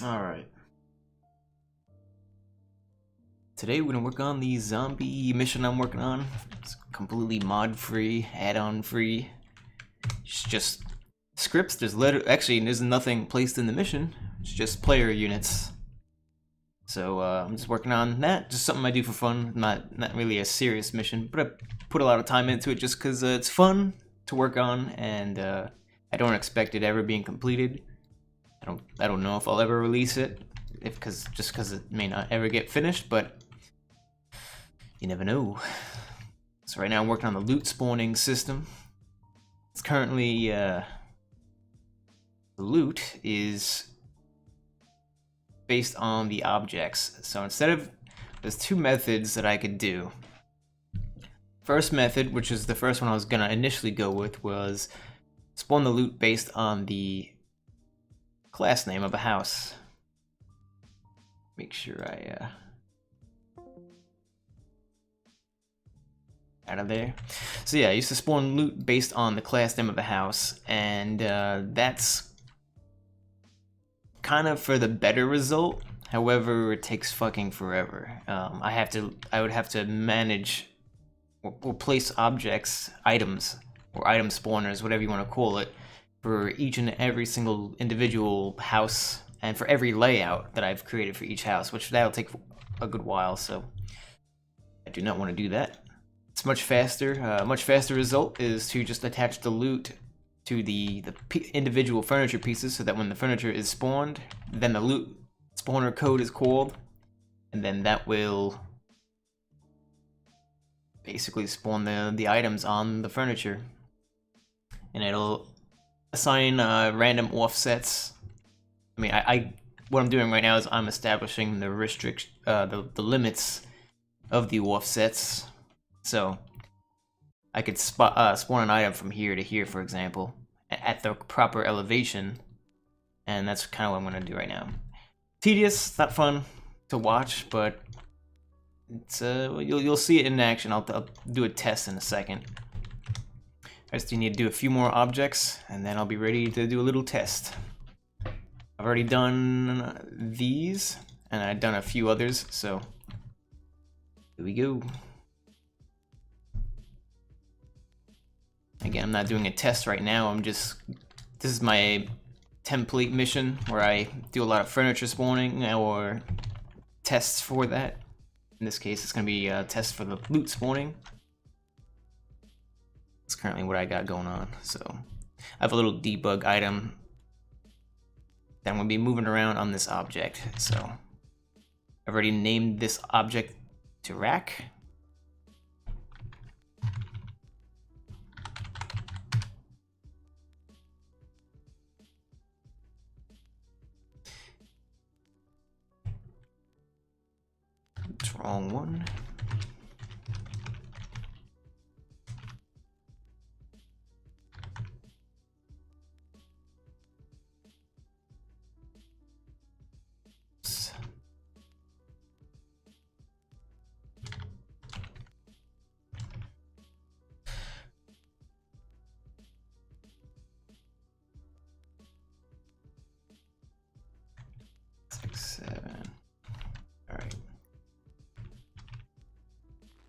Alright. Today we're gonna work on the zombie mission I'm working on. It's completely mod free, add-on free. It's just scripts. There's nothing placed in the mission. It's just player units. So I'm just working on that. Just something I do for fun. Not really a serious mission, but I put a lot of time into it just because it's fun to work on, and I don't expect it ever being completed. I don't know if I'll ever release it, just because it may not ever get finished, but you never know. So right now I'm working on the loot spawning system. It's currently the loot is based on the objects. So there's two methods that I could do. First method, which is the first one I was gonna initially go with, was spawn the loot based on the class name of a house. Make sure I out of there. So yeah, I used to spawn loot based on the class name of a house, and that's kind of for the better result. However, it takes fucking forever. I would have to manage or place items, or item spawners, whatever you want to call it, for each and every single individual house, and for every layout that I've created for each house, which that'll take a good while, so I do not want to do that. It's much faster. Much faster result is to just attach the loot to the individual furniture pieces, so that when the furniture is spawned, then the loot spawner code is called, and then that will basically spawn the items on the furniture, and it'll assign random offsets. I mean, what I'm doing right now is I'm establishing the the limits of the offsets. So I could spawn an item from here to here, for example, at the proper elevation, and that's kind of what I'm going to do right now. Tedious, not fun to watch, but it's you'll see it in action. I'll do a test in a second. I just need to do a few more objects, and then I'll be ready to do a little test. I've already done these, and I've done a few others, so here we go. Again, I'm not doing a test right now. This is my template mission where I do a lot of furniture spawning or tests for that. In this case, it's going to be a test for the loot spawning. That's currently what I got going on. So I have a little debug item that I'm going to be moving around on this object. So I've already named this object to rack. It's wrong one. Alright.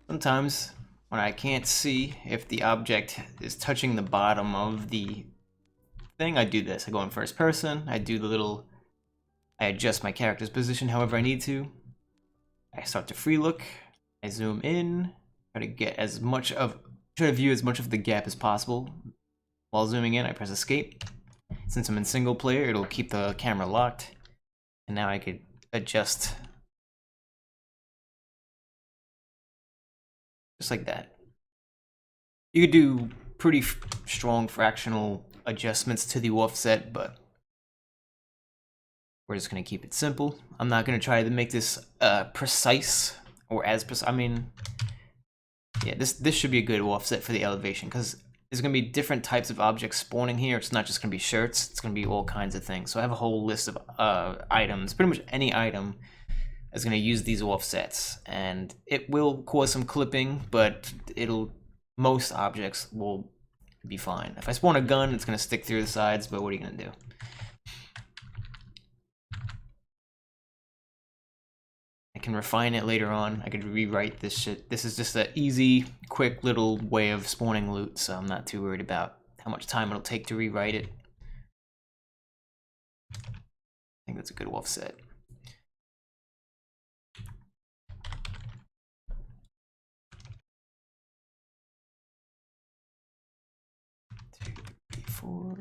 Sometimes when I can't see if the object is touching the bottom of the thing, I do this. I go in first person, I adjust my character's position however I need to. I start to free look, I zoom in, try to view as much of the gap as possible. While zooming in, I press escape. Since I'm in single player, it'll keep the camera locked. And now I could adjust just like that. You could do pretty strong fractional adjustments to the offset, but we're just going to keep it simple. I'm not going to try to make this precise or as precise. I mean, yeah, this should be a good offset for the elevation, because there's going to be different types of objects spawning here. It's not just going to be shirts. It's going to be all kinds of things. So I have a whole list of items. Pretty much any item is going to use these offsets, and it will cause some clipping, but most objects will be fine. If I spawn a gun, it's going to stick through the sides, but what are you going to do? can refine it later on. I could rewrite this shit. This is just an easy, quick little way of spawning loot, so I'm not too worried about how much time it'll take to rewrite it. I think that's a good wolf set. Two, three, four.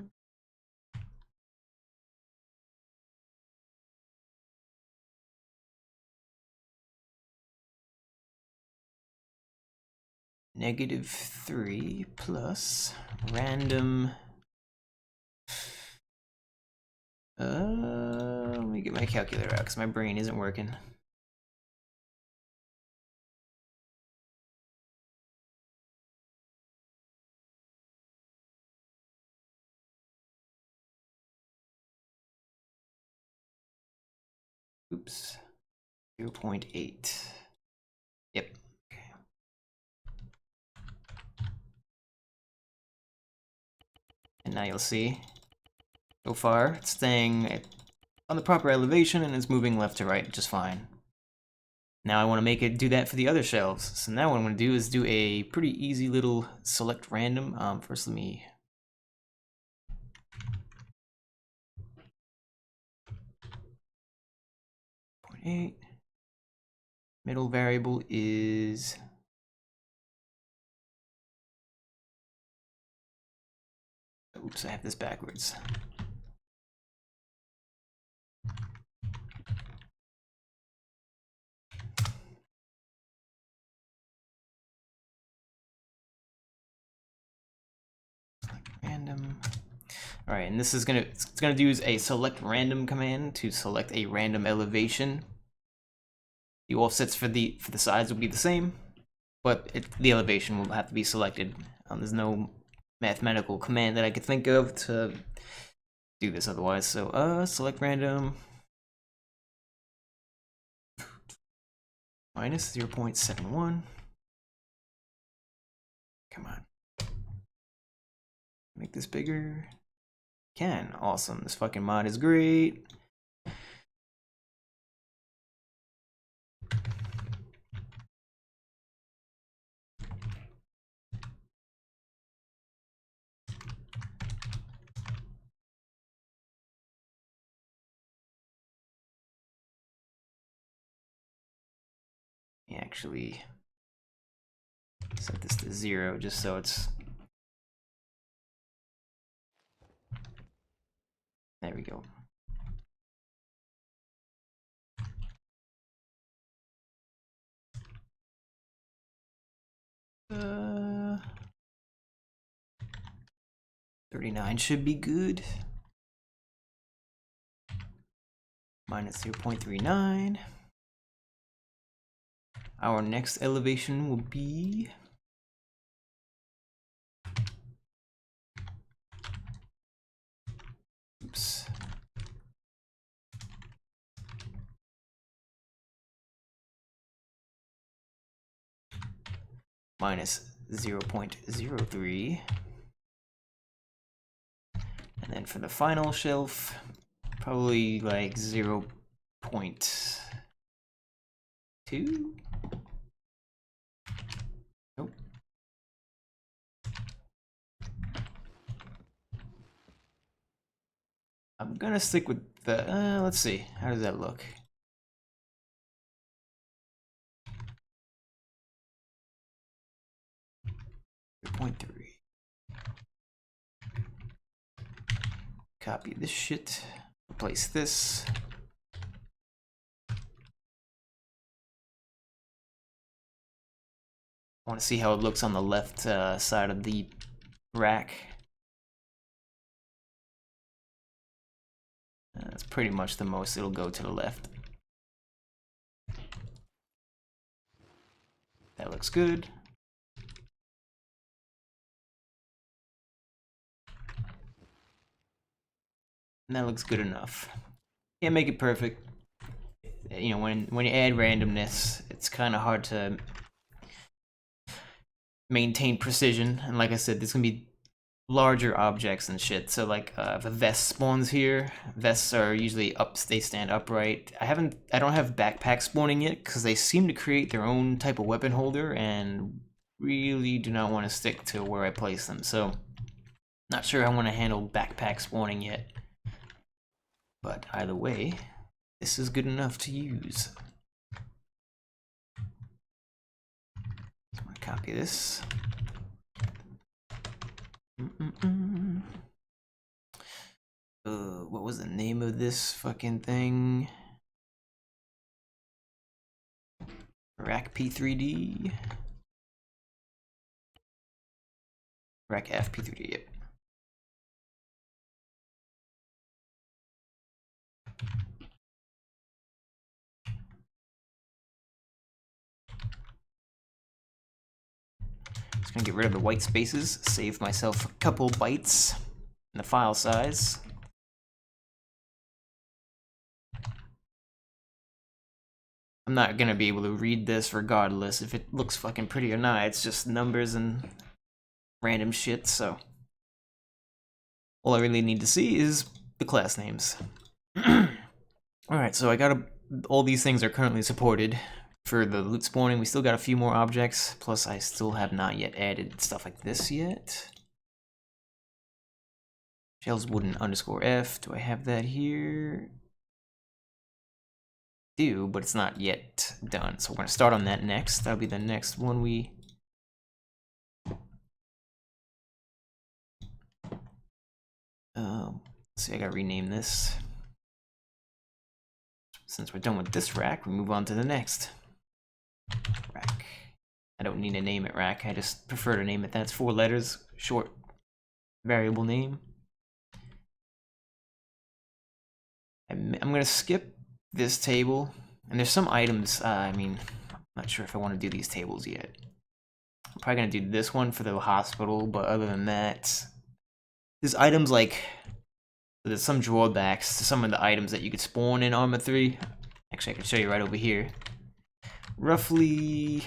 -3 plus random. Let me get my calculator out because my brain isn't working. Oops. 0.8. Yep. Okay. And now you'll see, so far, it's staying on the proper elevation and it's moving left to right just fine. Now I want to make it do that for the other shelves. So now what I'm going to do is do a pretty easy little select random. First let me... .8. Middle variable is... Oops, I have this backwards. Random. All right, and this is it's gonna use a select random command to select a random elevation. The offsets for the sides will be the same, but the elevation will have to be selected. There's no mathematical command that I could think of to do this otherwise. So select random minus 0.71. Come on. Make this bigger. Can. Awesome. This fucking mod is great. Actually set this to 0 just so it's... There we go. Uh, 39 should be good. Minus 0.39. Our next elevation will be oops. Minus 0.03. And then for the final shelf, probably like 0.2. Nope. I'm gonna stick with the, let's see, how does that look? .3. Copy this shit, replace this. I want to see how it looks on the left side of the rack. That's pretty much the most it'll go to the left. That looks good. And that looks good enough. Can't make it perfect. You know, when you add randomness, it's kind of hard to maintain precision. And like I said, there's gonna be larger objects and shit. So like if a vest spawns here, vests are usually up, they stand upright. I don't have backpack spawning yet because they seem to create their own type of weapon holder and really do not want to stick to where I place them. So not sure how I want to handle backpack spawning yet. But either way, this is good enough to use. So I'm gonna copy this. What was the name of this fucking thing? Rack P3D? Rack FP3D, yep. Just gonna get rid of the white spaces, save myself a couple bytes in the file size. I'm not gonna be able to read this regardless if it looks fucking pretty or not. It's just numbers and random shit, so all I really need to see is the class names. Alright, so I got all these things are currently supported. For the loot spawning, we still got a few more objects, plus I still have not yet added stuff like this yet. Shells wooden _F, do I have that here? Do, but it's not yet done. So we're gonna start on that next. That'll be the next one we... let's see, I gotta rename this. Since we're done with this rack, we move on to the next rack. I don't need to name it rack, I just prefer to name it that. It's 4 letters, short variable name. I'm gonna skip this table, and there's some items, I mean, I'm not sure if I want to do these tables yet. I'm probably gonna do this one for the hospital, but other than that, there's items like, there's some drawbacks to some of the items that you could spawn in Arma 3. Actually, I can show you right over here. Roughly,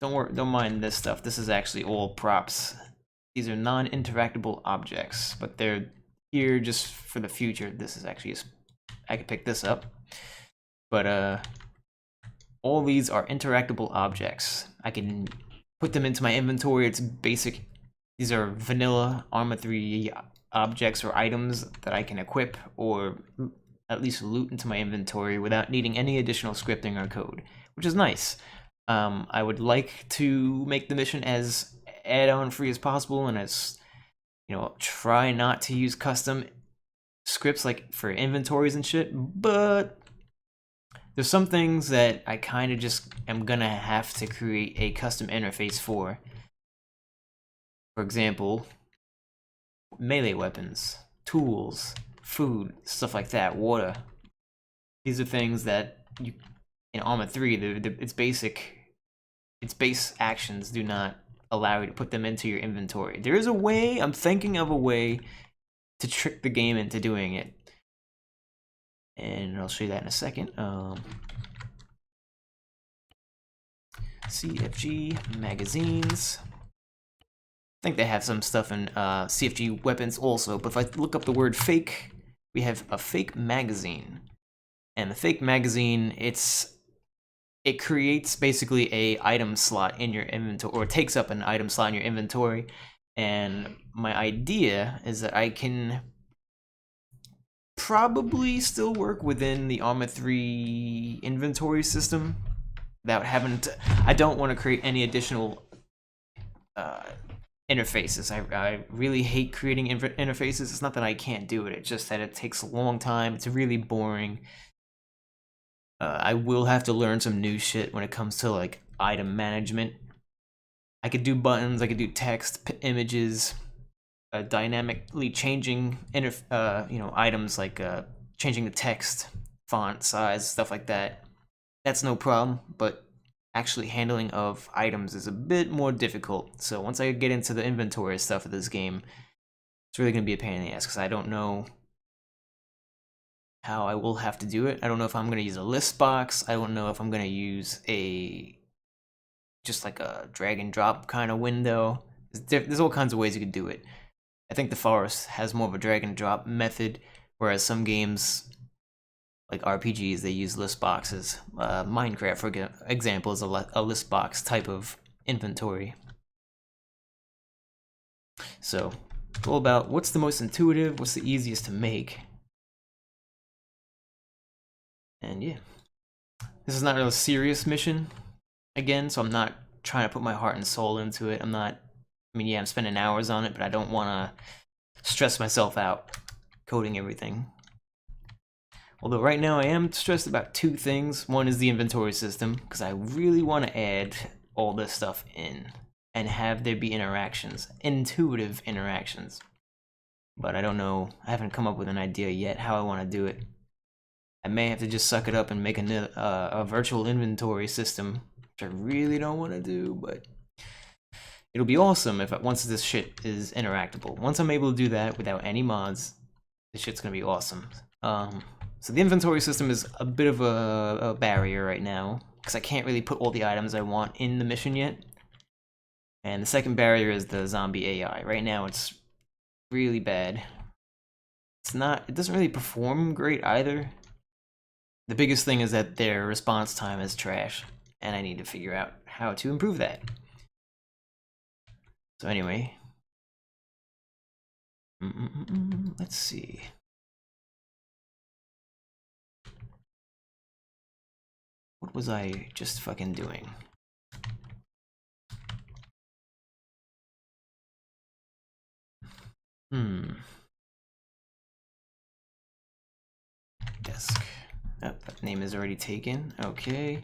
don't mind this stuff. This is actually all props. These are non-interactable objects, but they're here just for the future. This is actually, I could pick this up. But all these are interactable objects. I can put them into my inventory. It's basic. These are vanilla Arma 3 objects or items that I can equip or at least loot into my inventory without needing any additional scripting or code, which is nice. I would like to make the mission as add-on free as possible, and as, you know, try not to use custom scripts like for inventories and shit, but there's some things that I kind of just am gonna have to create a custom interface for. For example, melee weapons, tools, food, stuff like that, water. These are things that you, in Arma 3, its base actions do not allow you to put them into your inventory. There is a way, I'm thinking of a way to trick the game into doing it. And I'll show you that in a second. CFG magazines. I think they have some stuff in CFG weapons also, but if I look up the word fake, we have a fake magazine. And the fake magazine, it creates basically a item slot in your inventory, or takes up an item slot in your inventory. And my idea is that I can probably still work within the Arma 3 inventory system without having to... I don't want to create any additional interfaces. I really hate creating interfaces. It's not that I can't do it, it's just that it takes a long time. It's really boring. I will have to learn some new shit when it comes to like item management. I could do buttons, I could do text, images, dynamically changing items like changing the text, font size, stuff like that. That's no problem, but actually handling of items is a bit more difficult. So once I get into the inventory stuff of this game, it's really gonna be a pain in the ass because I don't know how I will have to do it. I don't know if I'm gonna use a list box. I don't know if I'm gonna use just like a drag and drop kind of window. There's all kinds of ways you could do it. I think the forest has more of a drag and drop method, whereas some games, like RPGs, they use list boxes. Minecraft, for example, is a list box type of inventory. So it's all about what's the most intuitive, what's the easiest to make. And yeah, this is not a real serious mission, again, so I'm not trying to put my heart and soul into it. I mean, yeah, I'm spending hours on it, but I don't want to stress myself out coding everything. Although right now I am stressed about two things. One is the inventory system, because I really want to add all this stuff in and have there be interactions, intuitive interactions. But I don't know, I haven't come up with an idea yet how I want to do it. I may have to just suck it up and make a virtual inventory system, which I really don't want to do, but it'll be awesome if once this shit is interactable. Once I'm able to do that without any mods, this shit's gonna be awesome. So the inventory system is a bit of a barrier right now, because I can't really put all the items I want in the mission yet. And the second barrier is the zombie AI. Right now it's really bad. It doesn't really perform great either. The biggest thing is that their response time is trash, and I need to figure out how to improve that. So anyway, let's see. What was I just fucking doing? Desk. Oh, that name is already taken. Okay.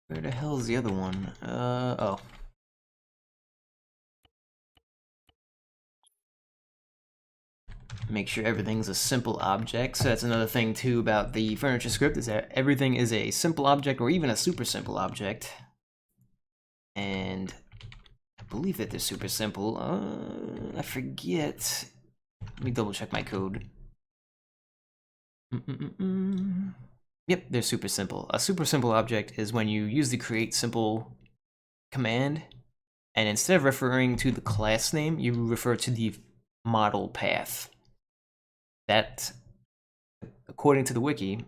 Where the hell is the other one? Oh. Make sure everything's a simple object. So that's another thing too about the furniture script, is that everything is a simple object or even a super simple object. And I believe that they're super simple. I forget. Let me double check my code. Yep, they're super simple. A super simple object is when you use the create simple command, and instead of referring to the class name, you refer to the model path. That, according to the wiki,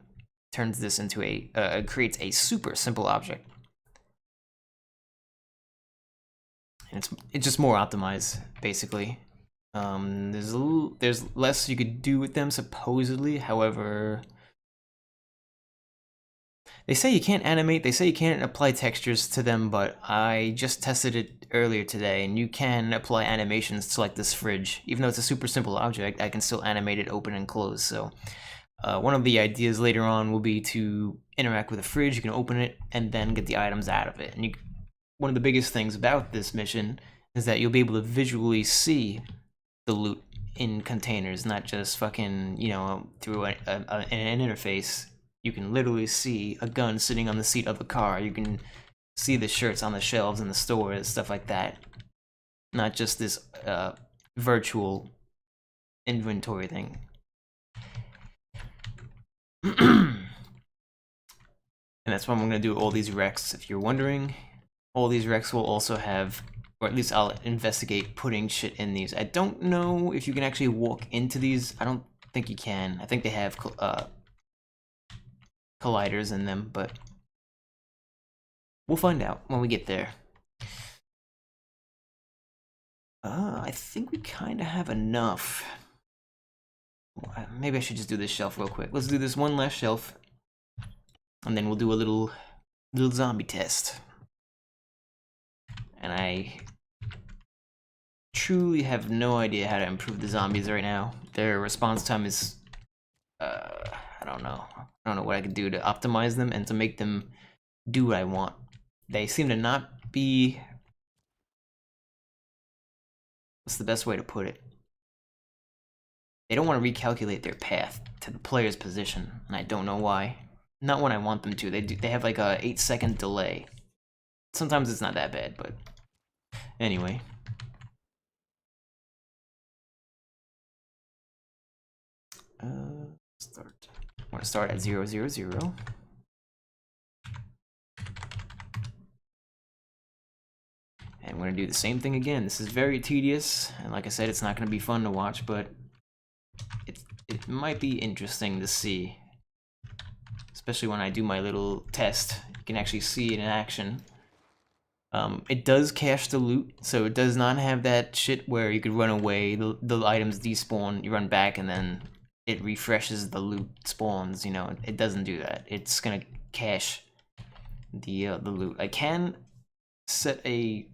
turns this into creates a super simple object. And it's just more optimized, basically. There's less you could do with them, supposedly. However, they say you can't animate, they say you can't apply textures to them, but I just tested it earlier today, and you can apply animations to like this fridge. Even though it's a super simple object, I can still animate it open and close. So one of the ideas later on will be to interact with a fridge. You can open it and then get the items out of it. And one of the biggest things about this mission is that you'll be able to visually see the loot in containers, not just fucking, you know, through an interface. You can literally see a gun sitting on the seat of a car. You can see the shirts on the shelves in the stores, stuff like that. Not just this virtual inventory thing. And that's what I'm going to do with all these wrecks. If you're wondering, all these wrecks will also have, or at least I'll investigate putting shit in these. I don't know if you can actually walk into these. I don't think you can. I think they have colliders in them, but we'll find out when we get there. I think we kind of have enough. Maybe I should just do this shelf real quick. Let's do this one last shelf, and then we'll do a little zombie test. And I truly have no idea how to improve the zombies right now. Their response time is, I don't know. I don't know what I could do to optimize them and to make them do what I want. They seem to not be... What's the best way to put it? They don't want to recalculate their path to the player's position, and I don't know why. Not when I want them to. They have like a 8-second delay. Sometimes it's not that bad, but anyway. Start. I want to start at 0, 0, 0. And we're going to do the same thing again. This is very tedious, and like I said, it's not going to be fun to watch, but it might be interesting to see. Especially when I do my little test. You can actually see it in action. It does cache the loot, so it does not have that shit where you could run away, the items despawn, you run back, and then it refreshes the loot spawns, you know. It doesn't do that. It's gonna cache the loot. I can set a...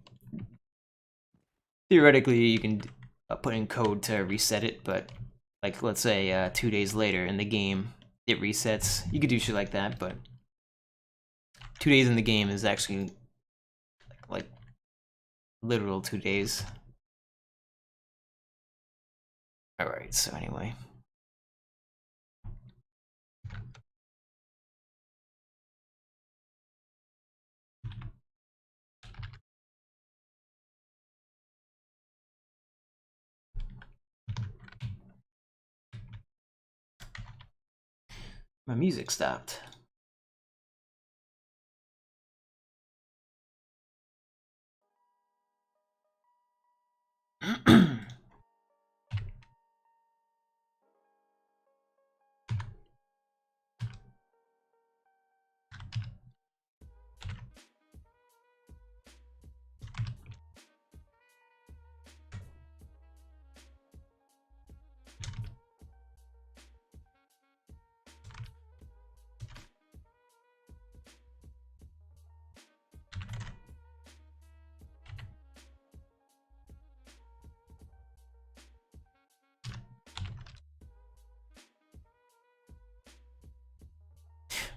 Theoretically, you can put in code to reset it, but like, let's say 2 days later in the game, it resets. You could do shit like that, but 2 days in the game is actually like literal 2 days. Alright, so anyway. My music stopped.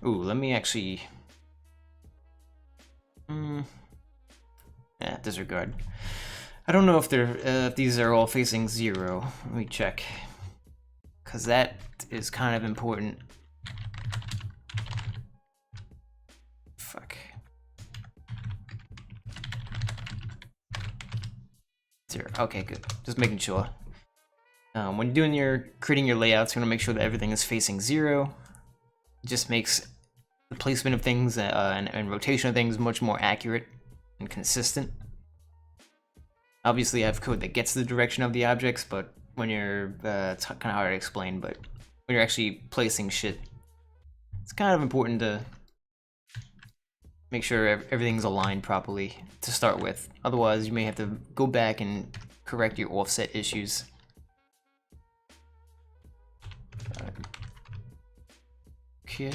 Ooh, let me actually... Yeah, disregard. I don't know if they're if these are all facing 0. Let me check. Because that is kind of important. Fuck. 0. Okay, good. Just making sure. When you're doing creating your layouts, you want to make sure that everything is facing 0. It just makes the placement of things and rotation of things much more accurate and consistent. Obviously, I have code that gets the direction of the objects, but when you're it's kind of hard to explain. But when you're actually placing shit, it's kind of important to make sure everything's aligned properly to start with. Otherwise, you may have to go back and correct your offset issues. Okay.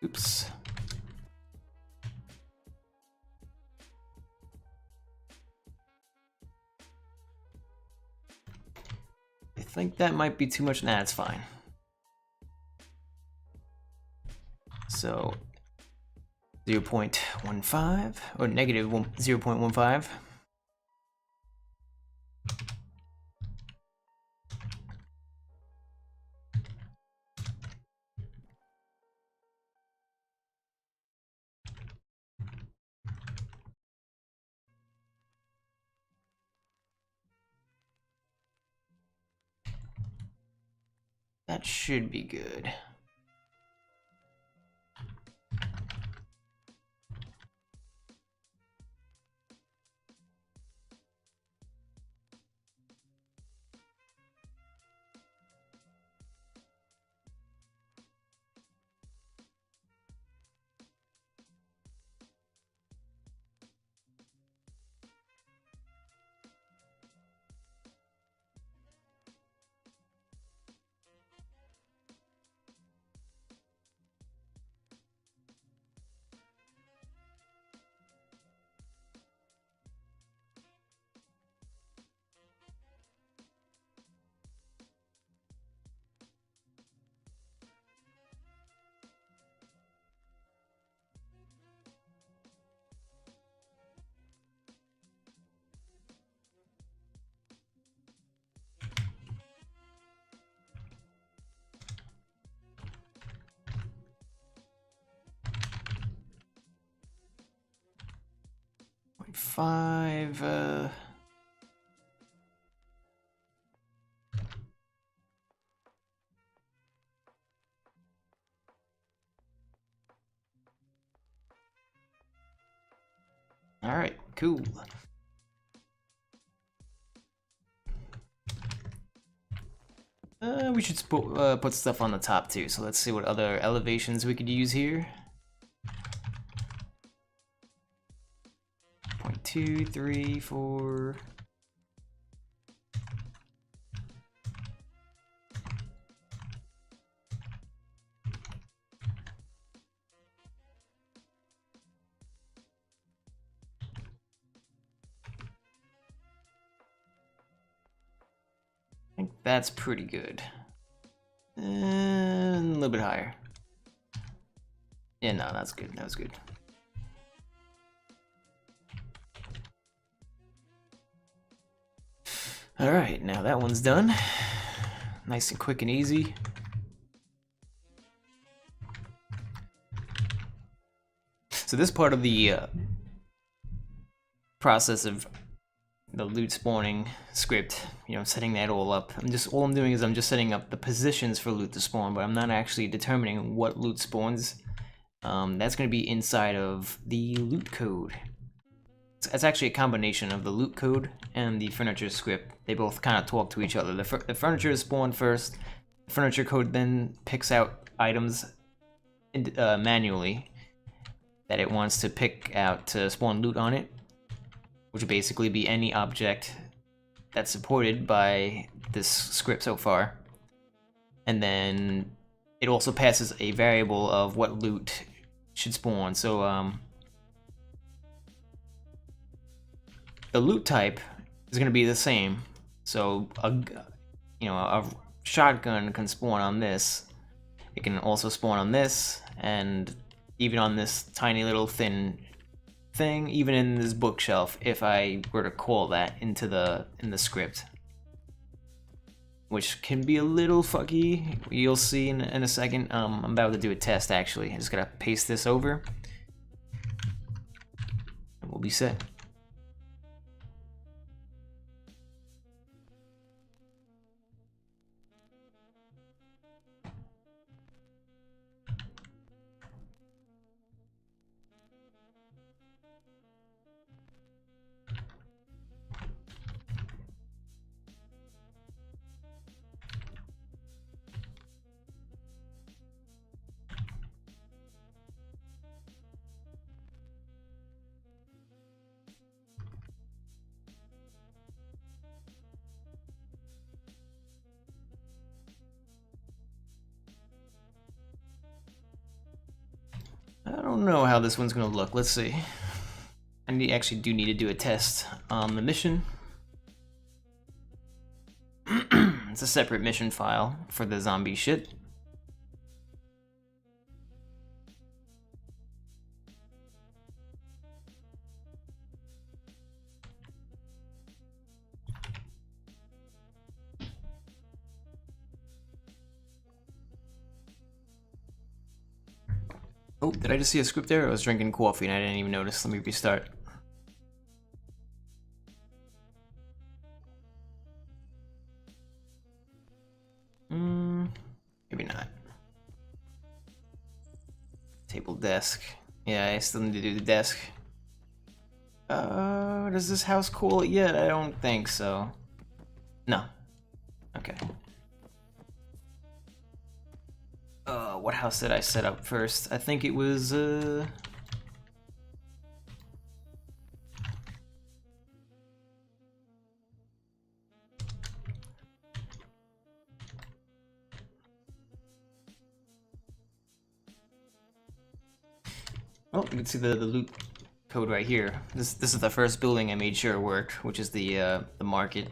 Oops. I think that might be too much. Nah, it's fine. So 0.15 or negative 0.15. That should be good. Five. Alright, cool. We should put stuff on the top too, so let's see what other elevations we could use here. 2, 3, 4. I think that's pretty good. And a little bit higher. Yeah, no, that's good. That was good. Alright, now that one's done. Nice and quick and easy. So this part of the process of the loot spawning script, you know, setting that all up. All I'm doing is I'm just setting up the positions for loot to spawn, but I'm not actually determining what loot spawns. That's going to be inside of the loot code. It's actually a combination of the loot code and the furniture script. They both kind of talk to each other. The furniture is spawned first. The furniture code then picks out items manually that it wants to pick out to spawn loot on it, which would basically be any object that's supported by this script so far. And then it also passes a variable of what loot should spawn. So the loot type is going to be the same. So a shotgun can spawn on this. It can also spawn on this, and even on this tiny little thin thing, even in this bookshelf, if I were to call that in the script, which can be a little fuggy. You'll see in a second. I'm about to do a test actually. I just gotta paste this over, and we'll be set. I don't know how this one's gonna look. Let's see. I actually do need to do a test on the mission. It's a separate mission file for the zombie shit. Oh, did I just see a script there? I was drinking coffee and I didn't even notice. Let me restart. Maybe not. Table desk. Yeah, I still need to do the desk. Does this house cool it yet? I don't think so. No. Okay. What house did I set up first? I think it was, Oh, you can see the loot code right here. This is the first building I made sure worked, which is the market.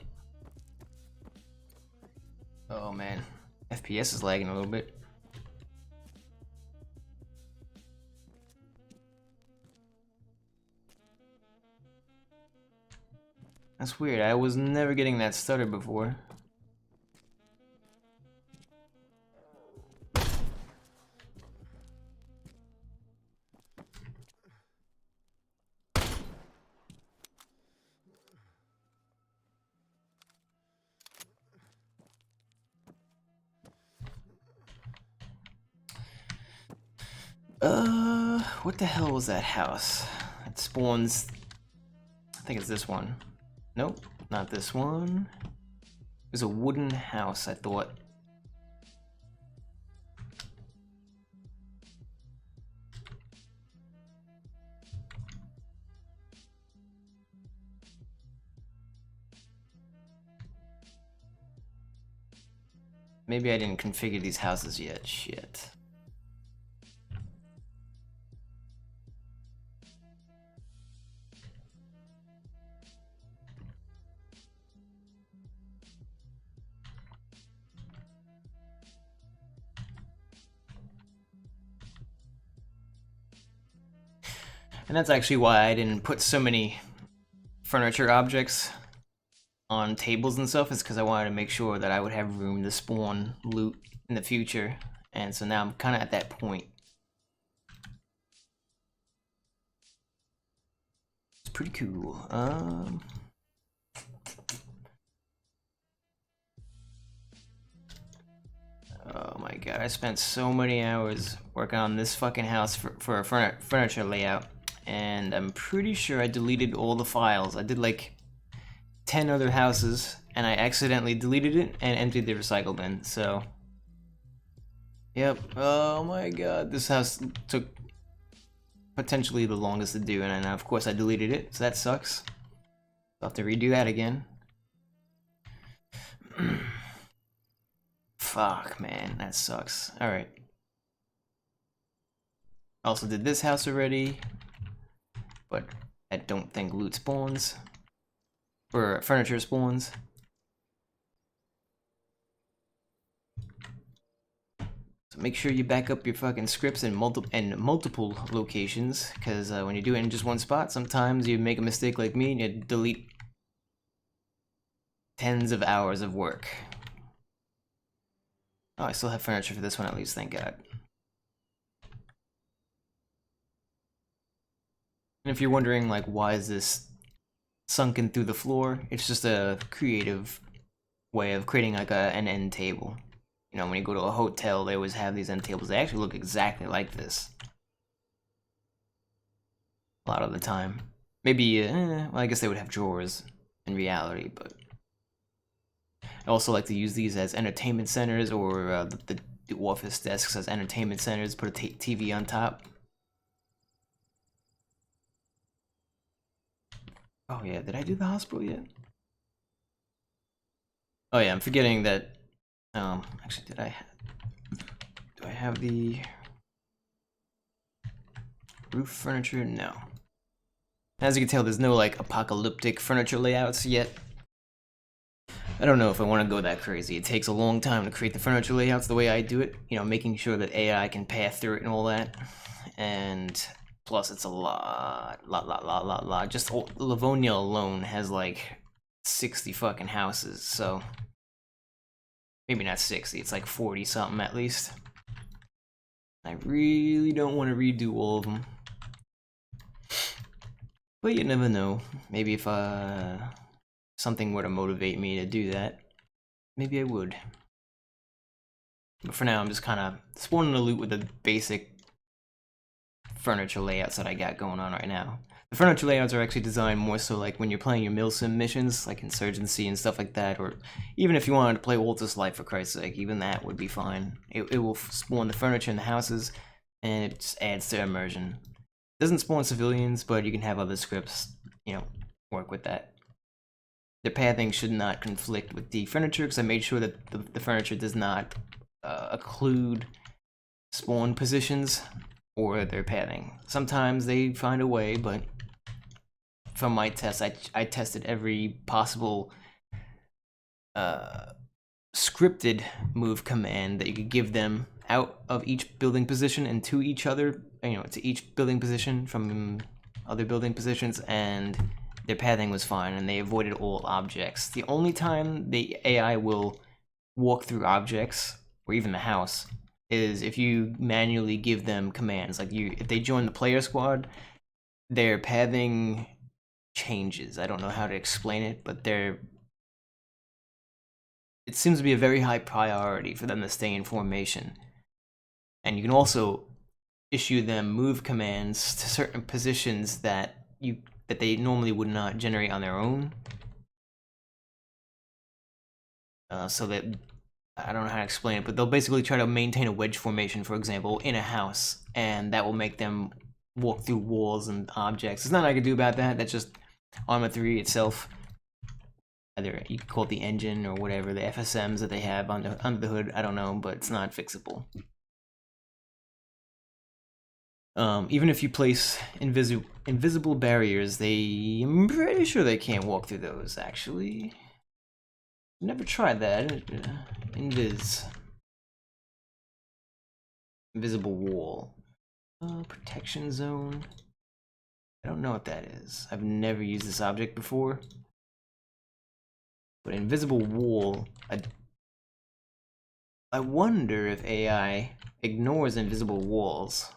Oh man, FPS is lagging a little bit. That's weird. I was never getting that stutter before. What the hell was that house? It spawns think it's this one. Nope, not this one. There's a wooden house, I thought. Maybe I didn't configure these houses yet. Shit. And that's actually why I didn't put so many furniture objects on tables and stuff, is because I wanted to make sure that I would have room to spawn loot in the future. And so now I'm kind of at that point. It's pretty cool. Oh my god, I spent so many hours working on this fucking house for a furniture layout. And I'm pretty sure I deleted all the files. I did like 10 other houses, and I accidentally deleted it and emptied the recycle bin, so... Yep, oh my god, this house took potentially the longest to do, and of course I deleted it, so that sucks. I'll have to redo that again. Fuck, man, that sucks. Alright. Also did this house already, but I don't think loot spawns. Or furniture spawns. So make sure you back up your fucking scripts in multiple locations, because when you do it in just one spot, sometimes you make a mistake like me and you delete tens of hours of work. Oh, I still have furniture for this one at least, thank God. And if you're wondering, like, why is this sunken through the floor, it's just a creative way of creating like an end table. You know, when you go to a hotel, they always have these end tables. They actually look exactly like this. A lot of the time. Maybe, well, I guess they would have drawers in reality, but... I also like to use these as entertainment centers, or the office desks as entertainment centers, put a TV on top. Oh yeah, did I do the hospital yet? Oh yeah, I'm forgetting that, actually do I have the roof furniture? No. As you can tell, there's no like apocalyptic furniture layouts yet. I don't know if I want to go that crazy. It takes a long time to create the furniture layouts the way I do it, you know, making sure that AI can path through it and all that. And plus it's a lot. Just Livonia alone has like 60 fucking houses, so maybe not 60, it's like 40 something at least. I really don't want to redo all of them. But you never know. Maybe if something were to motivate me to do that, maybe I would. But for now, I'm just kind of spawning the loot with the basic furniture layouts that I got going on right now. The furniture layouts are actually designed more so like when you're playing your milsim missions, like Insurgency and stuff like that, or even if you wanted to play Walter's Life, for Christ's sake, even that would be fine. It will spawn the furniture in the houses, and it just adds to immersion. It doesn't spawn civilians, but you can have other scripts, you know, work with that. The pathing should not conflict with the furniture, because I made sure that the furniture does not occlude spawn positions or their pathing. Sometimes they find a way, but from my test, I tested every possible scripted move command that you could give them out of each building position and to each other, you know, to each building position from other building positions, and their pathing was fine, and they avoided all objects. The only time the AI will walk through objects, or even the house, is if you manually give them commands. Like if they join the player squad, their pathing changes. I don't know how to explain it, but it seems to be a very high priority for them to stay in formation. And you can also issue them move commands to certain positions that you that they normally would not generate on their own. So that, I don't know how to explain it, but they'll basically try to maintain a wedge formation, for example, in a house, and that will make them walk through walls and objects. There's nothing I can do about that. That's just Arma 3 itself. Either you could call it the engine or whatever, the FSMs that they have under the hood, I don't know, but it's not fixable. Even if you place invisible barriers, I'm pretty sure they can't walk through those, actually. Never tried that. Invisible wall. Protection zone. I don't know what that is. I've never used this object before. But invisible wall, I wonder if AI ignores invisible walls,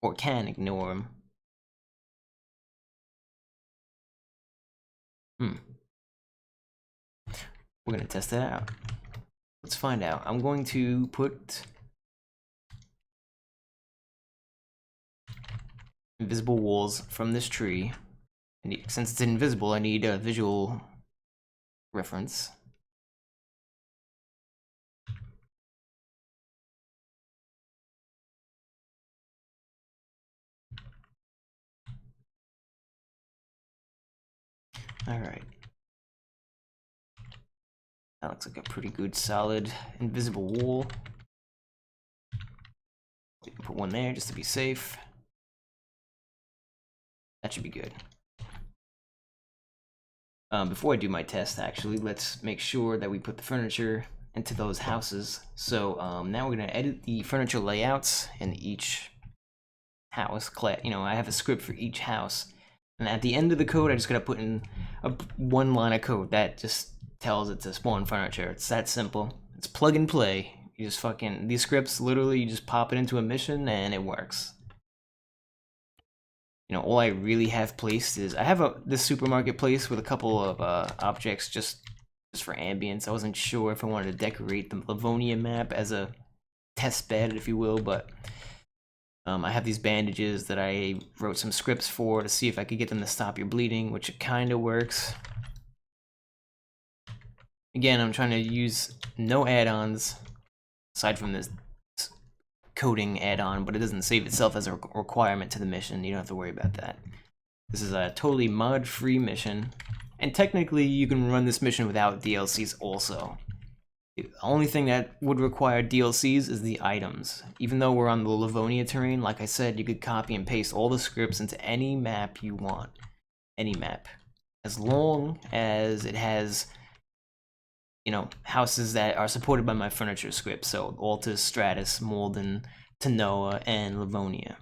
or can ignore them. We're gonna test that out. Let's find out. I'm going to put invisible walls from this tree. Since it's invisible, I need a visual reference. All right. That looks like a pretty good, solid, invisible wall. We can put one there just to be safe. That should be good. Before I do my test, actually, let's make sure that we put the furniture into those houses. So now we're gonna edit the furniture layouts in each house. You know, I have a script for each house, and at the end of the code, I just gotta put in one line of code that just tells it to spawn furniture. It's that simple. It's plug and play. You just these scripts, literally, you just pop it into a mission and it works. You know, all I really have placed is, I have this supermarket place with a couple of objects just for ambience. I wasn't sure if I wanted to decorate the Livonia map as a test bed, if you will, but I have these bandages that I wrote some scripts for to see if I could get them to stop your bleeding, which it kind of works. Again, I'm trying to use no add-ons aside from this coding add-on, but it doesn't save itself as a requirement to the mission. You don't have to worry about that. This is a totally mod-free mission, and technically you can run this mission without DLCs also. The only thing that would require DLCs is the items. Even though we're on the Livonia terrain, like I said, you could copy and paste all the scripts into any map you want. Any map. As long as it has, you know, houses that are supported by my furniture script, so Altus, Stratus, Malden, Tanoa, and Livonia.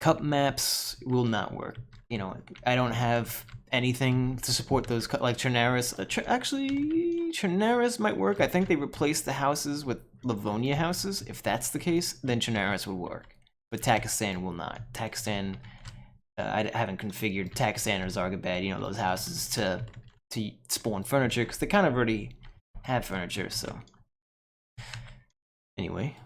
Cup maps will not work. You know, I don't have anything to support those, like Chernarus. Actually, Chernarus might work. I think they replaced the houses with Livonia houses. If that's the case, then Chernarus would work. But Takistan will not. Takistan, I haven't configured Takistan or Zargabad, you know, those houses to spawn furniture, because they kind of already have furniture, so. Anyway.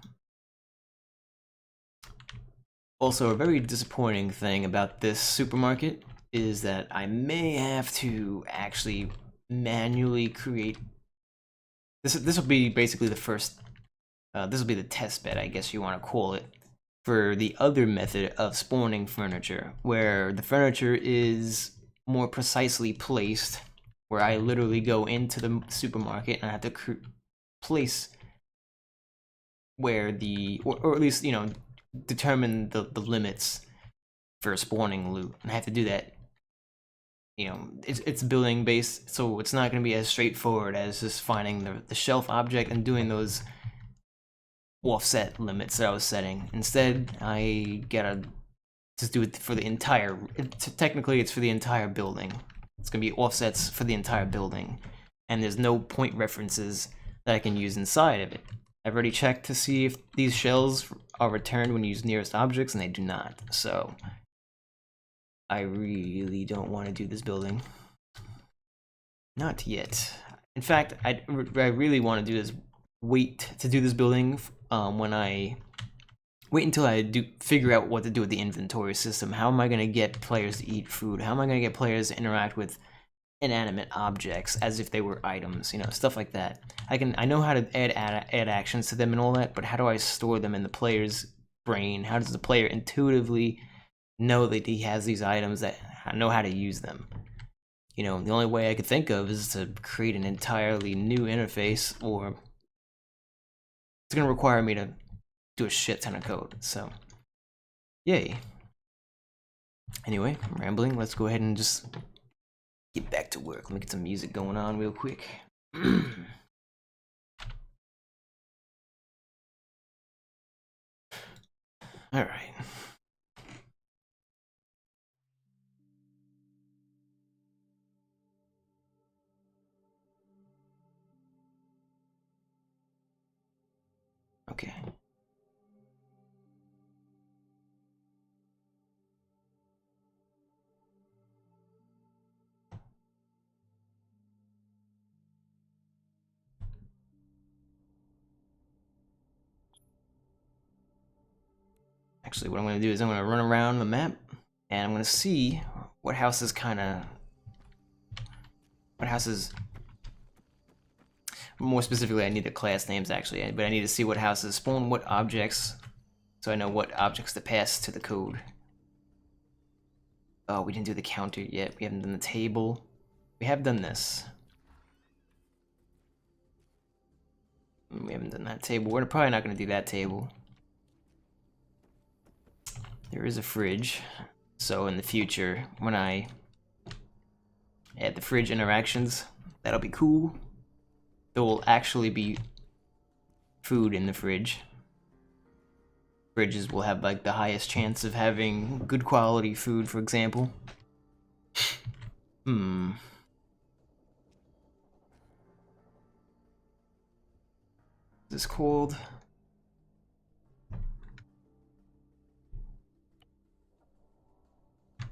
Also, a very disappointing thing about this supermarket is that I may have to actually manually create. This will be basically the first. This will be the test bed, I guess you want to call it, for the other method of spawning furniture, where the furniture is more precisely placed, where I literally go into the supermarket and I have to place where or at least, you know, determine the limits for spawning loot. And I have to do that, you know, it's building based, so it's not going to be as straightforward as just finding the shelf object and doing those offset limits that I was setting. Instead, I gotta just do it for the entire, technically it's for the entire building. It's gonna be offsets for the entire building, and there's no point references that I can use inside of it. I've already checked to see if these shells are returned when you use nearest objects, and they do not. So I really don't want to do this building. Not yet. In fact, I really want to do this. Wait to do this building when I wait until I figure out what to do with the inventory system. How am I going to get players to eat food? How am I going to get players to interact with inanimate objects as if they were items? You know, stuff like that. I know how to add actions to them and all that, but how do I store them in the player's brain? How does the player intuitively know that he has these items, that know how to use them? You know, the only way I could think of is to create an entirely new interface, or it's going to require me to do a shit ton of code. So, yay. Anyway, I'm rambling. Let's go ahead and just get back to work. Let me get some music going on real quick. All right. Okay. Actually, what I'm going to do is I'm going to run around the map, and I'm going to see what houses more specifically, I need the class names actually, but I need to see what houses spawn what objects, so I know what objects to pass to the code. Oh, we didn't do the counter yet. We haven't done the table. We have done this. We haven't done that table. We're probably not going to do that table. There is a fridge, so in the future, when I add the fridge interactions, that'll be cool. There will actually be food in the fridge. Fridges will have like the highest chance of having good quality food, for example. Is this cold?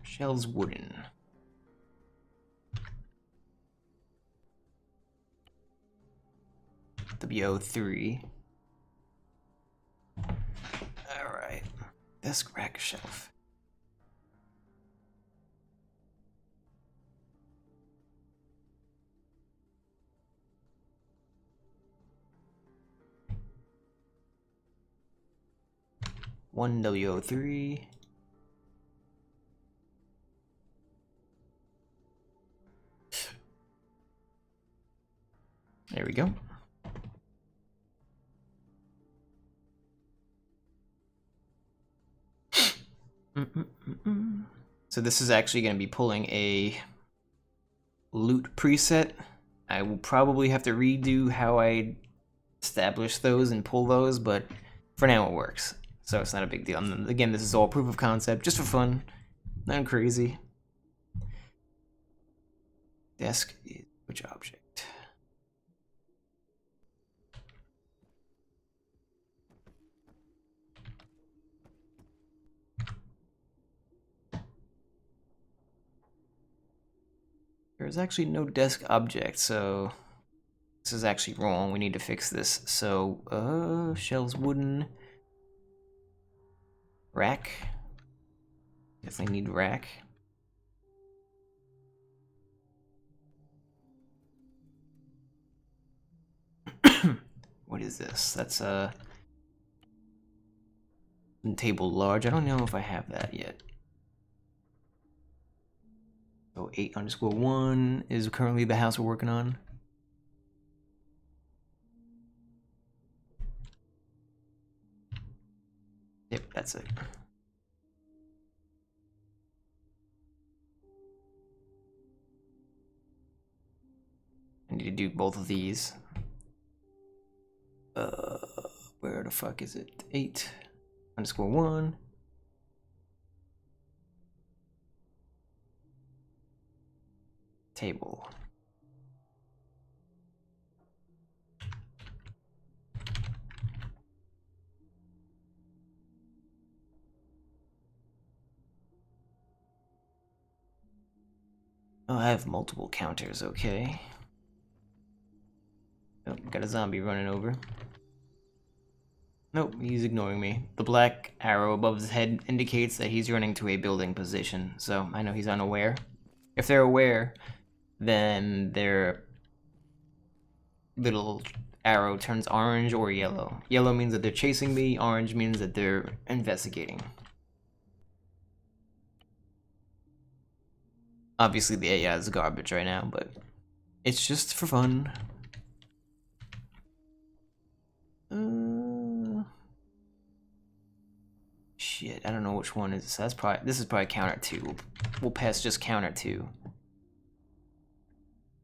Shells wooden. WO3. Alright. Desk rack shelf. One WO3. There we go. So this is actually going to be pulling a loot preset. I will probably have to redo how I establish those and pull those, but for now it works. So it's not a big deal. And again, this is all proof of concept, just for fun. Nothing crazy. Desk is which object? There's actually no desk object, so this is actually wrong. We need to fix this. So, shells wooden. Rack. Definitely need rack. What is this? That's a table large. I don't know if I have that yet. So 8_1 is currently the house we're working on. Yep, that's it. I need to do both of these. Where the fuck is it? 8_1. Table. Oh, I have multiple counters, okay. Oh, got a zombie running over. Nope, he's ignoring me. The black arrow above his head indicates that he's running to a building position, so I know he's unaware. If they're aware, then their little arrow turns orange or yellow. Yellow means that they're chasing me, orange means that they're investigating. Obviously the AI is garbage right now, but it's just for fun. Shit, I don't know which one is this. This is probably counter 2. We'll pass just counter 2.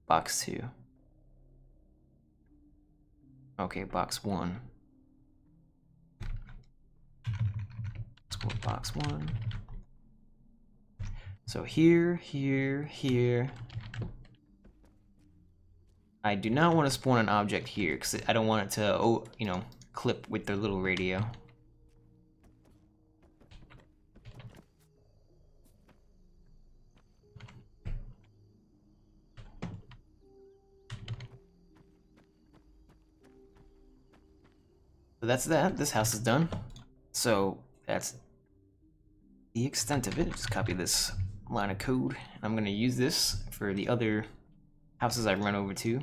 Box 2. Okay, box 1. Let's go with box 1. So here, here, here. I do not want to spawn an object here because I don't want it to, you know, clip with their little radio. So that's that. This house is done. So that's the extent of it. Just copy this line of code. I'm going to use this for the other houses I've run over to.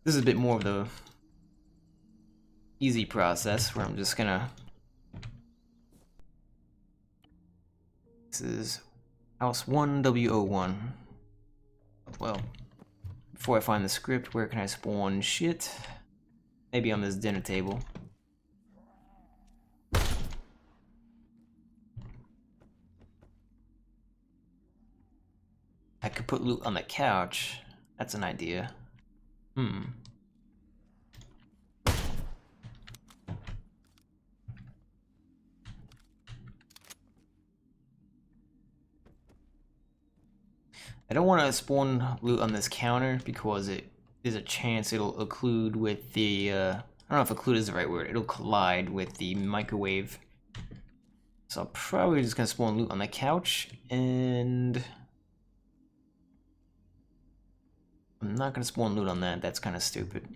This is a bit more of the easy process where I'm just gonna... This is house 1W01. Well, before I find the script, where can I spawn shit? Maybe on this dinner table. I could put loot on the couch. That's an idea. I don't want to spawn loot on this counter because there's a chance it'll occlude with the, I don't know if occlude is the right word, it'll collide with the microwave. So I'm probably just gonna spawn loot on the couch, and I'm not gonna spawn loot on that, that's kind of stupid.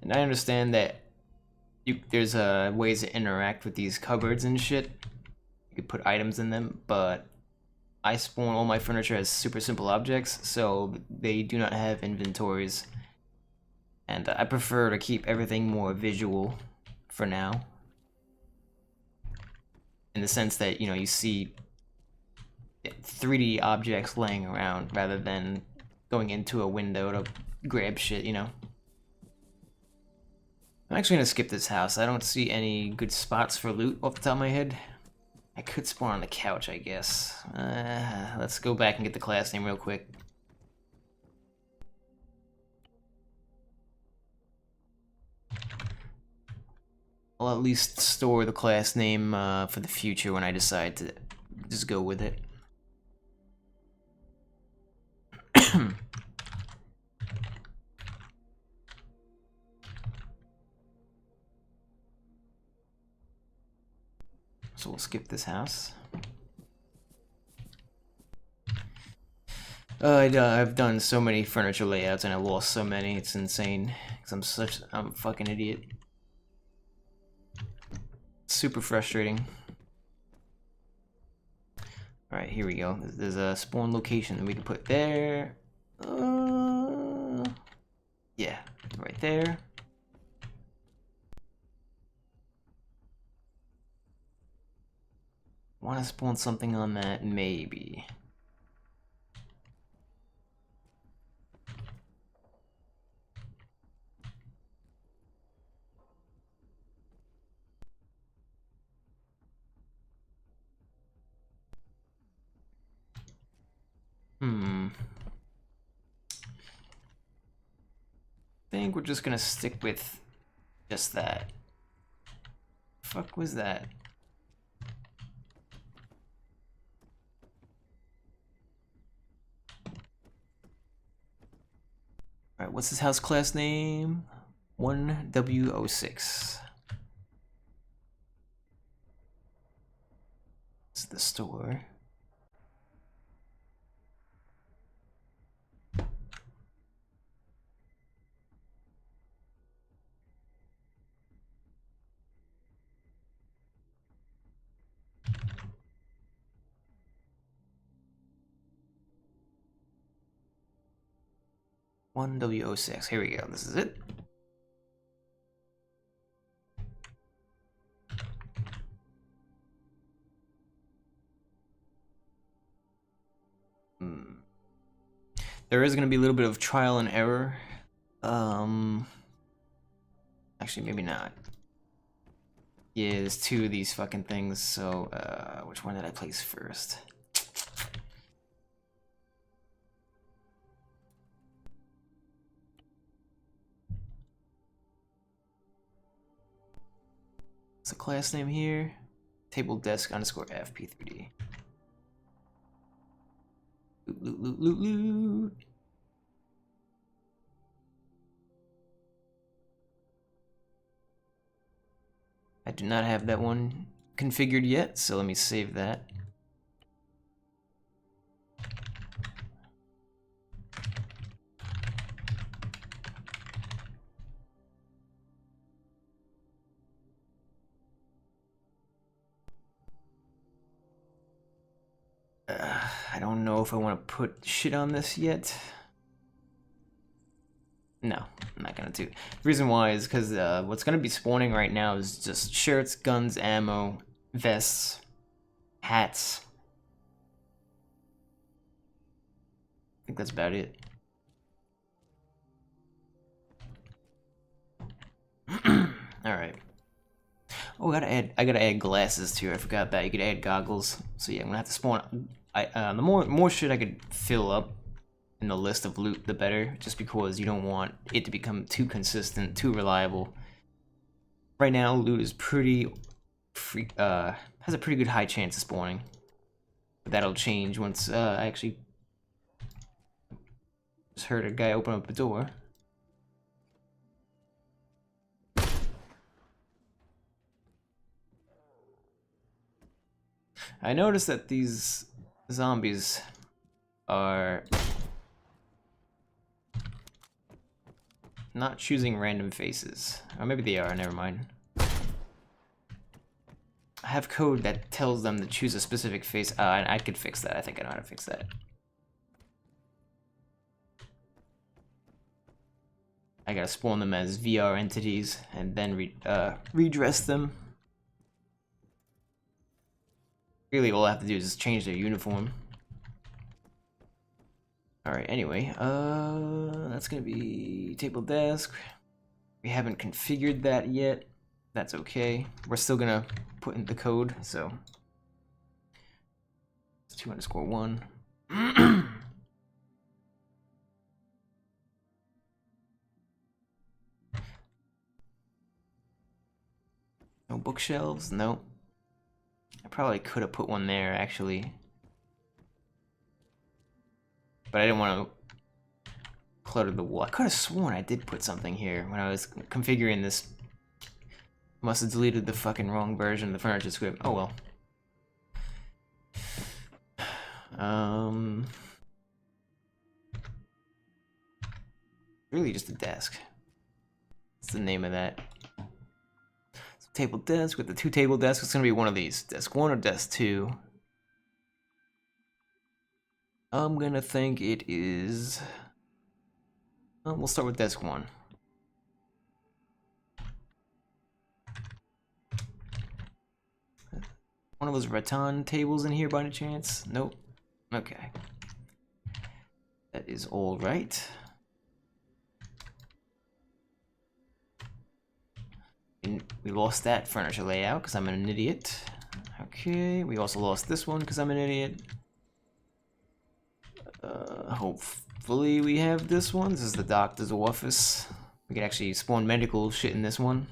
And I understand that there's ways to interact with these cupboards and shit. You could put items in them, but I spawn all my furniture as super simple objects, so they do not have inventories. And I prefer to keep everything more visual for now. In the sense that, you know, you see 3D objects laying around rather than going into a window to grab shit, you know. I'm actually gonna skip this house. I don't see any good spots for loot off the top of my head. I could spawn on the couch, I guess. Let's go back and get the class name real quick. I'll at least store the class name for the future when I decide to just go with it. So we'll skip this house. I've done so many furniture layouts and I lost so many, it's insane. Because I'm a fucking idiot. Super frustrating. Alright, here we go. There's a spawn location that we can put there. Yeah, right there. Want to spawn something on that? Maybe. I think we're just gonna stick with just that. Fuck was that? what's this house class name? 1W06. It's the store. One W06. Here we go. This is it. There is going to be a little bit of trial and error. Actually, maybe not. Yeah, there's two of these fucking things, so, which one did I place first? What's the class name here? Table desk underscore FP3D. Loot, loot, loot, loot, loot. I do not have that one configured yet, so let me save that. I don't know if I want to put shit on this yet. No, I'm not gonna do. The reason why is because what's gonna be spawning right now is just shirts, guns, ammo, vests, hats. I think that's about it. All right. Oh, I gotta add glasses too. I forgot that you could add goggles. So yeah, I'm gonna have to spawn. The more shit I could fill up in the list of loot, the better. Just because you don't want it to become too consistent, too reliable. Right now, loot is pretty has a pretty good high chance of spawning. But that'll change once I actually just heard a guy open up a door. I noticed that these zombies are not choosing random faces. Or maybe they are, never mind. I have code that tells them to choose a specific face. And I could fix that. I think I know how to fix that. I gotta spawn them as VR entities and then redress them. Really, all I have to do is just change their uniform. Alright, anyway, that's gonna be table desk. We haven't configured that yet. That's okay. We're still gonna put in the code, so. It's 2_1. No bookshelves? No. I probably could have put one there, actually. But I didn't want to clutter the wall. I could have sworn I did put something here when I was configuring this. Must have deleted the fucking wrong version of the furniture script. Oh well. Really just a desk. That's the name of that. So table desk with the two table desks. It's gonna be one of these. Desk 1 or desk 2. I'm gonna think it is. We'll start with desk 1. One of those rattan tables in here by any chance? Nope. Okay. That is all right. We lost that furniture layout because I'm an idiot. Okay, we also lost this one because I'm an idiot. Hopefully we have this one. This is the doctor's office. We can actually spawn medical shit in this one.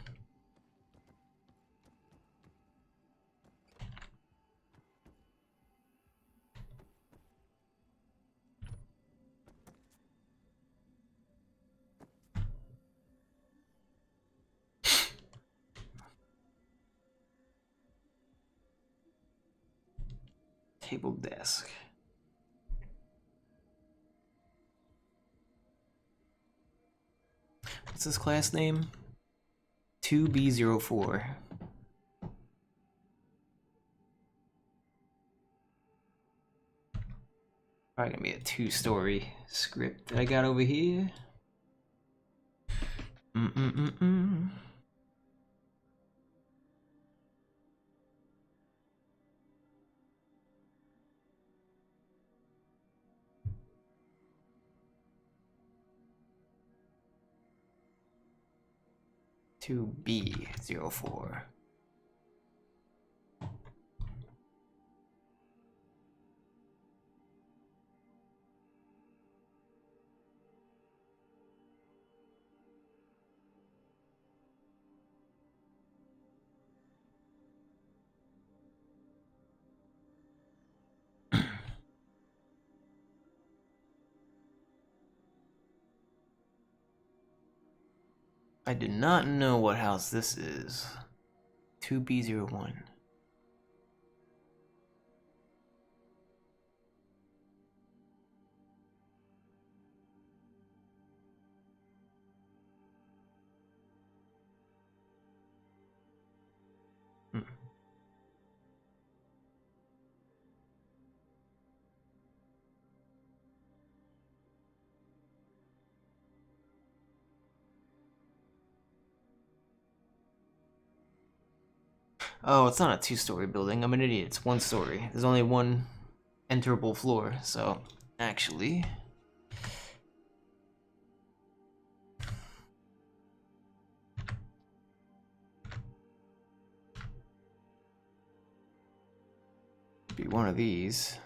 Table desk. What's this class name? 2B04. Probably gonna be a 2-story script that I got over here. Mm-mm-mm-mm. To B04. I do not know what house this is. 2B01. Hmm. Oh, it's not a 2-story building. I'm an idiot. It's 1 story. There's only one enterable floor, so actually... be one of these.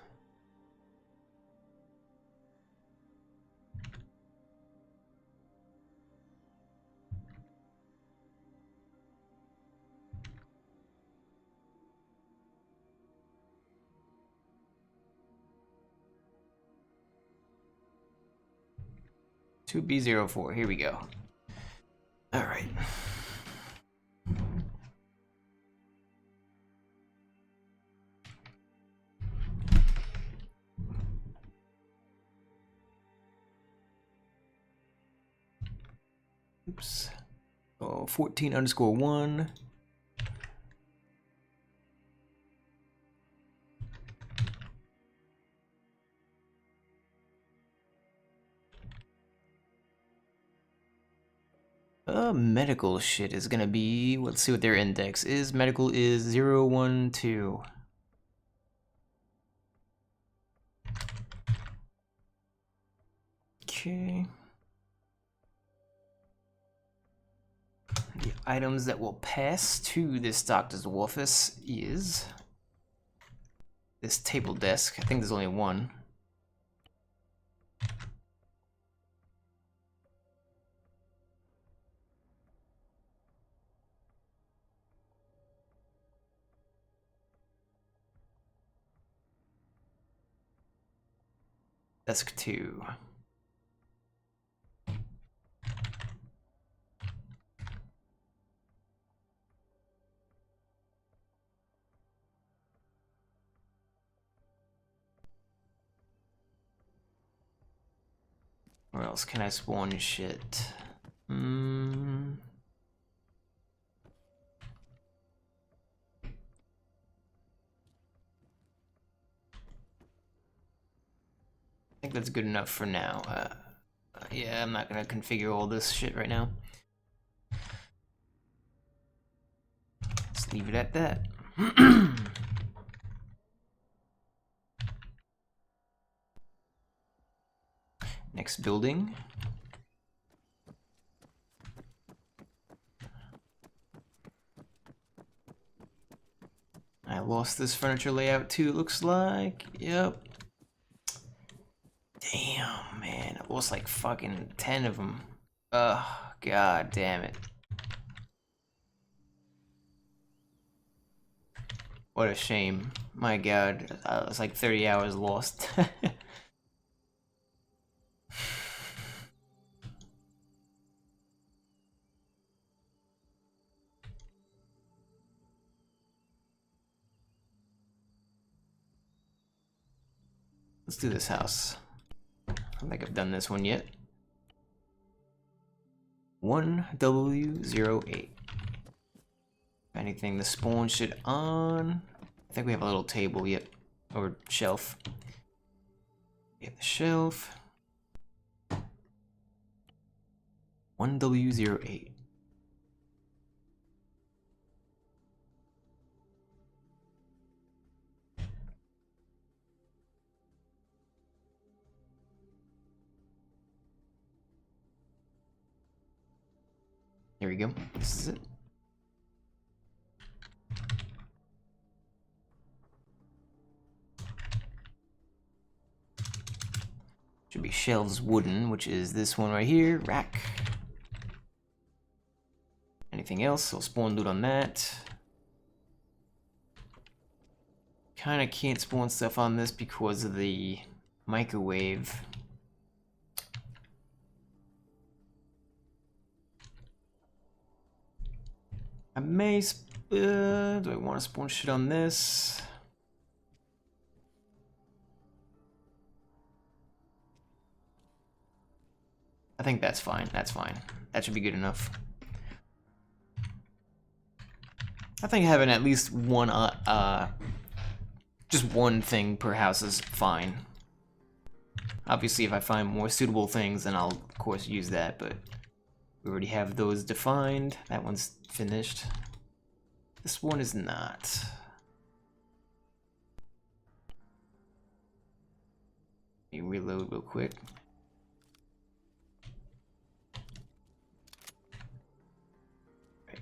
Two B04. Here we go. All right. Oops. Oh, 14_1. Medical shit is gonna be, let's see what their index is. Medical is 012. Okay. The items that will pass to this doctor's office is this table desk. I think there's only one. Desk 2. Where else can I spawn shit? I think that's good enough for now. Yeah, I'm not gonna configure all this shit right now. Let's leave it at that. Next building. I lost this furniture layout too, it looks like. Yep. Damn, man. I lost like fucking 10 of them. Ugh, god damn it. What a shame. My god, it's like 30 hours lost. Let's do this house. I don't think I've done this one yet. 1W08. If anything, the spawn should on. I think we have a little table yet, or shelf. We have the shelf. 1W08. Here we go. This is it. Should be shelves wooden, which is this one right here. Rack. Anything else? I'll spawn loot on that. Kinda can't spawn stuff on this because of the microwave. I may, do I want to spawn shit on this? I think that's fine, that's fine. That should be good enough. I think having at least one, just one thing per house is fine. Obviously, if I find more suitable things, then I'll, of course, use that, but we already have those defined. That one's finished. This one is not. Let me reload real quick. Right.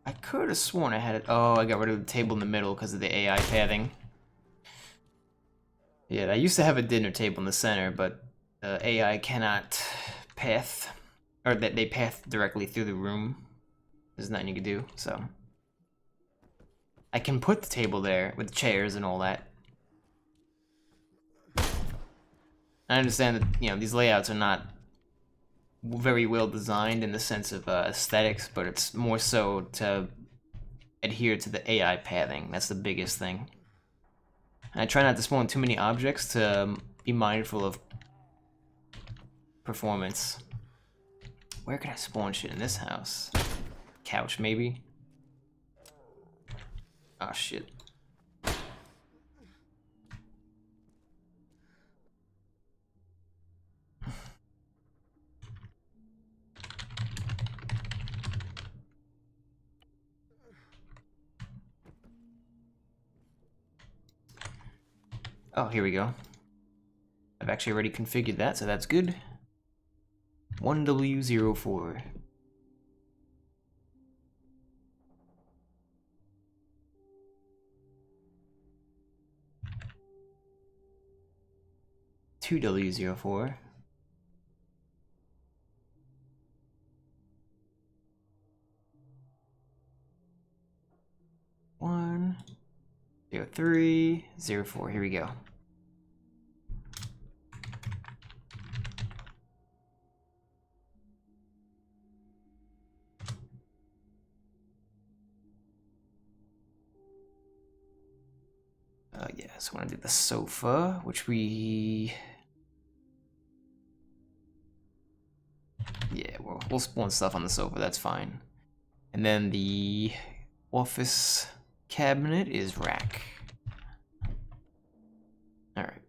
I could have sworn I had it. Oh, I got rid of the table in the middle because of the AI pathing. Yeah, I used to have a dinner table in the center, but AI cannot path, or that they path directly through the room. There's nothing you can do, so. I can put the table there with chairs and all that. I understand that, you know, these layouts are not very well designed in the sense of aesthetics, but it's more so to adhere to the AI pathing. That's the biggest thing. I try not to spawn too many objects to be mindful of performance. Where can I spawn shit in this house? Couch, maybe? Oh, shit. Oh, here we go. I've actually already configured that, so that's good. 1W04. Two W04. One, 03, 04. Here we go. Yeah, so I want to do the sofa, which we... Yeah, we'll spawn stuff on the sofa, that's fine. And then the office cabinet is rack. Alright.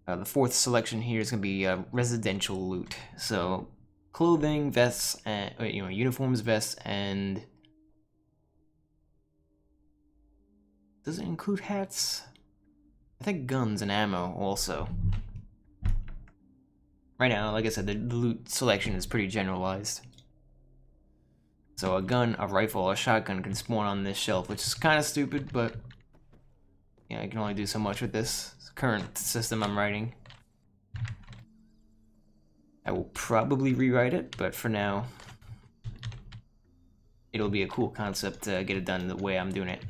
The fourth selection here is going to be residential loot. So, clothing, vests, and, you know, uniforms, vests, and... Does it include hats? I think guns and ammo also. Right now, like I said, the loot selection is pretty generalized. So a gun, a rifle, a shotgun can spawn on this shelf, which is kind of stupid, but yeah, I can only do so much with this current system I'm writing. I will probably rewrite it, but for now, it'll be a cool concept to get it done the way I'm doing it.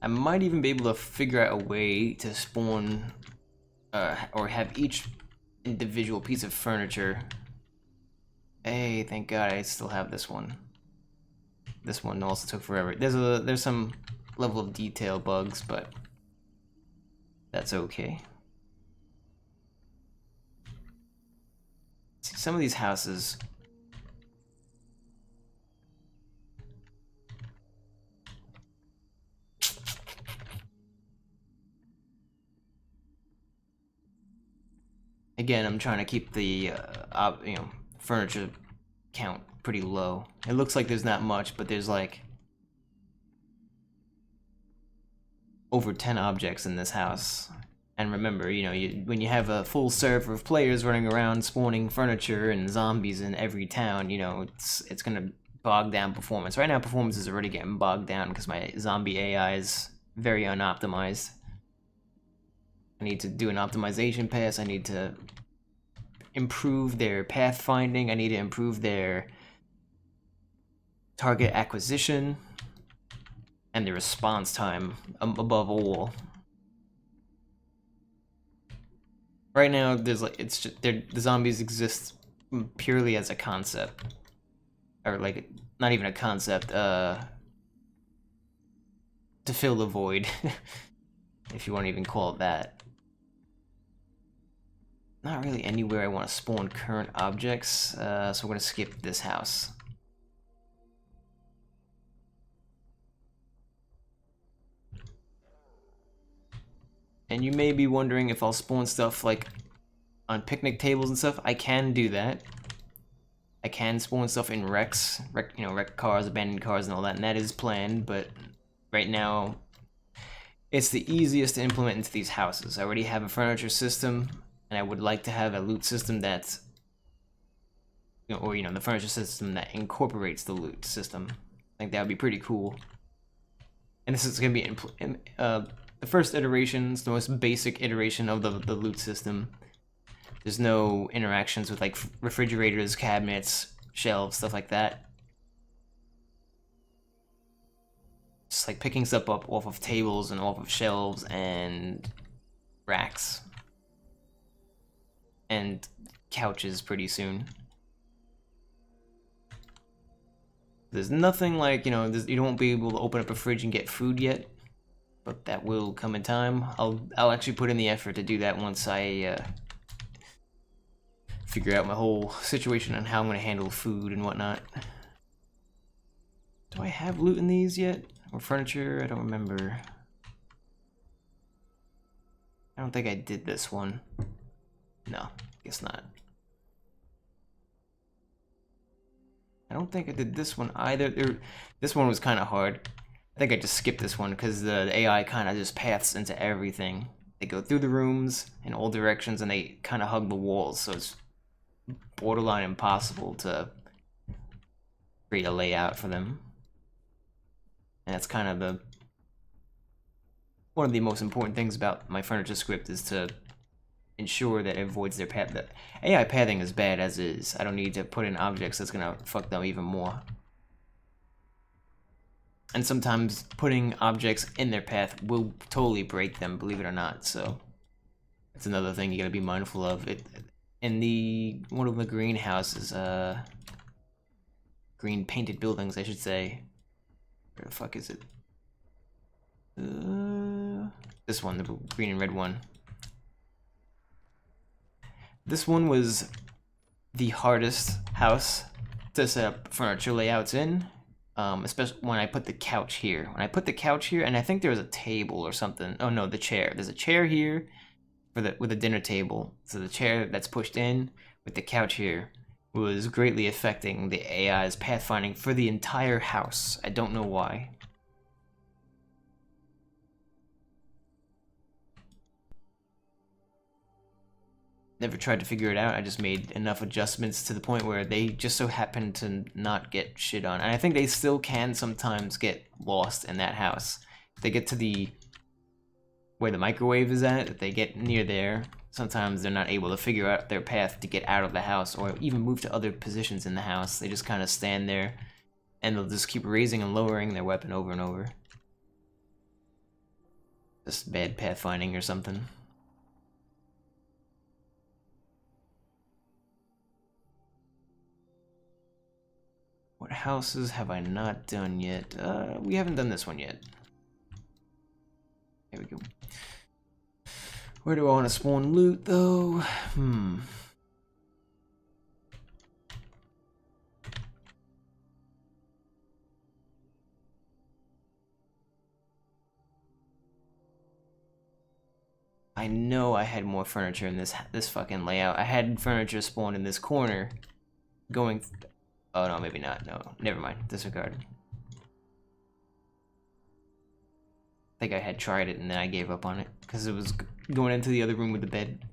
I might even be able to figure out a way to spawn or have each individual piece of furniture. Hey, thank God I still have this one. This one also took forever. There's some level of detail bugs, but that's okay. See, some of these houses. Again, I'm trying to keep the furniture count pretty low. It looks like there's not much, but there's like over 10 objects in this house. And remember, when you have a full server of players running around spawning furniture and zombies in every town, it's gonna bog down performance. Right now, performance is already getting bogged down because my zombie AI is very unoptimized. I need to do an optimization pass. I need to improve their pathfinding. I need to improve their target acquisition and the response time above all. Right now, there's like the zombies exist purely as a concept, or like not even a concept. To fill the void, if you want to even call it that. Not really anywhere I want to spawn current objects, so we're going to skip this house. And you may be wondering if I'll spawn stuff like on picnic tables and stuff. I can do that. I can spawn stuff in wrecks, wrecked cars, abandoned cars, and all that, and that is planned, but right now it's the easiest to implement into these houses. I already have a furniture system, and I would like to have a loot system that's, the furniture system that incorporates the loot system. I think that would be pretty cool. And this is going to be the first iteration, it's the most basic iteration of the loot system. There's no interactions with like refrigerators, cabinets, shelves, stuff like that. Just like picking stuff up off of tables and off of shelves and racks. And couches pretty soon. There's nothing like, you won't be able to open up a fridge and get food yet, but that will come in time. I'll actually put in the effort to do that once I figure out my whole situation on how I'm going to handle food and whatnot. Do I have loot in these yet? Or furniture? I don't remember. I don't think I did this one. No, guess not. I don't think I did this one either. This one was kind of hard. I think I just skipped this one because the AI kind of just paths into everything. They go through the rooms in all directions and they kind of hug the walls, so it's borderline impossible to create a layout for them. And that's kind of one of the most important things about my furniture script is to ensure that it avoids their path. The AI pathing is bad as is. I don't need to put in objects that's gonna fuck them even more. And sometimes putting objects in their path will totally break them, believe it or not. So that's another thing you gotta be mindful of. In one of the greenhouses, green painted buildings, I should say. Where the fuck is it? This one, the green and red one. This one was the hardest house to set up furniture layouts in, especially when I put the couch here. When I put the couch here, and I think there was a table or something. Oh no, the chair. There's a chair here with a dinner table. So the chair that's pushed in with the couch here was greatly affecting the AI's pathfinding for the entire house. I don't know why. Never tried to figure it out. I just made enough adjustments to the point where they just so happen to not get shit on. And I think they still can sometimes get lost in that house. If they get to where the microwave is at, if they get near there, sometimes they're not able to figure out their path to get out of the house or even move to other positions in the house. They just kind of stand there and they'll just keep raising and lowering their weapon over and over. Just bad pathfinding or something. What houses have I not done yet? We haven't done this one yet. There we go. Where do I want to spawn loot, though? I know I had more furniture in this fucking layout. I had furniture spawned in this corner, going. Oh no, maybe not. No, never mind. Disregard. I think I had tried it and then I gave up on it because it was going into the other room with the bed.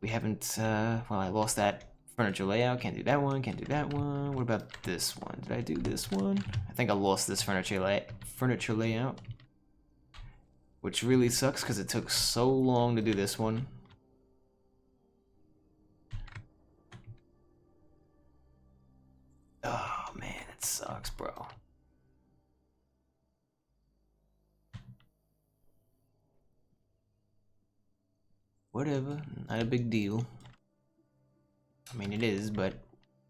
We haven't. Well, I lost that furniture layout. Can't do that one. Can't do that one. What about this one? Did I do this one? I think I lost this furniture layout. Which really sucks because it took so long to do this one. Oh man, it sucks, bro. Whatever, not a big deal. I mean, it is, but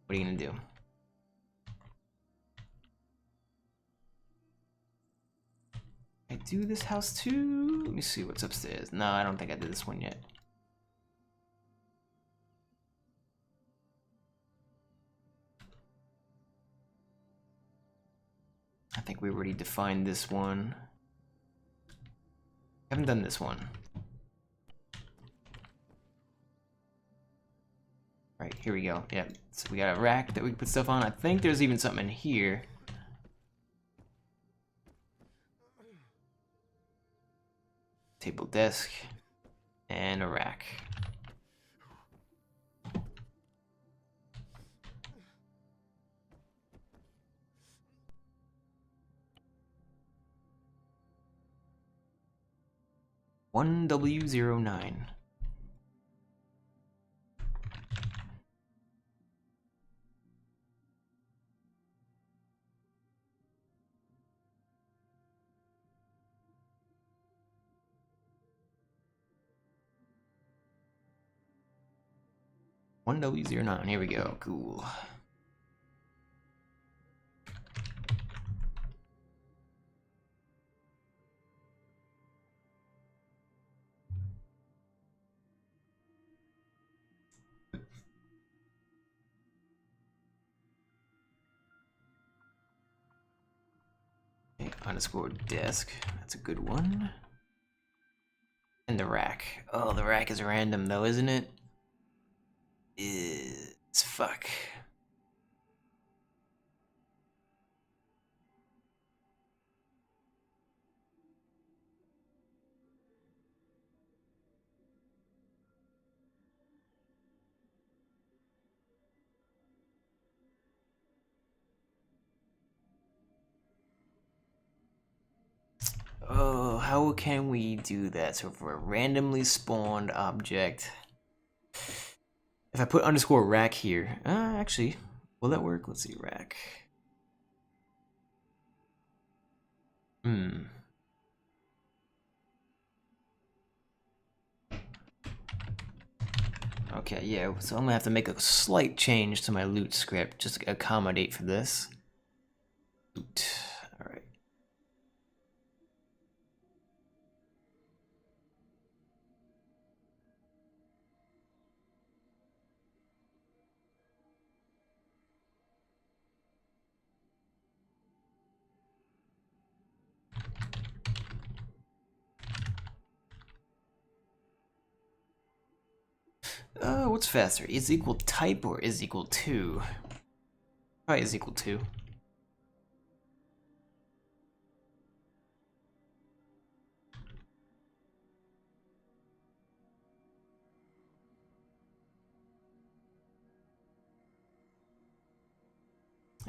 what are you gonna do? I do this house too? Let me see what's upstairs. No, I don't think I did this one yet. I think we already defined this one. Haven't done this one. Right, here we go. Yeah, so we got a rack that we can put stuff on. I think there's even something in here. Table, desk, and a rack. $1W09. $1W09. Here we go. Cool. Underscore desk. That's a good one. And the rack. Oh, the rack is random though, isn't it? It's fuck. Oh, how can we do that? So for a randomly spawned object, if I put underscore rack here, actually, will that work? Let's see, rack. Okay, yeah, so I'm gonna have to make a slight change to my loot script just to accommodate for this. Loot, alright. What's faster? Is equal type or is equal to? Probably is equal to.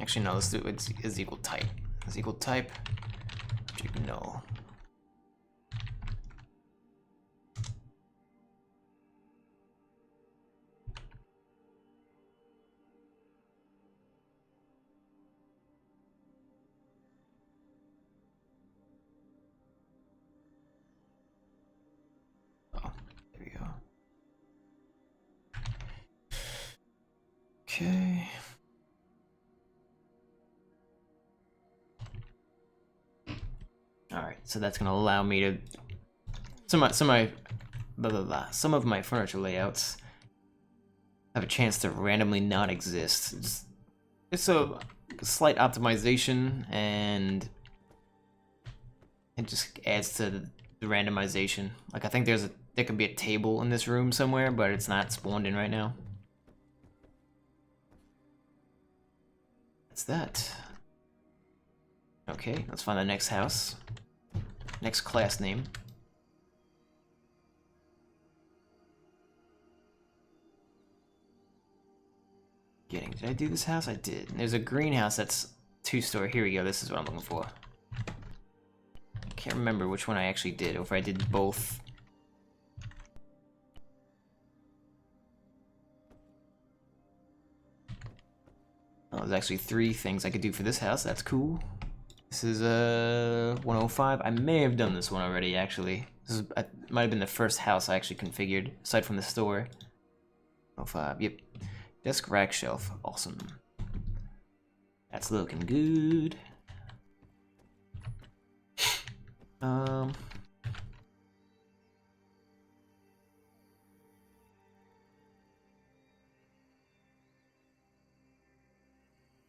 Actually, no, let's do it. Is equal type. Is equal type. Object null. Okay. All right, so that's gonna allow me to some of my furniture layouts have a chance to randomly not exist. It's a slight optimization, and it just adds to the randomization. Like I think there could be a table in this room somewhere, but it's not spawned in right now. That's that. Okay, let's find the next house. Next class name. Did I do this house? I did. There's a greenhouse that's 2-story. Here we go. This is what I'm looking for. I can't remember which one I actually did, or if I did both. Oh, there's actually 3 things I could do for this house. That's cool. This is 105. I may have done this one already, actually. This might have been the first house I actually configured, aside from the store. 105. Yep. Desk rack shelf. Awesome. That's looking good.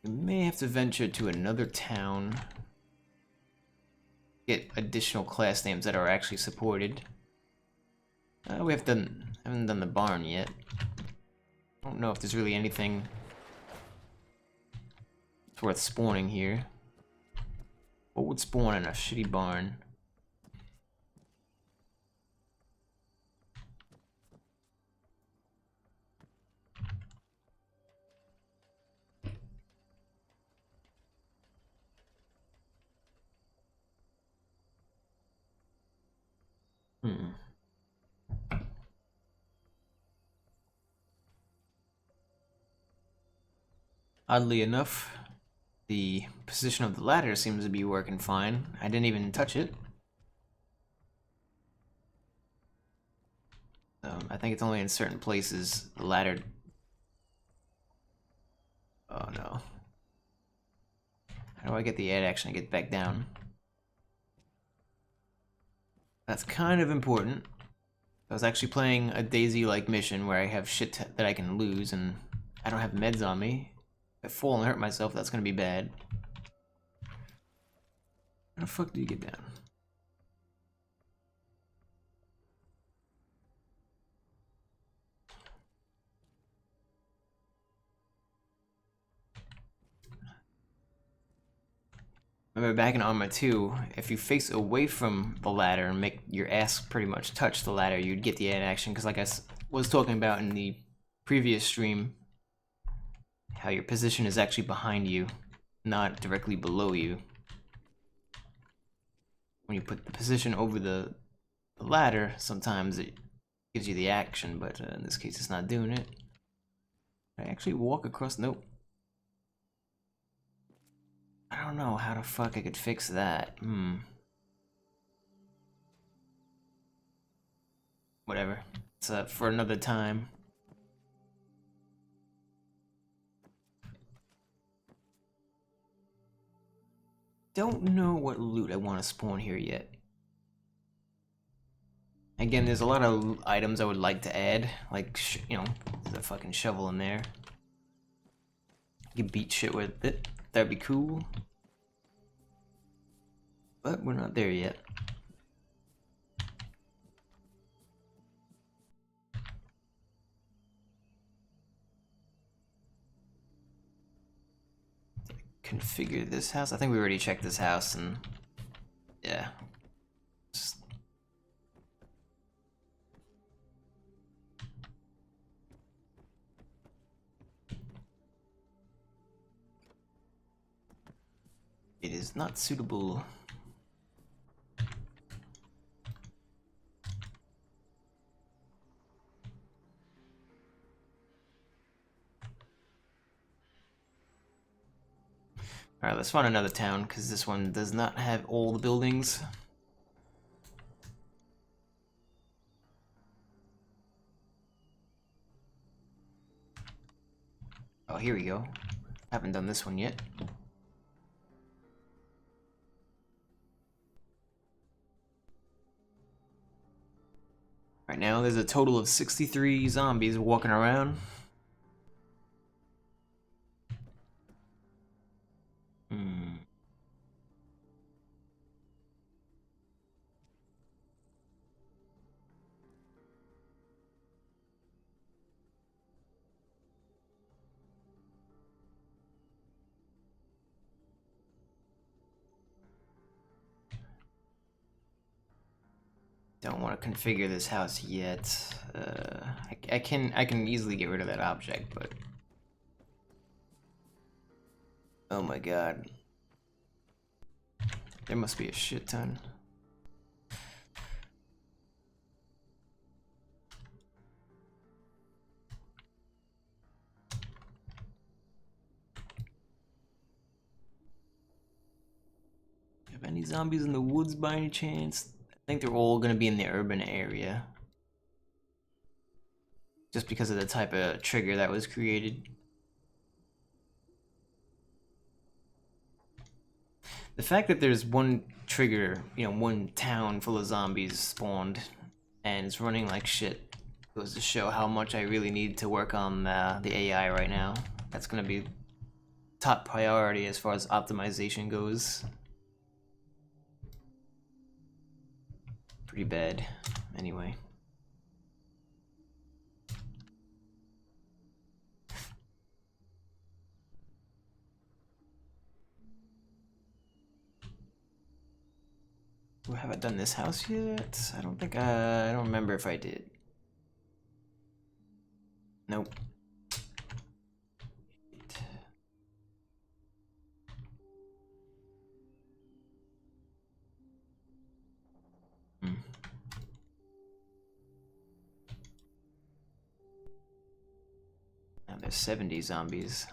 We may have to venture to another town. Get additional class names that are actually supported. We haven't done the barn yet. I don't know if there's really anything that's worth spawning here. What would spawn in a shitty barn? Oddly enough, the position of the ladder seems to be working fine. I didn't even touch it. I think it's only in certain places the ladder... Oh no. How do I get the add action to get back down? That's kind of important. I was actually playing a Daisy-like mission where I have shit that I can lose and I don't have meds on me. If I fall and hurt myself, that's gonna be bad. How the fuck do you get down? Remember back in Arma 2, if you face away from the ladder and make your ass pretty much touch the ladder, you'd get the add action, because like I was talking about in the previous stream, how your position is actually behind you, not directly below you. When you put the position over the ladder, sometimes it gives you the action, but in this case it's not doing it. Can I actually walk across? Nope. I don't know how the fuck I could fix that. Whatever. It's for another time. Don't know what loot I want to spawn here yet. Again, there's a lot of items I would like to add, like, you know, there's a fucking shovel in there. You can beat shit with it. That'd be cool. But we're not there yet. Configure this house. I think we already checked this house and yeah. It is not suitable. Alright, let's find another town, because this one does not have all the buildings. Oh, here we go. Haven't done this one yet. Right now, there's a total of 63 zombies walking around. Don't want to configure this house yet. I can easily get rid of that object, but oh my god, there must be a shit ton. Have any zombies in the woods by any chance? I think they're all gonna be in the urban area. Just because of the type of trigger that was created. The fact that there's one trigger, one town full of zombies spawned, and it's running like shit, goes to show how much I really need to work on the AI right now. That's gonna be top priority as far as optimization goes. Pretty bad, anyway. Have I done this house yet? I don't think I don't remember if I did. Nope. Now there's 70 zombies.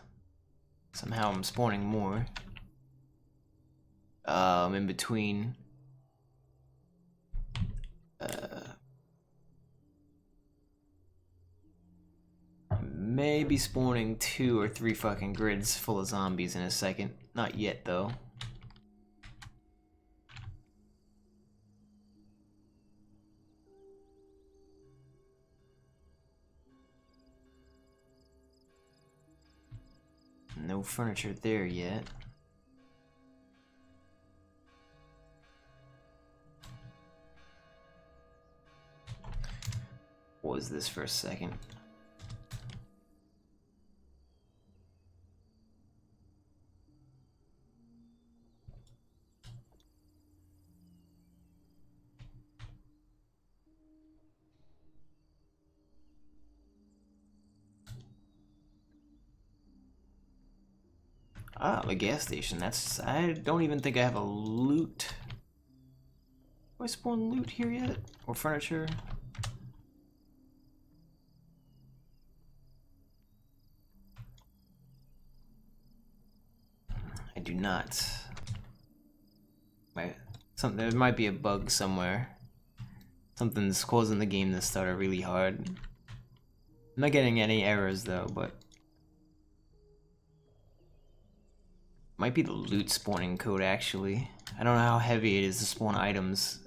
Somehow I'm spawning more. In between. Maybe spawning 2 or 3 fucking grids full of zombies in a second. Not yet, though. No furniture there yet. What was this for a second? Ah, the gas station. I don't even think I have a loot. Do I spawn loot here yet? Or furniture? I do not. There might be a bug somewhere. Something's causing the game to start really hard. I'm not getting any errors though, but might be the loot spawning code actually. I don't know how heavy it is to spawn items.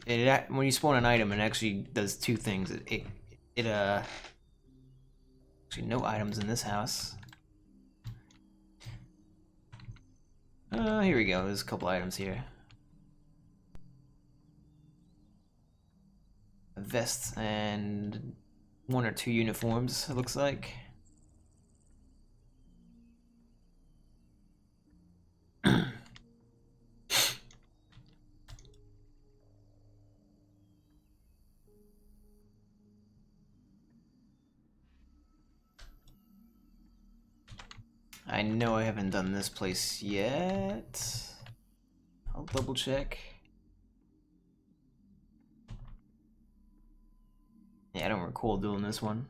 When you spawn an item, it actually does 2 things. Actually, no items in this house. Here we go. There's a couple items here. A vest and 1 or 2 uniforms, it looks like. I know I haven't done this place yet. I'll double check. Yeah, I don't recall doing this one.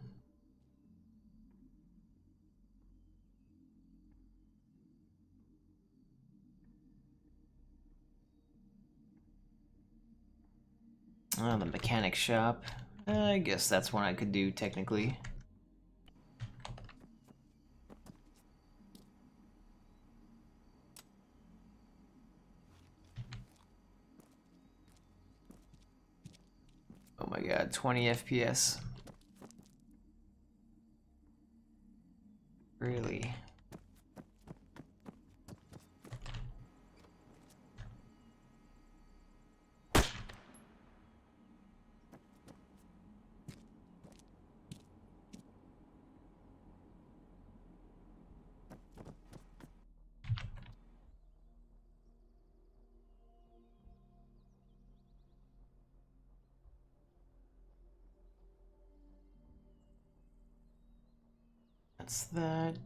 Oh, the mechanic shop. I guess that's one I could do technically. my god, 20 FPS. Really? That's that.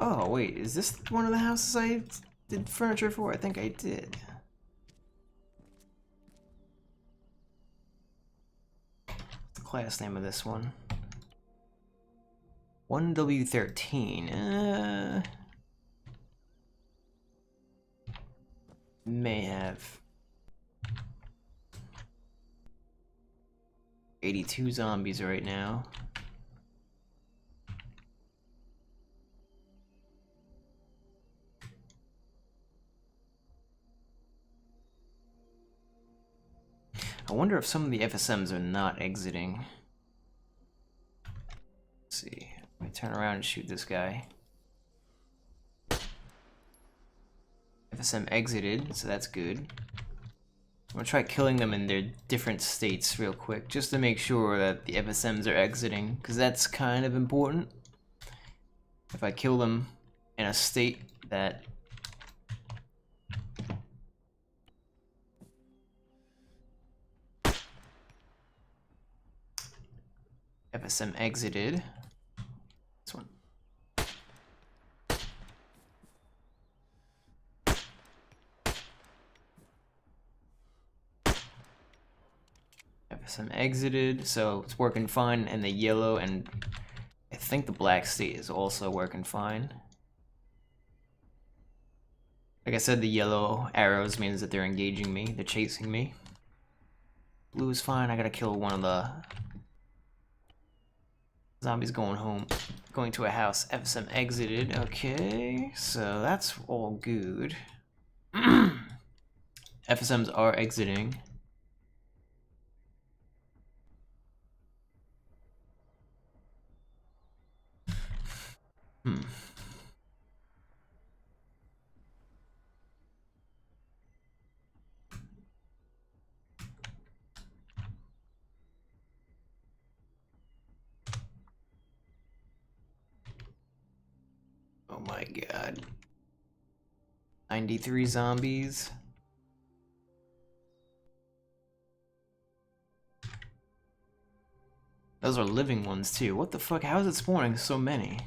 Oh, wait, is this one of the houses I did furniture for? I think I did. What's the class name of this one? 1W13. May have 82 zombies right now. I wonder if some of the FSMs are not exiting. Let's see. Let me turn around and shoot this guy. FSM exited, so that's good. I'm gonna try killing them in their different states real quick, just to make sure that the FSMs are exiting, because that's kind of important. If I kill them in a state that FSM exited. This one. FSM exited, so it's working fine, and the yellow and I think the black state is also working fine. Like I said, the yellow arrows means that they're engaging me, they're chasing me. Blue is fine, I gotta kill one of the zombies going home, going to a house. FSM exited, okay, so that's all good. FSMs are exiting. Oh my god. 93 zombies. Those are living ones too. What the fuck? How is it spawning so many?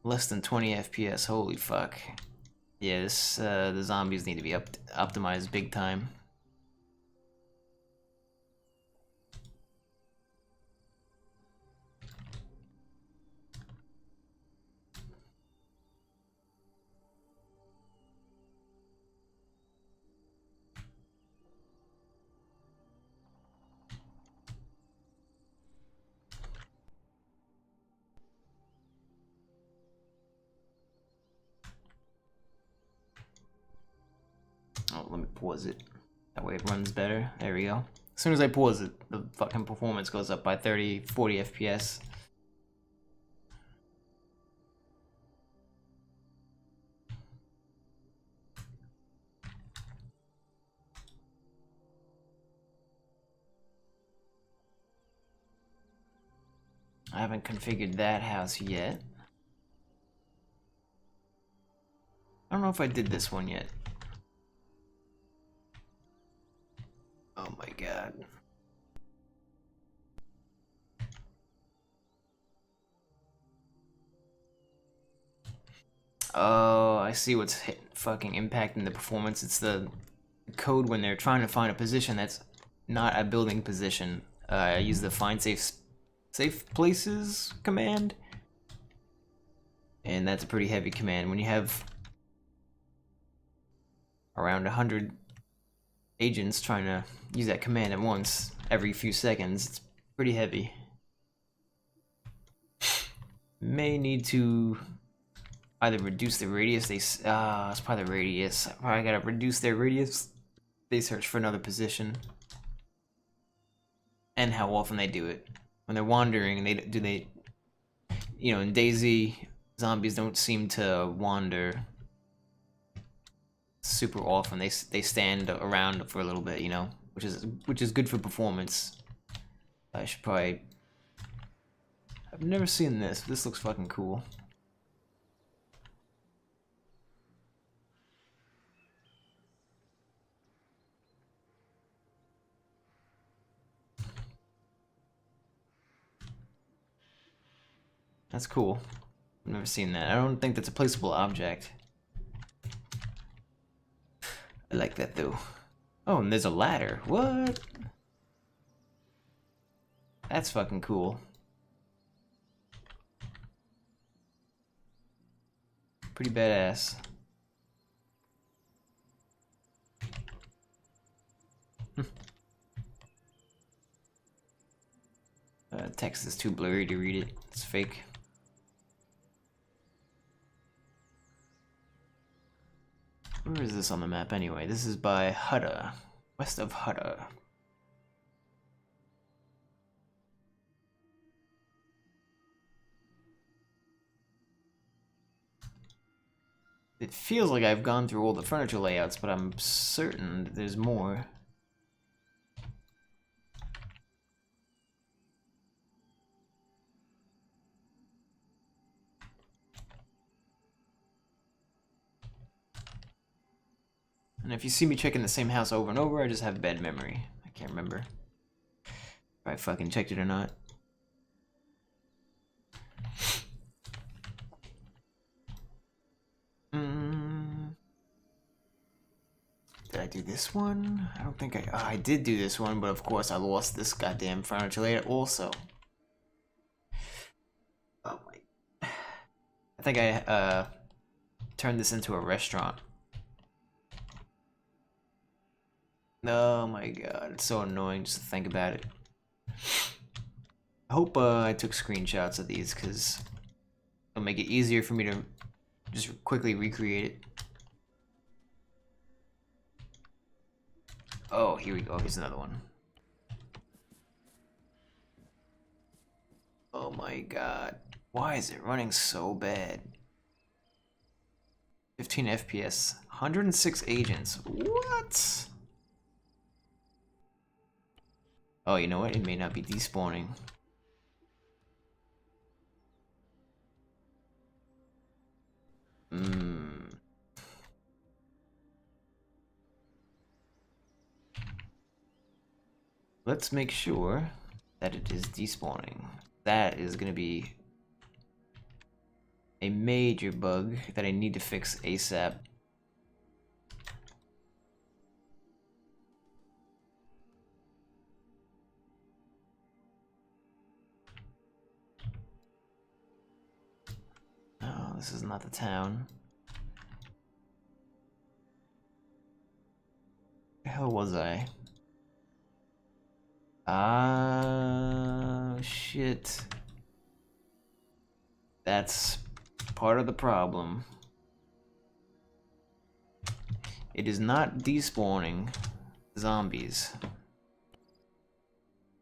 Less than 20 FPS. Holy fuck. Yeah, this, the zombies need to be optimized big time. Oh, let me pause it. That way it runs better. There we go. As soon as I pause it, the fucking performance goes up by 30, 40 FPS. I haven't configured that house yet. I don't know if I did this one yet. Oh my god. Oh, I see what's fucking impacting the performance. It's the code when they're trying to find a position that's not a building position. I use the find safe places command, and that's a pretty heavy command. When you have around 100 agents trying to use that command at once every few seconds. It's pretty heavy. May need to either reduce the radius it's probably the radius. I probably gotta reduce their radius. They search for another position. And how often they do it. When they're wandering, they you know, in DayZ, zombies don't seem to wander super often. They stand around for a little bit, you know, which is good for performance. I should probably. I've never seen this. This looks fucking cool. That's cool. I've never seen that. I don't think that's a placeable object. I like that though. Oh, and there's a ladder. What? That's fucking cool. Pretty badass. Text is too blurry to read it. It's fake. Where is this on the map anyway? This is by Hutta, west of Hutta. It feels like I've gone through all the furniture layouts, but I'm certain that there's more. And if you see me checking the same house over and over, I just have bad memory. I can't remember if I fucking checked it or not. Did I do this one? I don't think I did do this one, but of course I lost this goddamn furniture layout also. Oh my. I think I turned this into a restaurant. Oh my god, it's so annoying just to think about it. I hope I took screenshots of these because it'll make it easier for me to just quickly recreate it. Oh, here we go. Here's another one. Oh my god. Why is it running so bad? 15 FPS. 106 agents. What? Oh, you know what? It may not be despawning. Let's make sure that it is despawning. That is going to be a major bug that I need to fix ASAP. Oh, this is not the town. Where the hell was I? Ah, shit. That's part of the problem. It is not despawning zombies.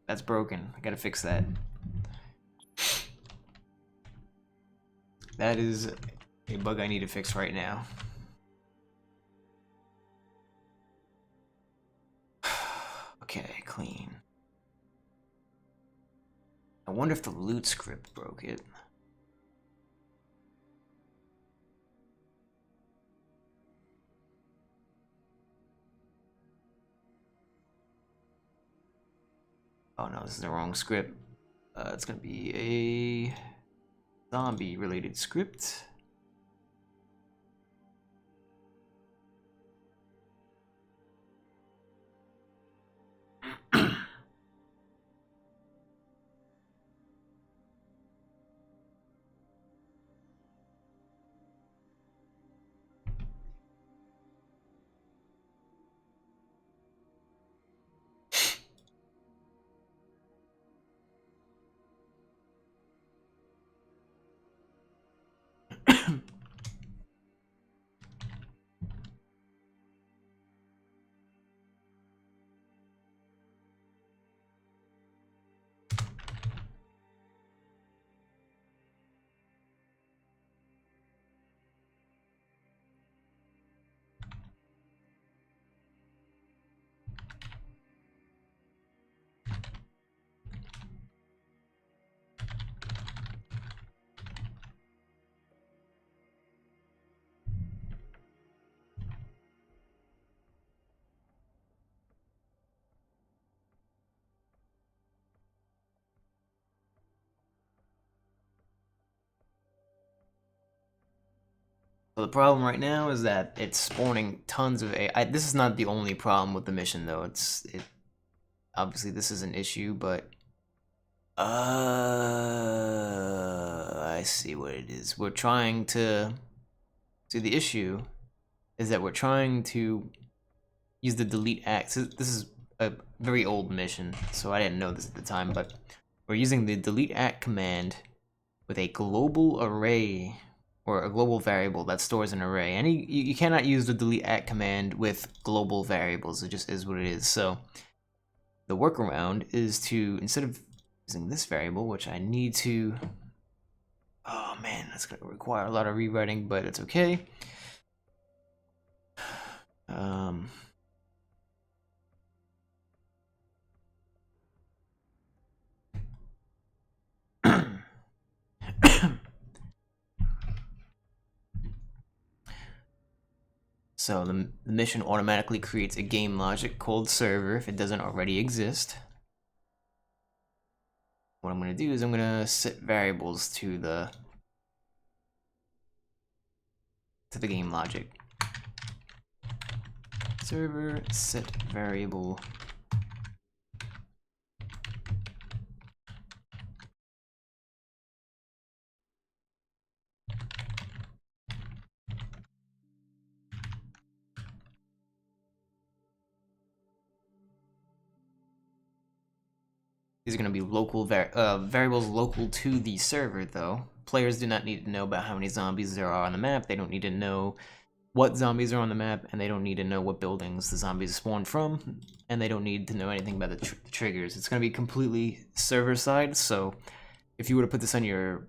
That's broken. I gotta fix that. That is a bug I need to fix right now. Okay, clean. I wonder if the loot script broke it. Oh no, this is the wrong script. It's gonna be a zombie related script. So the problem right now is that it's spawning tons of AI. This is not the only problem with the mission, though. Obviously this is an issue, but I see what it is. We're trying to see, the issue is that we're trying to use the delete act. So this is a very old mission, so I didn't know this at the time, but we're using the delete act command with a global array, or a global variable that stores an array. And you cannot use the delete act command with global variables. It just is what it is. So the workaround is to, instead of using this variable, which I need to, oh man, that's gonna require a lot of rewriting, but it's okay. So the mission automatically creates a game logic called server if it doesn't already exist. What I'm going to do is I'm going to set variables to the game logic. Server set variable. These are going to be local variables local to the server, though. Players do not need to know about how many zombies there are on the map. They don't need to know what zombies are on the map, and they don't need to know what buildings the zombies spawn from, and they don't need to know anything about the triggers. It's going to be completely server side, so if you were to put this on your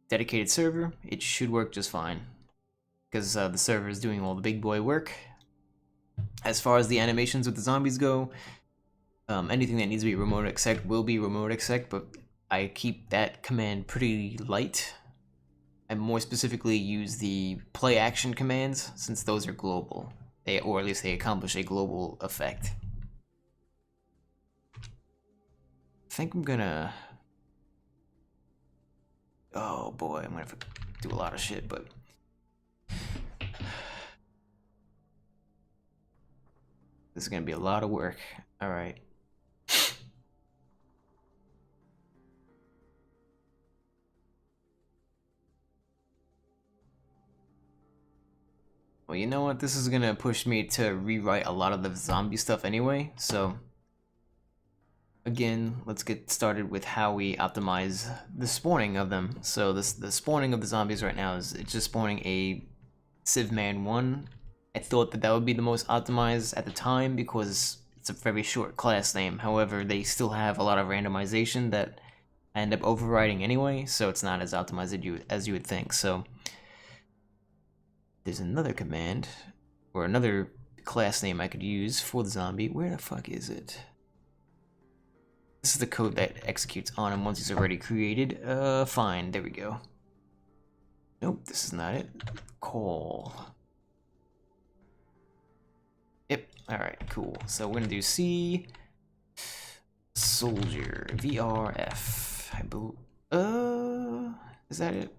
dedicated server, it should work just fine, because the server is doing all the big boy work. As far as the animations with the zombies go, anything that needs to be remote exec will be remote exec, but I keep that command pretty light. I more specifically use the play action commands, since those are global. Or at least they accomplish a global effect. I think I'm gonna... Oh boy, I'm gonna have to do a lot of shit, but... This is gonna be a lot of work. Alright. Well, you know what? This is gonna push me to rewrite a lot of the zombie stuff anyway, so... Again, let's get started with how we optimize the spawning of them. So the spawning of the zombies right now is it's just spawning a Civman 1. I thought that would be the most optimized at the time because it's a very short class name. However, they still have a lot of randomization that I end up overriding anyway, so it's not as optimized as you would think. So there's another command, or another class name I could use for the zombie. Where the fuck is it? This is the code that executes on him once he's already created. Fine, there we go. Nope, this is not it. Call. Yep, alright, cool. So we're gonna do C soldier VRF. I believe. Is that it?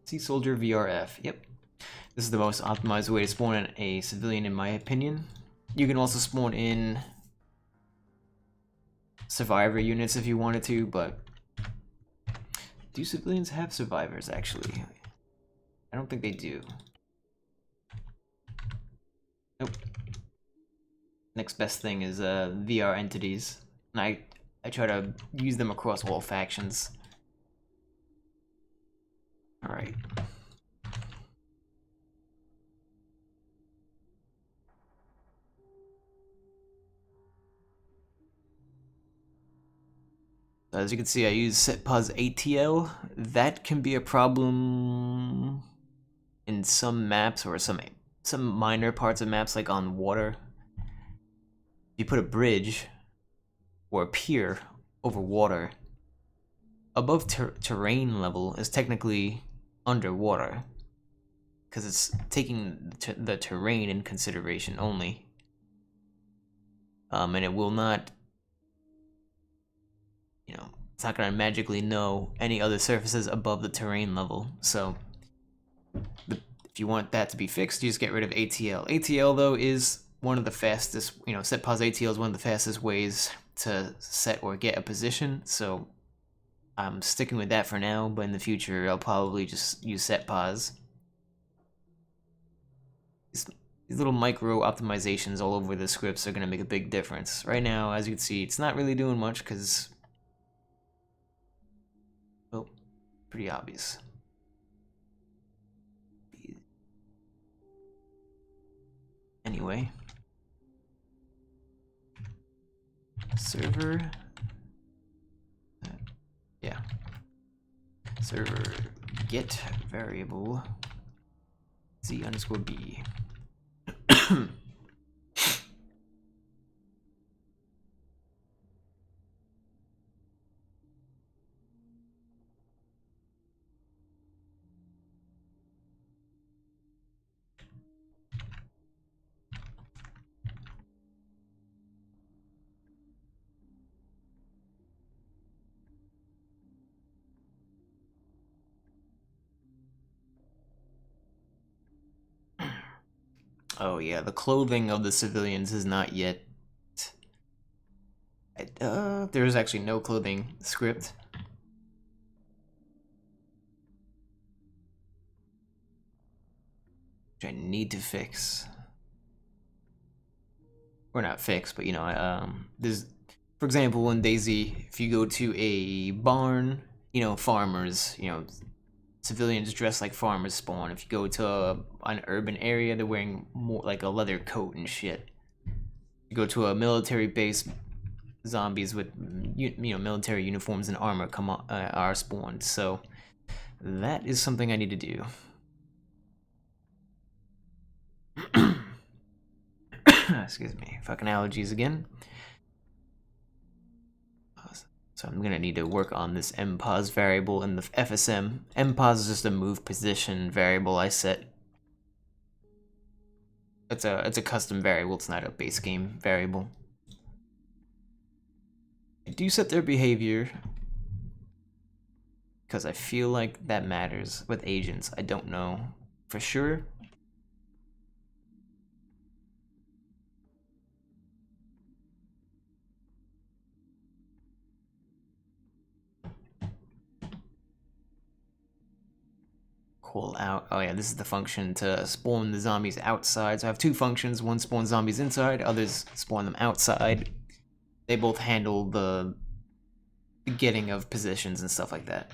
C soldier VRF. Yep. This is the most optimized way to spawn in a civilian, in my opinion. You can also spawn in survivor units if you wanted to, but do civilians have survivors, actually? I don't think they do. Nope. Next best thing is VR entities, and I try to use them across all factions. Alright. As you can see, I use setpos ATL. That can be a problem in some maps, or some minor parts of maps, like on water. If you put a bridge or a pier over water, above terrain level is technically underwater, because it's taking the terrain in consideration only. And it will not, you know, it's not gonna magically know any other surfaces above the terrain level. So if you want that to be fixed, you just get rid of ATL. ATL though is one of the fastest, you know, set pause ATL is one of the fastest ways to set or get a position. So I'm sticking with that for now, but in the future I'll probably just use set pause. These little micro optimizations all over the scripts are going to make a big difference. Right now, as you can see, it's not really doing much because, well, pretty obvious. Anyway, server, yeah, server get variable z_b. Oh yeah, the clothing of the civilians is not yet. There is actually no clothing script. Which I need to fix. Or not fix, but you know, there's, for example, in DayZ, if you go to a barn, you know, farmers, you know, civilians dressed like farmers spawn. If you go to an urban area, they're wearing more like a leather coat and shit. You go to a military base, zombies with you know, military uniforms and armor are spawned. So that is something I need to do. Excuse me, fucking allergies again. So I'm gonna need to work on this mpos variable in the FSM. Mpos is just a move position variable I set. It's a custom variable, it's not a base game variable. I do set their behavior because I feel like that matters with agents. I don't know for sure. Call out. Oh yeah, this is the function to spawn the zombies outside. So I have two functions. One spawns zombies inside, others spawn them outside. They both handle the getting of positions and stuff like that.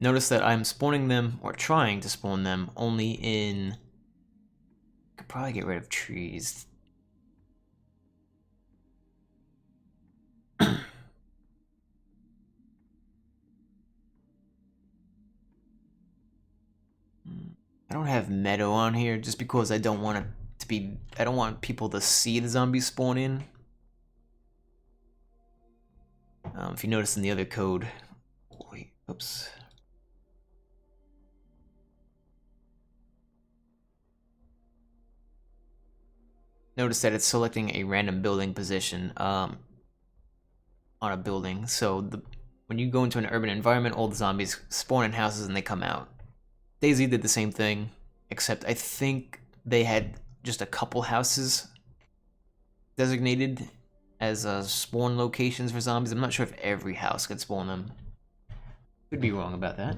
Notice that I'm spawning them, or trying to spawn them, only in... I could probably get rid of trees. I don't have meadow on here just because I don't want it to be... I don't want people to see the zombies spawn in. If you notice in the other code... Wait, oops. Notice that it's selecting a random building position on a building. So when you go into an urban environment, all the zombies spawn in houses and they come out. DayZ did the same thing, except I think they had just a couple houses designated as spawn locations for zombies. I'm not sure if every house could spawn them. Could be wrong about that.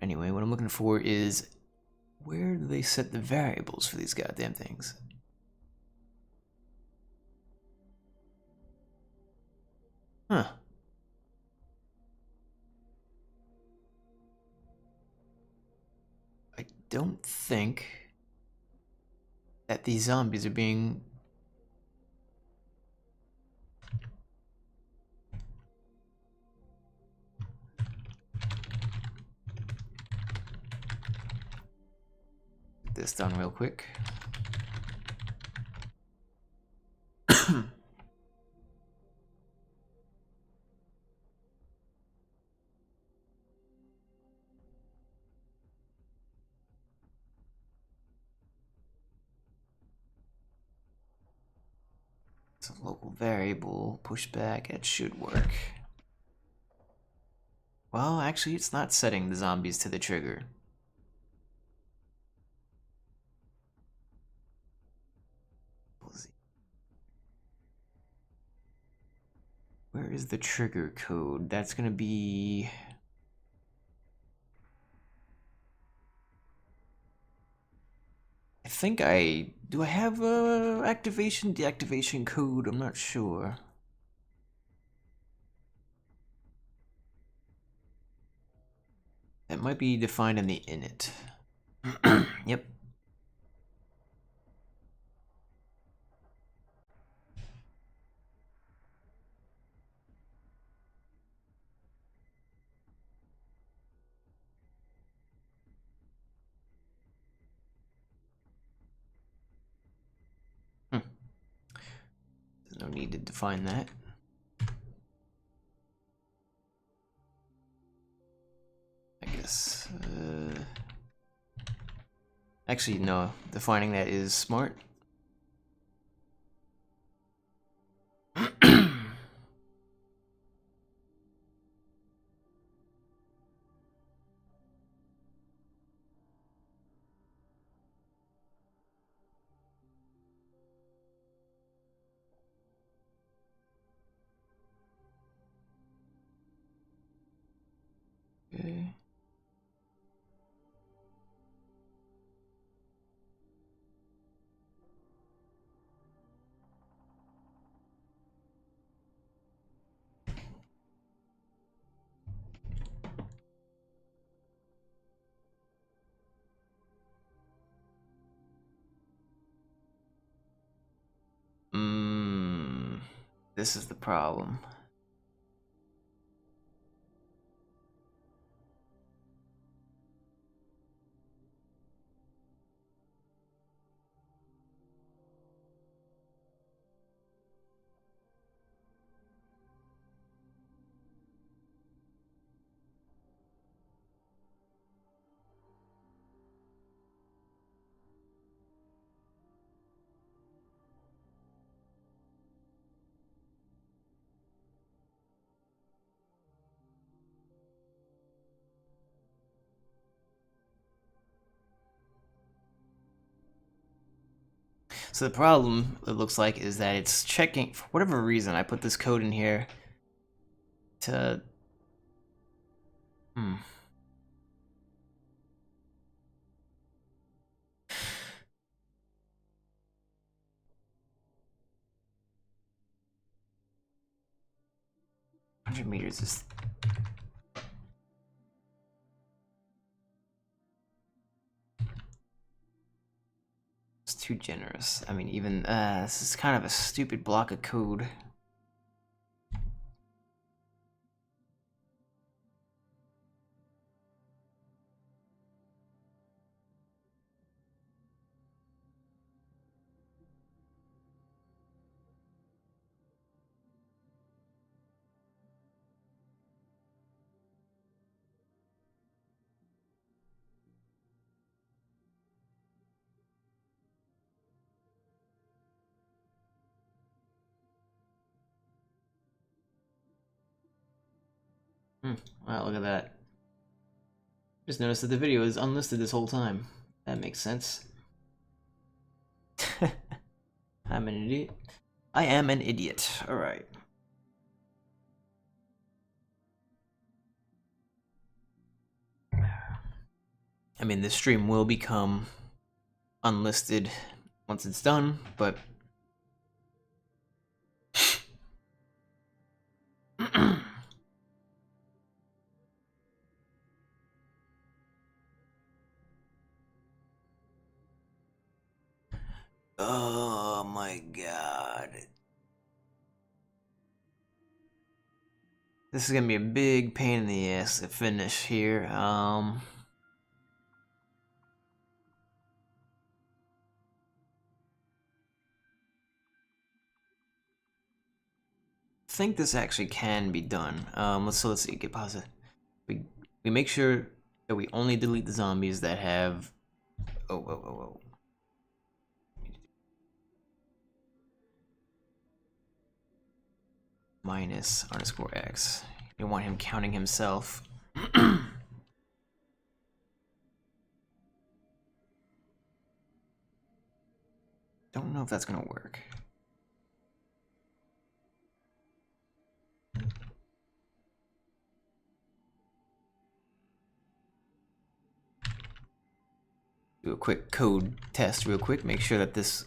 Anyway, what I'm looking for is where do they set the variables for these goddamn things? Huh. I don't think that these zombies are being... Get this done real quick. It's a local variable. Pushback. It should work. Well, actually, it's not setting the zombies to the trigger. Where is the trigger code? That's gonna be... I think do I have a activation, deactivation code? I'm not sure. It might be defined in the init. Yep. There's no need to define that. I guess. Actually, no. Defining that is smart. Okay. This is the problem. So the problem, it looks like, is that it's checking, for whatever reason, I put this code in here to... 100 meters is... It's too generous. I mean, even, this is kind of a stupid block of code. Wow, look at that. Just noticed that the video is unlisted this whole time. That makes sense. I'm an idiot. I am an idiot. Alright. I mean, this stream will become unlisted once it's done, but... Oh my god. This is gonna be a big pain in the ass to finish here. I think this actually can be done. Let's see, get pause it. We make sure that we only delete the zombies that have... Oh. minus underscore x. You want him counting himself. Don't know if that's gonna work. Do a quick code test real quick, make sure that this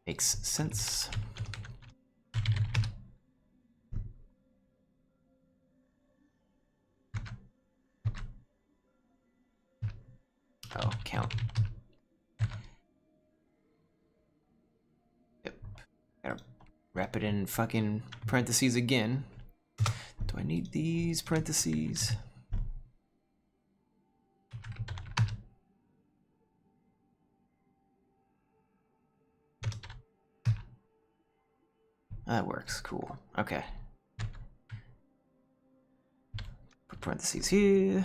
makes sense. Oh, count. Yep. Gotta wrap it in fucking parentheses again. Do I need these parentheses? That works, cool. Okay. Put parentheses here.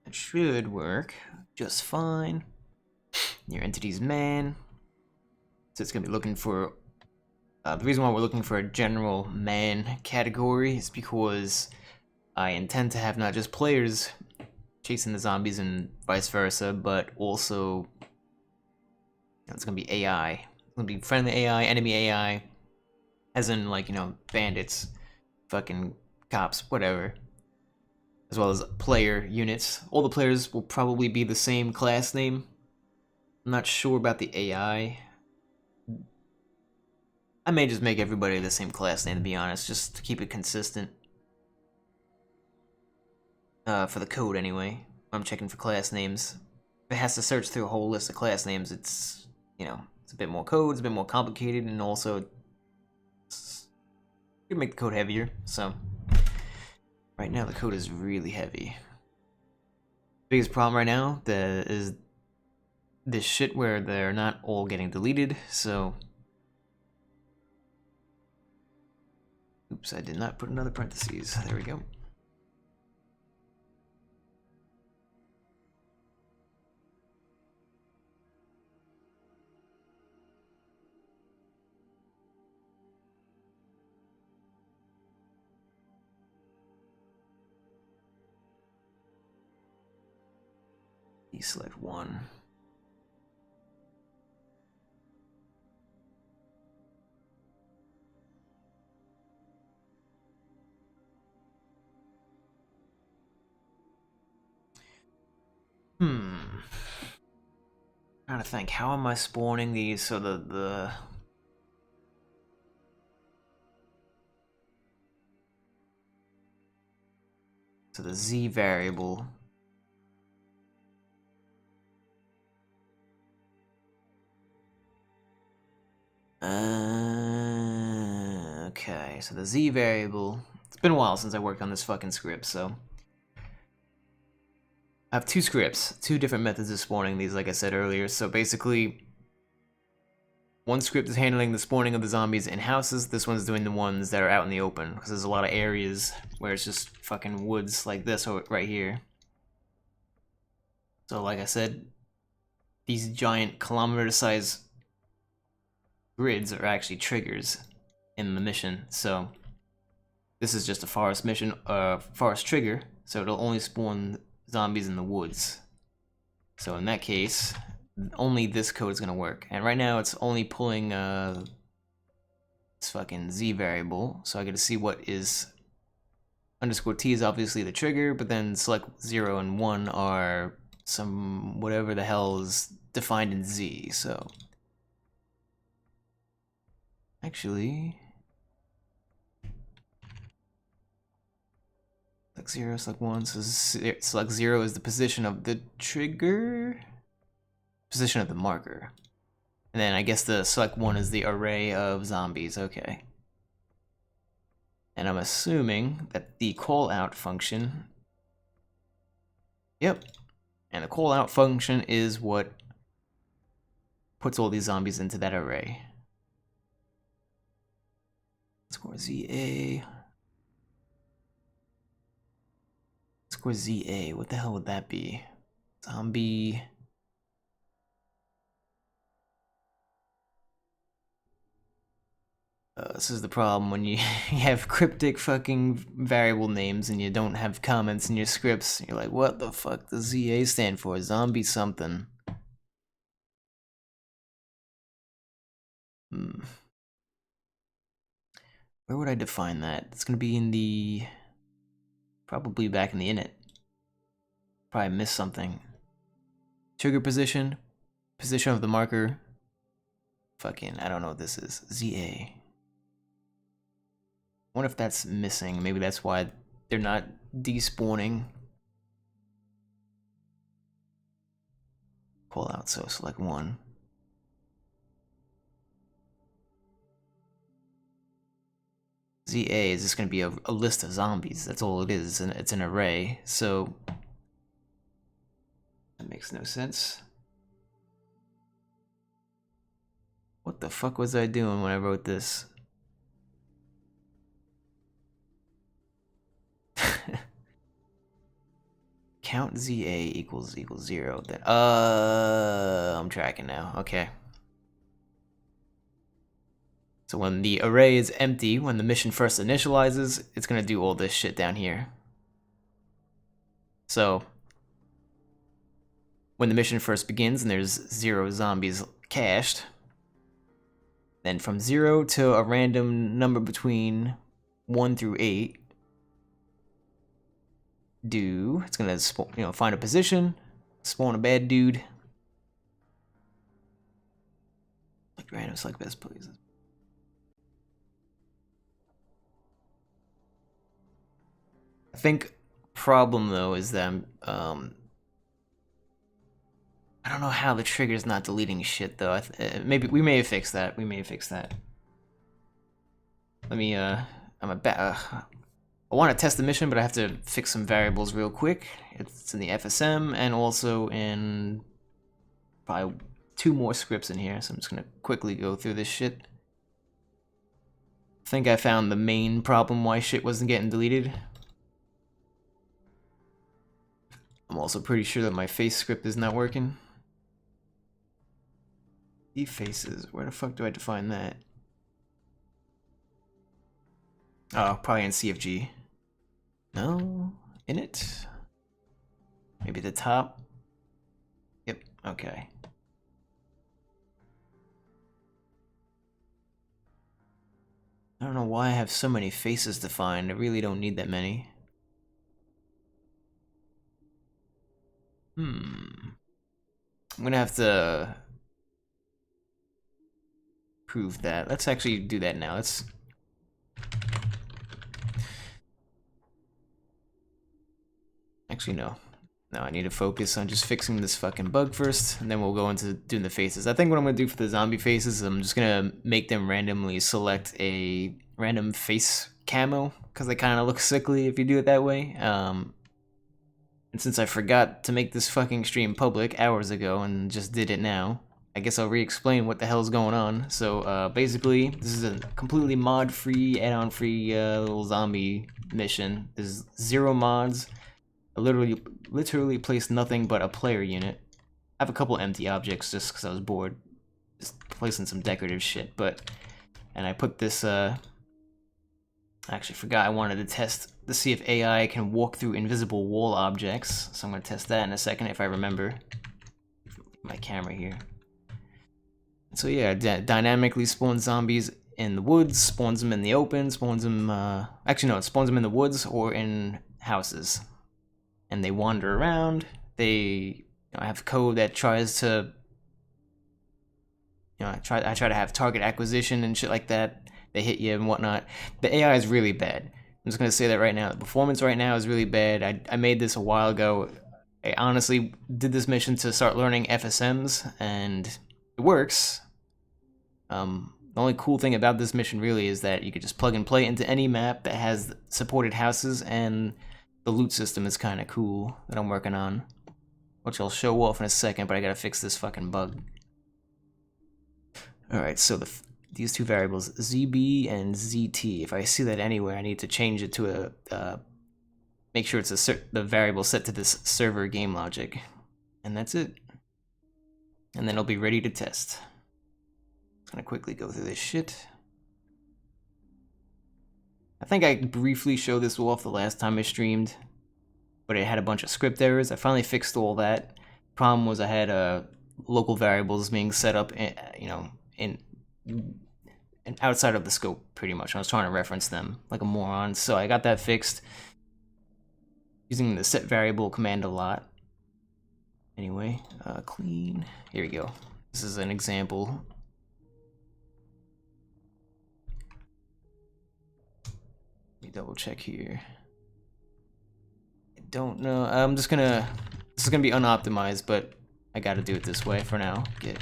It should work just fine. Your entity's man. So it's gonna be looking for, the reason why we're looking for a general man category is because I intend to have not just players chasing the zombies and vice versa, but also it's gonna be AI. It's gonna be friendly AI, enemy AI, as in like, you know, bandits, fucking cops, whatever. As well as player units. All the players will probably be the same class name. I'm not sure about the AI. I may just make everybody the same class name, to be honest, just to keep it consistent. For the code, anyway. I'm checking for class names. If it has to search through a whole list of class names, it's, you know, it's a bit more code, it's a bit more complicated, and also it's gonna make the code heavier, so. Right now, the code is really heavy. Biggest problem right now is this shit where they're not all getting deleted, so. Oops, I did not put another parentheses. There we go. Select one. Trying to think, how am I spawning these so the Z variable. Okay, so the Z variable. It's been a while since I worked on this fucking script, so. I have two scripts, two different methods of spawning these, like I said earlier. So basically, one script is handling the spawning of the zombies in houses. This one's doing the ones that are out in the open, because there's a lot of areas where it's just fucking woods like this right here. So like I said, these giant kilometer-sized grids are actually triggers in the mission. So this is just a forest mission, forest trigger, so it'll only spawn zombies in the woods. So in that case, only this code is gonna work. And right now it's only pulling this fucking Z variable, so I get to see what is underscore T is obviously the trigger, but then select 0 and 1 are some whatever the hell is defined in Z. So actually, select 0, select 1, so select 0 is the position of the trigger, position of the marker. And then I guess the select 1 is the array of zombies, okay. And I'm assuming that the call out function, yep, and the call out function is what puts all these zombies into that array. Score ZA. Score ZA, what the hell would that be? Zombie. This is the problem when you, you have cryptic fucking variable names and you don't have comments in your scripts. You're like, what the fuck does ZA stand for? Zombie something. Hmm. Where would I define that? It's gonna be in the... probably back in the init. Probably missed something. Trigger position. Position of the marker. Fucking, I don't know what this is. ZA. I wonder if that's missing. Maybe that's why they're not despawning. Pull out, so select one. ZA is just going to be a list of zombies. That's all it is. And it's an array. So that makes no sense. What the fuck was I doing when I wrote this? Count ZA equals 0. Then I'm tracking now. Okay. So when the array is empty, when the mission first initializes, it's gonna do all this shit down here. So when the mission first begins and there's 0 zombies cached, then from 0 to a random number between 1 through 8, it's gonna find a position, spawn a bad dude. Like random select best places. I think problem though is that I don't know how the trigger's not deleting shit though. Maybe we may have fixed that. Let me I want to test the mission, but I have to fix some variables real quick. It's in the FSM and also in probably 2 more scripts in here, so I'm just gonna quickly go through this shit. I think I found the main problem why shit wasn't getting deleted. I'm also pretty sure that my face script is not working. Faces, where the fuck do I define that? Oh, probably in CFG. No, in it. Maybe the top. Yep, okay. I don't know why I have so many faces defined. I really don't need that many. I'm gonna have to prove that. Let's actually do that now. Actually, no. No, I need to focus on just fixing this fucking bug first, and then we'll go into doing the faces. I think what I'm gonna do for the zombie faces is I'm just gonna make them randomly select a random face camo, because they kind of look sickly if you do it that way. And since I forgot to make this fucking stream public hours ago and just did it now, I guess I'll re-explain what the hell's going on. So basically, this is a completely mod-free, add-on-free little zombie mission. There's 0 mods. I literally placed nothing but a player unit. I have a couple empty objects just because I was bored. Just placing some decorative shit, and I put this, I actually forgot I wanted to test to see if AI can walk through invisible wall objects. So I'm going to test that in a second if I remember. My camera here. So yeah, dynamically spawns zombies in the woods, spawns them in the open, spawns them, actually no, it spawns them in the woods or in houses. And they wander around. They have code that tries to, I try to have target acquisition and shit like that. They hit you and whatnot. The AI is really bad. I'm just gonna say that right now. The performance right now is really bad. I made this a while ago. I honestly did this mission to start learning FSMs, and it works. The only cool thing about this mission really is that you could just plug and play into any map that has supported houses, and the loot system is kind of cool that I'm working on, which I'll show off in a second, but I gotta fix this fucking bug. Alright, so these 2 variables, ZB and ZT, if I see that anywhere, I need to change it to make sure it's the variable set to this server game logic. And that's it. And then it'll be ready to test. Just gonna quickly go through this shit. I think I briefly showed this off the last time I streamed, but it had a bunch of script errors. I finally fixed all that. Problem was I had local variables being set up, in outside of the scope pretty much. I was trying to reference them like a moron, so I got that fixed using the set variable command a lot. Anyway, clean. Here we go. This is an example. Let me double check here. I don't know. I'm just gonna. This is gonna be unoptimized, but I gotta do it this way for now. Get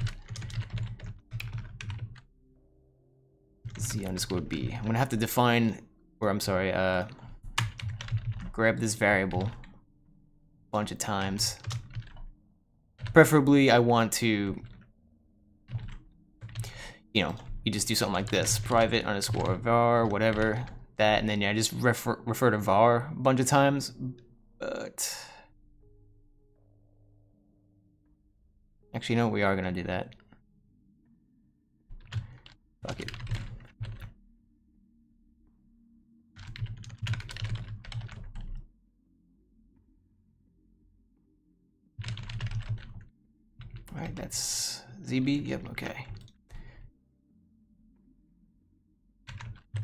z_b. I'm gonna have to define, or I'm sorry, grab this variable a bunch of times. Preferably, I want to, you just do something like this: private_var, whatever that, and then I just refer to var a bunch of times. But actually, no, we are gonna do that. Fuck it. Alright, that's ZB. Yep, okay.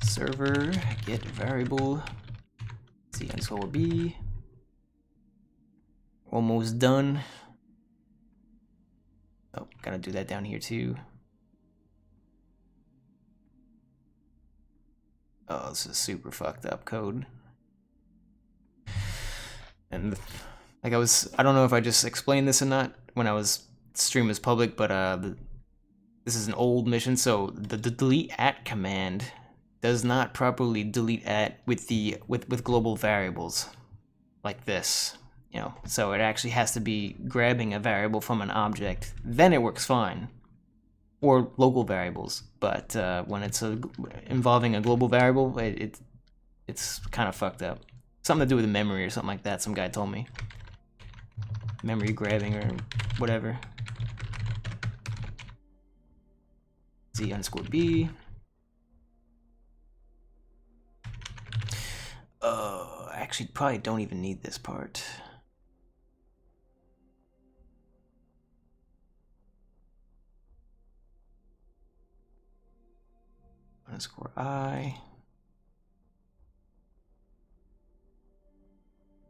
Server get variable z_b. Almost done. Oh, gotta do that down here too. Oh, this is super fucked up code. And like I don't know if I just explained this or not when I was stream was public, but this is an old mission, so the delete at command does not properly delete at with global variables like this, so it actually has to be grabbing a variable from an object, then it works fine, or local variables. But when it's involving a global variable, it's kind of fucked up. Something to do with the memory or something like that, some guy told me. Memory grabbing or whatever. z_b. Actually, probably don't even need this part. _i.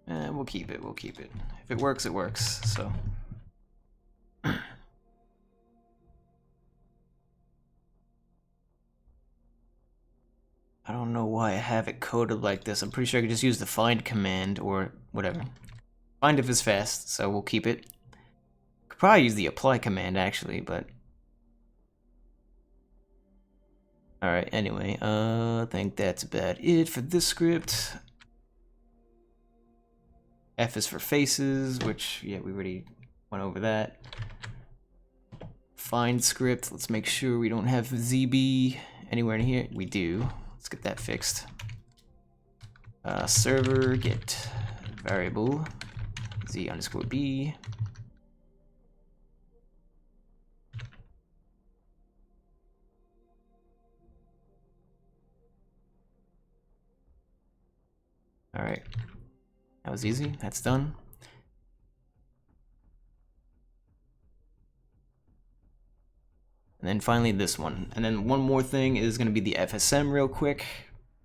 We'll keep it. We'll keep it. If it works, it works. So. I don't know why I have it coded like this. I'm pretty sure I could just use the find command or whatever. Find if it's fast, so we'll keep it. Could probably use the apply command actually, but. Alright, anyway, I think that's about it for this script. F is for faces, which, yeah, we already went over that. Find script, let's make sure we don't have ZB anywhere in here. We do. Let's get that fixed. Server get variable z_b. All right, that was easy. That's done. And then finally this one. And then one more thing is going to be the FSM real quick.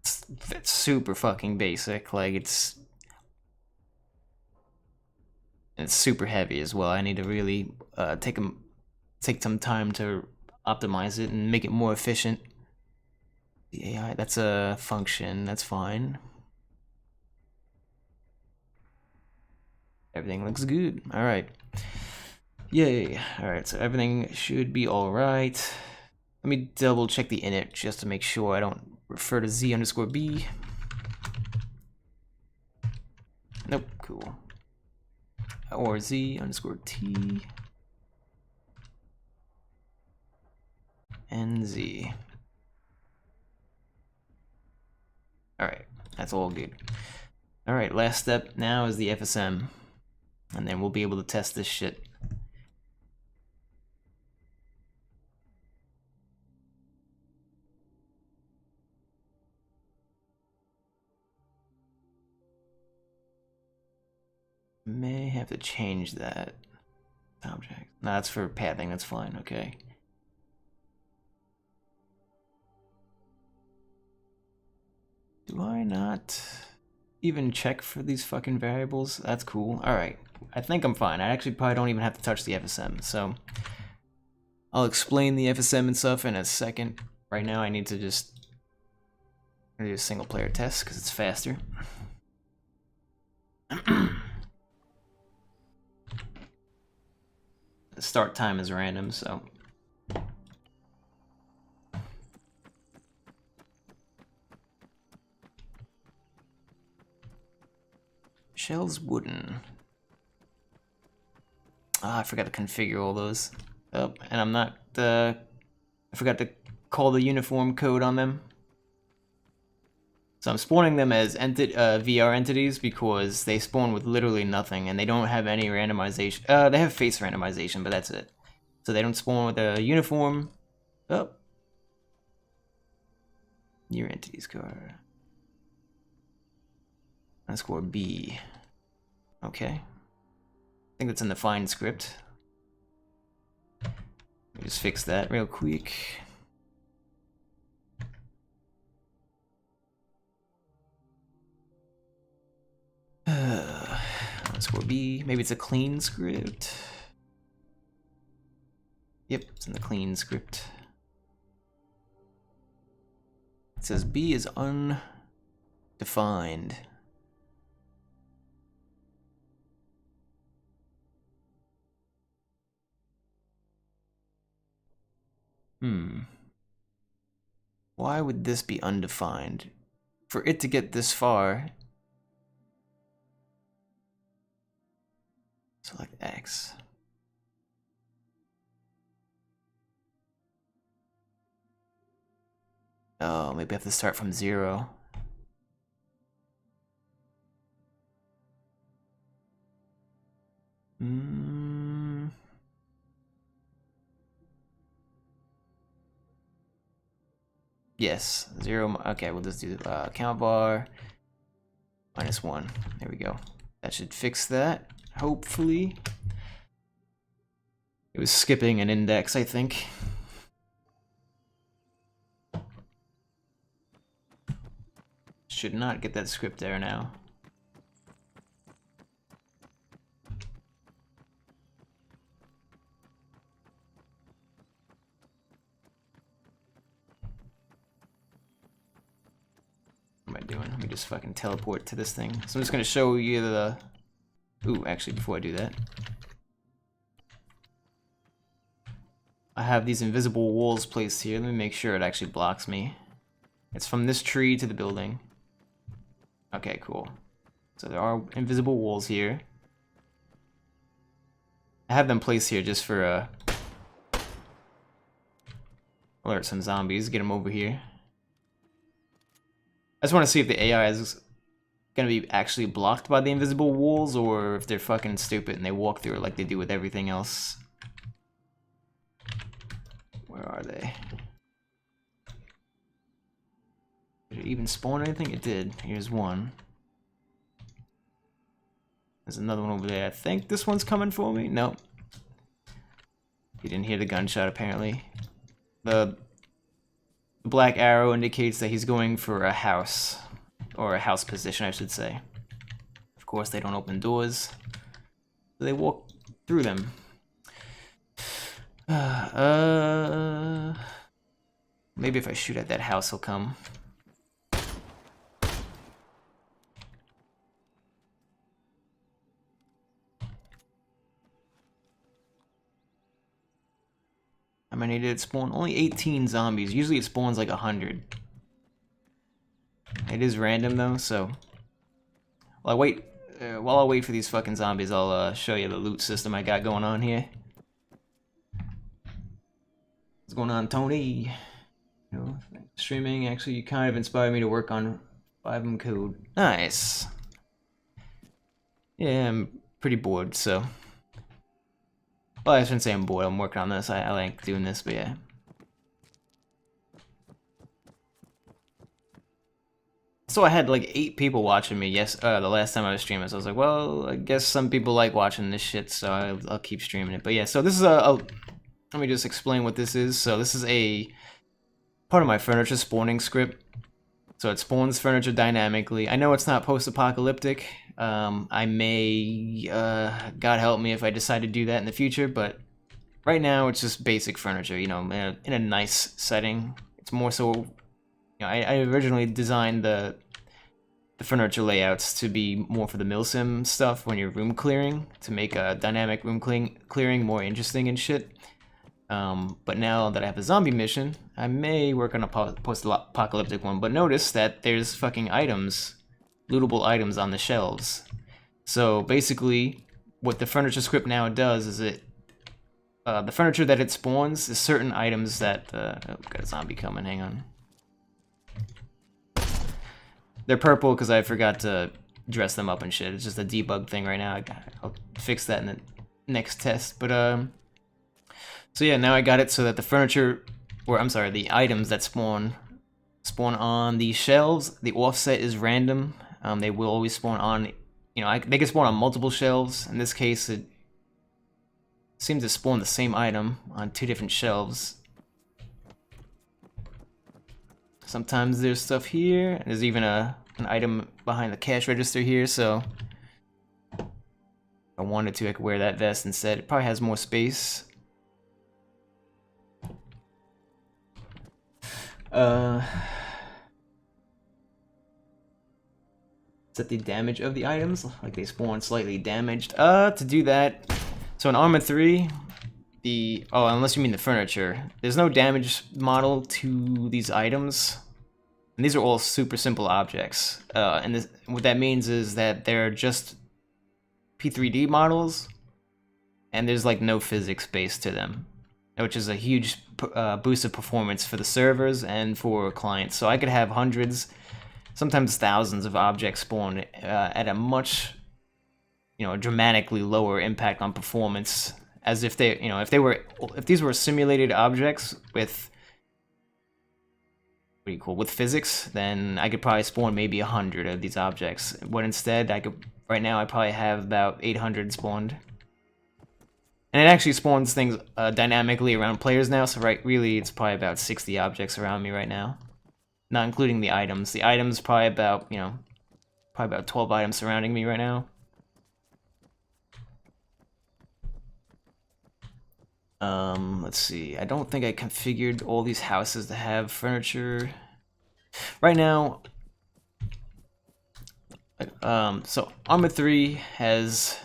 It's super fucking basic. Like it's super heavy as well. I need to really take some time to optimize it and make it more efficient. The AI, that's a function. That's fine. Everything looks good. All right. Yay. All right, so everything should be all right. Let me double check the init just to make sure I don't refer to z_b. Nope, cool. Or z_t. And z. All right, that's all good. All right, last step now is the FSM. And then we'll be able to test this shit. May have to change that object. No, that's for pathing, that's fine, okay. Do I not even check for these fucking variables? That's cool. Alright, I think I'm fine. I actually probably don't even have to touch the FSM, so I'll explain the FSM and stuff in a second. Right now I need to just do a single player test because it's faster. The start time is random, so shell's wooden. Ah, I forgot to configure all those. Oh, and I'm not I forgot to call the uniform code on them. So I'm spawning them as VR entities because they spawn with literally nothing and they don't have any randomization. They have face randomization, but that's it. So they don't spawn with a uniform. Oh. Your entities card. Underscore B. Okay. I think that's in the find script. Let me just fix that real quick. Underscore B. Maybe it's a clean script. Yep, it's in the clean script. It says B is undefined. Why would this be undefined? For it to get this far, select X. Oh, maybe I have to start from 0. Yes, 0. Okay, we'll just do count bar -1. There we go. That should fix that, hopefully. It was skipping an index, I think. Should not get that script error now. What am I doing? Let me just fucking teleport to this thing. So I'm just gonna show you the... Ooh, actually, before I do that, I have these invisible walls placed here. Let me make sure it actually blocks me. It's from this tree to the building. Okay, cool. So there are invisible walls here. I have them placed here just for alert some zombies, get them over here. I just want to see if the AI is gonna be actually blocked by the invisible walls or if they're fucking stupid and they walk through it like they do with everything else. Where are they? Did it even spawn anything? It did. Here's one. There's another one over there. I think this one's coming for me. Nope. He didn't hear the gunshot, apparently. The black arrow indicates that he's going for a house. Or a house position, I should say. Of course, they don't open doors. So they walk through them. Maybe if I shoot at that house, he'll come. How many did it spawn? Only 18 zombies. Usually it spawns like 100. It is random though, so while I wait for these fucking zombies, I'll show you the loot system I got going on here. What's going on, Tony? You know, streaming actually kind of inspired me to work on 5M code. Nice. Yeah, I'm pretty bored, so. Well, I shouldn't say I'm bored. I'm working on this. I like doing this, but yeah. So I had like 8 people watching me. Yes, the last time I was streaming, so I was like, well, I guess some people like watching this shit, so I'll keep streaming it. But yeah, so this is let me just explain what this is. So this is a part of my furniture spawning script. So it spawns furniture dynamically. I know it's not post-apocalyptic. I may, God help me if I decide to do that in the future, but right now it's just basic furniture, you know, in a nice setting. It's more so, you know, I originally designed the furniture layouts to be more for the milsim stuff when you're room clearing, to make a dynamic room clearing more interesting and shit. But now that I have a zombie mission, I may work on a post-apocalyptic one. But notice that there's fucking items, lootable items on the shelves. So basically, what the furniture script now does is the furniture that it spawns is certain items that, oh, got a zombie coming, hang on. They're purple because I forgot to dress them up and shit. It's just a debug thing right now. I'll fix that in the next test. But, so yeah, now I got it so that the furniture, or I'm sorry, the items that spawn on the shelves, the offset is random. They will always spawn on, you know, they can spawn on multiple shelves. In this case, it seems to spawn the same item on 2 different shelves. Sometimes there's stuff here. There's even an item behind the cash register here, so if I wanted to, I could wear that vest instead. It probably has more space. Set the damage of the items, like they spawn slightly damaged. To do that, so in Arma 3, oh, unless you mean the furniture, there's no damage model to these items. And these are all super simple objects. And what that means is that they're just P3D models, and there's like no physics base to them, which is a huge boost of performance for the servers and for clients. So I could have hundreds, sometimes thousands of objects spawn at a much, you know, dramatically lower impact on performance, as if they, you know, if these were simulated objects with, what do you call, with physics, then I could probably spawn maybe 100 of these objects. But instead, right now I probably have about 800 spawned. And it actually spawns things dynamically around players now, so really it's probably about 60 objects around me right now. Not including the items. The items probably about, you know, probably about 12 items surrounding me right now. Let's see. I don't think I configured all these houses to have furniture. Right now, so Arma 3 has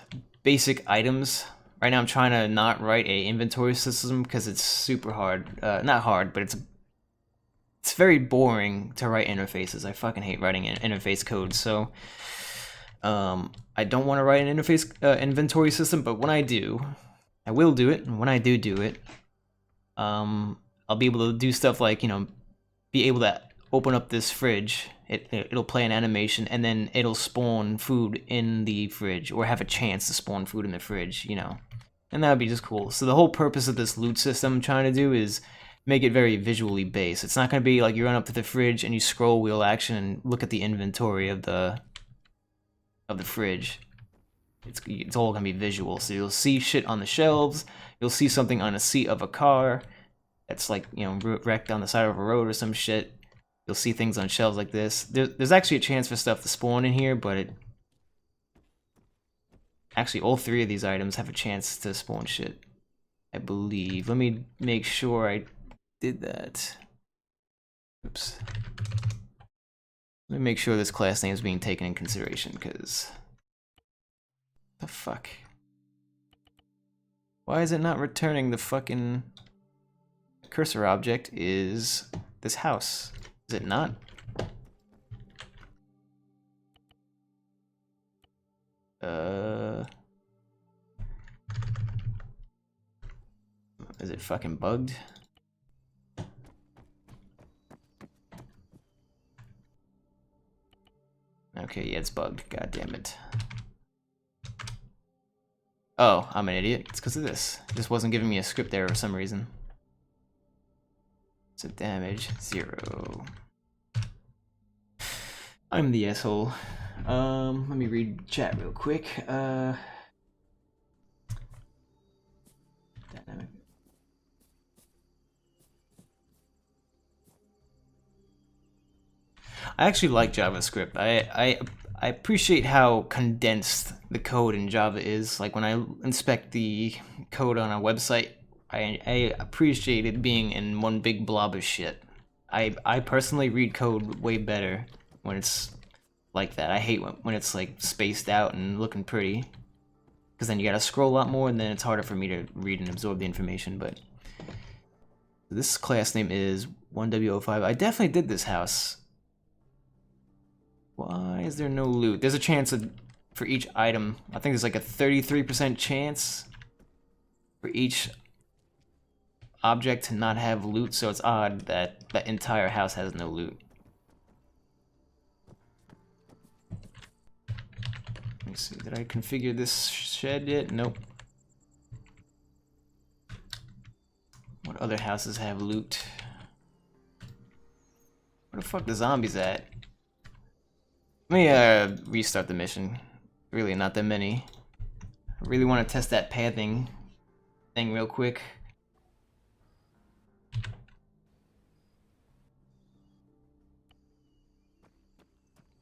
basic items. Right now I'm trying to not write a inventory system because it's super hard. Not hard, but it's very boring to write interfaces. I fucking hate writing interface code, so I don't want to write an interface inventory system, but when I do, I will do it, and when I do it, I'll be able to do stuff like, you know, be able to open up this fridge, it'll play an animation, and then it'll spawn food in the fridge, or have a chance to spawn food in the fridge, you know. And that would be just cool. So the whole purpose of this loot system I'm trying to do is make it very visually based. It's not going to be like you run up to the fridge and you scroll wheel action and look at the inventory of the fridge. It's all going to be visual. So you'll see shit on the shelves, you'll see something on a seat of a car that's like, you know, wrecked on the side of a road or some shit. You'll see things on shelves like this. There's actually a chance for stuff to spawn in here, but actually all 3 of these items have a chance to spawn shit, I believe. Let me make sure I did that. Oops. Let me make sure this class name is being taken in consideration, because the fuck? Why is it not returning the fucking cursor object is this house? Is it not? Is it fucking bugged? Okay, yeah, it's bugged. God damn it. Oh, I'm an idiot. It's because of this. It just wasn't giving me a script error for some reason. So damage 0. I'm the asshole. Let me read chat real quick. Dynamic. I actually like JavaScript. I appreciate how condensed the code in Java is. Like when I inspect the code on a website, I appreciate it being in one big blob of shit. I personally read code way better when it's like that. I hate when it's like spaced out and looking pretty, because then you gotta scroll a lot more and then it's harder for me to read and absorb the information. But this class name is 1W05. I definitely did this house. Why is there no loot? There's a chance for each item. I think there's like a 33% chance for each object to not have loot, so it's odd that that entire house has no loot. Let me see, did I configure this shed yet? Nope. What other houses have loot? Where the fuck the zombies at? Let me restart the mission. Really not that many. I really want to test that pathing thing real quick.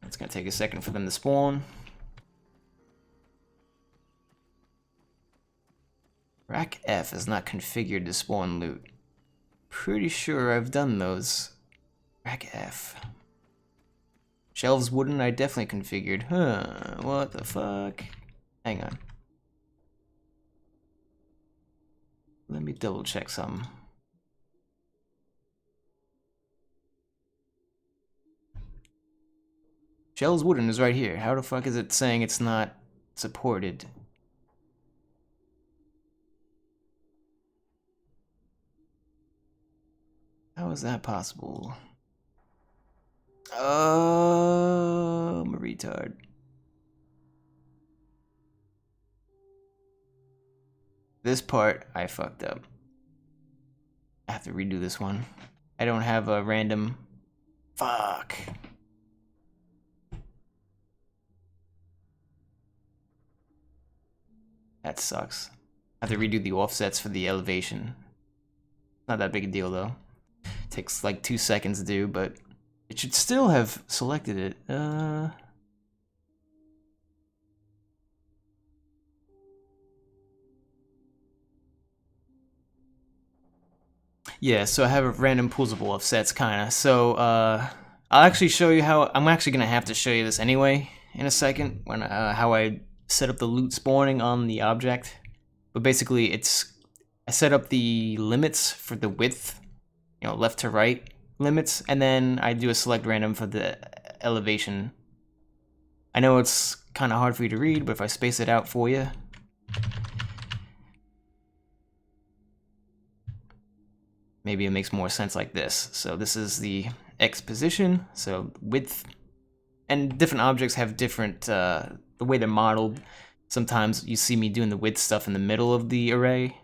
It's gonna take a second for them to spawn. Rack F is not configured to spawn loot. Pretty sure I've done those. Rack F. Shelves wooden, I definitely configured. Huh, what the fuck? Hang on. Let me double check something. Shelves wooden is right here. How the fuck is it saying it's not supported? How is that possible? Oh, I'm a retard. This part, I fucked up. I have to redo this one. I don't have a random... Fuck. That sucks. I have to redo the offsets for the elevation. Not that big a deal though. Takes like 2 seconds to do, but it should still have selected it. Yeah, so I have random pools of offsets, kinda. So, I'll actually show you how... I'm actually gonna have to show you this anyway in a second, when how I set up the loot spawning on the object. But basically, I set up the limits for the width, you know, left to right limits, and then I do a select random for the elevation. I know it's kind of hard for you to read, but if I space it out for you... maybe it makes more sense like this. So this is the X position, so width, and different objects have different, the way they're modeled. Sometimes you see me doing the width stuff in the middle of the array,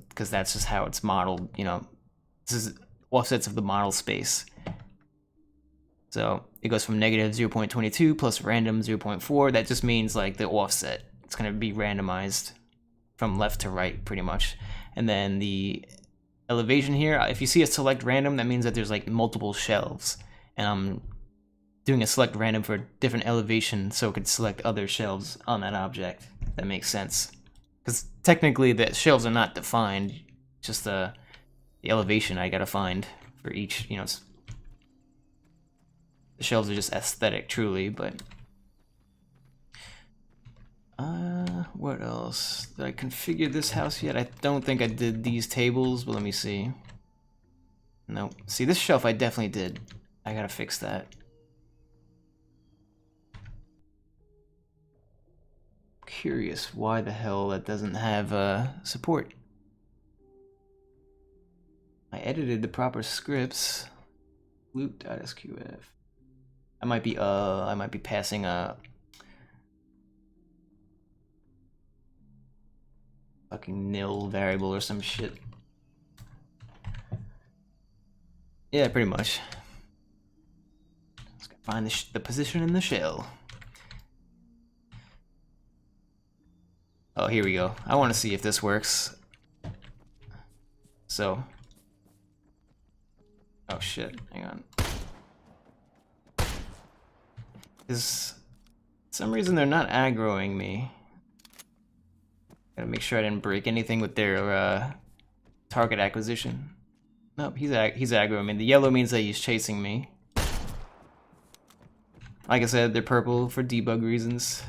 because that's just how it's modeled, you know. This is offsets of the model space. So it goes from negative 0.22 plus random 0.4. That just means like the offset. It's going to be randomized from left to right pretty much. And then the elevation here, if you see a select random, that means that there's like multiple shelves. And I'm doing a select random for different elevation so it could select other shelves on that object. That makes sense. Because technically the shelves are not defined, just the elevation I gotta find for each, you know, the shelves are just aesthetic, truly, but... what else? Did I configure this house yet? I don't think I did these tables, but let me see. Nope. See, this shelf I definitely did. I gotta fix that. Curious why the hell that doesn't have support. I edited the proper scripts. Loot.sqf. I might be passing a fucking nil variable or some shit. Yeah, pretty much. Find the position in the shell. Oh, here we go. I want to see if this works. So. Oh shit, hang on. For some reason they're not aggroing me. Gotta make sure I didn't break anything with their target acquisition. Nope, he's aggroing me. The yellow means that he's chasing me. Like I said, they're purple for debug reasons.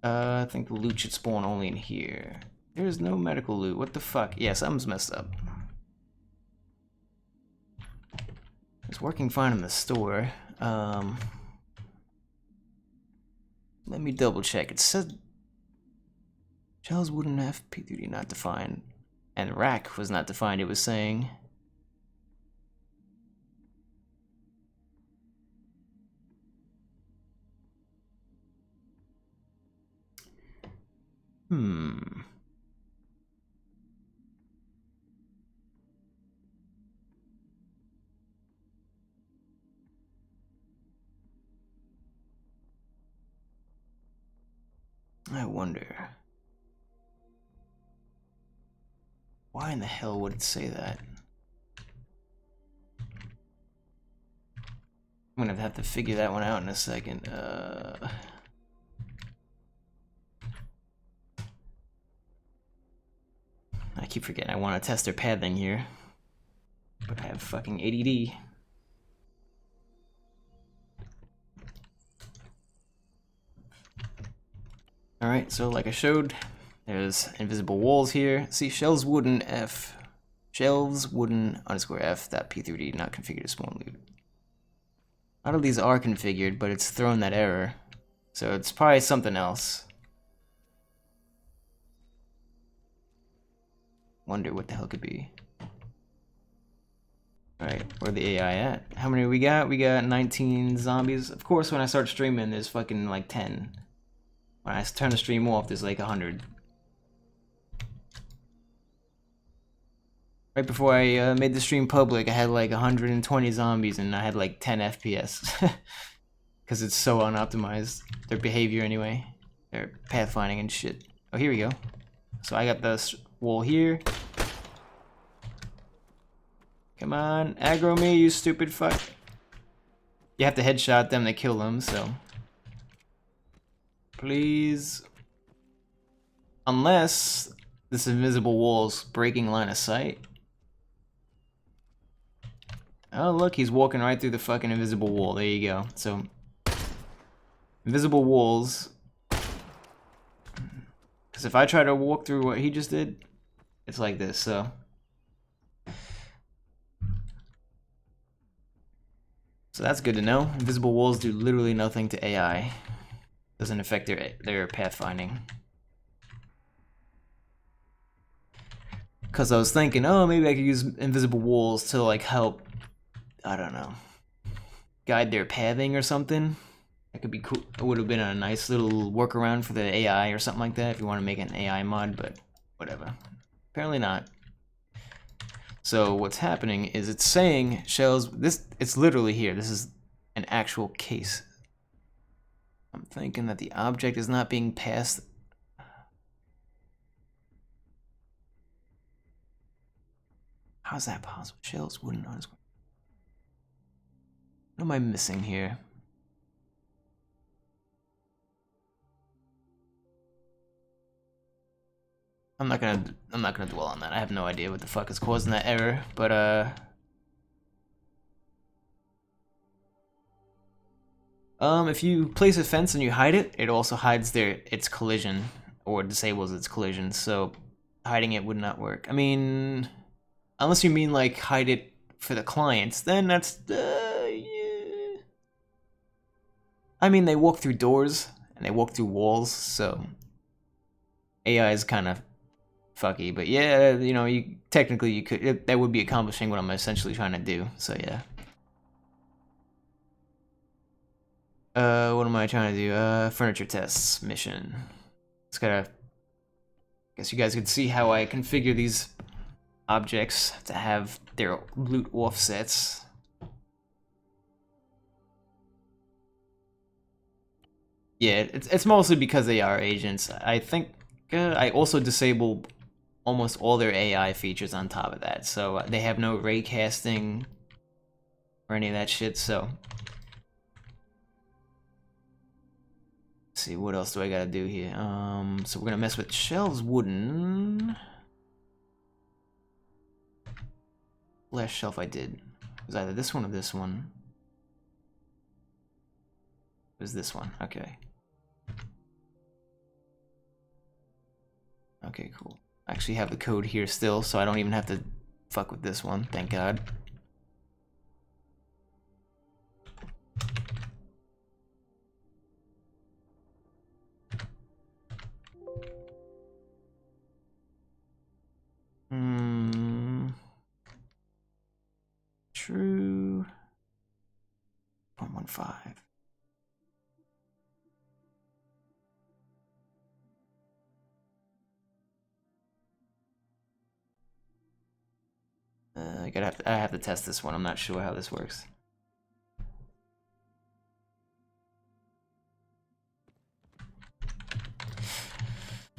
I think the loot should spawn only in here. There's no medical loot. What the fuck? Yeah, something's messed up. It's working fine in the store. Let me double check. It said shells wouldn't have P3D not defined, and rack was not defined. It was saying. I wonder. Why in the hell would it say that? I'm gonna have to figure that one out in a second. I keep forgetting I want to test their pathing here. But I have fucking ADD. Alright, so like I showed, there's invisible walls here. See, shelves wooden F. Shelves wooden underscore F that P3D not configured to spawn loot. A lot of these are configured, but it's thrown that error. So it's probably something else. Wonder what the hell could be. Alright, where the AI at? How many we got? We got 19 zombies. Of course, when I start streaming, there's fucking like 10. When I turn the stream off, there's like 100. Right before I made the stream public, I had like 120 zombies and I had like 10 FPS. Because it's so unoptimized. Their behavior anyway. Their pathfinding and shit. Oh, here we go. So I got this wall here. Come on, aggro me, you stupid fuck. You have to headshot them to kill them, so. Please. Unless this invisible wall's breaking line of sight. Oh, look, he's walking right through the fucking invisible wall. There you go. So, invisible walls. Because if I try to walk through what he just did, it's like this, so. So that's good to know. Invisible walls do literally nothing to AI. Doesn't affect their pathfinding. Because I was thinking, oh, maybe I could use invisible walls to like help, I don't know, guide their pathing or something. That could be cool. It would have been a nice little workaround for the AI or something like that if you want to make an AI mod, but whatever. Apparently not. So what's happening is it's saying shells, it's literally here. This is an actual case. I'm thinking that the object is not being passed. How's that possible? Shells wouldn't underscore. What am I missing here? I'm not gonna dwell on that. I have no idea what the fuck is causing that error, but if you place a fence and you hide it, it also hides its collision or disables its collision. So hiding it would not work. I mean, unless you mean like hide it for the clients, then that's yeah. I mean, they walk through doors and they walk through walls, so AI is kind of fucky, but yeah, you know, technically you could, that would be accomplishing what I'm essentially trying to do, so yeah. What am I trying to do? Furniture tests mission. It's gotta, guess you guys could see how I configure these objects to have their loot offsets. Yeah, it's mostly because they are agents. I think I also disable almost all their AI features on top of that, so they have no ray casting or any of that shit. So, let's see, what else do I gotta do here? So we're gonna mess with shelves wooden. Last shelf I did was either this one or this one. It was this one. Okay. Okay, cool. I actually have the code here still, so I don't even have to fuck with this one. Thank God. True. 0.15. I have to test this one. I'm not sure how this works.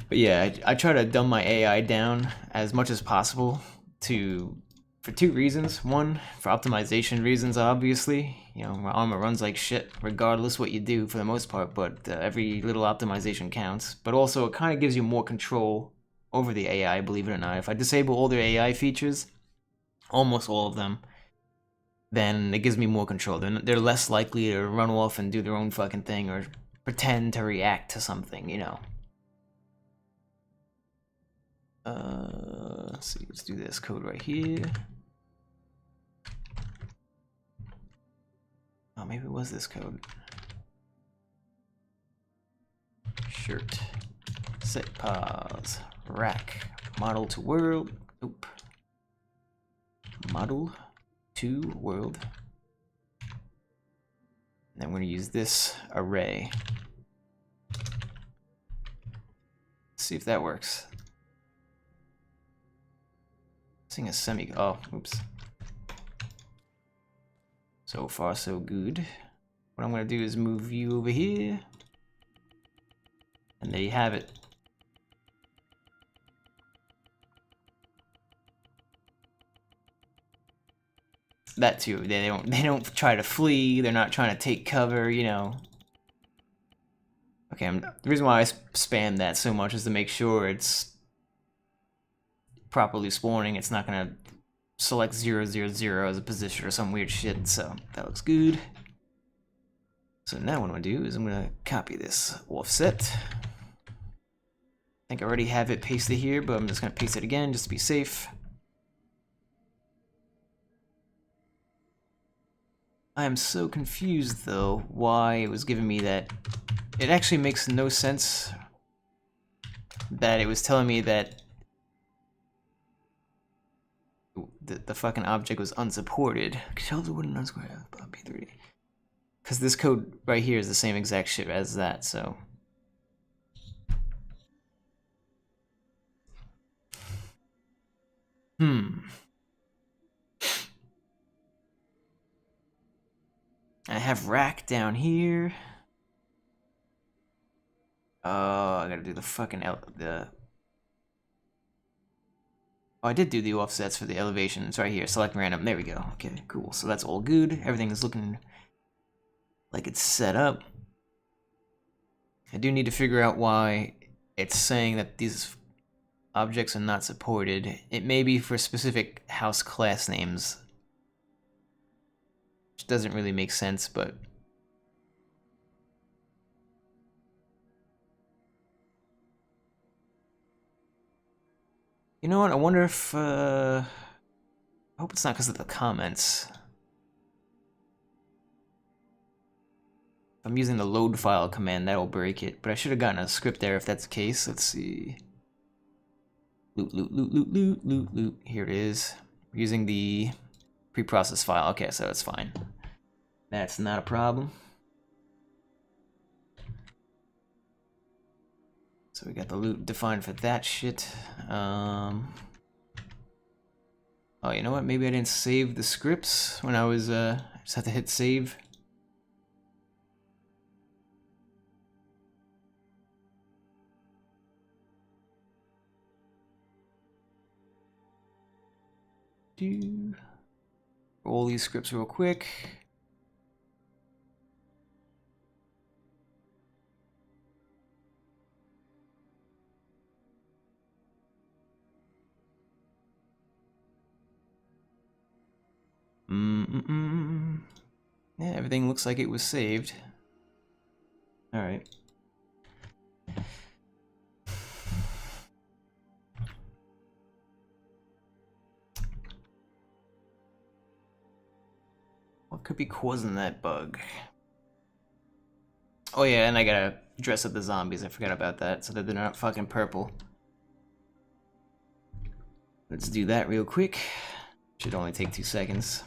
But yeah, I try to dumb my AI down as much as possible for two reasons. One, for optimization reasons, obviously. You know, my armor runs like shit, regardless what you do for the most part, but every little optimization counts. But also, it kind of gives you more control over the AI, believe it or not. If I disable all their AI features, almost all of them, then it gives me more control. They're less likely to run off and do their own fucking thing or pretend to react to something, you know. Let's see, let's do this code right here. Oh, maybe it was this code. Shirt. Set pause. Rack. Model to world. Oop. Model to world. And then we're going to use this array. Let's see if that works. Seeing a semi. Oh, oops. So far, so good. What I'm going to do is move you over here. And there you have it. That too. They don't try to flee. They're not trying to take cover, you know. Okay, the reason why I spam that so much is to make sure it's properly spawning. It's not gonna select 000 as a position or some weird shit, so that looks good. So now what I'm gonna do is I'm gonna copy this offset. I think I already have it pasted here, but I'm just gonna paste it again just to be safe. I am so confused though why it was giving me that. It actually makes no sense that it was telling me that the fucking object was unsupported. Because this code right here is the same exact shit as that, so. I have rack down here. Oh, I gotta do the fucking Oh, I did do the offsets for the elevation. It's right here. Select random. There we go. Okay, cool. So that's all good. Everything is looking like it's set up. I do need to figure out why it's saying that these objects are not supported. It may be for specific house class names, which doesn't really make sense, but you know what? I wonder if I hope it's not because of the comments. If I'm using the load file command, that'll break it, but I should have gotten a script there if that's the case. Let's see. Loot, loot, loot, loot, loot, loot, loot. Here it is. We're using the preprocessed file. Okay, so that's fine. That's not a problem. So we got the loot defined for that shit. Oh, you know what? Maybe I didn't save the scripts when I was, just have to hit save. Roll these scripts real quick. Yeah, everything looks like it was saved. Alright. What could be causing that bug? Oh yeah, and I gotta dress up the zombies. I forgot about that, so that they're not fucking purple. Let's do that real quick. Should only take 2 seconds.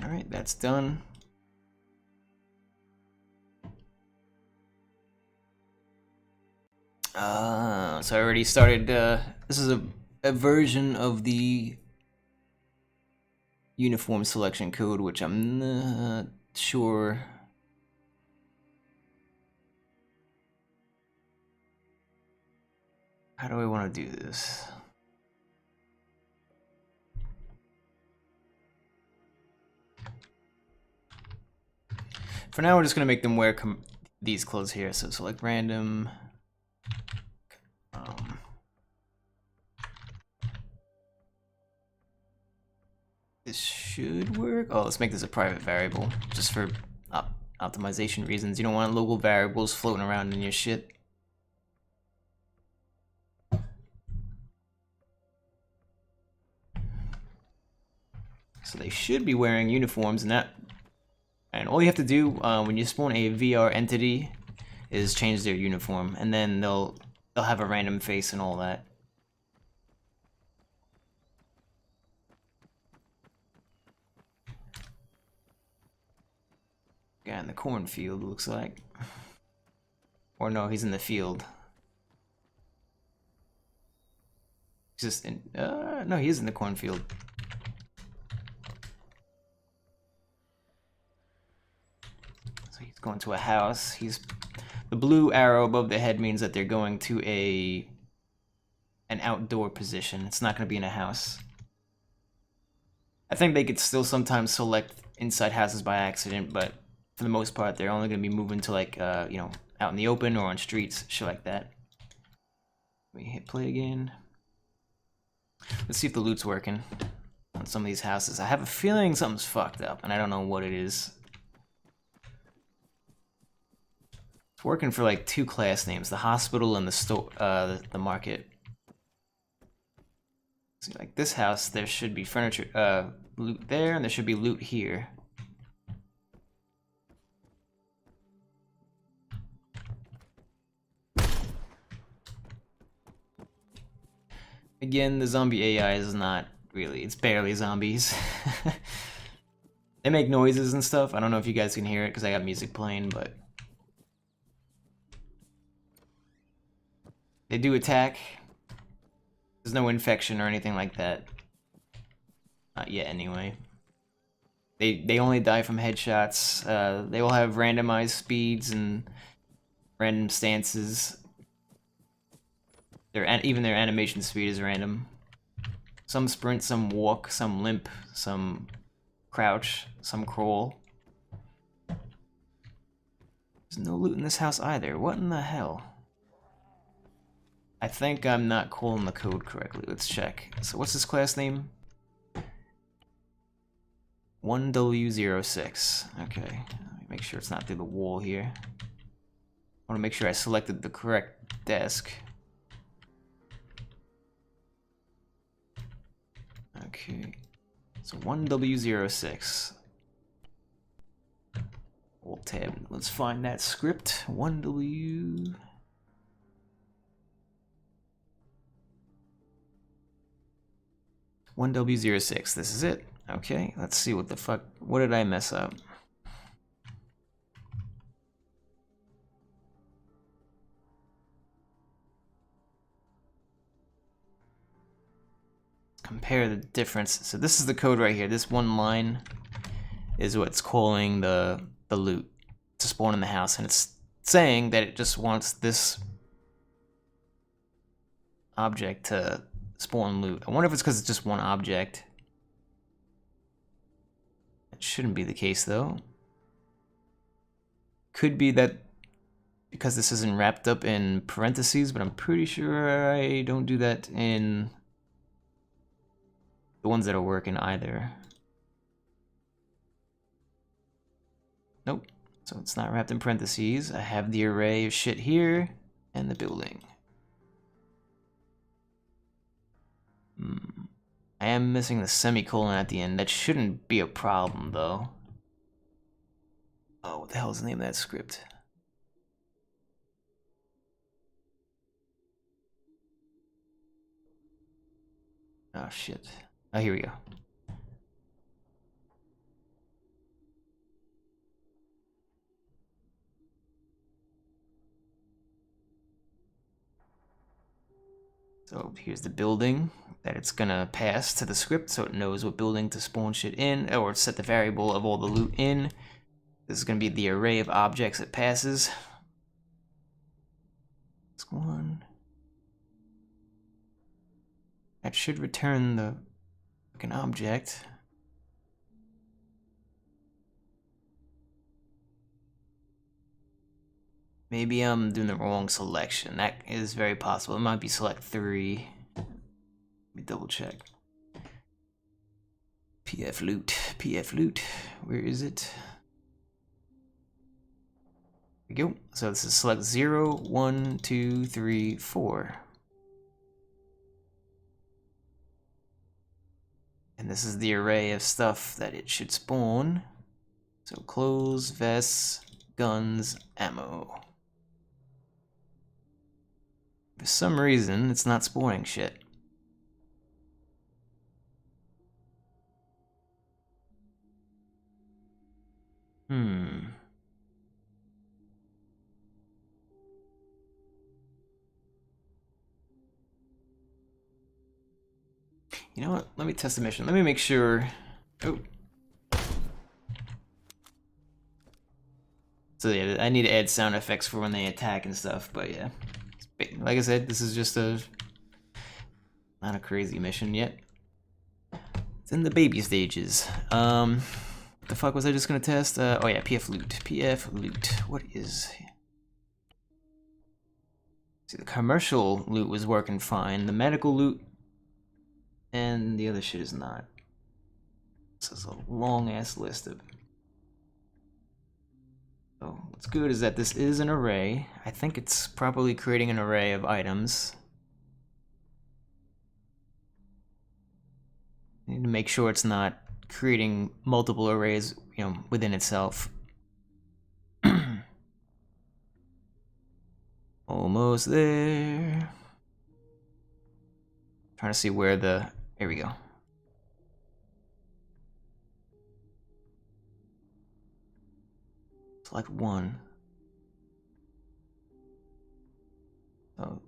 Alright, that's done. So I already started, this is a version of the uniform selection code, which I'm not sure. How do I want to do this? For now, we're just gonna make them wear these clothes here. So select random. This should work. Oh, let's make this a private variable, just for optimization reasons. You don't want local variables floating around in your shit. So they should be wearing uniforms, and all you have to do when you spawn a VR entity is change their uniform, and then they'll have a random face and all that. Guy in the cornfield, looks like. Or no, he's in the field. He's just in, no, he is in the cornfield. So he's going to a house. The blue arrow above the head means that they're going to an outdoor position. It's not going to be in a house. I think they could still sometimes select inside houses by accident, but for the most part, they're only going to be moving to, like, you know, out in the open or on streets, shit like that. Let me hit play again. Let's see if the loot's working on some of these houses. I have a feeling something's fucked up, and I don't know what it is. It's working for like 2 class names: the hospital and the store, the market. So, like this house, there should be furniture, loot there, and there should be loot here. Again, the zombie AI is not really, it's barely zombies. They make noises and stuff. I don't know if you guys can hear it because I got music playing, but they do attack. There's no infection or anything like that. Not yet, anyway. They only die from headshots. They will have randomized speeds and random stances. Even their animation speed is random. Some sprint, some walk, some limp, some crouch, some crawl. There's no loot in this house either. What in the hell? I think I'm not calling the code correctly. Let's check. So what's this class name? 1W06. Okay. Let me make sure it's not through the wall here. I want to make sure I selected the correct desk. Okay, so 1W06. Alt tab. Let's find that script. 1W. One W06. This is it. Okay, let's see what the fuck. What did I mess up? Compare the difference. So this is the code right here. This one line is what's calling the the loot to spawn in the house, and it's saying that it just wants this object to spawn loot. I wonder if it's because it's just one object. It shouldn't be the case though. Could be that because this isn't wrapped up in parentheses, but I'm pretty sure I don't do that in the ones that are working either. Nope. So it's not wrapped in parentheses. I have the array of shit here and the building. I am missing the semicolon at the end. That shouldn't be a problem though. Oh, what the hell is the name of that script? Oh shit. Oh, here we go. So here's the building that it's gonna pass to the script so it knows what building to spawn shit in, or set the variable of all the loot in. This is gonna be the array of objects it passes. This one. That should return the fucking object. Maybe I'm doing the wrong selection. That is very possible. It might be select 3. Let me double check. PF loot. Where is it? There we go. So this is select 0, 1, 2, 3, 4. And this is the array of stuff that it should spawn. So clothes, vests, guns, ammo. For some reason, it's not spawning shit. You know what? Let me test the mission. Let me make sure. Oh. So yeah, I need to add sound effects for when they attack and stuff, but yeah. Like I said, this is just not a crazy mission yet. It's in the baby stages. What the fuck was I just gonna test? Oh yeah, PF loot. PF loot. What is... See, the commercial loot was working fine. The medical loot and the other shit is not. This is a long-ass list of... So what's good is that this is an array. I think it's properly creating an array of items. I need to make sure it's not creating multiple arrays, you know, within itself. Almost there. Trying to see where the... There we go. Select 1. Oh.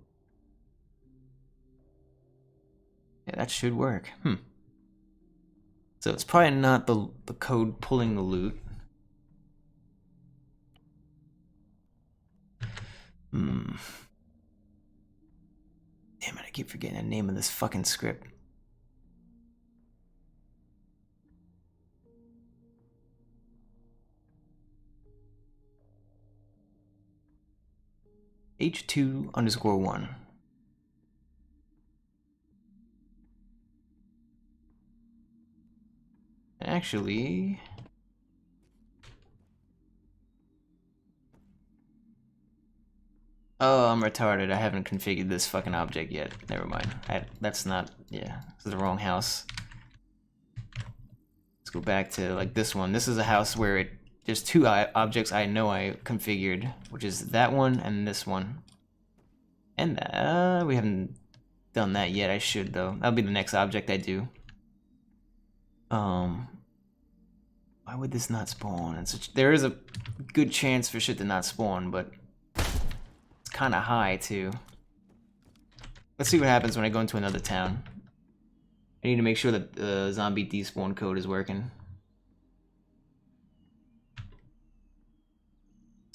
Yeah, that should work. So it's probably not the code pulling the loot. Damn it, I keep forgetting the name of this fucking script. H2_1. Actually... Oh, I'm retarded. I haven't configured this fucking object yet. Never mind. That's not... Yeah, this is the wrong house. Let's go back to, like, this one. This is a house where there's 2 objects I know I configured, which is that one and this one. And we haven't done that yet. I should, though. That'll be the next object I do. Why would this not spawn? There is a good chance for shit to not spawn, but it's kind of high, too. Let's see what happens when I go into another town. I need to make sure that the zombie despawn code is working.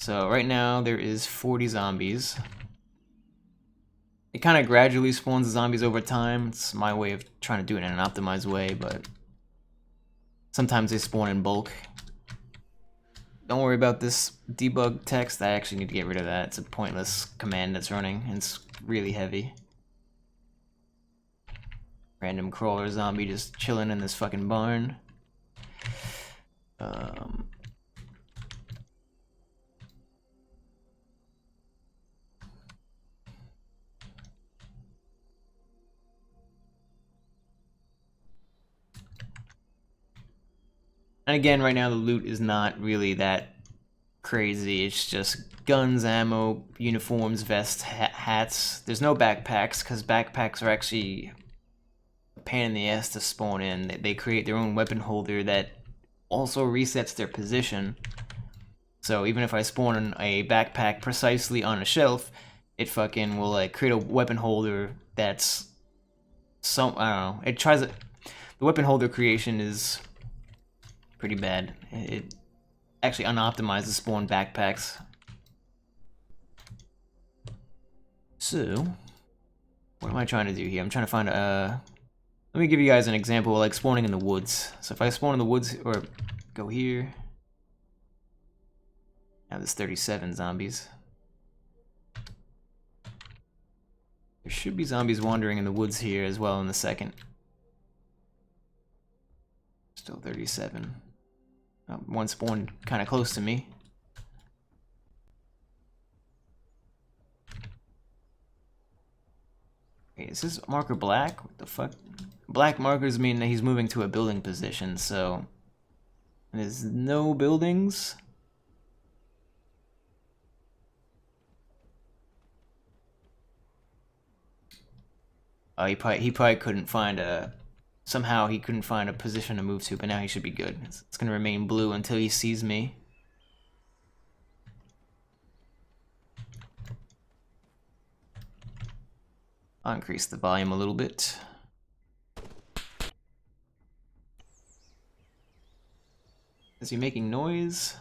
So right now there is 40 zombies. It kind of gradually spawns the zombies over time. It's my way of trying to do it in an optimized way, but sometimes they spawn in bulk. Don't worry about this debug text. I actually need to get rid of that. It's a pointless command that's running, and it's really heavy. Random crawler zombie just chilling in this fucking barn. And again, right now the loot is not really that crazy. It's just guns, ammo, uniforms, vests, hats. There's no backpacks, because backpacks are actually a pain in the ass to spawn in. They create their own weapon holder that also resets their position. So even if I spawn in a backpack precisely on a shelf, it fucking will like create a weapon holder that's some, I don't know. It tries it. The weapon holder creation is pretty bad. It actually unoptimizes spawn backpacks. So, what am I trying to do here? I'm trying to find a... Let me give you guys an example of like spawning in the woods. So if I spawn in the woods, or go here... Now there's 37 zombies. There should be zombies wandering in the woods here as well in a second. Still 37. One spawned kind of close to me. Wait, is this marker black? What the fuck? Black markers mean that he's moving to a building position, so... There's no buildings. Oh, he probably couldn't find a... Somehow he couldn't find a position to move to, but now he should be good. It's gonna remain blue until he sees me. I'll increase the volume a little bit. Is he making noise?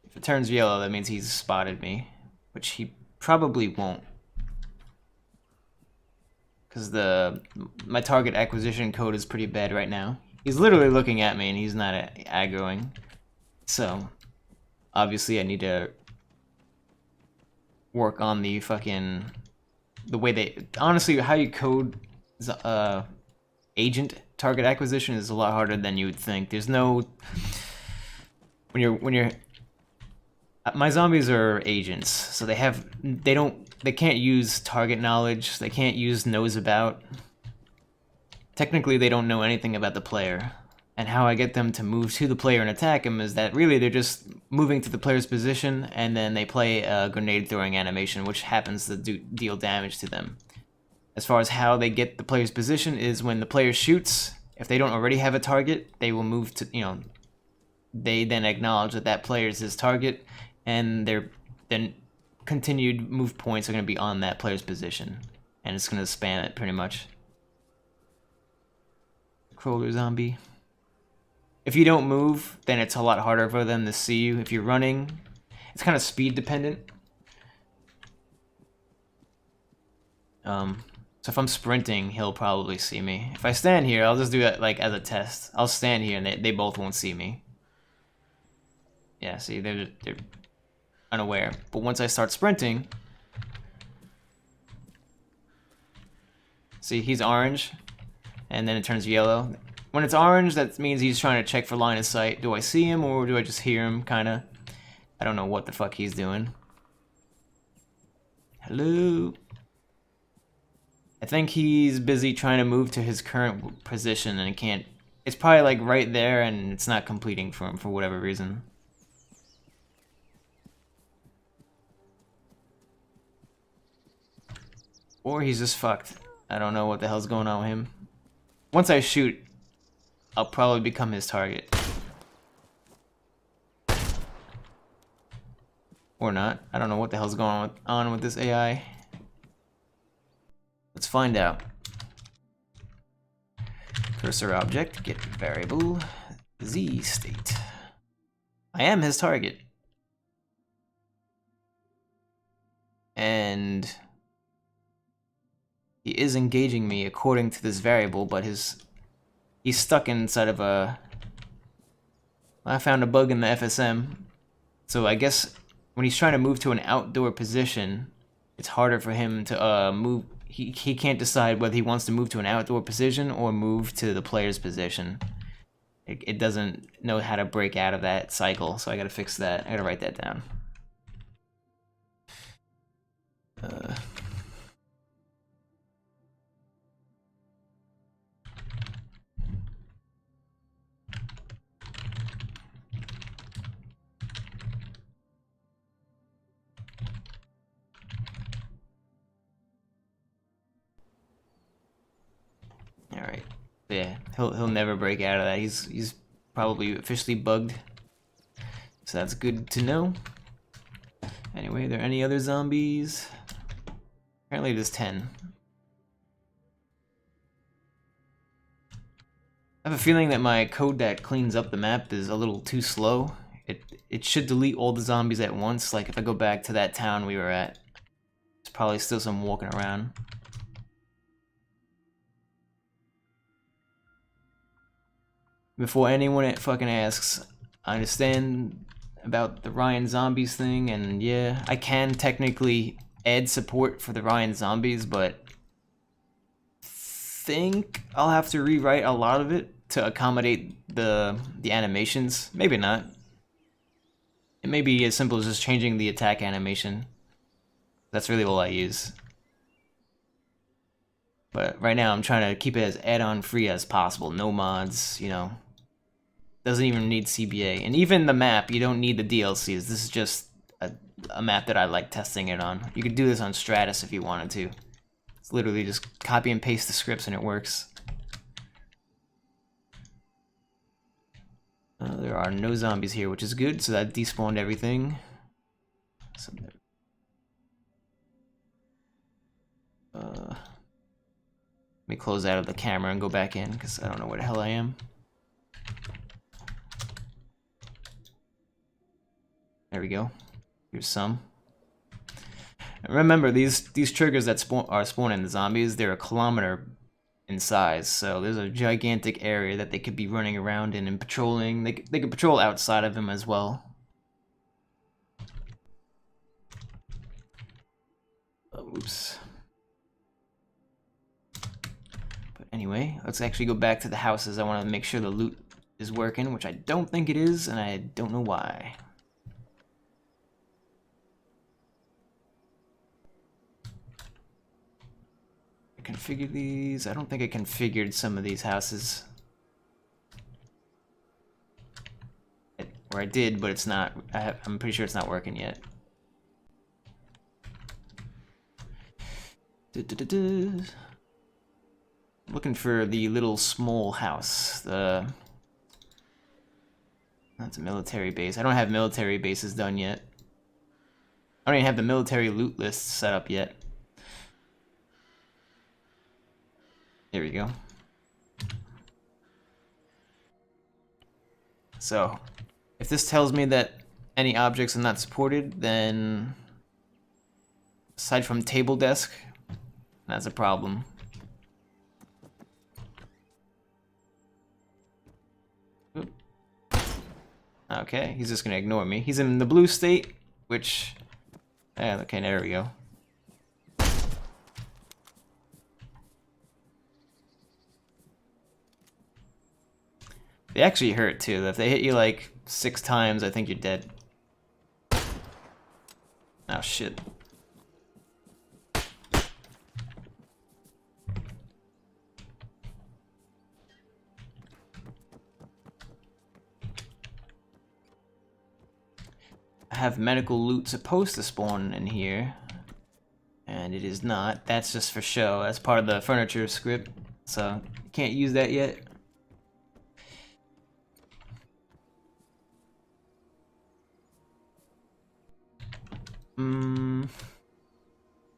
If it turns yellow, that means he's spotted me, which he probably won't. Because my target acquisition code is pretty bad right now. He's literally looking at me and he's not aggroing. So, obviously I need to work on the way they... Honestly, how you code agent target acquisition is a lot harder than you would think. There's no... When you're... My zombies are agents, so they can't use target knowledge, they can't use knows about. Technically, they don't know anything about the player. And how I get them to move to the player and attack him is that really they're just moving to the player's position, and then they play a grenade throwing animation, which happens to deal damage to them. As far as how they get the player's position is when the player shoots, if they don't already have a target, they will move to, they then acknowledge that that player is his target, and their then continued move points are going to be on that player's position, and it's going to spam it pretty much. Crawler zombie. If you don't move, then it's a lot harder for them to see you. If you're running, it's kind of speed dependent. So if I'm sprinting, he'll probably see me. If I stand here, I'll just do it like as a test. I'll stand here and they both won't see me. Yeah, see, they're unaware. But once I start sprinting, see, he's orange, and then it turns yellow. When it's orange, that means he's trying to check for line of sight. Do I see him, or do I just hear him, kinda? I don't know what the fuck he's doing. Hello? I think he's busy trying to move to his current position, and he can't... It's probably like right there, and it's not completing for him for whatever reason. Or he's just fucked. I don't know what the hell's going on with him. Once I shoot, I'll probably become his target. Or not. I don't know what the hell's going on with this AI. Let's find out. Cursor object, get variable, Z state. I am his target. And he is engaging me according to this variable, but he's stuck inside of a... I found a bug in the FSM. So I guess when he's trying to move to an outdoor position, it's harder for him to move. He can't decide whether he wants to move to an outdoor position or move to the player's position. It doesn't know how to break out of that cycle, so I gotta fix that. I gotta write that down. All right. Yeah, he'll never break out of that. He's probably officially bugged. So that's good to know. Anyway, are there any other zombies? Apparently there's 10. I have a feeling that my code that cleans up the map is a little too slow. It should delete all the zombies at once. Like if I go back to that town we were at, there's probably still some walking around. Before anyone fucking asks, I understand about the Ryan Zombies thing, and yeah, I can technically add support for the Ryan Zombies, but think I'll have to rewrite a lot of it to accommodate the animations. Maybe not. It may be as simple as just changing the attack animation. That's really all I use. But right now I'm trying to keep it as add-on free as possible. No mods, you know. Doesn't even need CBA. And even the map, you don't need the DLCs. This is just a map that I like testing it on. You could do this on Stratus if you wanted to. It's literally just copy and paste the scripts and it works. There are no zombies here, which is good, so that despawned everything. Let me close out of the camera and go back in, because I don't know where the hell I am. There we go. Here's some. And remember, these triggers that are spawning the zombies, they're a kilometer in size, so there's a gigantic area that they could be running around in and patrolling. They could patrol outside of them as well. Oh, oops. But anyway, let's actually go back to the houses. I want to make sure the loot is working, which I don't think it is, and I don't know why. Configure these. I don't think I configured some of these houses. Or I did, but it's not. I'm pretty sure it's not working yet. Looking for the little small house. That's a military base. I don't have military bases done yet. I don't even have the military loot list set up yet. There we go. So, if this tells me that any objects are not supported, then aside from table desk, that's a problem. Oop. Okay, he's just gonna ignore me. He's in the blue state, which... okay, there we go. They actually hurt too. If they hit you like 6 times, I think you're dead. Oh shit. I have medical loot supposed to spawn in here, and it is not. That's just for show. That's part of the furniture script, so can't use that yet.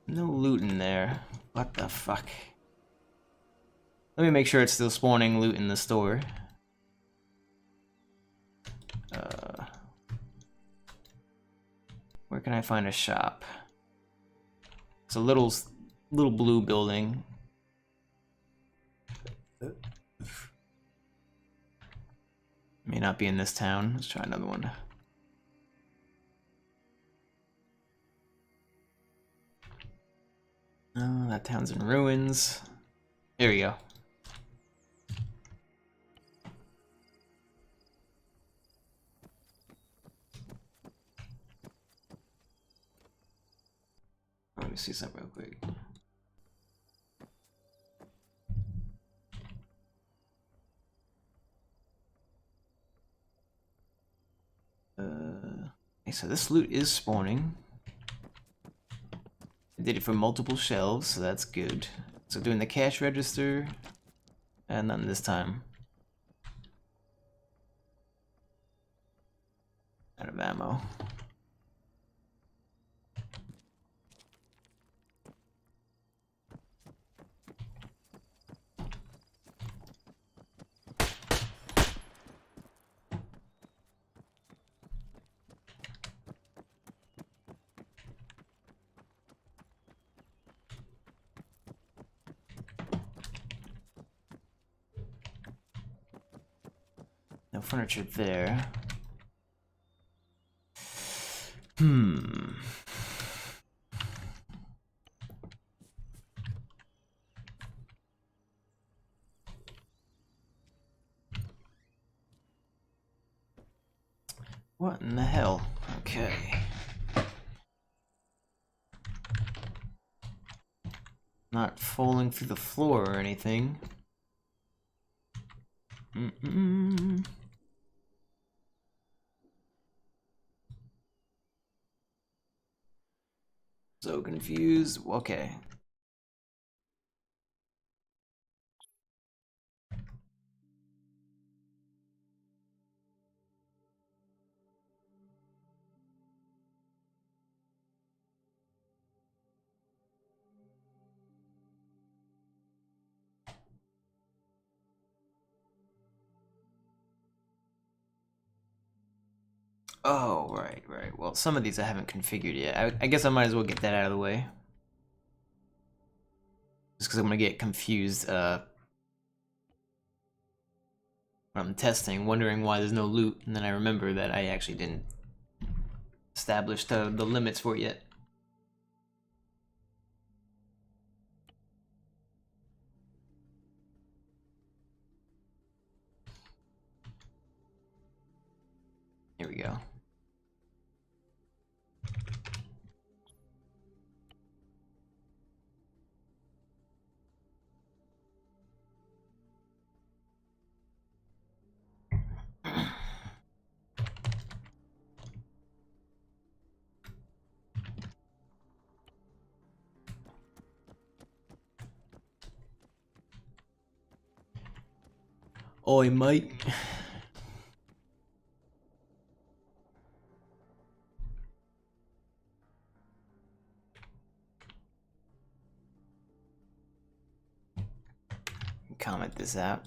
No loot in there. What the fuck? Let me make sure it's still spawning loot in the store. Where can I find a shop? It's a little blue building. May not be in this town. Let's try another one. Oh, that town's in ruins. There we go. Let me see something real quick. Okay, so this loot is spawning. I did it for multiple shelves, so that's good. So doing the cash register, and none this time. Out of ammo. No furniture there. What in the hell? Okay. Not falling through the floor or anything. So confused. Okay. Oh, right. Well, some of these I haven't configured yet. I guess I might as well get that out of the way. Just because I'm gonna get confused when I'm testing, wondering why there's no loot, and then I remember that I actually didn't establish the limits for it yet. Here we go. Oi, mate. Comment this out.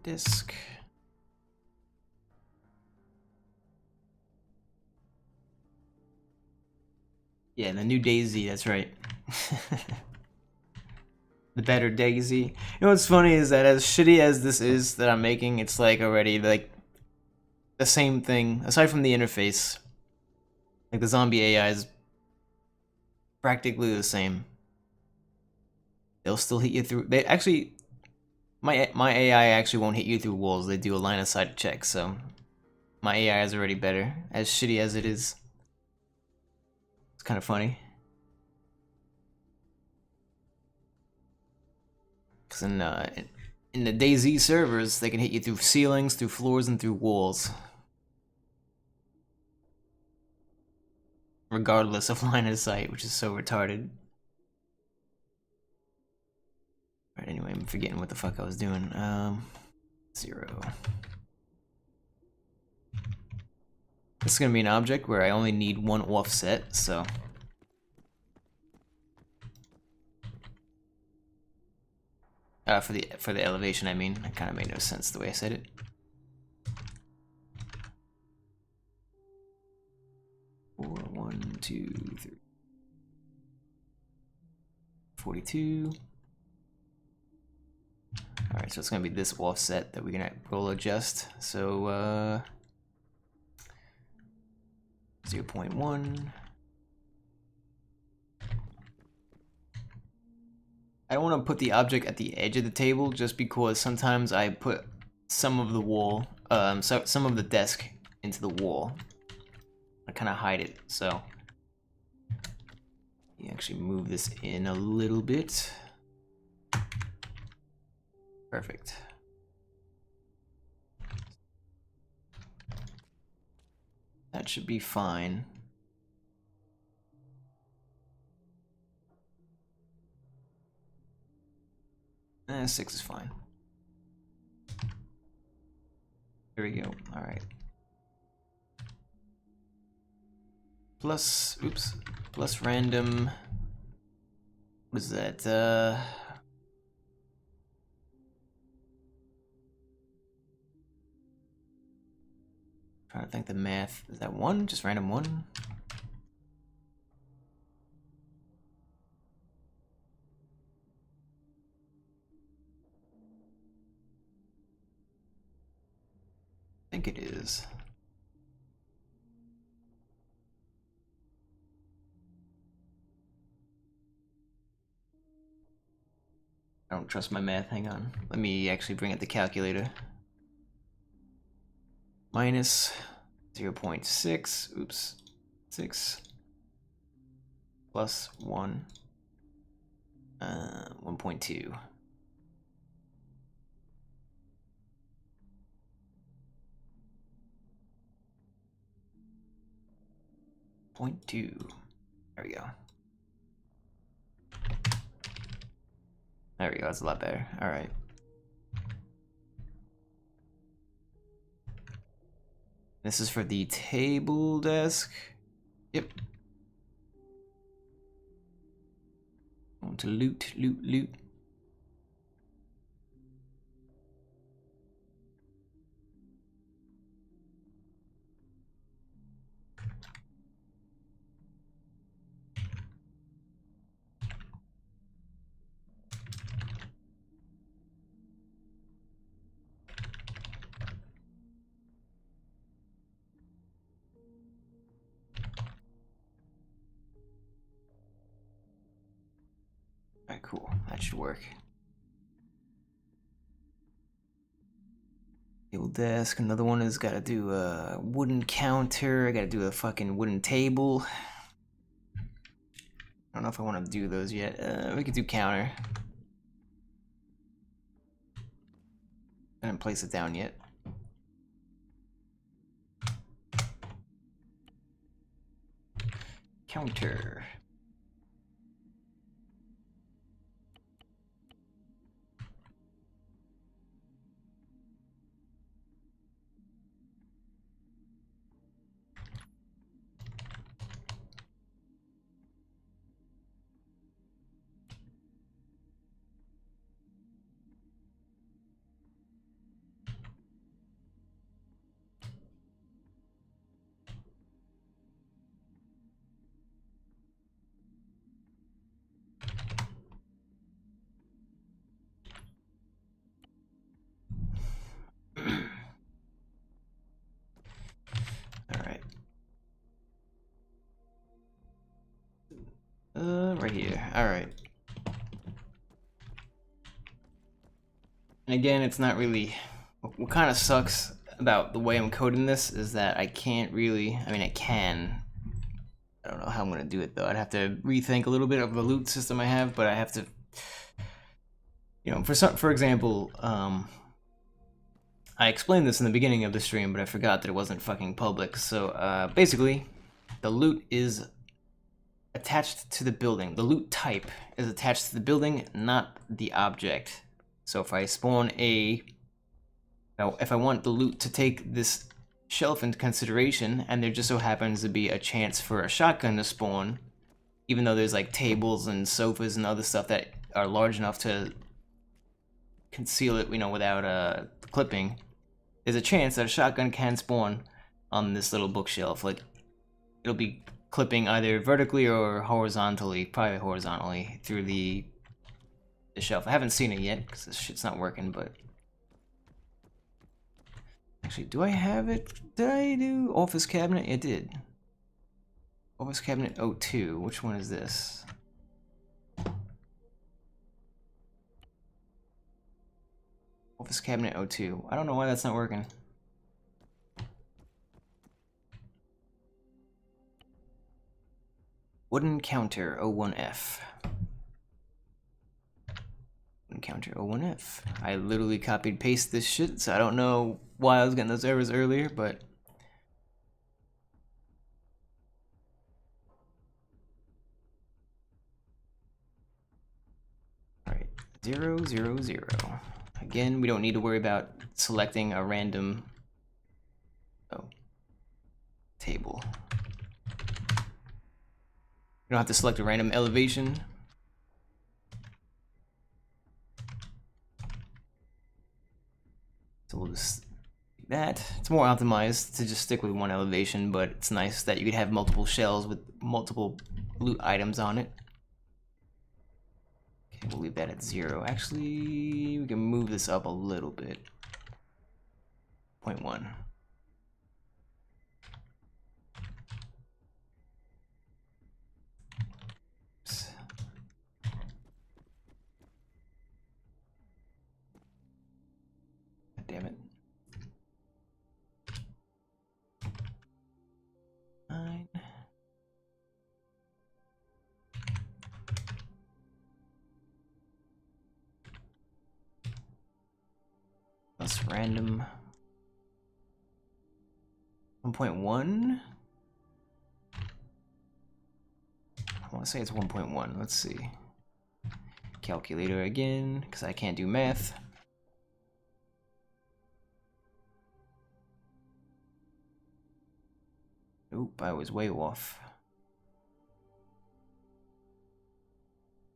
Disk. Yeah, the new Daisy, that's right. The better Daisy. You know what's funny is that as shitty as this is that I'm making, it's like already like the same thing, aside from the interface. Like the zombie AI is practically the same. They'll still hit you through. They actually, my AI actually won't hit you through walls. They do a line of sight check, so my AI is already better. As shitty as it is, it's kind of funny. Because in the DayZ servers, they can hit you through ceilings, through floors, and through walls, regardless of line of sight, which is so retarded. Right, anyway, I'm forgetting what the fuck I was doing. 0. This is gonna be an object where I only need one offset, so For the elevation, I mean. It kind of made no sense the way I said it. Four, 1, 2, 3. 42. Alright, so it's gonna be this offset that we're gonna roll adjust. So 0.1. I don't want to put the object at the edge of the table just because sometimes I put some of the wall, some of the desk into the wall. I kind of hide it, so you actually move this in a little bit. Perfect. That should be fine. Eh, 6 is fine. There we go. All right. Plus, oops, plus random. What is that? Trying to think the math. Is that 1? Just random 1? I think it is. I don't trust my math. Hang on. Let me actually bring up the calculator. Minus 0.6. Oops. 6. Plus 1. 1.2. 0.2. There we go. There we go, that's a lot better. Alright. This is for the table desk. Yep. Want to loot, loot, loot. Alright, cool. That should work. Table desk. Another one is gotta do a wooden counter. I gotta do a fucking wooden table. I don't know if I want to do those yet. We could do counter. I didn't place it down yet. Counter. Right here. Alright. And again, it's not really... What kind of sucks about the way I'm coding this is that I can't really... I mean, I can. I don't know how I'm going to do it, though. I'd have to rethink a little bit of the loot system I have, but I have to... You know, for example, I explained this in the beginning of the stream, but I forgot that it wasn't fucking public. So, basically, the loot is attached to the building. The loot type is attached to the building, not the object. So if I spawn if I want the loot to take this shelf into consideration, and there just so happens to be a chance for a shotgun to spawn, even though there's like tables and sofas and other stuff that are large enough to conceal it, without clipping, there's a chance that a shotgun can spawn on this little bookshelf. Like, it'll be clipping either vertically or horizontally, probably horizontally, through the shelf. I haven't seen it yet because this shit's not working, but actually, do I have it? Did I do office cabinet? It did. Office cabinet 02. Which one is this? Office cabinet 02. I don't know why that's not working. Wooden counter 01F. Wooden counter 01F. I literally copied paste this shit, so I don't know why I was getting those errors earlier, but alright, 0, 0, 0. Again, we don't need to worry about selecting a random table. You don't have to select a random elevation. So we'll just do that. It's more optimized to just stick with one elevation, but it's nice that you could have multiple shells with multiple loot items on it. Okay, we'll leave that at 0. Actually, we can move this up a little bit. 0.1. Damn it. 9. Plus random 1.1. I want to say it's 1.1. Let's see. Calculator again, because I can't do math. Oop, I was way off.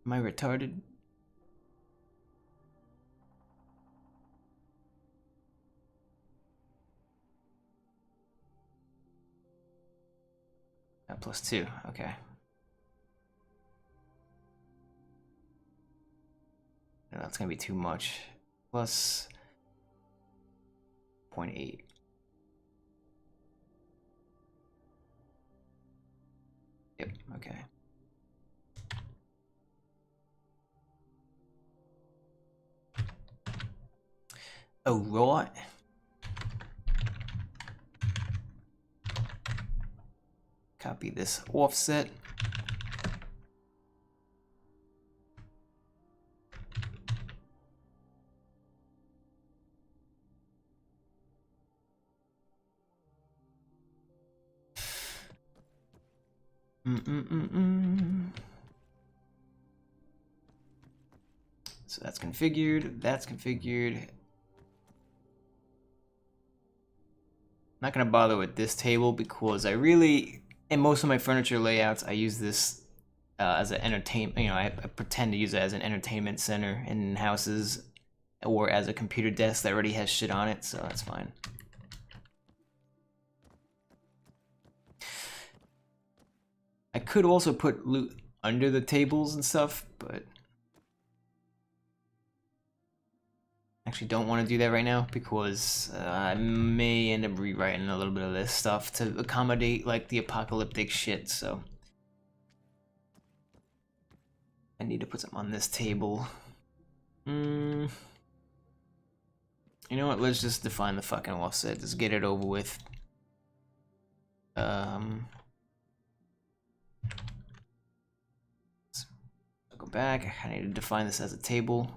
Am I retarded? Plus 2, okay. No, that's gonna be too much. Plus 0.8. Yep, okay. Oh, right. Copy this offset. So that's configured, that's configured. I'm not gonna bother with this table because I really, in most of my furniture layouts, I use this as an entertainment, I pretend to use it as an entertainment center in houses or as a computer desk that already has shit on it, so that's fine. I could also put loot under the tables and stuff, but actually don't want to do that right now because I may end up rewriting a little bit of this stuff to accommodate like the apocalyptic shit, so I need to put something on this table. You know what, let's just define the fucking offset, just get it over with. I'll go back, I need to define this as a table.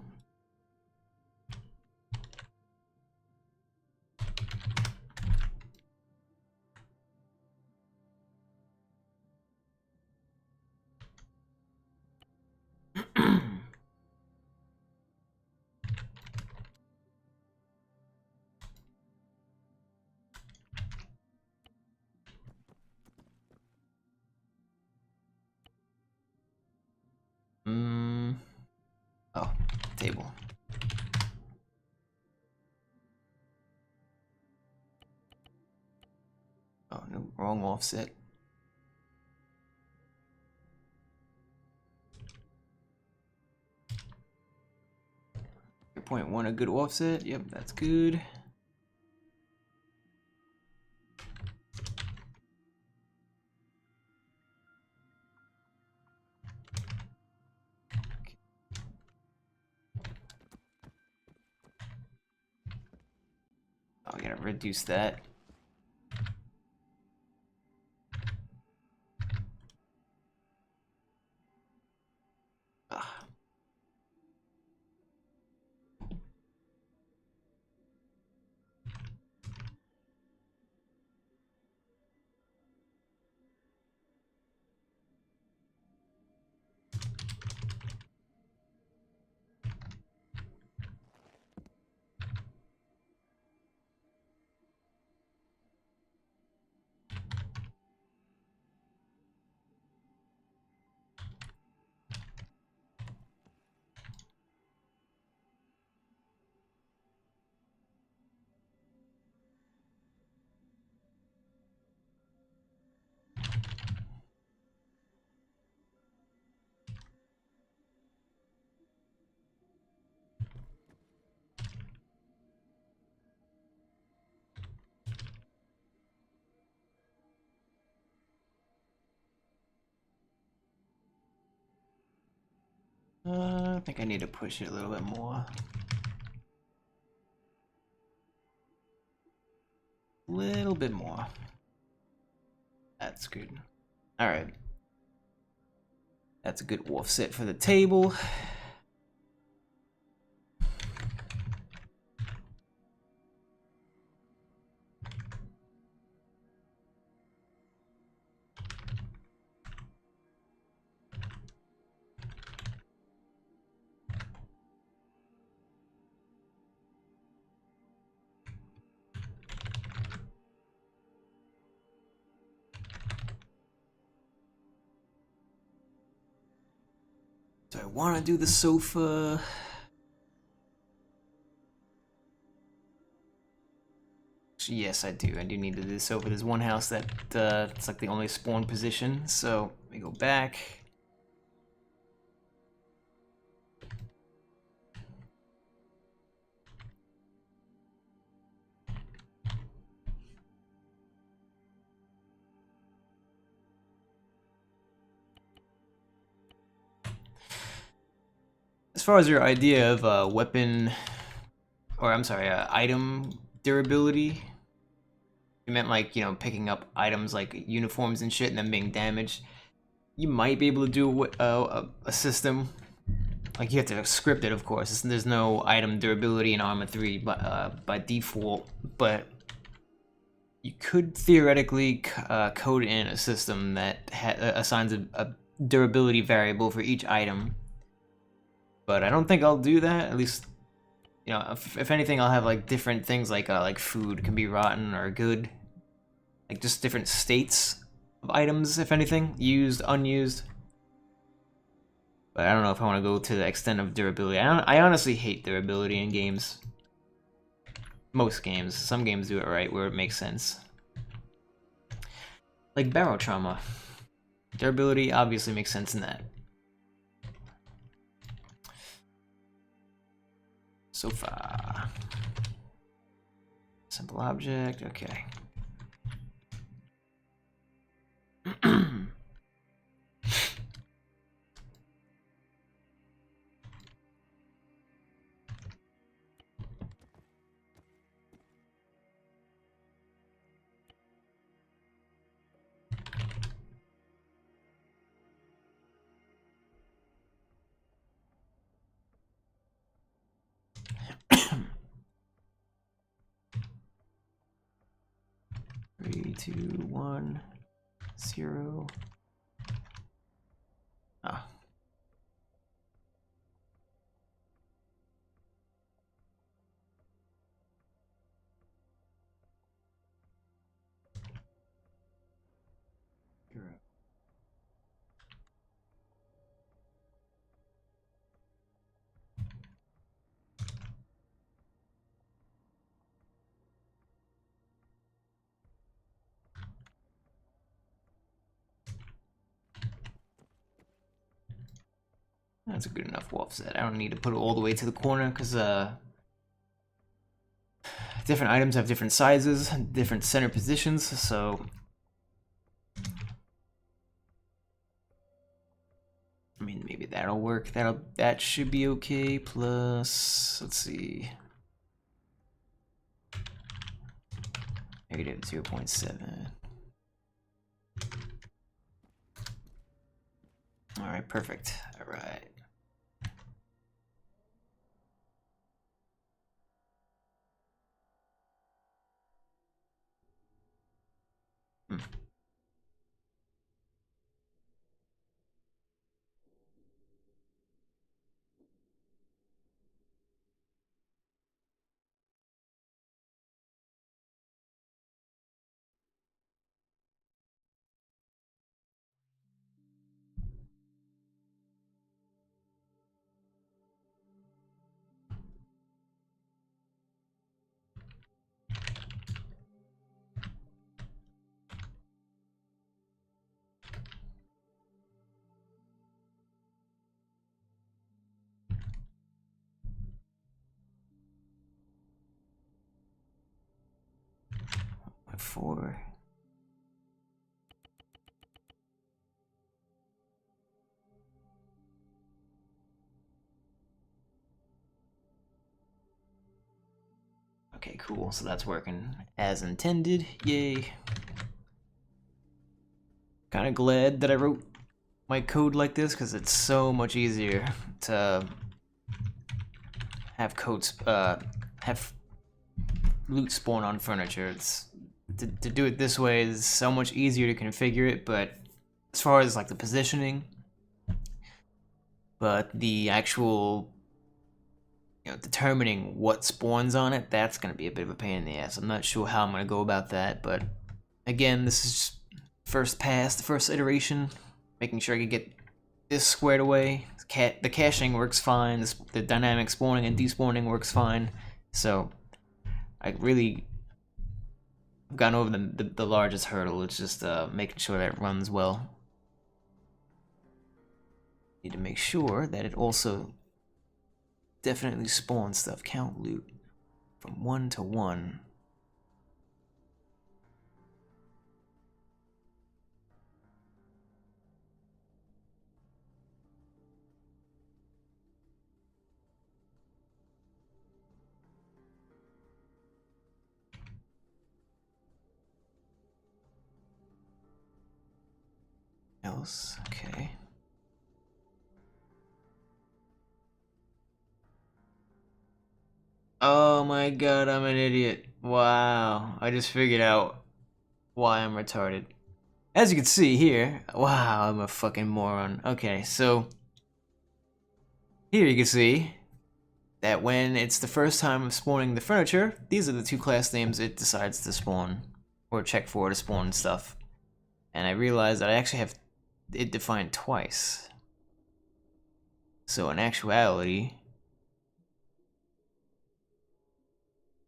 Oh, table. Oh no, wrong offset. 0.1 a good offset. Yep, that's good. I'm gonna reduce that. Ah. I think I need to push it a little bit more. A little bit more. That's good. All right. That's a good offset for the table. Do I want to do the sofa? Yes, I do. I do need to do the sofa. There's one house that it's like the only spawn position. So let me go back. As far as your idea of weapon, or I'm sorry, item durability, you meant like, you know, picking up items like uniforms and shit and them being damaged. You might be able to do a system. Like, you have to script it, of course. There's no item durability in Arma 3 by default, but you could theoretically code in a system that assigns a durability variable for each item. But I don't think I'll do that. At least, you know, if anything, I'll have like different things like food can be rotten or good, like just different states of items. If anything, used, unused. But I don't know if I want to go to the extent of durability. I honestly hate durability in games. Most games. Some games do it right where it makes sense. Like barrel trauma. Durability obviously makes sense in that. Sofa. Simple object, okay. 3, 2, 1, 0. Ah. That's a good enough offset. I don't need to put it all the way to the corner because different items have different sizes, different center positions, so I mean maybe that'll work. That should be okay. Plus, let's see. Negative 0.7. All right, perfect. All right. Hmm. Four. Okay, cool. So that's working as intended. Yay. Kind of glad that I wrote my code like this because it's so much easier to have codes have loot spawn on furniture. It's to do it this way is so much easier to configure it, but as far as like the positioning, but the actual determining what spawns on it, that's gonna be a bit of a pain in the ass. I'm not sure how I'm gonna go about that, but again, this is just first pass, the first iteration, making sure I can get this squared away. The caching works fine, the dynamic spawning and despawning works fine, so I really have gone over the largest hurdle. It's just making sure that it runs well. Need to make sure that it also definitely spawns stuff. Count loot from 1 to 1. Else, okay. Oh my god, I'm an idiot. Wow, I just figured out why I'm retarded. As you can see here, wow, I'm a fucking moron. Okay, so here you can see that when it's the first time of spawning the furniture, these are the two class names it decides to spawn, or check for to spawn stuff. And I realized that I actually have it defined twice. So in actuality,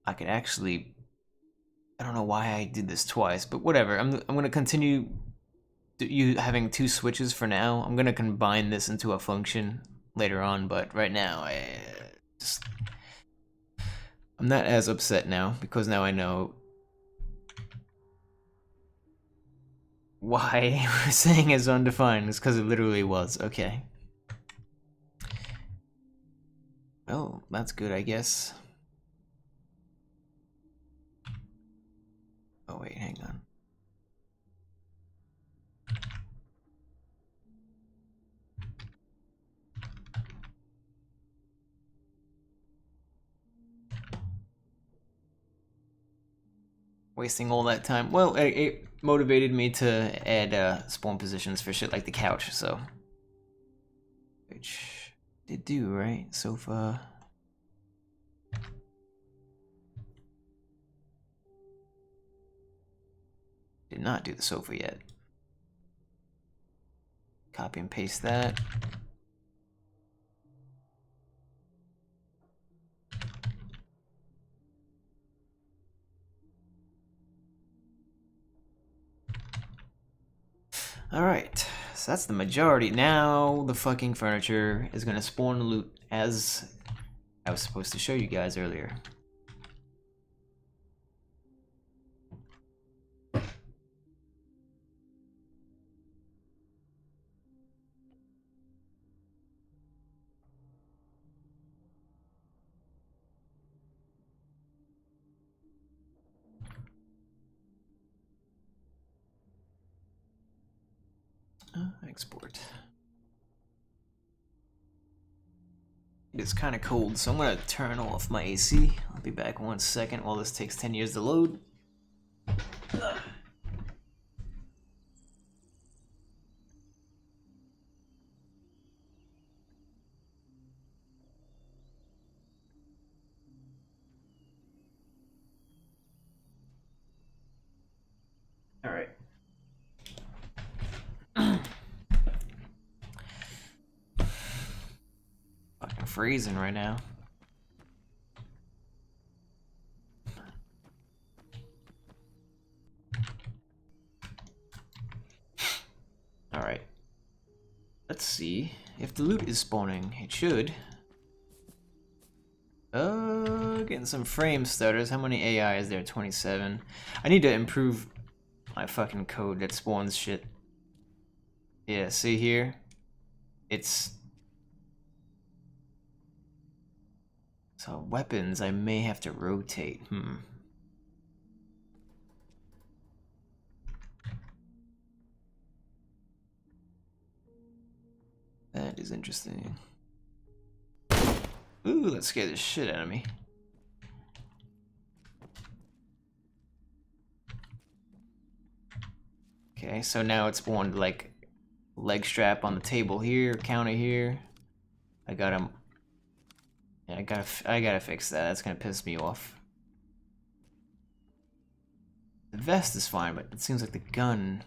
I could actually, I don't know why I did this twice, but whatever. I'm gonna continue having two switches for now. I'm gonna combine this into a function later on, but right now I'm not as upset now because now I know why we're saying it's undefined. It's because it literally was. Okay. Oh, that's good, I guess. Oh wait, hang on. Wasting all that time. Well, it motivated me to add spawn positions for shit like the couch, so. Which did do, right? Sofa. Did not do the sofa yet. Copy and paste that. Alright, So that's the majority. Now the fucking furniture is gonna spawn loot as I was supposed to show you guys earlier. Export. It's kind of cold, so I'm gonna turn off my AC. I'll be back 1 second while this takes 10 years to load. All right. Fucking freezing right now. All right. Let's see if the loot is spawning. It should. Getting some frame stutters. How many AI is there? 27. I need to improve my fucking code that spawns shit. Yeah, see here? It's... So weapons, I may have to rotate. That is interesting. Ooh, that scared the shit out of me. Okay, so now it's spawned like leg strap on the table here, counter here. I got him. Yeah, I gotta fix that. That's gonna piss me off. The vest is fine, but it seems like the gun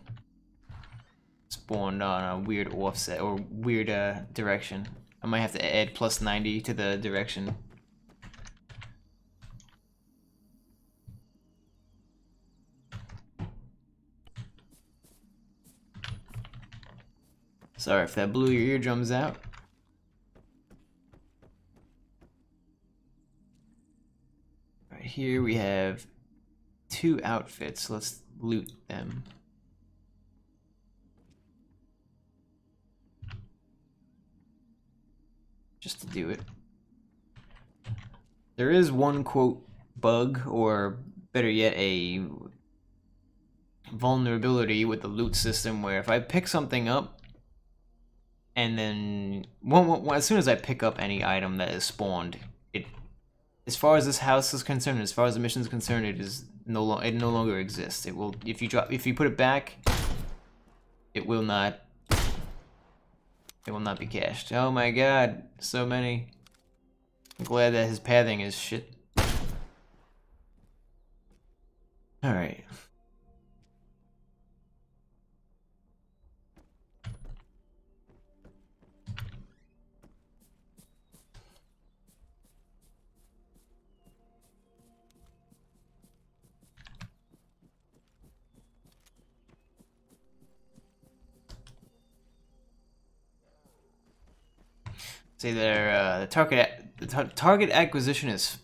spawned on a weird offset or weird direction. I might have to add plus 90 to the direction. Sorry if that blew your eardrums out. Right here we have 2 outfits. Let's loot them. Just to do it. There is one quote bug, or better yet, a vulnerability with the loot system where if I pick something up and then as soon as I pick up any item that is spawned, it, as far as this house is concerned, as far as the mission is concerned, it no longer exists. It will, if you put it back, it will not be cached. Oh my god, so many. I'm glad that his pathing is shit. Alright. See there, the target acquisition is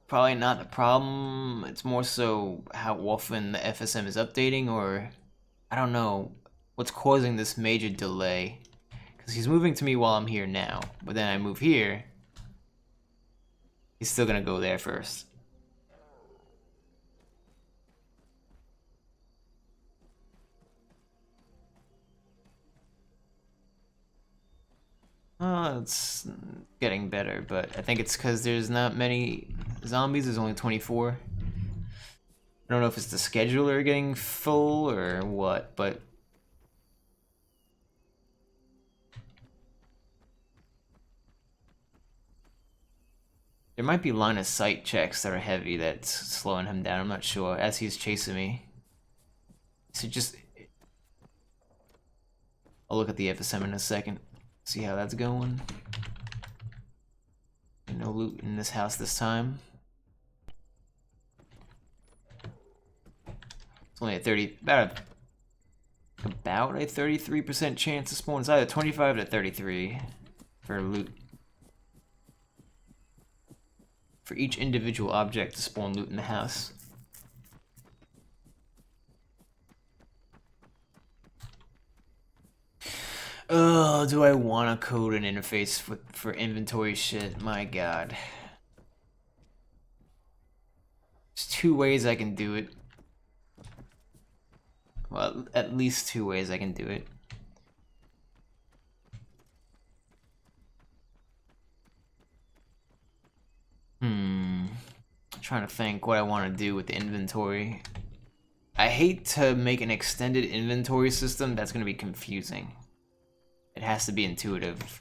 probably not the problem. It's more so how often the FSM is updating, or I don't know what's causing this major delay. Because he's moving to me while I'm here now, but then I move here, he's still gonna go there first. Oh, it's getting better, but I think it's because there's not many zombies. There's only 24. I don't know if it's the scheduler getting full or what, but there might be line of sight checks that are heavy that's slowing him down. I'm not sure. As he's chasing me, so just I'll look at the FSM in a second. See how that's going. No loot in this house this time. It's only at 30, about about a 33% chance to spawn. It's either 25 to 33 for loot. For each individual object to spawn loot in the house. Oh, do I want to code an interface for inventory shit? My god. There's 2 ways I can do it. Well, at least 2 ways I can do it. I'm trying to think what I want to do with the inventory. I hate to make an extended inventory system that's going to be confusing. It has to be intuitive.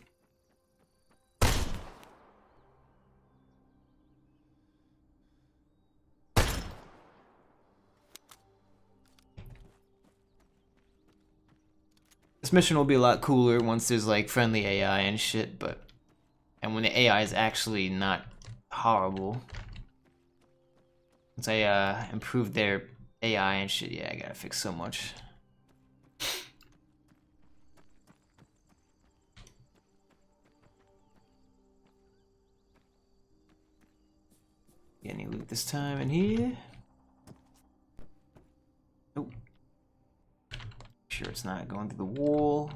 This mission will be a lot cooler once there's like friendly AI and shit, and when the AI is actually not horrible. Once I improve their AI and shit, yeah, I gotta fix so much. Get any loot this time in here? Nope. Sure it's not going through the wall.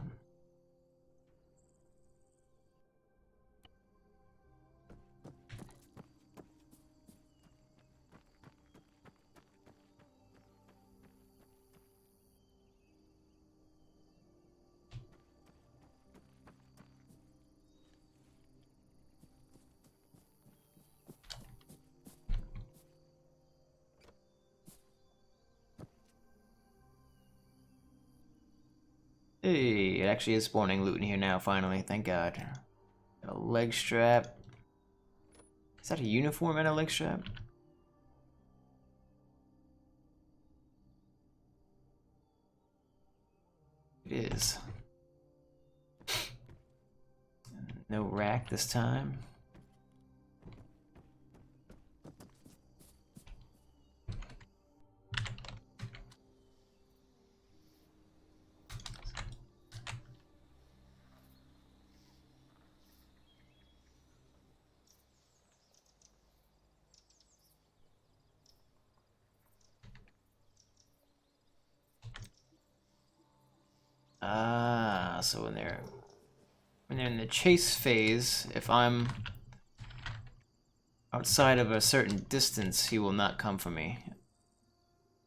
Hey, it actually is spawning loot in here now, finally. Thank God. Got a leg strap. Is that a uniform and a leg strap? It is. No rack this time. Ah, so when they're in the chase phase, if I'm outside of a certain distance, he will not come for me.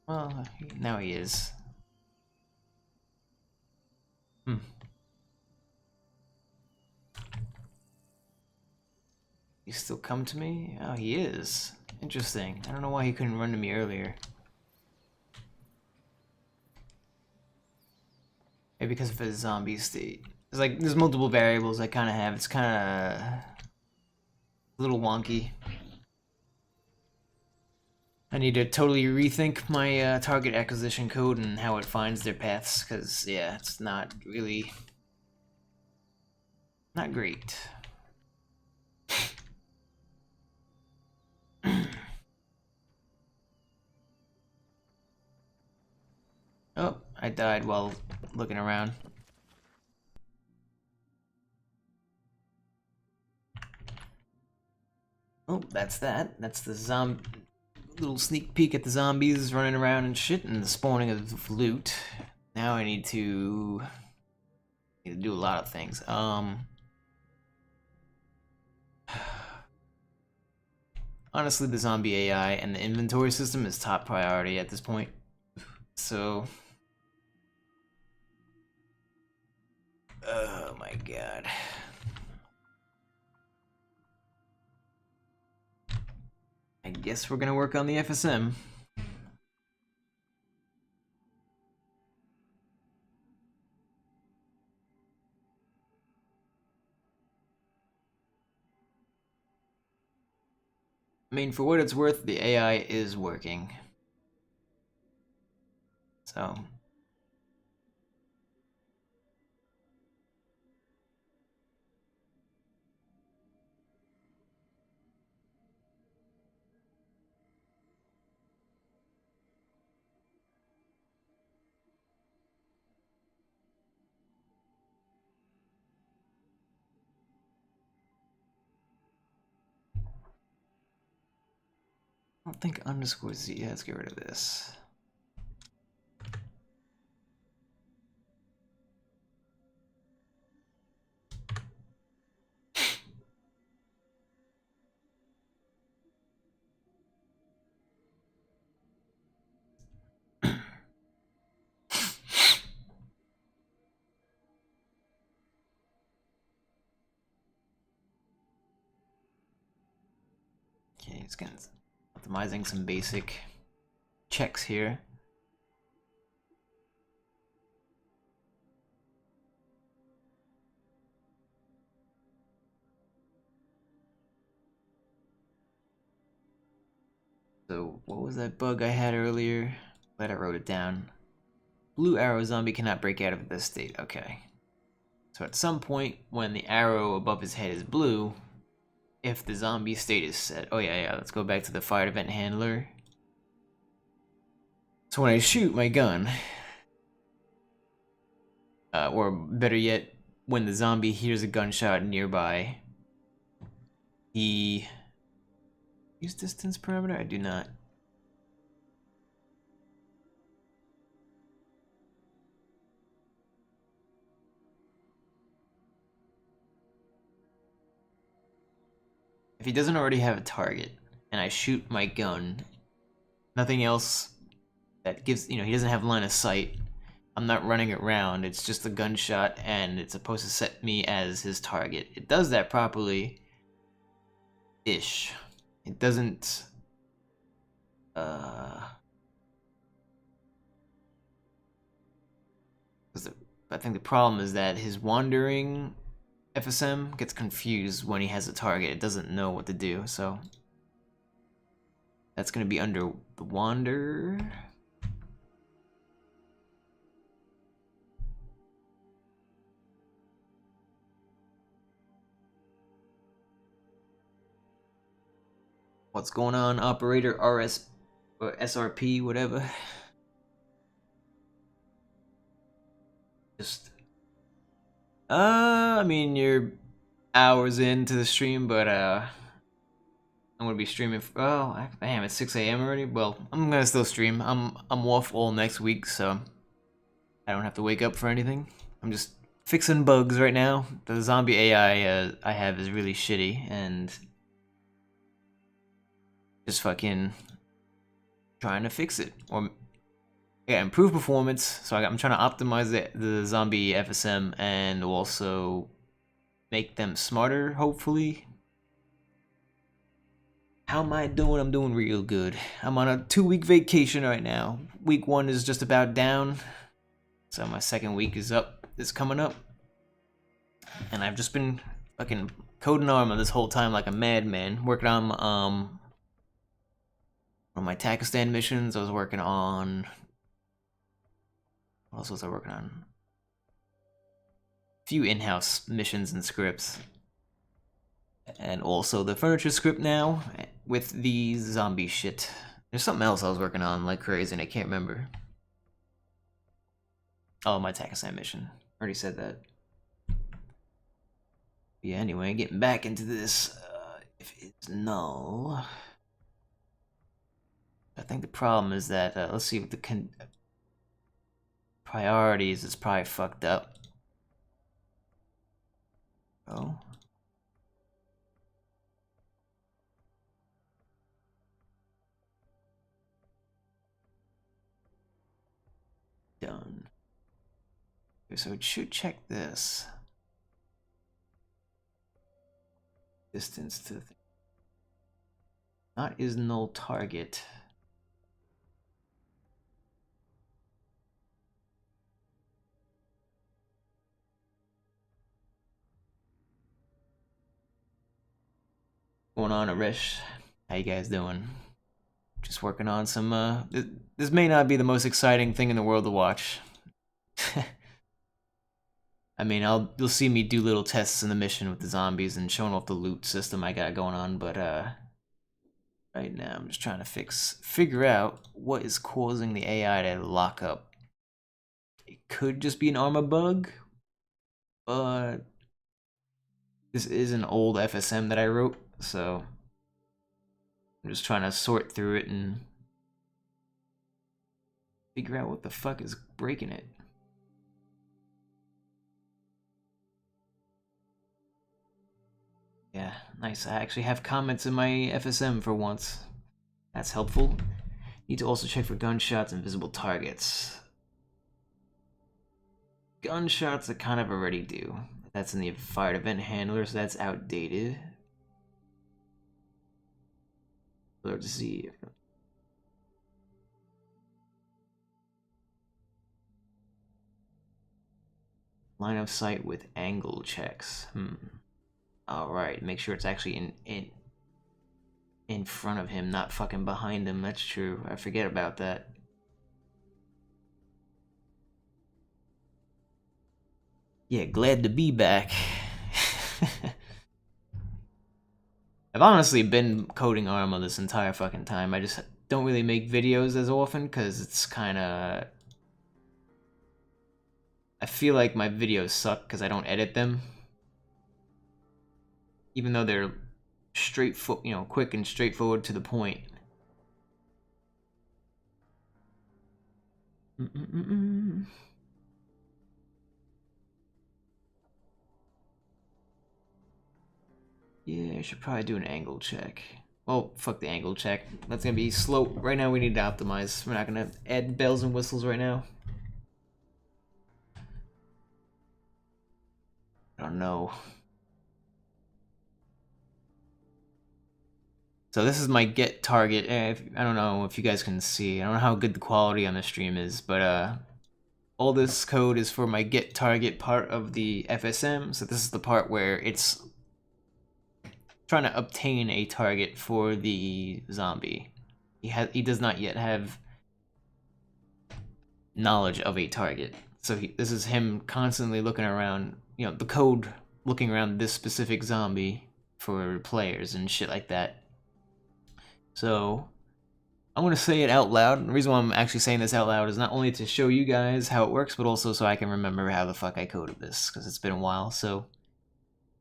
Well, now he is. He still come to me? Oh, he is. Interesting. I don't know why he couldn't run to me earlier. Maybe because of his zombie state. There's multiple variables I kind of have. It's kind of a little wonky. I need to totally rethink my target acquisition code and how it finds their paths, because, yeah, it's not really... not great. Oh, I died while looking around. Oh, that's that. That's the little sneak peek at the zombies running around and shit, and the spawning of loot. Now I need to do a lot of things. Honestly, the zombie AI and the inventory system is top priority at this point. So, oh my god. I guess we're gonna work on the FSM. I mean, for what it's worth, the AI is working. So, don't think underscore Z. Let's get rid of this. Okay, it's getting optimizing some basic checks here. So what was that bug I had earlier? Glad I wrote it down. Blue arrow zombie cannot break out of this state. Okay. So at some point when the arrow above his head is blue, if the zombie state is set. Oh yeah, let's go back to the fire event handler. So when I shoot my gun, or better yet, when the zombie hears a gunshot nearby, he... Use distance parameter? I do not. If he doesn't already have a target, and I shoot my gun, nothing else that gives, he doesn't have line of sight. I'm not running around, it's just a gunshot, and it's supposed to set me as his target. It does that properly, ish. It doesn't, I think the problem is that his wandering FSM gets confused when he has a target. It doesn't know what to do, so that's gonna be under the wander. What's going on, operator? RS or SRP, whatever. Just I mean, you're hours into the stream, but I'm gonna be streaming. Oh, damn, it's 6 a.m. already. Well, I'm gonna still stream. I'm off all next week, so I don't have to wake up for anything. I'm just fixing bugs right now. The zombie AI I have is really shitty, and just fucking trying to fix it, or yeah, improve performance. So I'm trying to optimize the zombie FSM and also make them smarter, hopefully. How am I doing? I'm doing real good. I'm on a 2-week vacation right now. Week 1 is just about down, so my second week is coming up. And I've just been fucking coding Arma this whole time like a madman, working on my Takistan missions. I was working on... What else was I working on? A few in-house missions and scripts. And also the furniture script now, with the zombie shit. There's something else I was working on like crazy and I can't remember. Oh, my Takistan mission. Already said that. Yeah, anyway, getting back into this. If it's null... I think the problem is that, let's see what the priorities is probably fucked up. Oh. Done. Okay, so it should check this. Distance to the thing. Not is null target. Going on, Arish? How you guys doing? Just working on some, this may not be the most exciting thing in the world to watch. I mean, you'll see me do little tests in the mission with the zombies and showing off the loot system I got going on, but, right now I'm just trying to figure out what is causing the AI to lock up. It could just be an Arma bug, but this is an old FSM that I wrote, so I'm just trying to sort through it and figure out what the fuck is breaking it. Yeah, nice. I actually have comments in my FSM for once. That's helpful. Need to also check for gunshots and visible targets. Gunshots I kind of already do. That's in the fired event handler, so that's outdated. Let's see. Line of sight with angle checks. Alright, make sure it's actually in front of him, not fucking behind him. That's true. I forget about that. Yeah, glad to be back. I've honestly been coding Arma this entire fucking time. I just don't really make videos as often because it's kind of... I feel like my videos suck because I don't edit them. Even though they're quick and straightforward to the point. Yeah, I should probably do an angle check. Well, fuck the angle check. That's gonna be slow. Right now we need to optimize. We're not gonna add bells and whistles right now. I don't know. So this is my get target. I don't know if you guys can see. I don't know how good the quality on the stream is, but all this code is for my get target part of the FSM. So this is the part where it's trying to obtain a target for the zombie. He does not yet have knowledge of a target. So this is him constantly looking around, the code looking around this specific zombie for players and shit like that. So I'm going to say it out loud. The reason why I'm actually saying this out loud is not only to show you guys how it works, but also so I can remember how the fuck I coded this, because it's been a while. So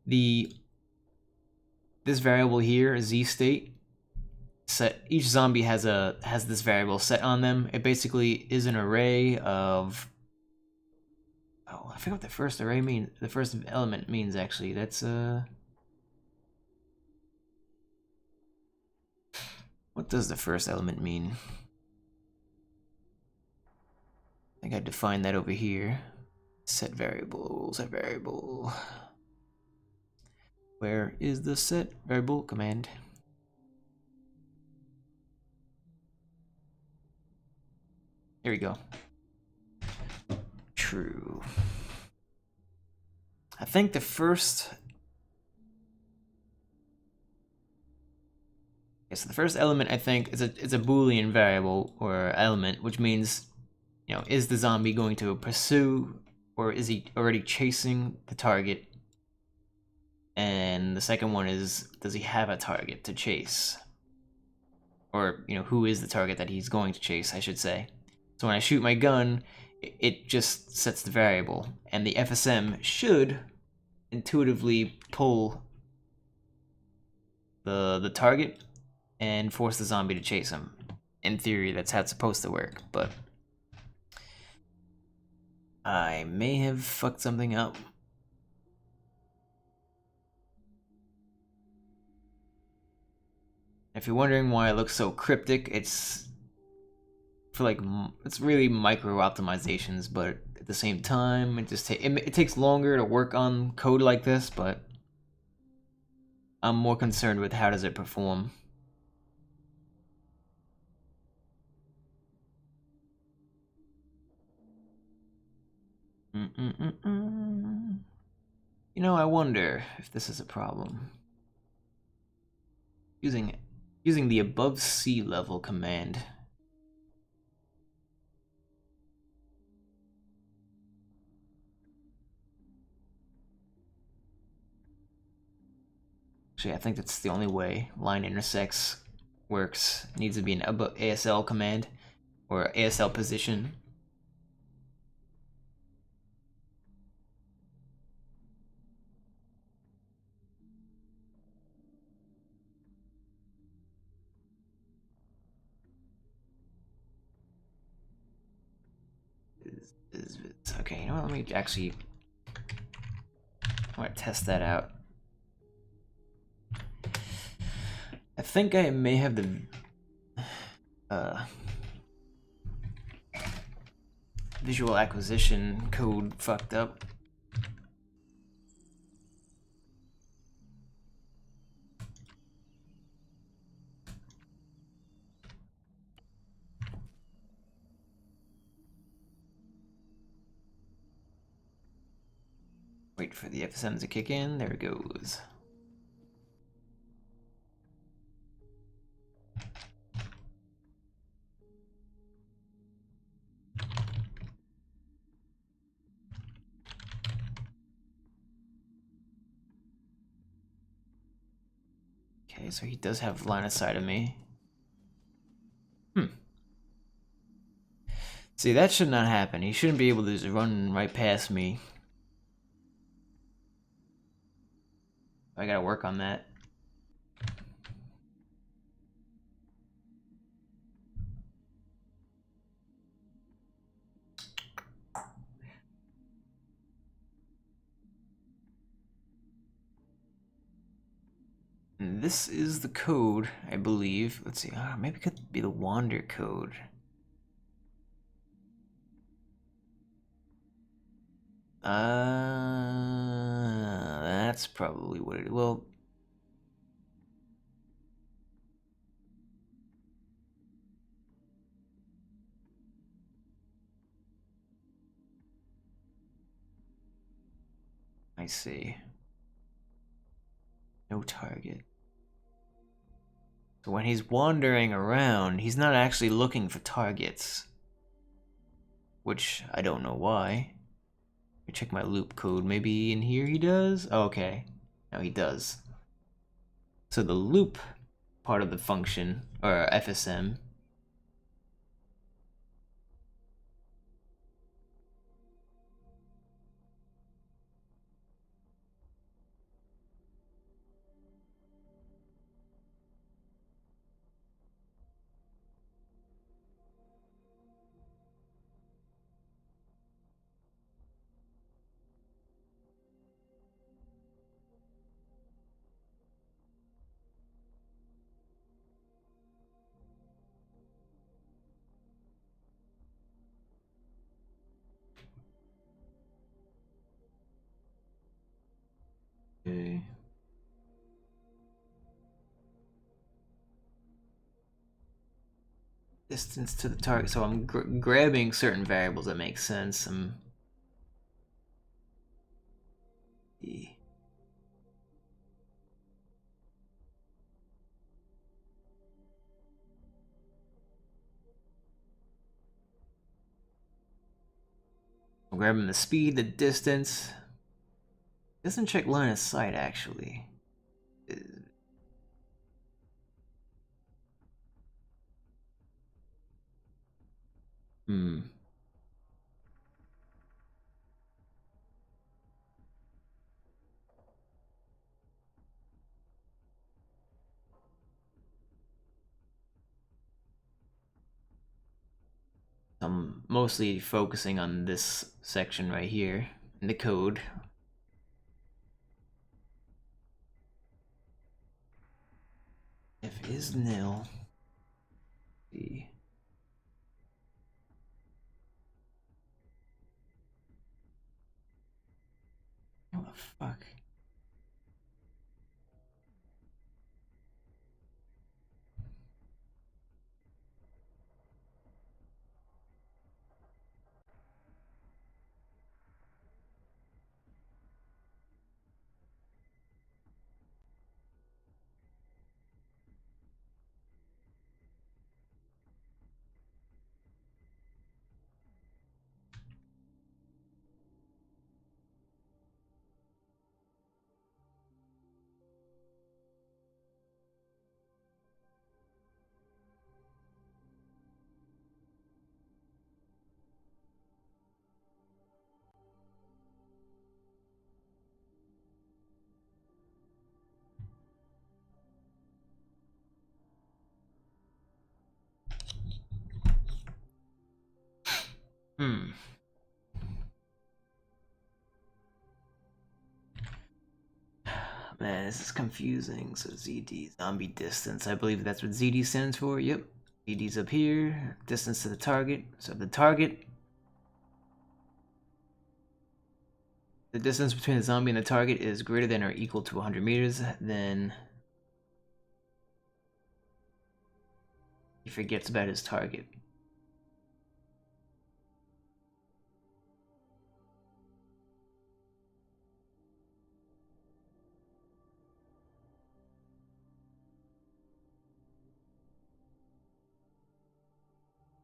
this variable here, z_state, set, each zombie has this variable set on them. It basically is an array of, oh, I forget what the first array means. The first element means, actually. That's what does the first element mean? I think I defined that over here. Set variable, set variable. Where is the set variable command? Here we go. True. I think the first... Yeah, so the first element, I think, is a Boolean variable or element, which means, is the zombie going to pursue, or is he already chasing the target? And the second one is, does he have a target to chase? Or, who is the target that he's going to chase, I should say. So when I shoot my gun, it just sets the variable. And the FSM should intuitively pull the target and force the zombie to chase him. In theory, that's how it's supposed to work, but I may have fucked something up. If you're wondering why it looks so cryptic, it's really micro optimizations, but at the same time, it takes longer to work on code like this, but I'm more concerned with how does it perform. I wonder if this is a problem. Using the above sea level command. Actually, I think that's the only way line intersects works. It needs to be an ASL command or ASL position. Okay, you know what, let me actually... I want to test that out. I think I may have the... visual acquisition code fucked up. Wait for the FSM to kick in. There it goes. Okay, so he does have line of sight of me. See, that should not happen. He shouldn't be able to just run right past me. I gotta work on that. And this is the code, I believe. Let's see. Maybe it could be the wander code. That's probably what it. Well, I see. No target. So when he's wandering around, he's not actually looking for targets. Which I don't know why. Let me check my loop code. Maybe in here he does? Oh, okay. No, he does. So the loop part of the function, or FSM, okay. Distance to the target. So I'm grabbing certain variables that make sense. I'm grabbing the speed, the distance. Doesn't check line of sight actually. Hmm. I'm mostly focusing on this section right here in the code. If is nil. See. What the fuck? Hmm. Man, this is confusing. So ZD, zombie distance. I believe that's what ZD stands for. Yep. ZD's up here. Distance to the target. So the distance between the zombie and the target is greater than or equal to 100 meters, then he forgets about his target.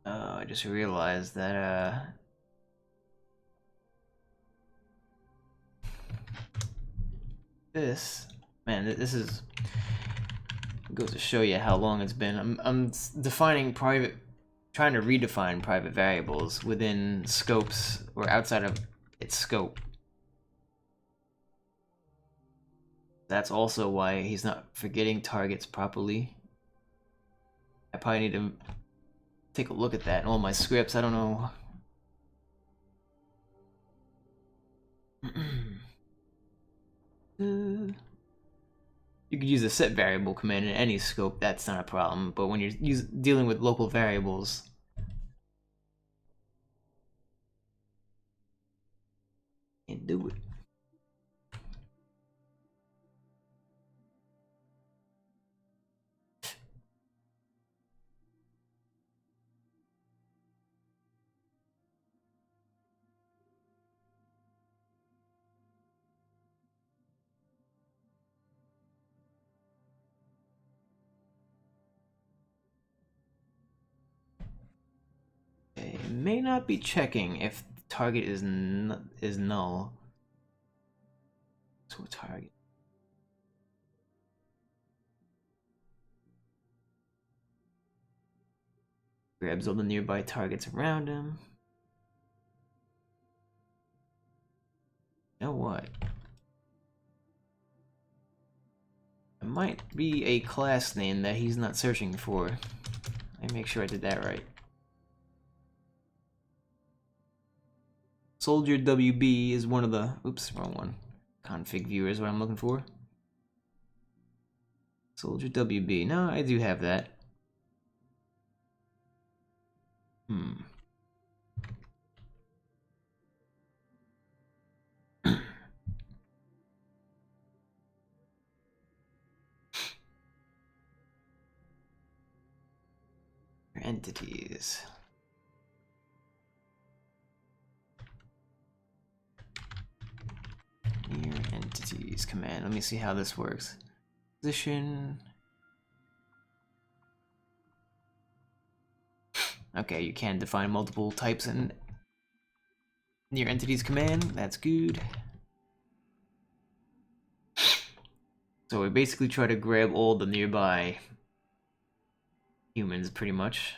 Oh, I just realized that, this is goes to show you how long it's been. I'm defining private, trying to redefine private variables within scopes or outside of its scope. That's also why he's not forgetting targets properly. I probably need to take a look at that in all my scripts. I don't know. You could use a set variable command in any scope, that's not a problem. But when you're dealing with local variables, can't do it. Okay, it may not be checking if the target is null. So target. Grabs all the nearby targets around him. You know what? It might be a class name that he's not searching for. Let me make sure I did that right. Soldier WB is one of the, oops, wrong one. Config viewer is what I'm looking for. Soldier WB, no, I do have that. Entities. Near entities command. Let me see how this works. Position. Okay, you can define multiple types in near entities command. That's good. So we basically try to grab all the nearby humans, pretty much.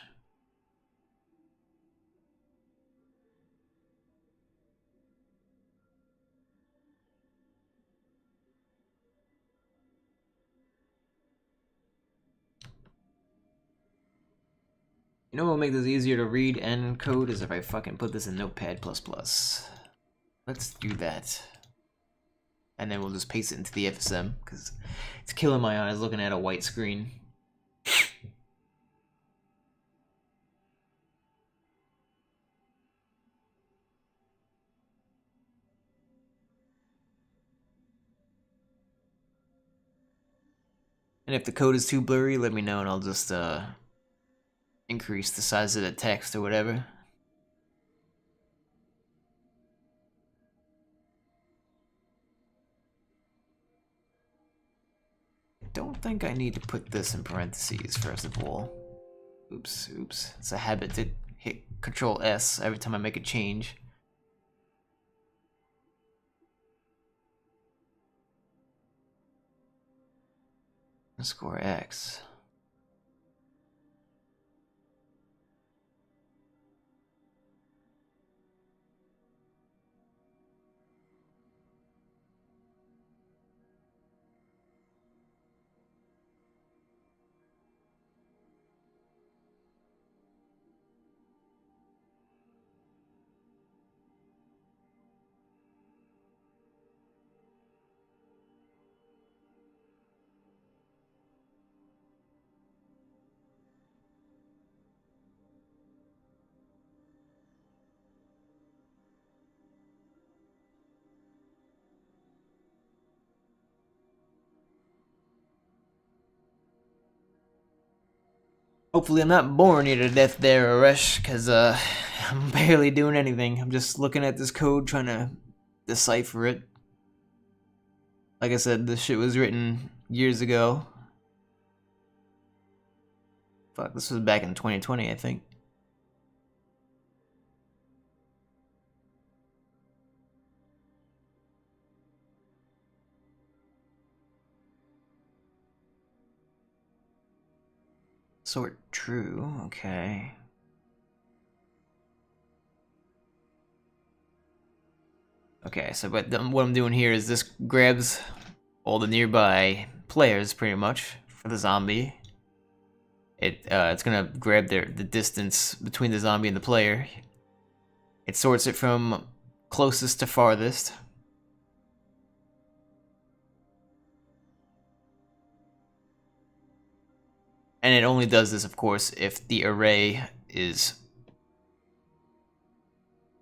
You know what will make this easier to read and code is if I fucking put this in Notepad++. Let's do that. And then we'll just paste it into the FSM, because it's killing my eyes looking at a white screen. And if the code is too blurry, let me know and I'll just increase the size of the text or whatever. I don't think I need to put this in parentheses, first of all. Oops. It's a habit to hit Control S every time I make a change. Score X. Hopefully I'm not boring you to death there, Aresh, because I'm barely doing anything. I'm just looking at this code, trying to decipher it. Like I said, this shit was written years ago. Fuck, this was back in 2020, I think. Sort true, okay. Okay, so but what I'm doing here is this grabs all the nearby players, pretty much, for the zombie. It's gonna grab the distance between the zombie and the player. It sorts it from closest to farthest. And it only does this, of course, if the array is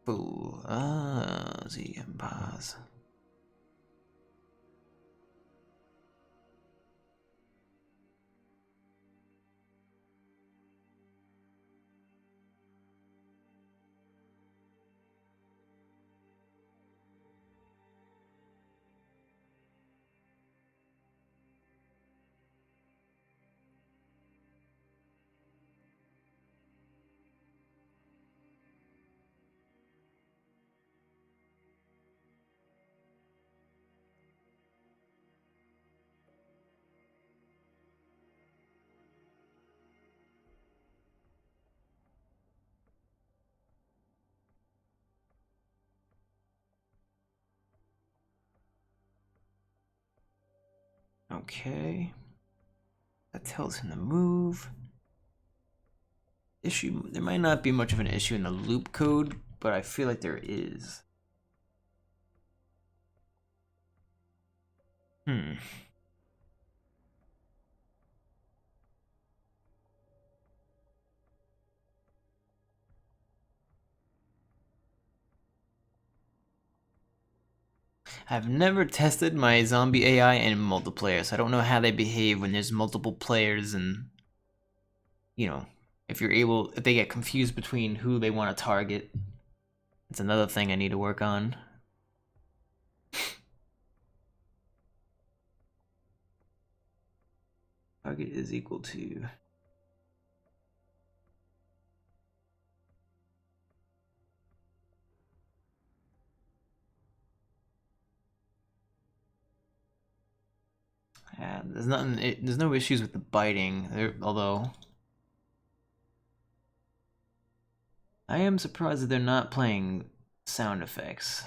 full. Z and pause. Okay. That tells him to move. Issue, there might not be much of an issue in the loop code, but I feel like there is. I've never tested my zombie AI in multiplayer, so I don't know how they behave when there's multiple players and, you know, if they get confused between who they want to target. It's another thing I need to work on. Target is equal to... Yeah, there's no issues with the biting, although... I am surprised that they're not playing sound effects.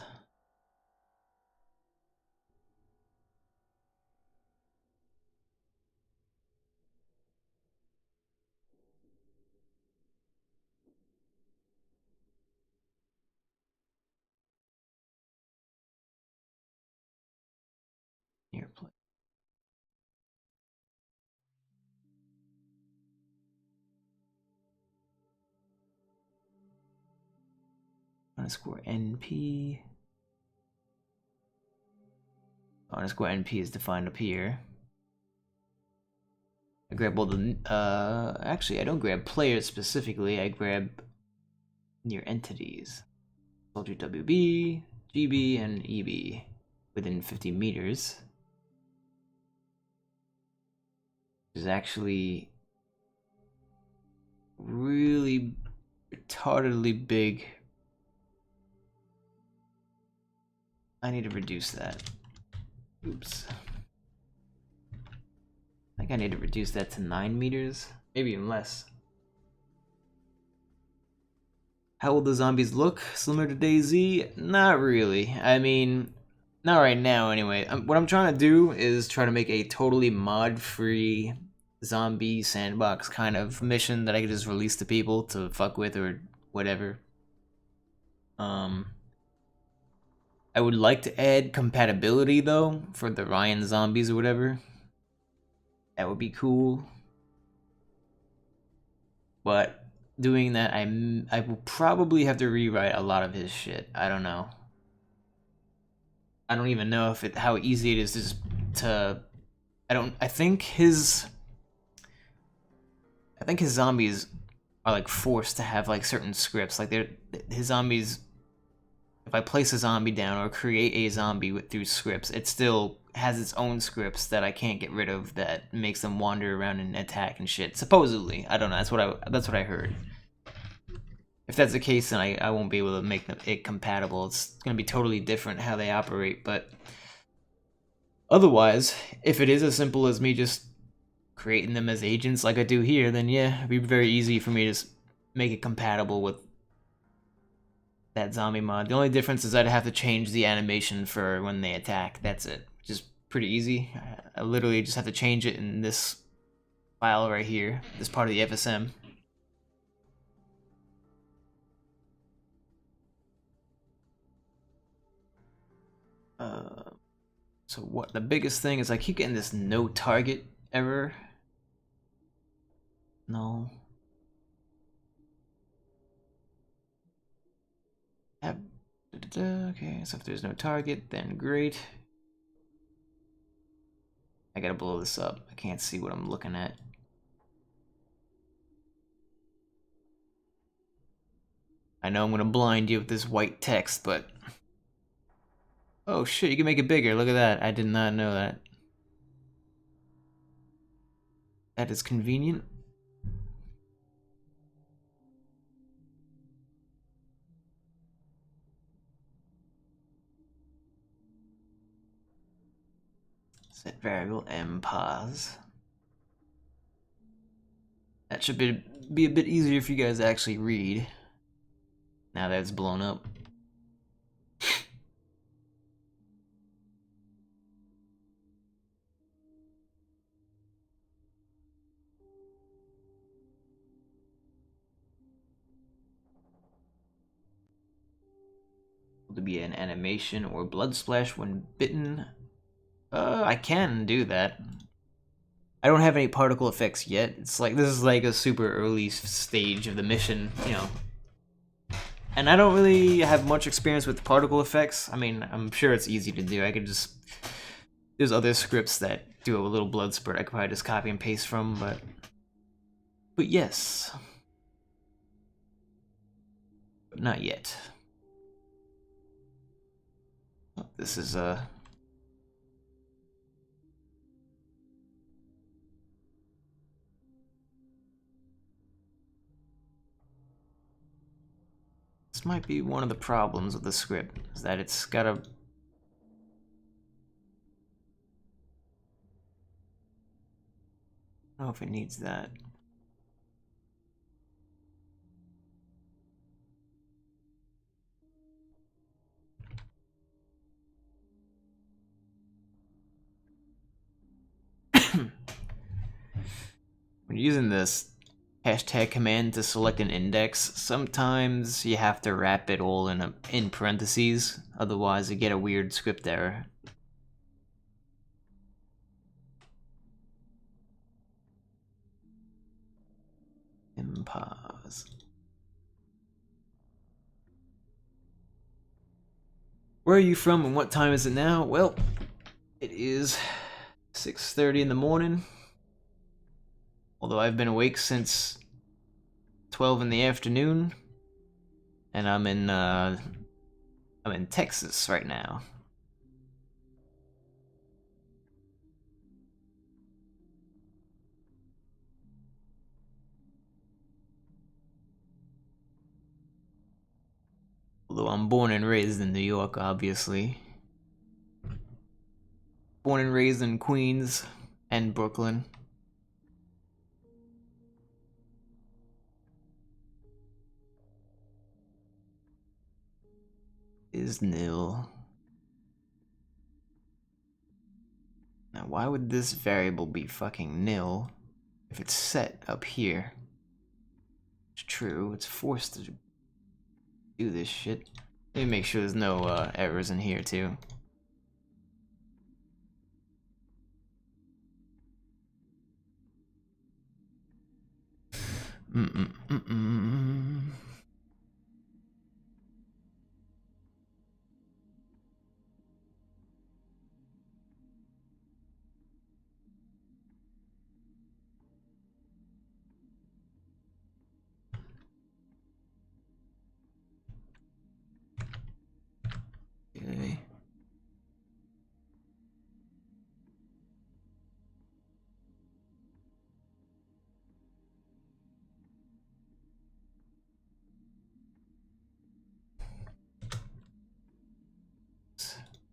Here, play. Underscore NP. Underscore NP is defined up here. I grab all the, actually I don't grab players specifically, I grab near entities. Soldier WB, GB, and EB within 50 meters. Is actually really retardedly big. I need to reduce that. Oops. I think I need to reduce that to 9 meters, maybe even less. How will the zombies look? Similar to DayZ? Not really. I mean, not right now anyway. What I'm trying to do is try to make a totally mod-free zombie sandbox kind of mission that I could just release to people to fuck with or whatever. I would like to add compatibility though for the Ryan zombies or whatever. That would be cool. But doing that, I will probably have to rewrite a lot of his shit. I don't know. I don't even know how easy it is to I think his I think his zombies are like forced to have like certain scripts. Like his zombies, if I place a zombie down or create a zombie through scripts, it still has its own scripts that I can't get rid of that makes them wander around and attack and shit. Supposedly, I don't know. That's what I heard. If that's the case, then I won't be able to make it compatible. It's gonna be totally different how they operate. But otherwise, if it is as simple as me just creating them as agents like I do here, then yeah, it'd be very easy for me to just make it compatible with that zombie mod. The only difference is I'd have to change the animation for when they attack. That's it. Just pretty easy. I literally just have to change it in this file right here, this part of the FSM. So what the biggest thing is I keep getting this no target error. No. Okay, so if there's no target, then great. I gotta blow this up. I can't see what I'm looking at. I know I'm gonna blind you with this white text, but... Oh shit, you can make it bigger. Look at that. I did not know that. That is convenient. Set variable mpos. That should be a bit easier for you guys to actually read. Now that it's blown up. To be an animation or blood splash when bitten. I can do that. I don't have any particle effects yet. It's like, this is like a super early stage of the mission, you know. And I don't really have much experience with particle effects. I mean, I'm sure it's easy to do. I could just... There's other scripts that do a little blood spurt I could probably just copy and paste from, but... But yes. But not yet. This is, This might be one of the problems with the script, is that it's got a... I don't know if it needs that. When using this hashtag command to select an index, sometimes you have to wrap it all in parentheses, otherwise you get a weird script error. Impause. Where are you from and what time is it now? Well, it is 6:30 in the morning. Although I've been awake since 12 in the afternoon, and I'm in Texas right now. Although I'm born and raised in New York, obviously. Born and raised in Queens and Brooklyn. Is nil. Now why would this variable be fucking nil if it's set up here? It's true, it's forced to do this shit. Let me make sure there's no errors in here too.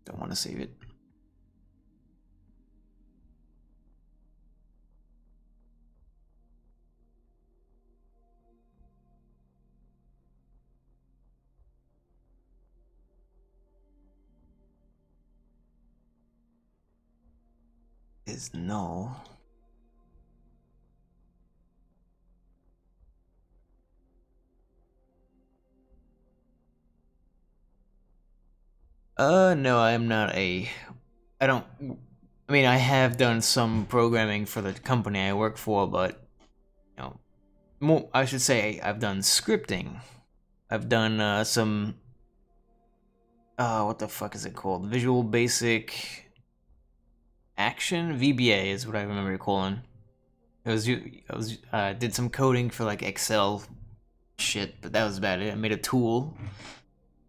Don't want to save it. Is null. No, I'm not a. I don't. I mean, I have done some programming for the company I work for, but you know, more. I should say I've done scripting. I've done some. What the fuck is it called? Visual Basic Action VBA is what I remember calling. Did some coding for like Excel shit, but that was about it. I made a tool.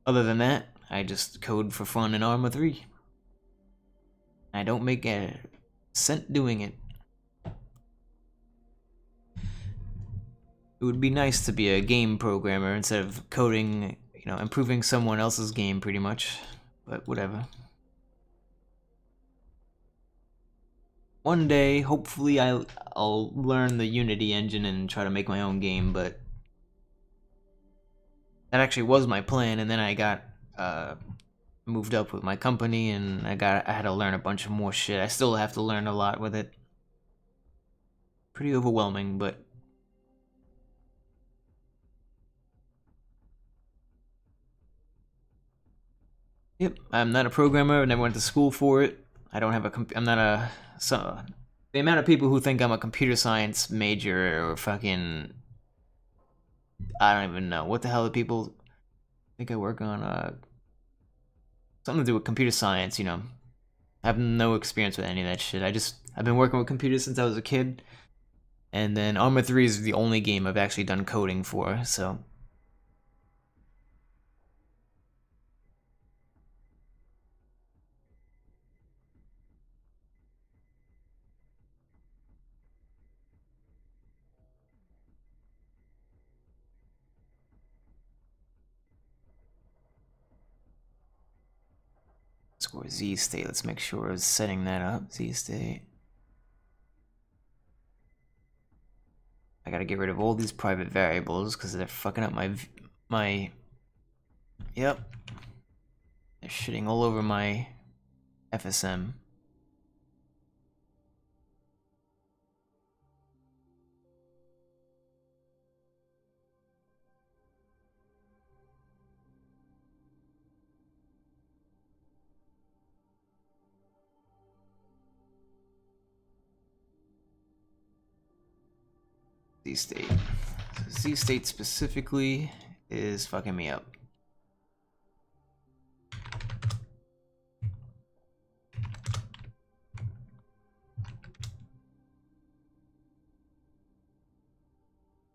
Other than that, I just code for fun in Arma 3. I don't make a cent doing it. It would be nice to be a game programmer instead of coding, you know, improving someone else's game pretty much. But whatever. One day, hopefully I'll learn the Unity engine and try to make my own game, but that actually was my plan, and then I got moved up with my company, and I had to learn a bunch of more shit. I still have to learn a lot with it. Pretty overwhelming, but yep, I'm not a programmer. I never went to school for it. I don't have a. I'm not a. So the amount of people who think I'm a computer science major or fucking. I don't even know what the hell do people think I work on. Something to do with computer science. You know, I have no experience with any of that shit. I've been working with computers since I was a kid, and then Arma 3 is the only game I've actually done coding for. So. Score Z state. Let's make sure I was setting that up. Z state. I gotta get rid of all these private variables because they're fucking up my. Yep. They're shitting all over my FSM. Z state. Z state specifically is fucking me up.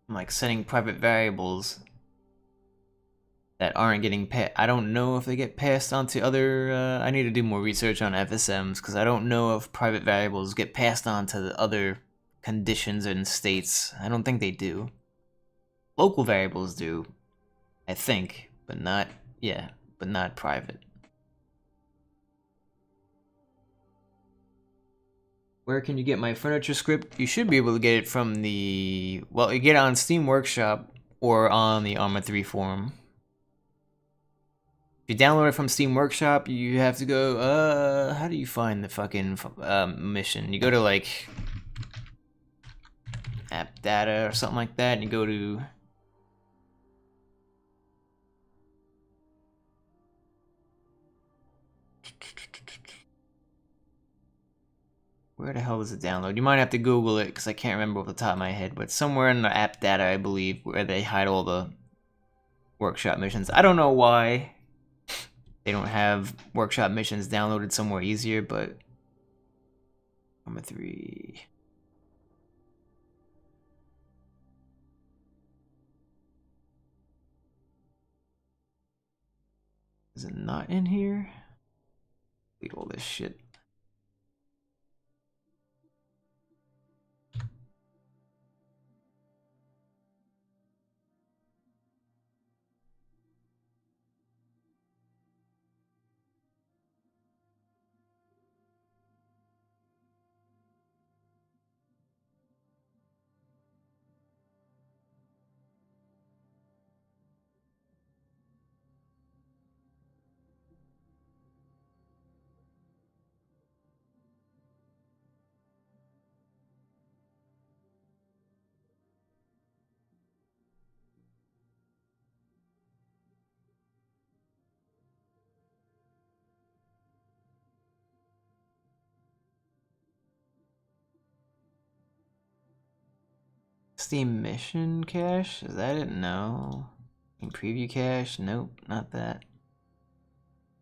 I'm like setting private variables that aren't getting passed. I don't know if they get passed on to other. I need to do more research on FSMs because I don't know if private variables get passed on to the other conditions and states. I don't think they do. Local variables do, I think, but not. Yeah, but not private. Where can you get my furniture script? You should be able to get it from the. Well, you get it on Steam Workshop or on the Arma 3 forum. If you download it from Steam Workshop, you have to go. How do you find the fucking mission? You go to like app data or something like that, and you go to. Where the hell does it download? You might have to Google it because I can't remember off the top of my head, but somewhere in the app data, I believe, where they hide all the workshop missions. I don't know why they don't have workshop missions downloaded somewhere easier, but Arma 3. Is it not in here? Delete all this shit. Steam mission cache? Is that it? No. Steam preview cache? Nope, not that.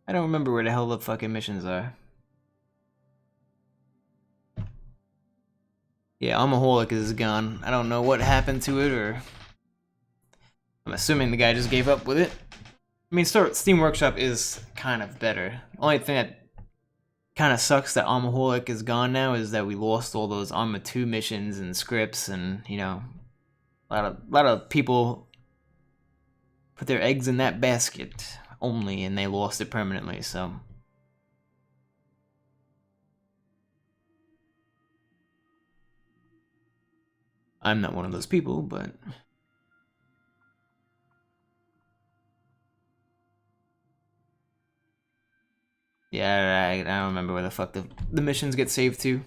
I don't remember where the hell the fucking missions are. Yeah, ArmaPhronk is gone. I don't know what happened to it, or I'm assuming the guy just gave up with it. I mean, Steam Workshop is kind of better. Only thing that kind of sucks that ArmaPhronk is gone now is that we lost all those Arma 2 missions and scripts, and you know, a lot of people put their eggs in that basket only, and they lost it permanently. So I'm not one of those people, but yeah, I don't remember where the fuck the missions get saved to. You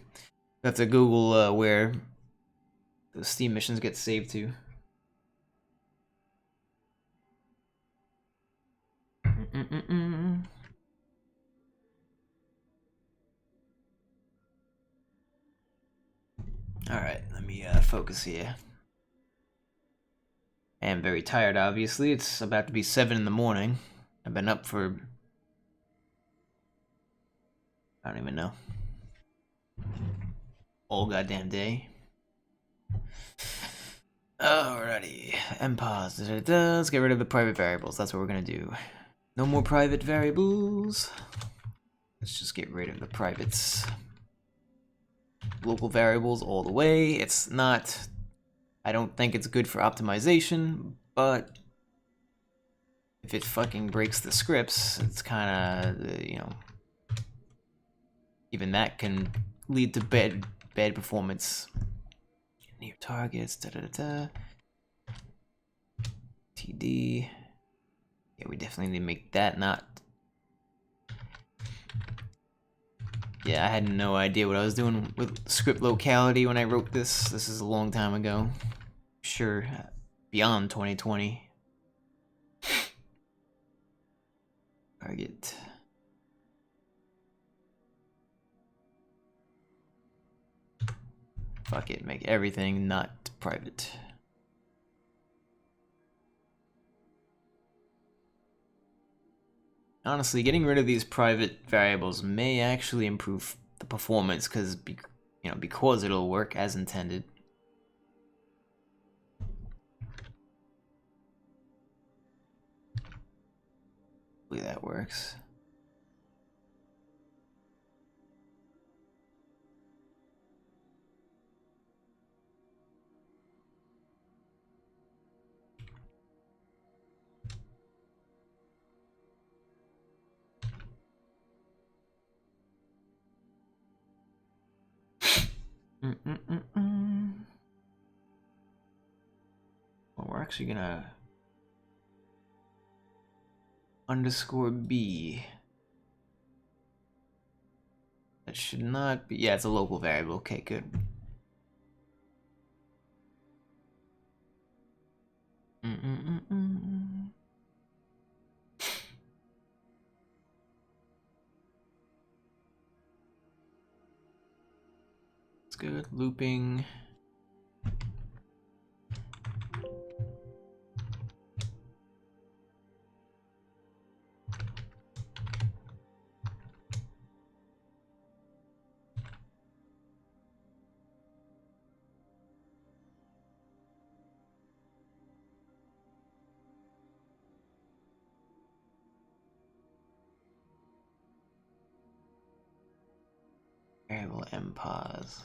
have to Google where the Steam missions get saved to. Alright, let me focus here. I am very tired, obviously. It's about to be 7 in the morning. I've been up for... I don't even know. All goddamn day. Alrighty. Pause. Let's get rid of the private variables. That's what we're gonna do. No more private variables. Let's just get rid of the privates. Local variables all the way. It's not... I don't think it's good for optimization, but if it fucking breaks the scripts, it's kind of, you know, even that can lead to bad performance. Near targets, TD. Yeah, we definitely need to make that not... Yeah, I had no idea what I was doing with script locality when I wrote this. This is a long time ago. Sure, beyond 2020. Target. Fuck it, make everything not private. Honestly, getting rid of these private variables may actually improve the performance because it'll work as intended. Hopefully that works. Well, we're actually gonna underscore B. That should not be... Yeah, it's a local variable. Okay, good. It's good. Looping. Variable mpause.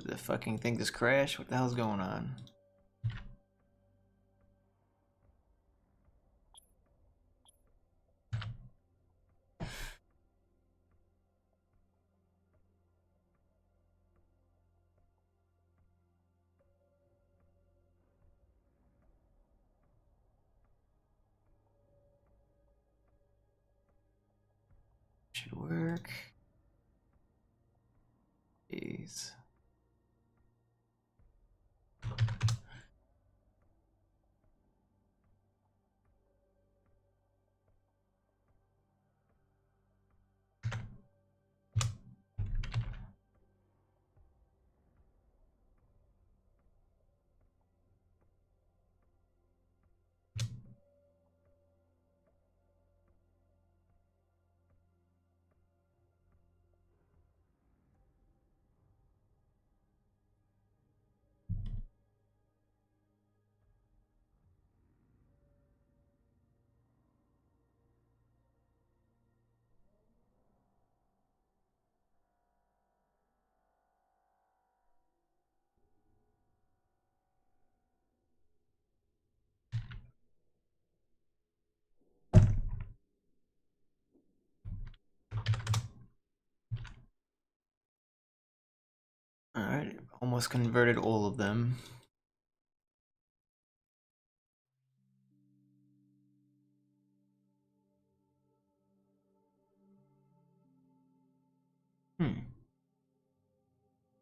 The fucking thing just crashed? What the hell's going on? work. Jeez. Alright, almost converted all of them.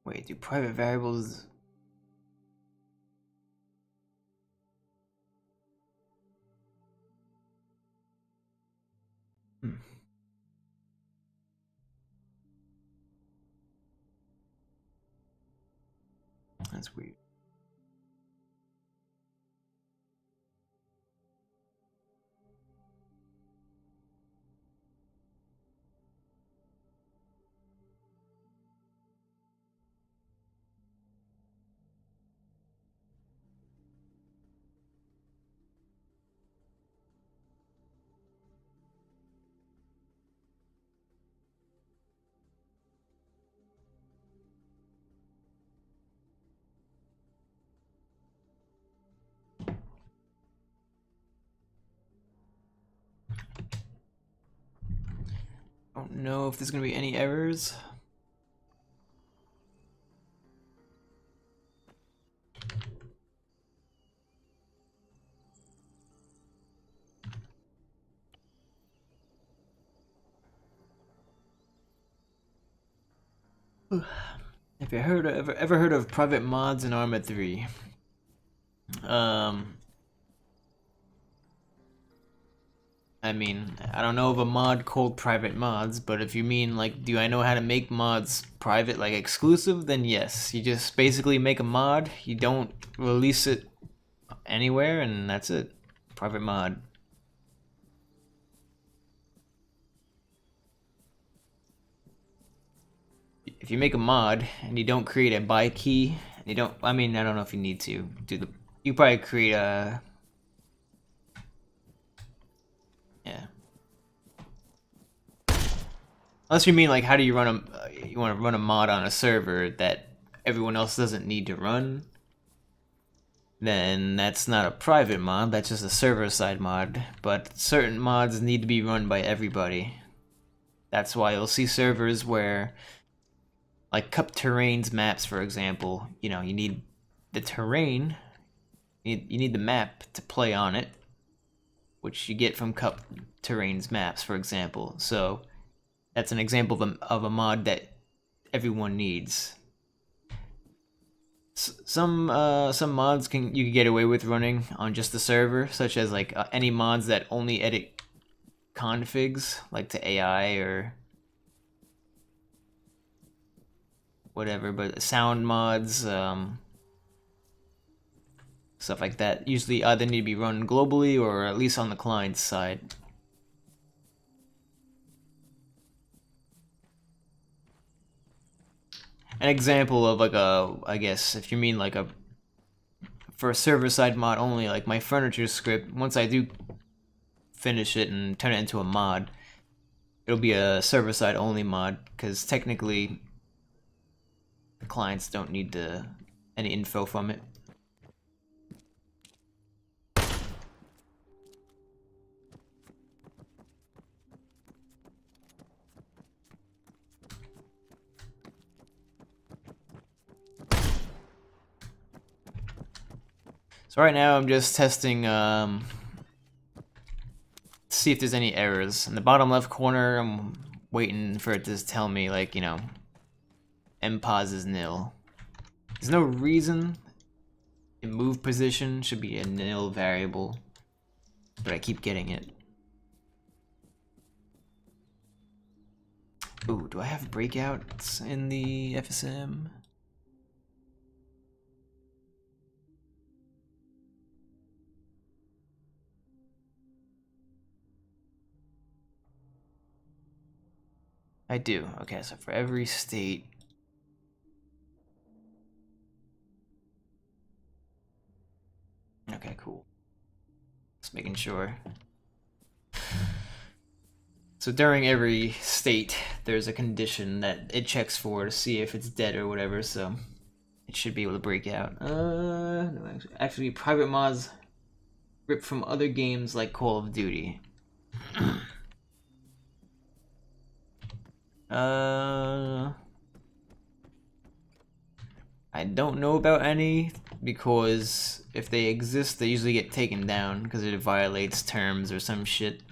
Wait, do private variables... That's weird. I don't know if there's gonna be any errors. Have you ever heard of private mods in Arma 3? I mean, I don't know of a mod called private mods, but if you mean like, do I know how to make mods private, like exclusive, then yes. You just basically make a mod, you don't release it anywhere, and that's it. Private mod. If you make a mod and you don't create a buy key, and you don't, I mean, I don't know if you need to do the, you probably create a, yeah. Unless you mean like, how do you run a, you want to run a mod on a server that everyone else doesn't need to run, then that's not a private mod, that's just a server-side mod. But certain mods need to be run by everybody. That's why you'll see servers where, like Cup Terrains maps, for example, you know, you need the terrain, you need the map to play on it, which you get from Cup Terrains maps, for example. So that's an example of a mod that everyone needs. Some mods you can get away with running on just the server, such as like any mods that only edit configs, like to AI or whatever. But sound mods, stuff like that, usually either need to be run globally or at least on the client side. An example of like a, I guess if you mean like a, for a server-side mod only, like my furniture script, once I do finish it and turn it into a mod, it'll be a server-side only mod, because technically the clients don't need any info from it. So right now I'm just testing, see if there's any errors. In the bottom left corner, I'm waiting for it to tell me, like, you know, MPOS is nil. There's no reason in move position should be a nil variable, but I keep getting it. Ooh, do I have breakouts in the FSM? I do. Okay, so for every state. Okay, cool. Just making sure. So during every state, there's a condition that it checks for to see if it's dead or whatever, so it should be able to break out. No, actually, private mods ripped from other games like Call of Duty. I don't know about any, because if they exist, they usually get taken down because it violates terms or some shit.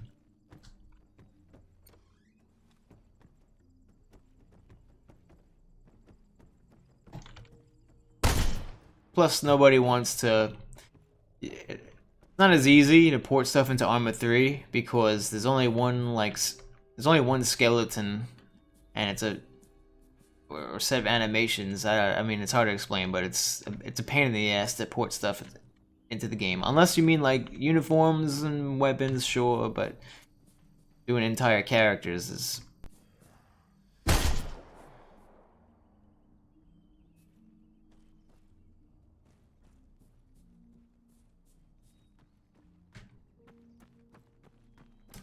Plus, nobody wants to... It's not as easy to port stuff into Arma 3 because there's only one, like... There's only one skeleton, and it's a... or set of animations. I mean, it's hard to explain, but it's a pain in the ass to port stuff into the game. Unless you mean, like, uniforms and weapons, sure, but... doing entire characters is...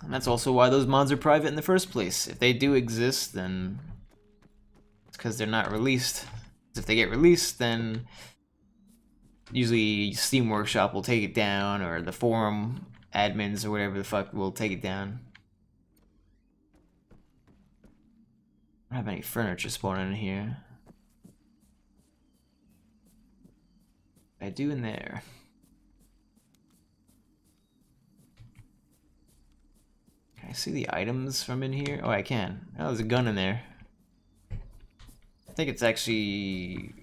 And that's also why those mods are private in the first place. If they do exist, then it's because they're not released. If they get released, then usually Steam Workshop will take it down, or the forum admins or whatever the fuck will take it down. I don't have any furniture spawning in here. I do in there. Can I see the items from in here? Oh, I can. Oh, there's a gun in there. I think it's actually...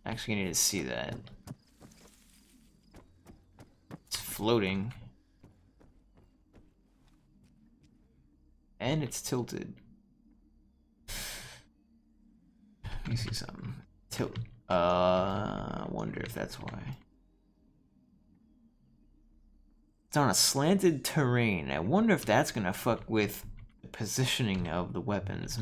Actually, I need to see that. It's floating. And it's tilted. Let me see something. Tilt. I wonder if that's why. It's on a slanted terrain. I wonder if that's gonna fuck with the positioning of the weapons.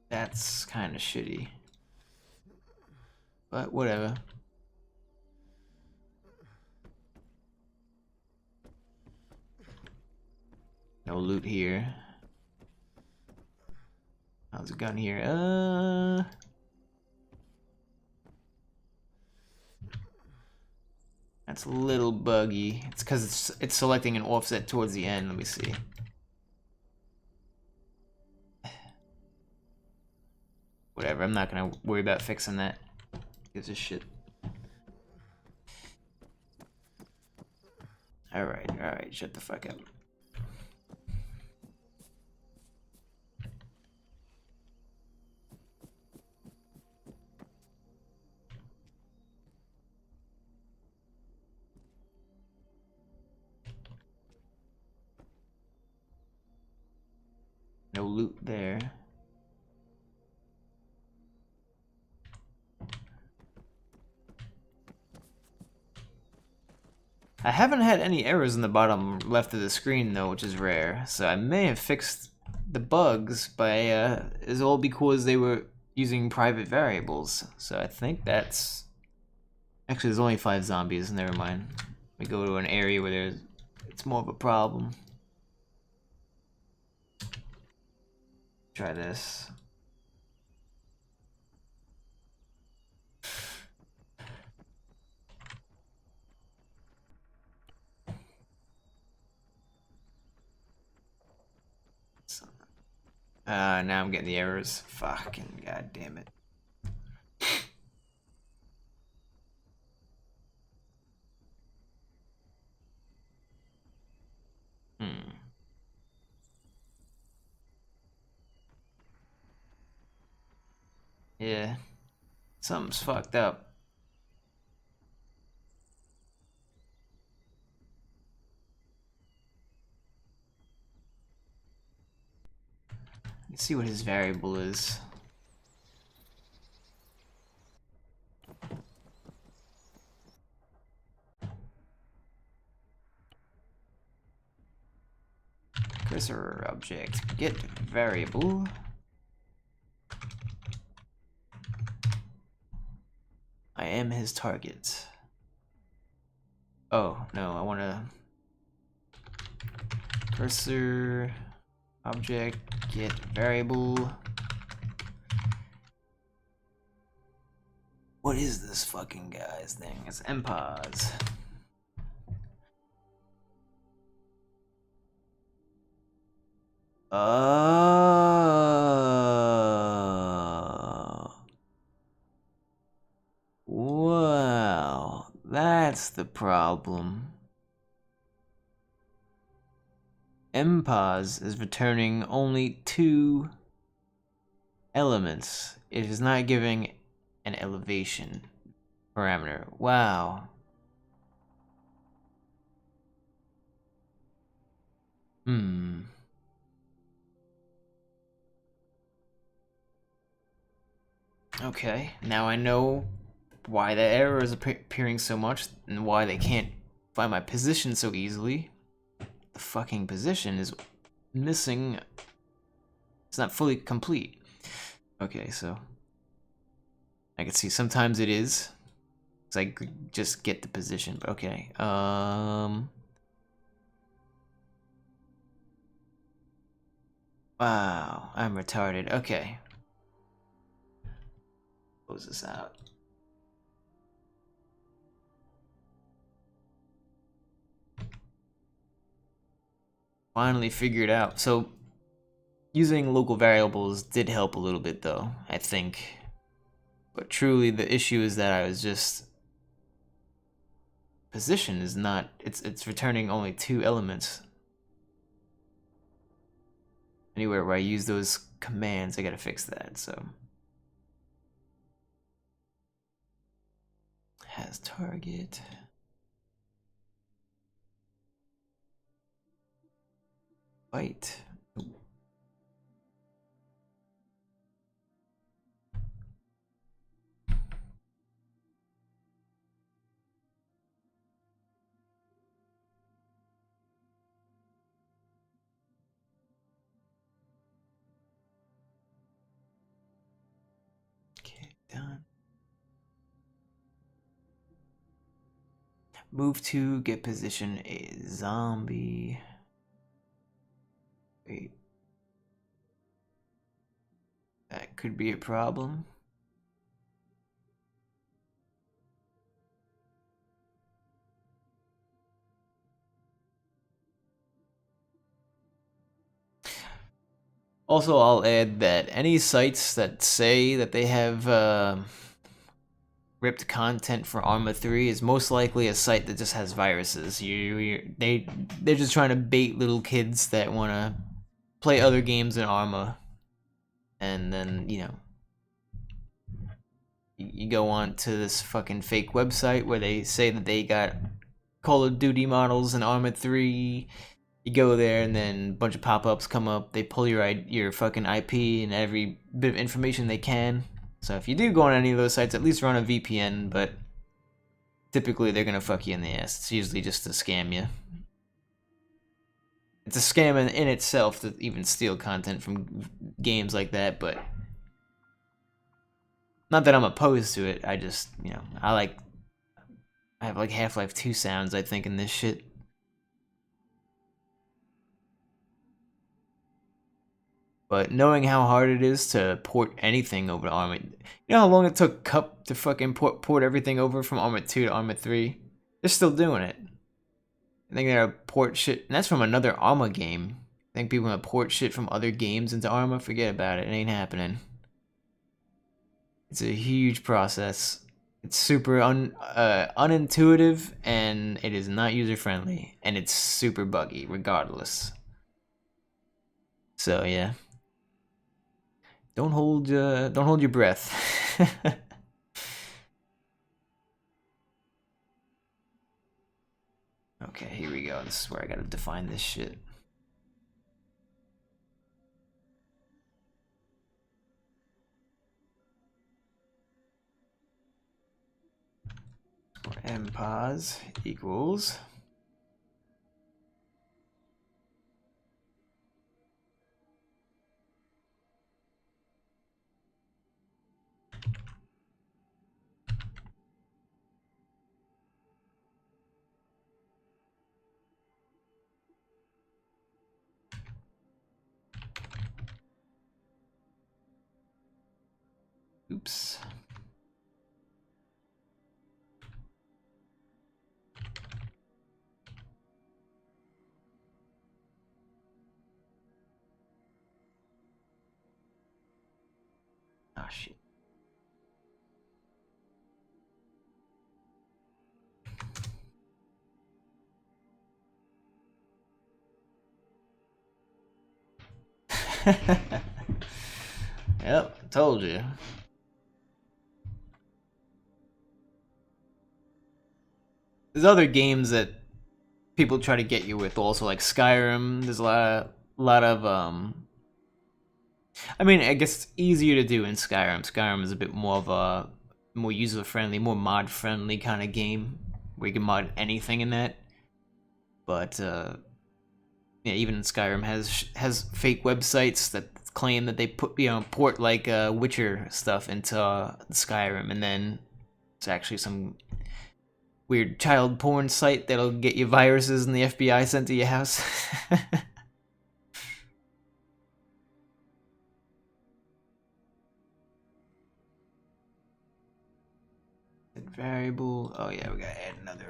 That's kind of shitty. But whatever. No loot here. How's a gun here? That's a little buggy. It's because it's selecting an offset towards the end. Let me see. Whatever, I'm not gonna worry about fixing that. Gives a shit. Alright, shut the fuck up. No loot there. I haven't had any errors in the bottom left of the screen though, which is rare. So I may have fixed the bugs by is all because they were using private variables. So I think that's actually there's only 5 zombies. Never mind. We go to an area where it's more of a problem. Try this. Now I'm getting the errors. Fucking goddamn it. Yeah, something's fucked up. Let's see what his variable is. Cursor object, get variable. I am his target. Oh, no, I want to cursor object, get variable. What is this fucking guy's thing? It's mpos. Well, that's the problem. mpos is returning only 2 elements. It is not giving an elevation parameter. Wow. Okay, now I know why the error is appearing so much and why they can't find my position so easily. The fucking position is missing. It's not fully complete. Okay, so I can see sometimes it is. Cause I just get the position, but okay. Wow, I'm retarded. Okay. Close this out. Finally figured out. So using local variables did help a little bit though, I think. But truly the issue is that I was just position is not it's returning only 2 elements. Anywhere where I use those commands, I gotta fix that, so. Has target. Byte. Okay, done. Move to get position a zombie. Wait. That could be a problem. Also, I'll add that any sites that say that they have ripped content for Arma 3 is most likely a site that just has viruses. They're just trying to bait little kids that want to play other games in Arma, and then you go on to this fucking fake website where they say that they got Call of Duty models in Arma 3. You go there and then a bunch of pop-ups come up. They pull your fucking IP and every bit of information they can. So if you do go on any of those sites, at least run a VPN, but typically they're gonna fuck you in the ass. It's usually just to scam you. It's a scam in itself to even steal content from games like that, but not that I'm opposed to it. I just, I have like Half-Life 2 sounds, I think, in this shit. But knowing how hard it is to port anything over to Arma, you know how long it took Cup to fucking port everything over from Arma 2 to Arma 3? They're still doing it. I think they're gonna port shit, and that's from another Arma game. I think people are gonna port shit from other games into Arma. Forget about it. It ain't happening. It's a huge process. It's super unintuitive, and it is not user friendly, and it's super buggy regardless. So yeah. Don't hold your breath. Okay, here we go. This is where I gotta define this shit. Mpos equals oops. Ah, shit. Yep, told you. There's other games that people try to get you with also, like Skyrim. There's a lot of I mean, I guess it's easier to do in Skyrim. Skyrim is a bit more of a more user-friendly, more mod-friendly kind of game where you can mod anything in that. But yeah, even Skyrim has fake websites that claim that they port like Witcher stuff into Skyrim, and then it's actually some weird child porn site that'll get you viruses and the FBI sent to your house. Variable. Oh yeah, we gotta add another.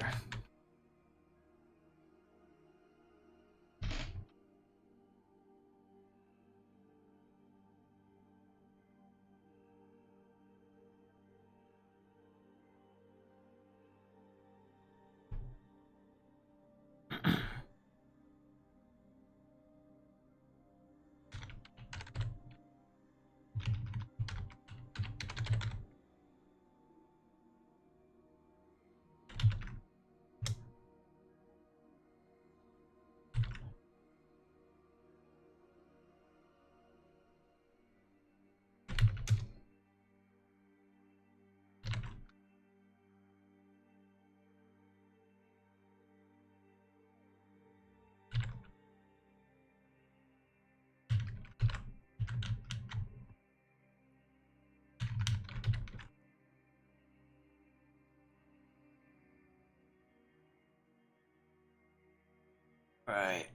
Right.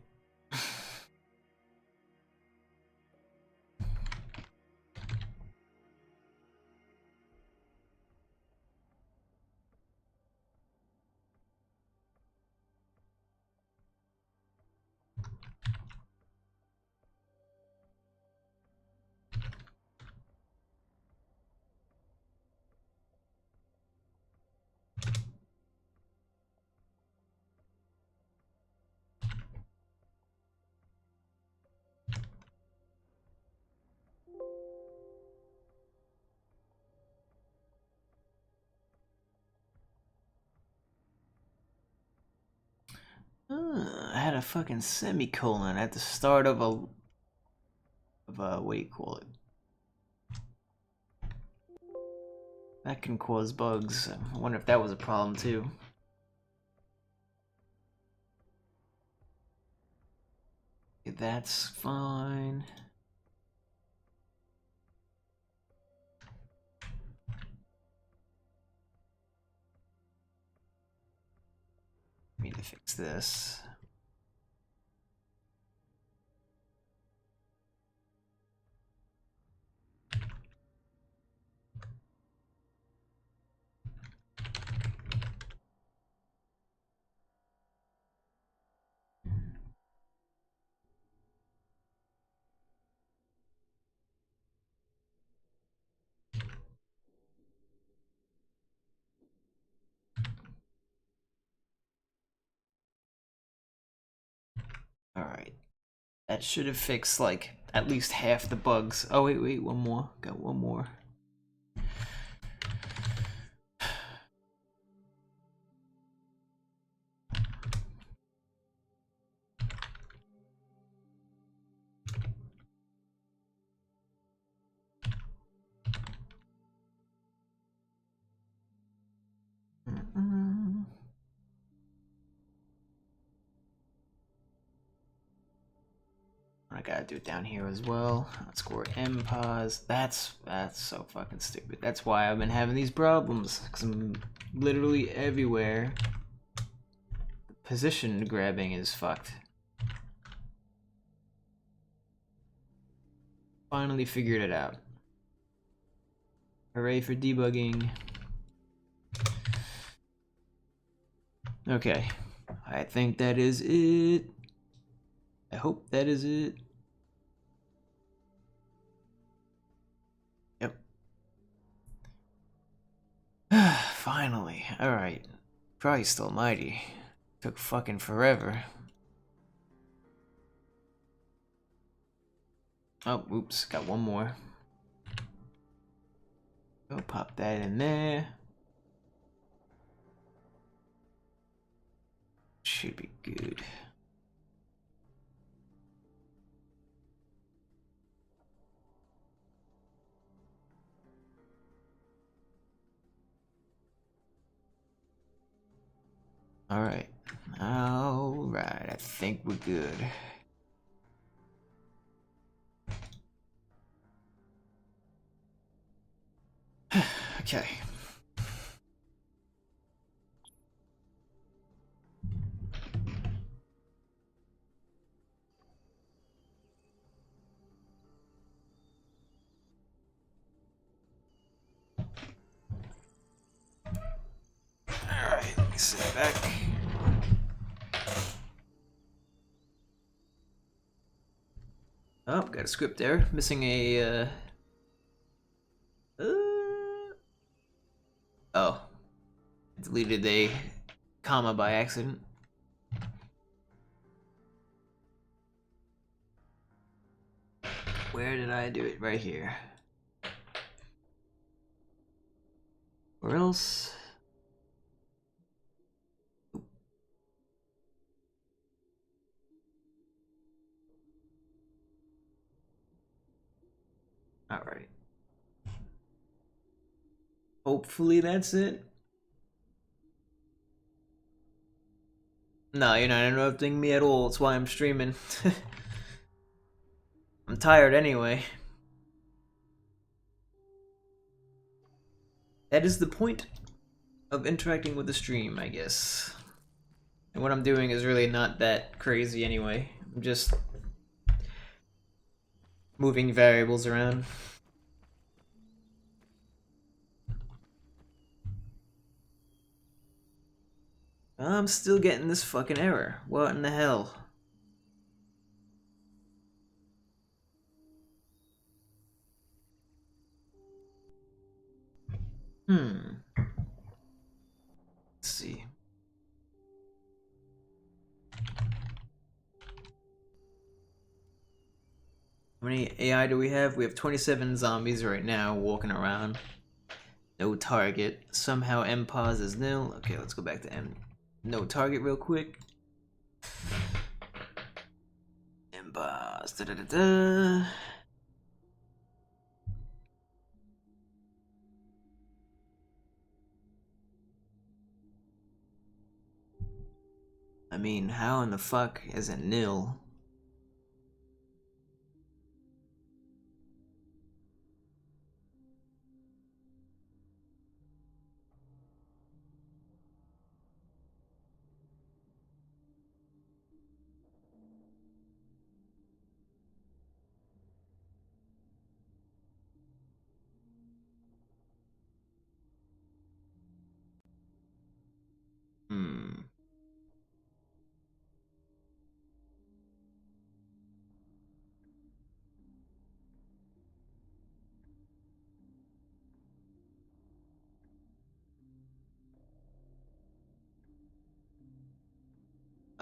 I had a fucking semicolon at the start of a what do you call it? That can cause bugs. I wonder if that was a problem too. Okay, that's fine. Need to fix this. All right. That should have fixed like at least half the bugs. Oh, wait, one more. Got one more. I gotta do it down here as well. Let's score MPOS. That's so fucking stupid. That's why I've been having these problems. Because I'm literally everywhere. The position grabbing is fucked. Finally figured it out. Hooray for debugging. Okay. I think that is it. I hope that is it. Yep. Finally. Alright. Christ almighty. Took fucking forever. Oh, oops. Got one more. Go pop that in there. Should be good. Alright. Alright, I think we're good. Okay. Alright, let me sit back. Oh, got a script there. Missing a, oh. Deleted a comma by accident. Where did I do it? Right here. Where else? Alright. Hopefully that's it. No, you're not interrupting me at all. That's why I'm streaming. I'm tired anyway. That is the point of interacting with the stream, I guess. And what I'm doing is really not that crazy anyway. I'm just moving variables around. I'm still getting this fucking error. What in the hell? Let's see. How many AI do we have? We have 27 zombies right now walking around. No target. Somehow MPOS is nil. Okay, let's go back to no target real quick. MPOS. Da da da da. I mean, how in the fuck is it nil?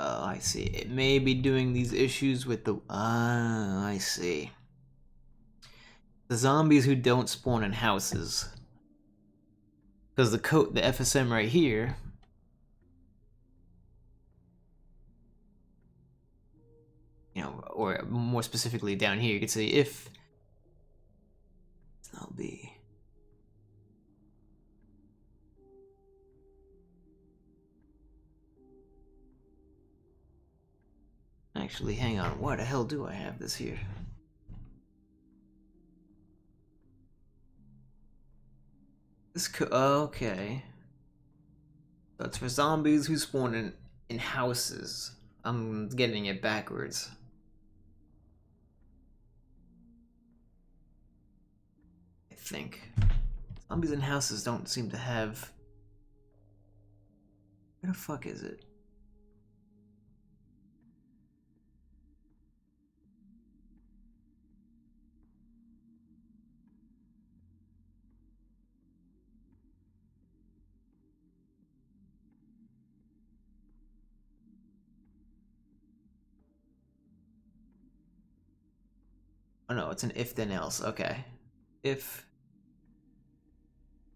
Oh, I see. It may be doing these issues with the... Ah, I see. The zombies who don't spawn in houses. Because the FSM right here, you know, or more specifically down here, you could say if zombie. Actually, hang on. Why the hell do I have this here? This okay. So it's for zombies who spawn in houses. I'm getting it backwards. I think. Zombies in houses don't seem to have... Where the fuck is it? Oh no, it's an if then else. Okay. If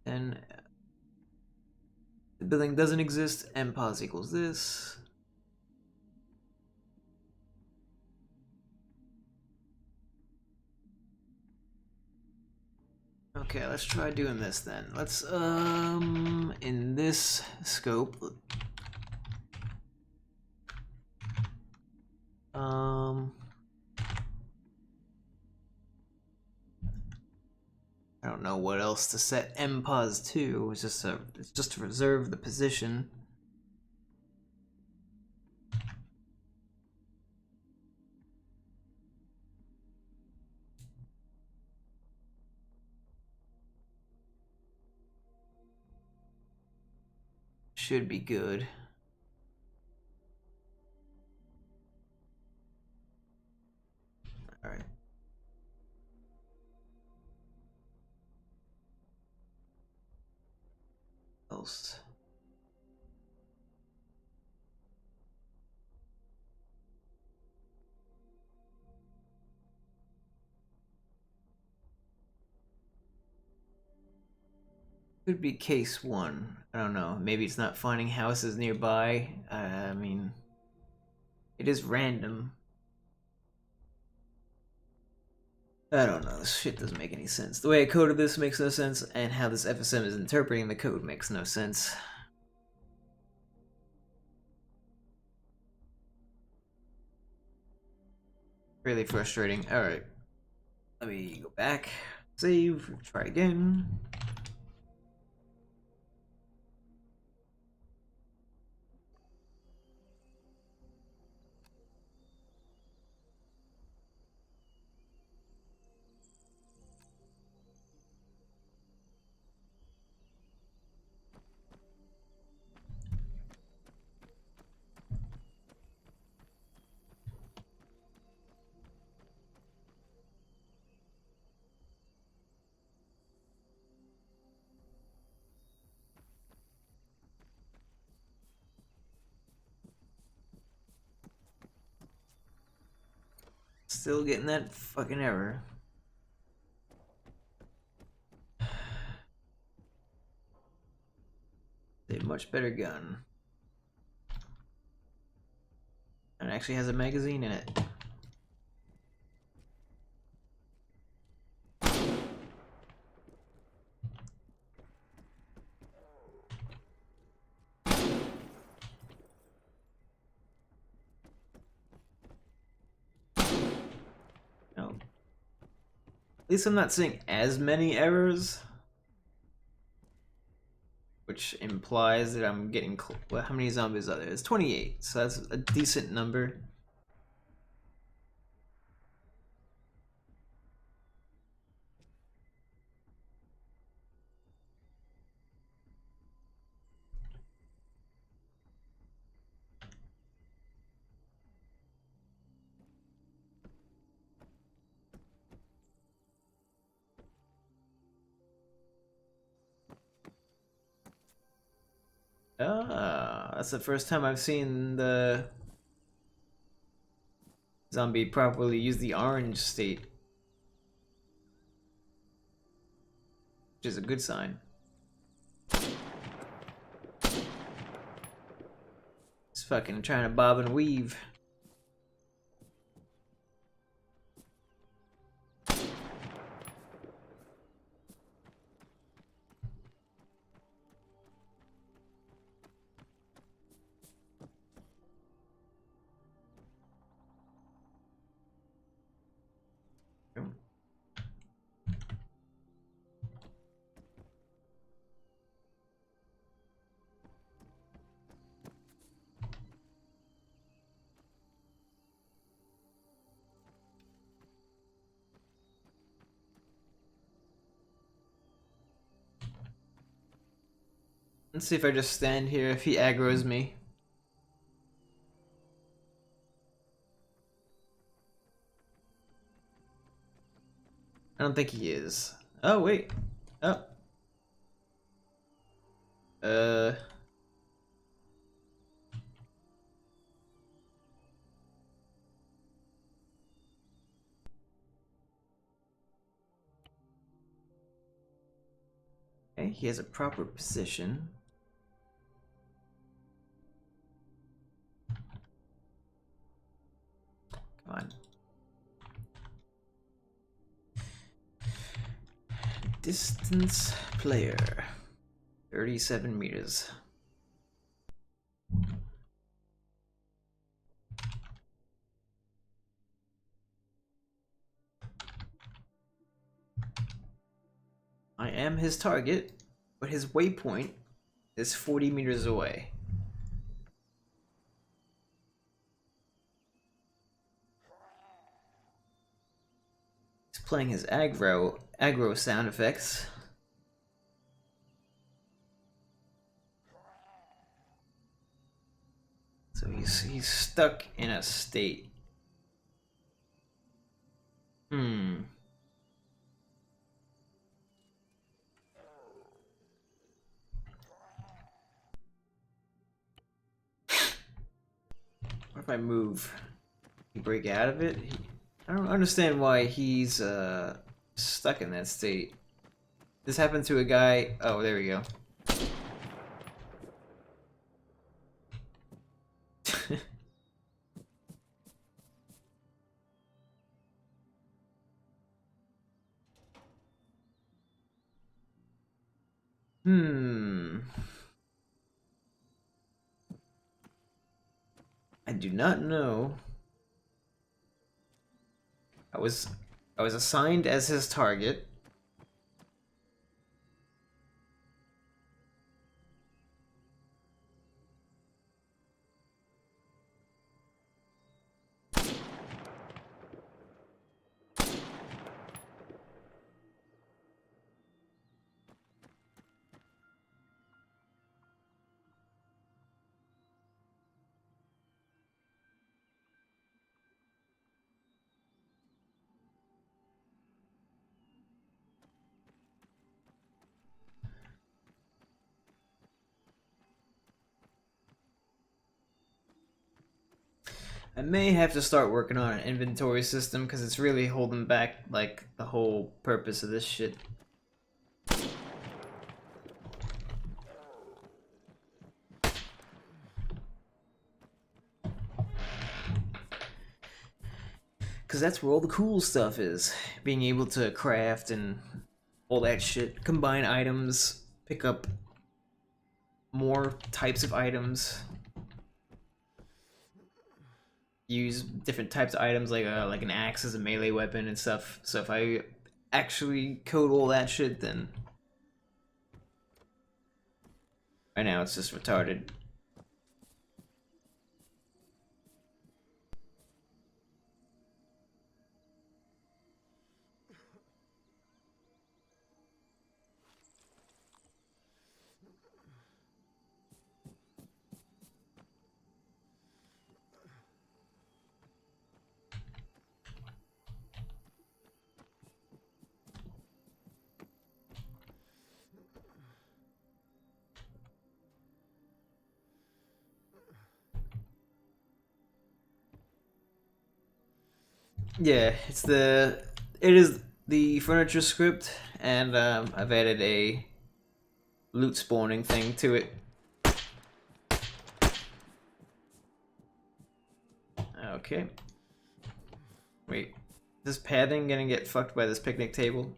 then the building doesn't exist, mPos equals this. Okay, let's try doing this then. Let's in this scope I don't know what else to set mPos to. It's just to reserve the position. Should be good. All right. Else. Could be case one. I don't know. Maybe it's not finding houses nearby. I mean, it is random. I don't know. This shit doesn't make any sense. The way I coded this makes no sense, and how this FSM is interpreting the code makes no sense. Really frustrating. Alright. Let me go back. Save. Try again. Still getting that fucking error. A much better gun. And it actually has a magazine in it. At least I'm not seeing as many errors. Which implies that I'm getting well, how many zombies are there? It's 28, so that's a decent number. Ah, that's the first time I've seen the zombie properly use the orange state. which is a good sign. It's fucking trying to bob and weave. Let's see if I just stand here, if he aggroes me. I don't think he is. Oh, wait. Oh. Okay, he has a proper position. Come on. Distance player. 37 meters. I am his target, but his waypoint is 40 meters away. He's playing his aggro sound effects. So he's stuck in a state. What if I move? He break out of it? I don't understand why he's stuck in that state. This happened to a guy. Oh, there we go. I do not know. I was assigned as his target. I may have to start working on an inventory system because it's really holding back like the whole purpose of this shit. Because that's where all the cool stuff is. Being able to craft and all that shit. Combine items, pick up more types of items. Use different types of items like an axe as a melee weapon and stuff. So if I actually code all that shit, then right now it's just retarded. Yeah, it is the furniture script, and I've added a loot spawning thing to it. Okay. Wait, is this padding gonna get fucked by this picnic table?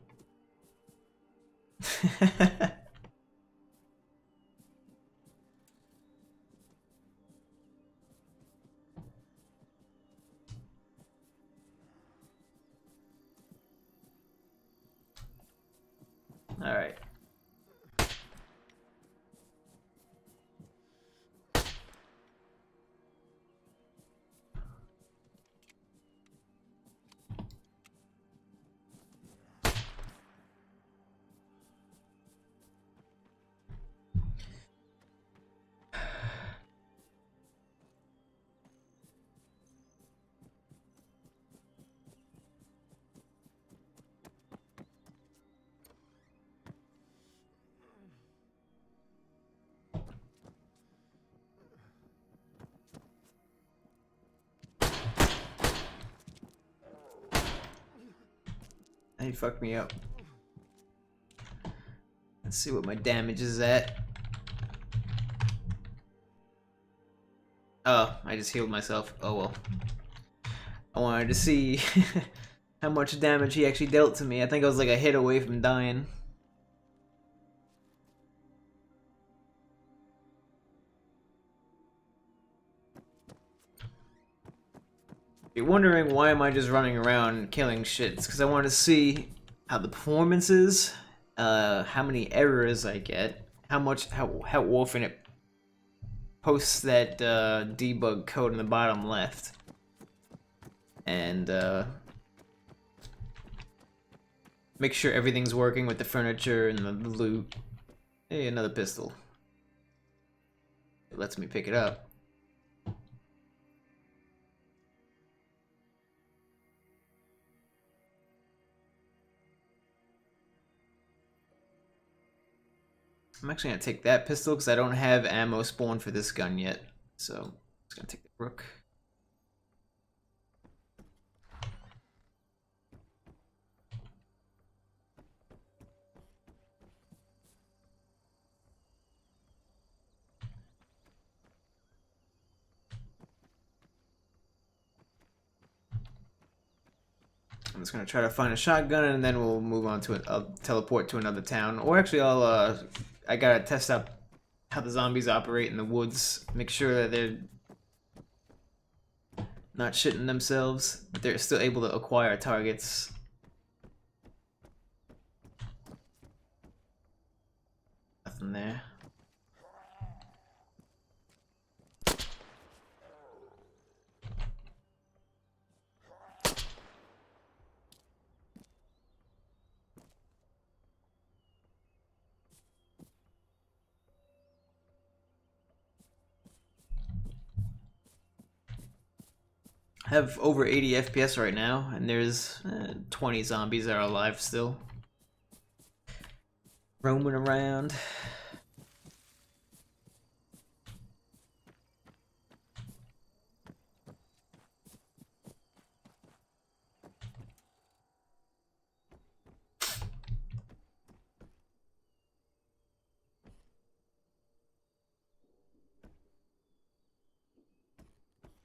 Alright. He fucked me up. Let's see what my damage is at. Oh, I just healed myself. Oh well. I wanted to see how much damage he actually dealt to me. I think I was like a hit away from dying. You're wondering why am I just running around killing shit? It's because I want to see how the performance is, how many errors I get, how often it posts that debug code in the bottom left, and make sure everything's working with the furniture and the loot. Hey, another pistol. It lets me pick it up. I'm actually gonna take that pistol because I don't have ammo spawned for this gun yet. So I'm just gonna take the rook. I'm just gonna try to find a shotgun and then we'll move on to it. I'll teleport to another town, or actually I gotta test out how the zombies operate in the woods. Make sure that they're not shitting themselves, but they're still able to acquire targets. Nothing there. I have over 80 FPS right now, and there's 20 zombies that are alive still. Roaming around.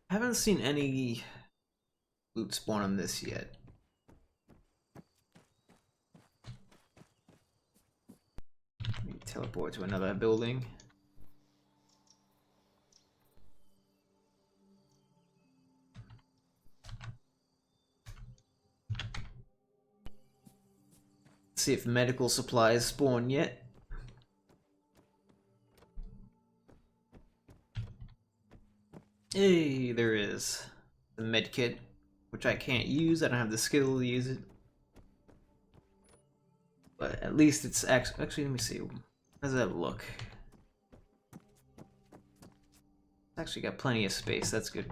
I haven't seen any loot spawn on this yet. Let me teleport to another building. See if medical supplies spawn yet. Hey, there is the med kit, which I can't use. I don't have the skill to use it. But at least it's actually, let me see. How does that look? It's actually got plenty of space. That's good.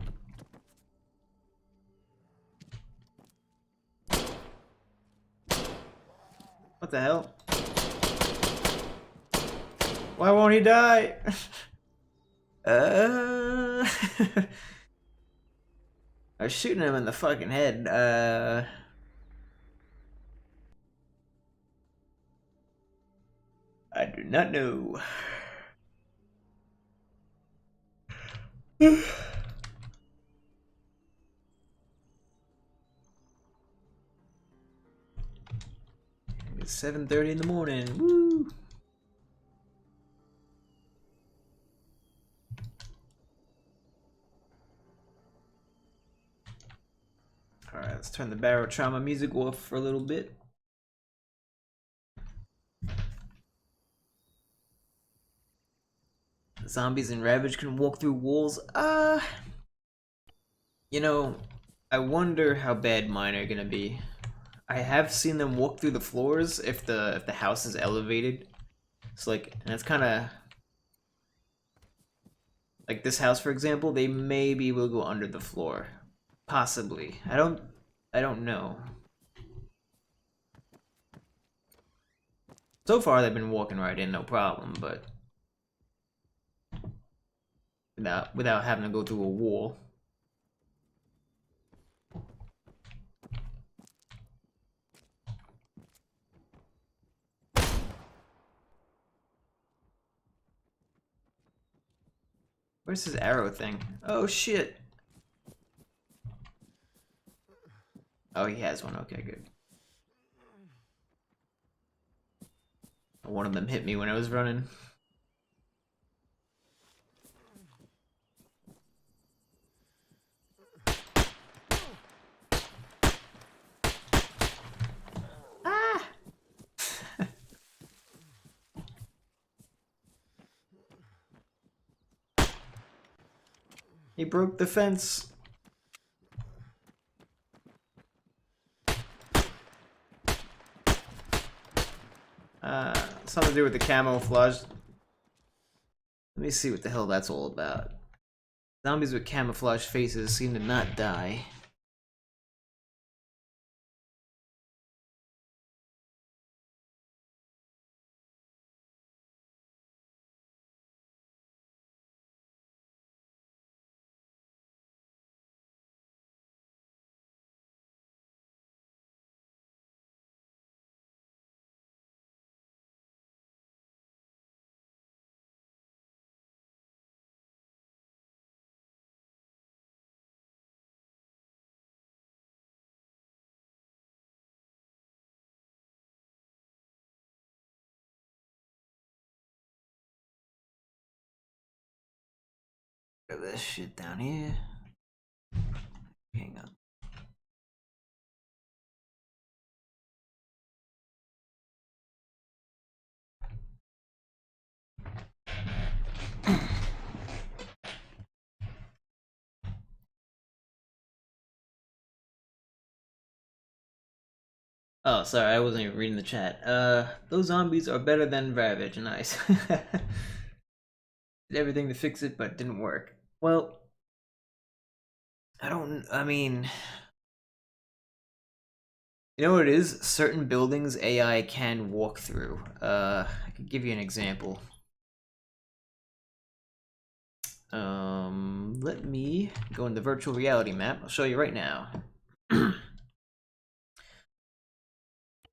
What the hell? Why won't he die? I was shooting him in the fucking head. I do not know. It's 7:30 in the morning. Woo! Alright, let's turn the barrel trauma music off for a little bit. Zombies and Ravage can walk through walls. You know, I wonder how bad mine are gonna be. I have seen them walk through the floors if the house is elevated. It's like, and it's kind of like this house, for example. They maybe will go under the floor, possibly. I don't know. So far, they've been walking right in, no problem, but without having to go through a wall. Where's his arrow thing? Oh shit! Oh, he has one. Okay, good. One of them hit me when I was running. Ah! He broke the fence. Something to do with the camouflage. Let me see what the hell that's all about. Zombies with camouflage faces seem to not die. Look at this shit down here. Hang on. Oh, sorry, I wasn't even reading the chat. Those zombies are better than Ravage. Nice. Did everything to fix it, but didn't work. Well, I mean, you know what it is? Certain buildings AI can walk through. I could give you an example. Let me go in the virtual reality map. I'll show you right now. And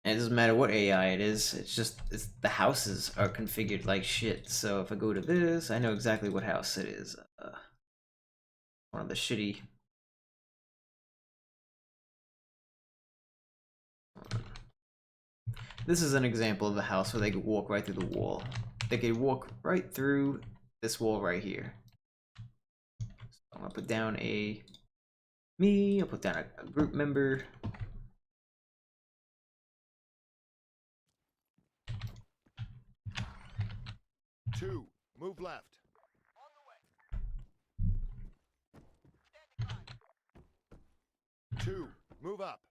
it doesn't matter what AI it is, it's the houses are configured like shit. So if I go to this, I know exactly what house it is. One of the shitty. This is an example of a house where they could walk right through the wall. They could walk right through this wall right here. So I'm gonna put down I'll put down a group member. Two, move left. Two, move up.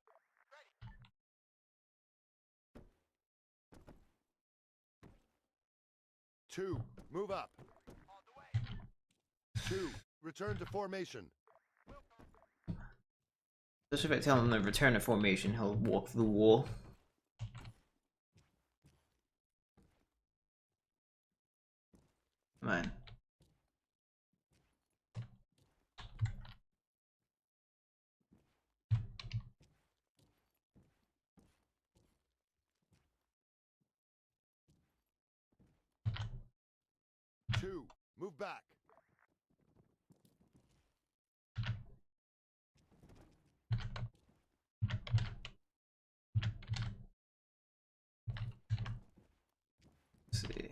Two, move up. Two, return to formation. Especially if I tell him to return to formation, he'll walk through the wall. Come on. Move back. Let's see.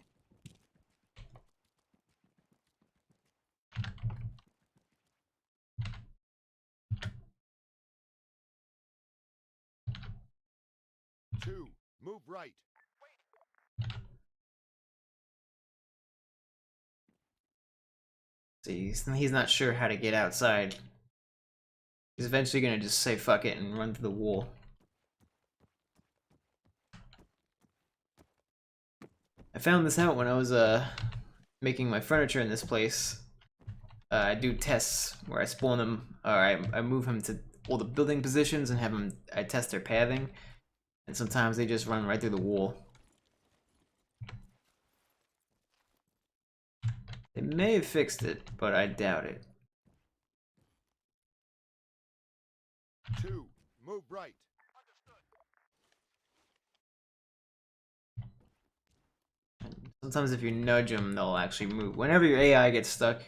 Two, move right. See, he's not sure how to get outside. He's eventually gonna just say fuck it and run to the wall. I found this out when I was making my furniture in this place. I do tests where I spawn them, or I move him to all the building positions and have them. I test their pathing, and sometimes they just run right through the wall. They may have fixed it, but I doubt it. Two, move right. Sometimes if you nudge them, they'll actually move. Whenever your AI gets stuck,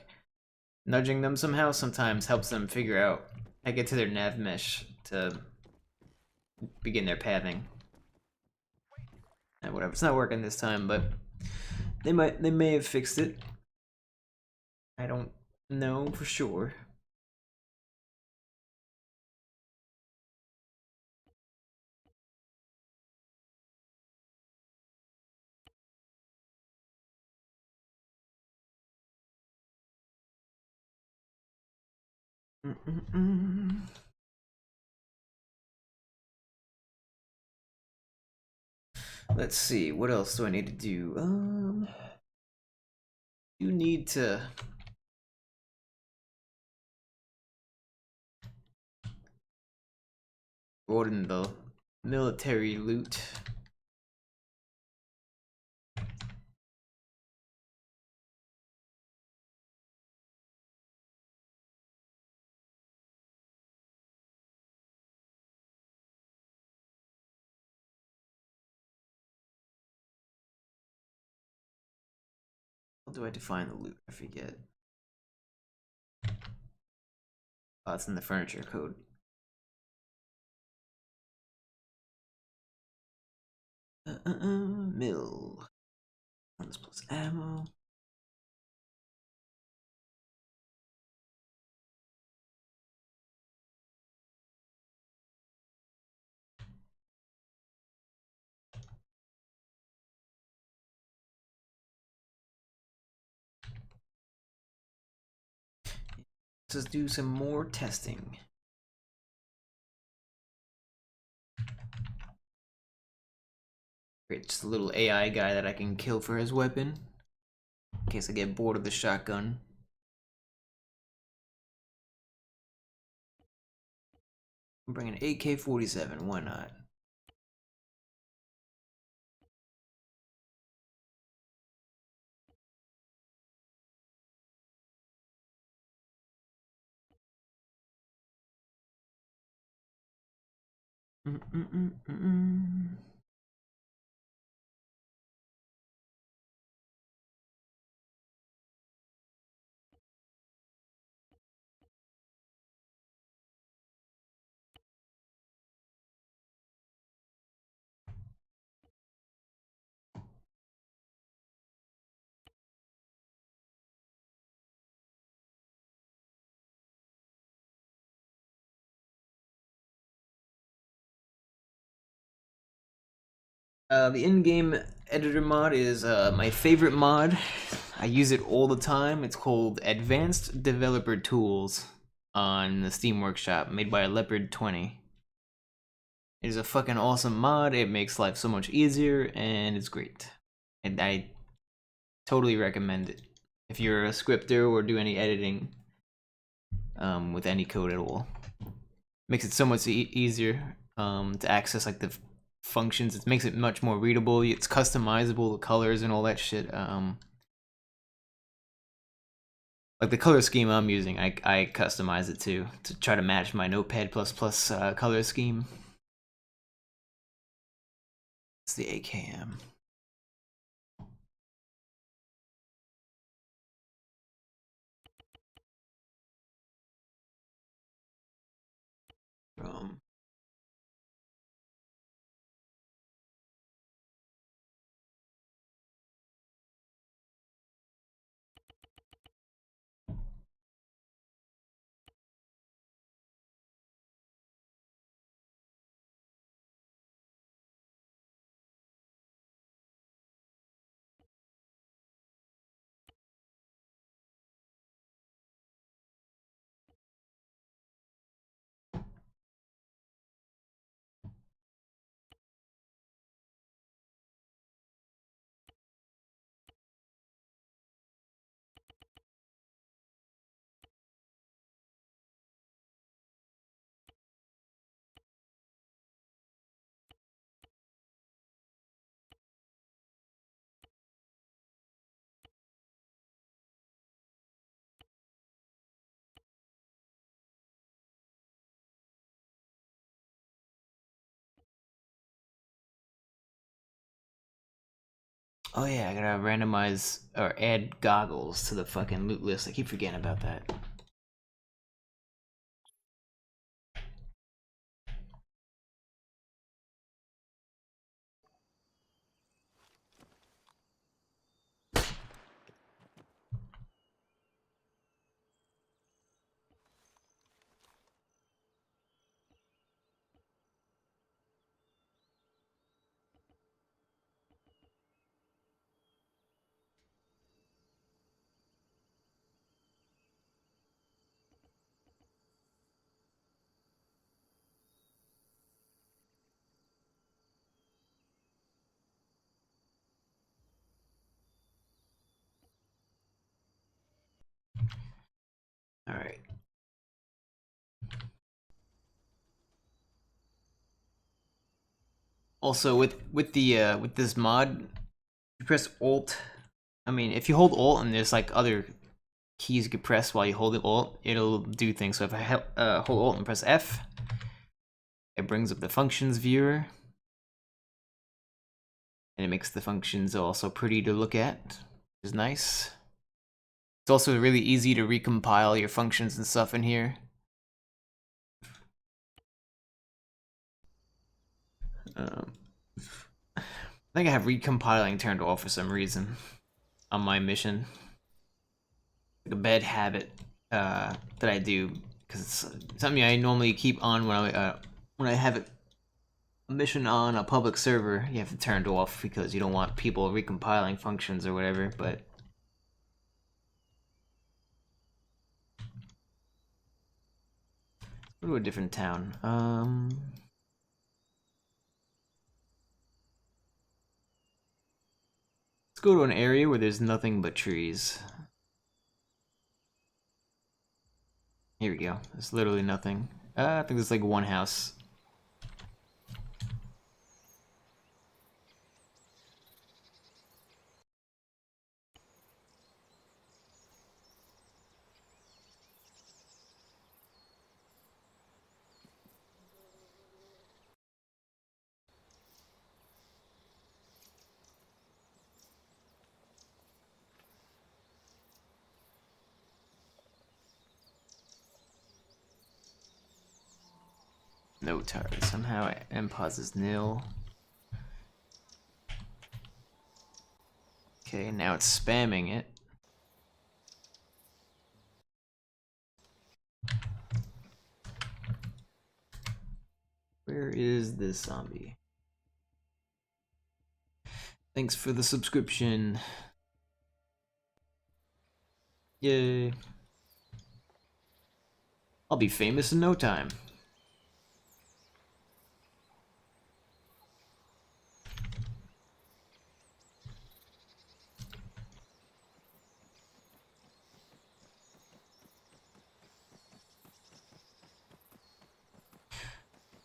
nudging them somehow sometimes helps them figure out how to get to their nav mesh to begin their pathing. And whatever, it's not working this time, but they may have fixed it. I don't know for sure. Let's see, what else do I need to do? You need to broaden the military loot. How do I define the loot? I forget. Oh, it's in the furniture code. Mill. Guns plus ammo. Let's do some more testing. Great, just a little AI guy that I can kill for his weapon. In case I get bored of the shotgun. I'm bringing an AK-47, why not? The in-game editor mod is my favorite mod. I use it all the time. It's called Advanced Developer Tools on the Steam Workshop, made by Leopard20. It is a fucking awesome mod. It makes life so much easier, and it's great. And I totally recommend it if you're a scripter or do any editing with any code at all. Makes it so much easier to access like the functions. It makes it much more readable. It's customizable, the colors and all that shit. Like the color scheme I'm using, I customize it too to try to match my Notepad++ color scheme. It's the AKM. Oh yeah, I gotta randomize or add goggles to the fucking loot list. I keep forgetting about that. All right. Also, with this mod, you press Alt. I mean, if you hold Alt and there's like other keys you can press while you hold it Alt, it'll do things. So if I hold Alt and press F, it brings up the functions viewer, and it makes the functions also pretty to look at, which is nice. It's also really easy to recompile your functions and stuff in here. I think I have recompiling turned off for some reason on my mission. Like a bad habit that I do because it's something I normally keep on when I have a mission on a public server. You have to turn it off because you don't want people recompiling functions or whatever. But let's go to a different town. Let's go to an area where there's nothing but trees. Here we go. There's literally nothing. I think there's like one house. No target. Somehow MPOS is nil. Okay, now it's spamming it. Where is this zombie? Thanks for the subscription. Yay. I'll be famous in no time.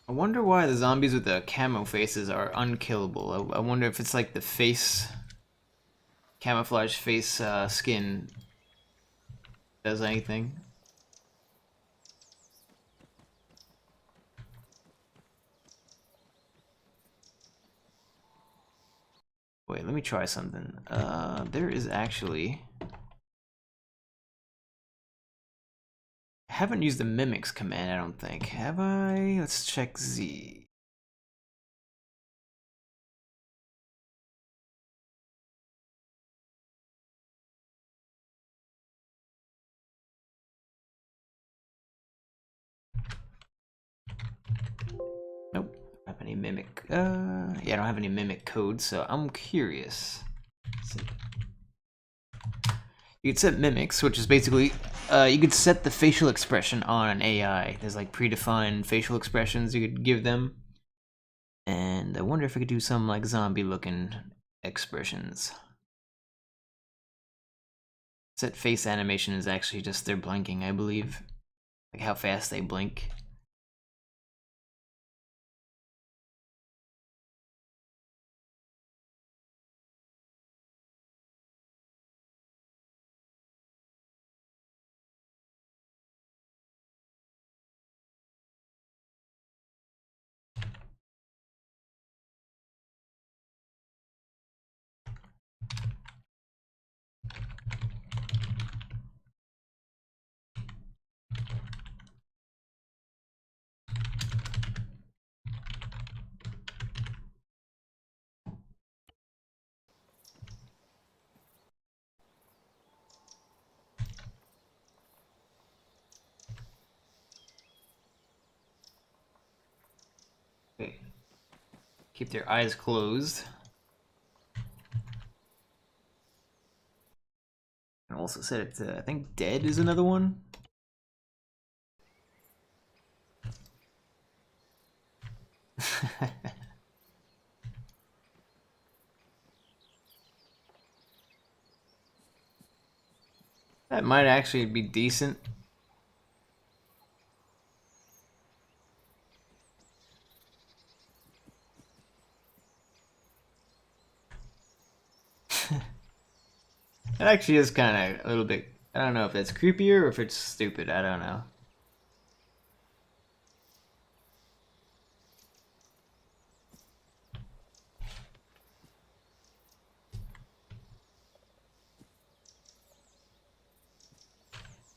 I wonder why the zombies with the camo faces are unkillable. I wonder if it's like the face, camouflage face skin does anything. Wait, let me try something. There is actually... I haven't used the mimics command, I don't think. Have I? Let's check Z. Nope. I don't have any mimic. Yeah, I don't have any mimic code, so I'm curious. You could set mimics, which is basically you could set the facial expression on an AI. There's like predefined facial expressions you could give them. And I wonder if I could do some like zombie looking expressions. Set face animation is actually just their blinking, I believe. Like how fast they blink. keep their eyes closed. And also set it to, I think dead is another one. That might actually be decent. It actually is kind of a little bit, I don't know if that's creepier or if it's stupid, I don't know.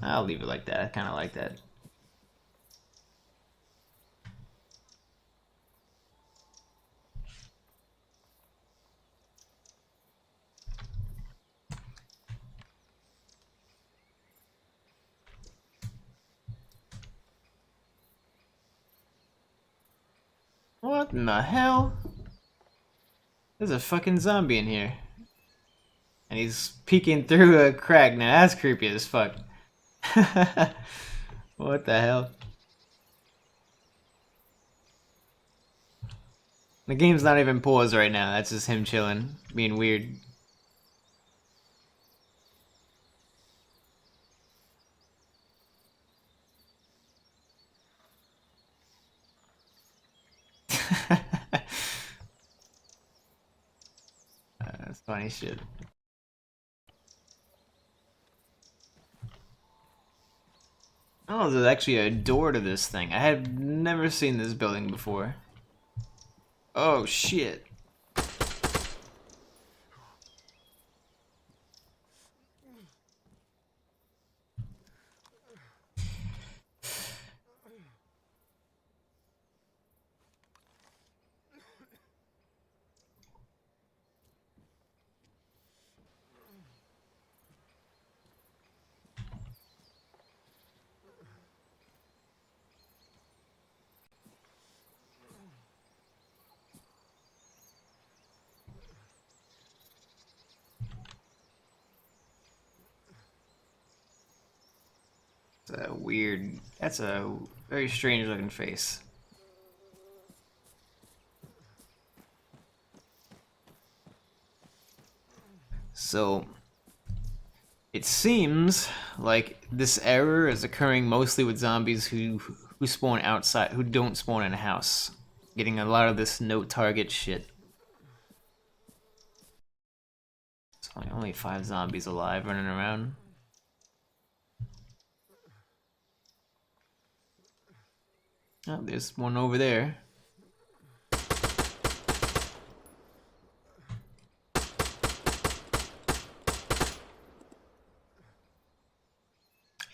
I'll leave it like that, I kind of like that. What in the hell? There's a fucking zombie in here. And he's peeking through a crack. Now that's creepy as fuck. What the hell? The game's not even paused right now. That's just him chilling, being weird. That's funny shit. Oh, there's actually a door to this thing. I have never seen this building before. Oh shit. It's a weird. That's a very strange looking face. So, it seems like this error is occurring mostly with zombies who spawn outside, who don't spawn in a house. Getting a lot of this no target shit. It's only 5 zombies alive running around. Oh, there's one over there.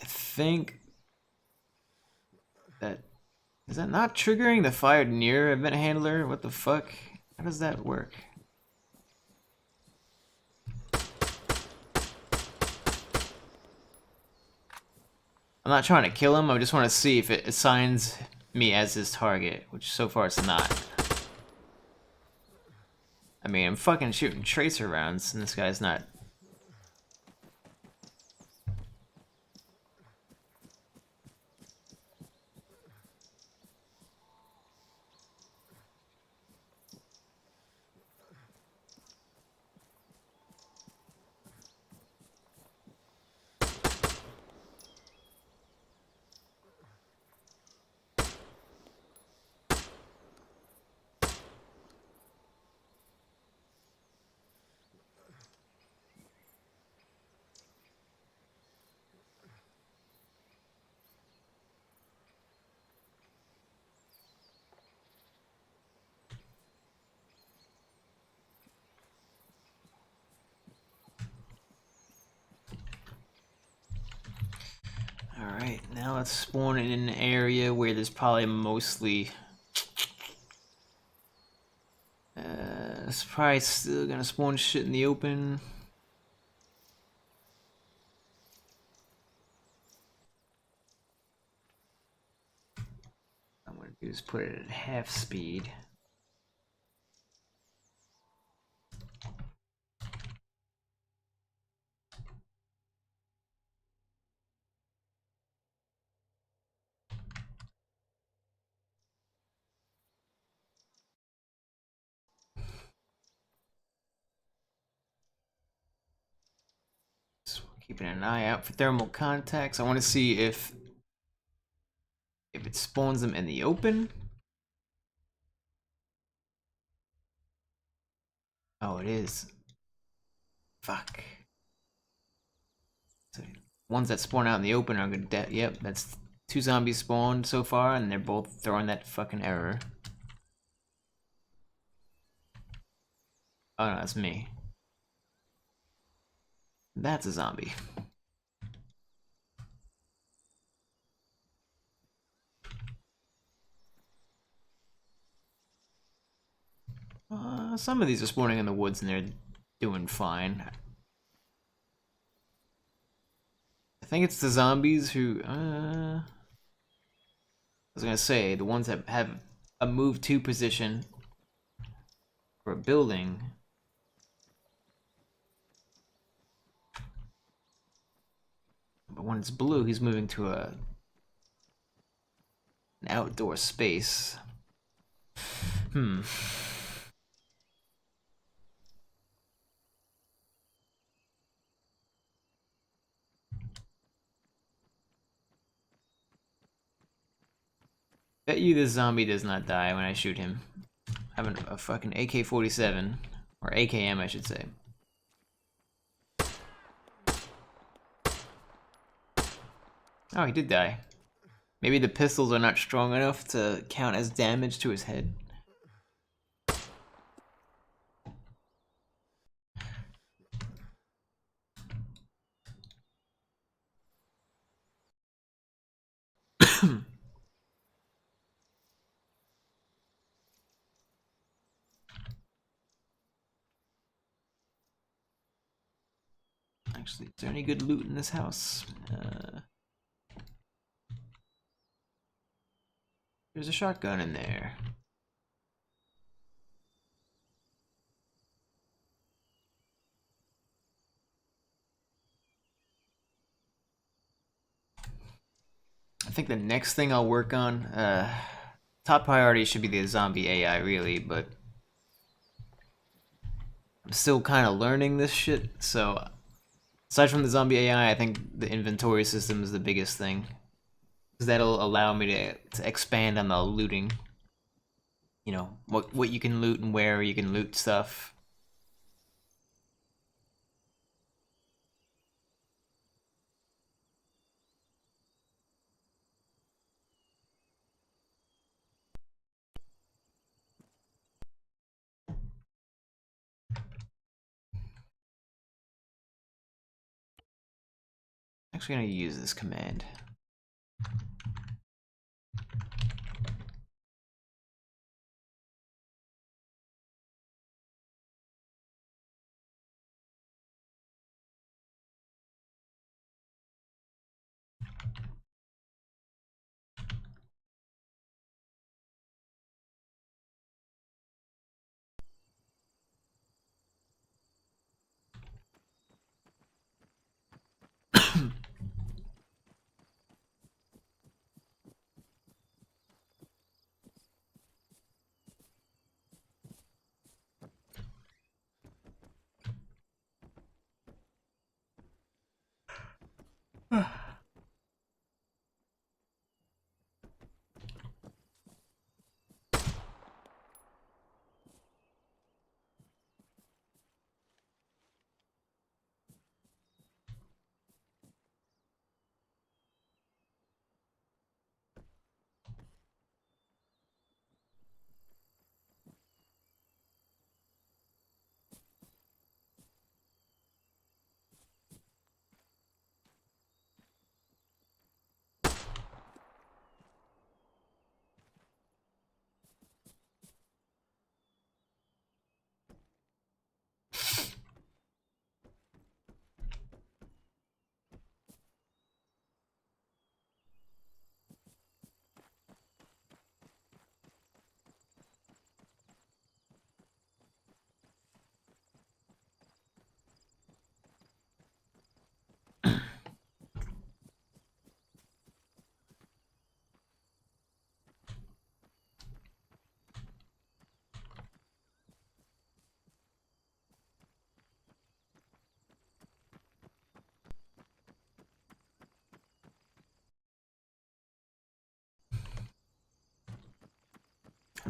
I think that is that not triggering the fired near event handler? What the fuck? How does that work? I'm not trying to kill him, I just want to see if it assigns me as his target, which so far it's not. I mean, I'm fucking shooting tracer rounds, and this guy's not. Alright, now let's spawn in an area where there's probably mostly... it's probably still gonna spawn shit in the open. I'm gonna do is put it at half speed. Keeping an eye out for thermal contacts. I want to see if it spawns them in the open. Oh, it is. Fuck. So, ones that spawn out in the open are gonna yep, that's 2 zombies spawned so far, and they're both throwing that fucking error. Oh no, that's me. That's a zombie. Some of these are spawning in the woods and they're doing fine. I think it's the zombies who, I was gonna say, the ones that have a move to position for a building. But when it's blue, he's moving to an outdoor space. Bet you this zombie does not die when I shoot him. Having a fucking AK-47, or AKM I should say. Oh, he did die. Maybe the pistols are not strong enough to count as damage to his head. Actually, is there any good loot in this house? There's a shotgun in there. I think the next thing I'll work on, top priority should be the zombie AI really, but I'm still kind of learning this shit, so aside from the zombie AI, I think the inventory system is the biggest thing. Because that'll allow me to expand on the looting. You know, what you can loot and where you can loot stuff. Actually gonna use this command.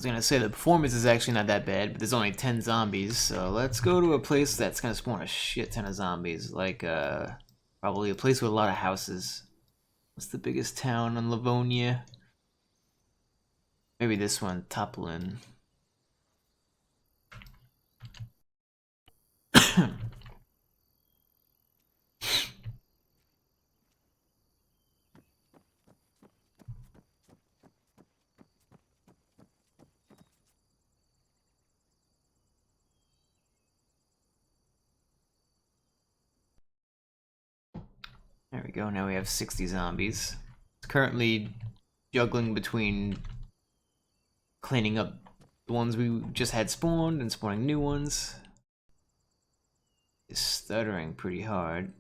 was gonna say the performance is actually not that bad, but there's only 10 zombies, so let's go to a place that's gonna spawn a shit ton of zombies, like probably a place with a lot of houses. What's the biggest town in Livonia? Maybe this one, Toplin. There we go, now we have 60 zombies. It's currently juggling between cleaning up the ones we just had spawned and spawning new ones. It's stuttering pretty hard.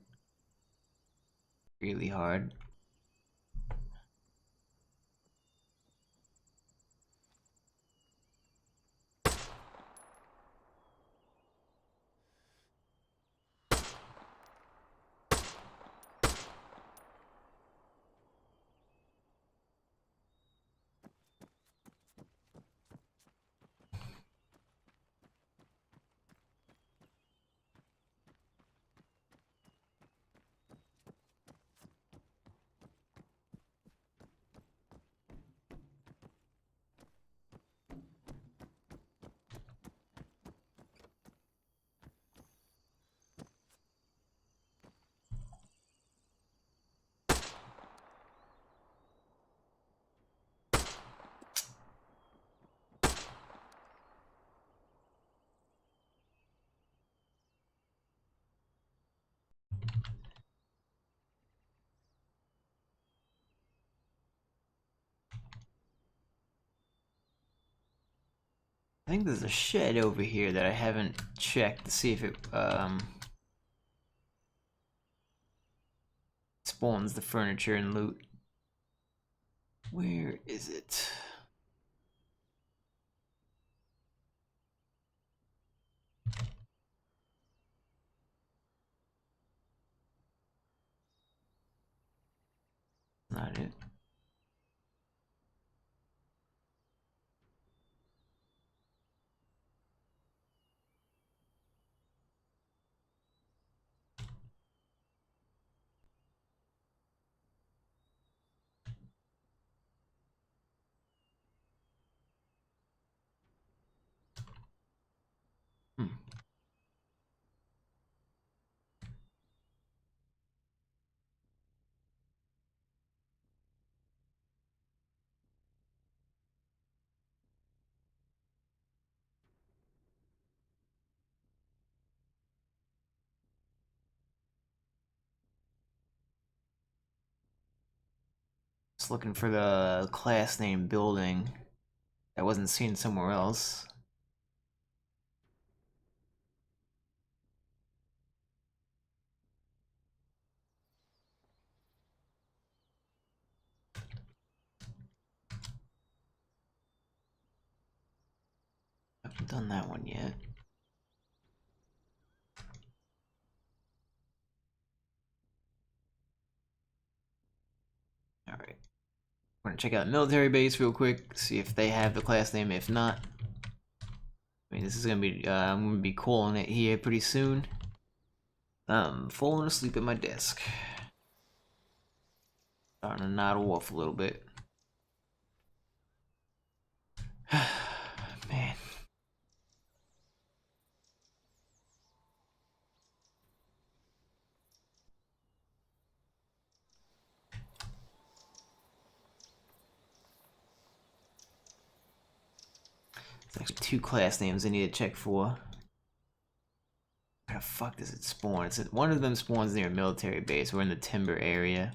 Really hard. I think there's a shed over here that I haven't checked to see if it spawns the furniture and loot. Where is it? Not it. Hmm. Just looking for the class name building that wasn't seen somewhere else. Haven't done that one yet. Alright. We're gonna check out military base real quick, see if they have the class name. If not, I mean, this is gonna be, I'm gonna be calling it here pretty soon. I'm falling asleep at my desk. Starting to nod off a little bit. Man. There's actually 2 class names I need to check for. Where the fuck does it spawn? It's one of them spawns near a military base. We're in the timber area.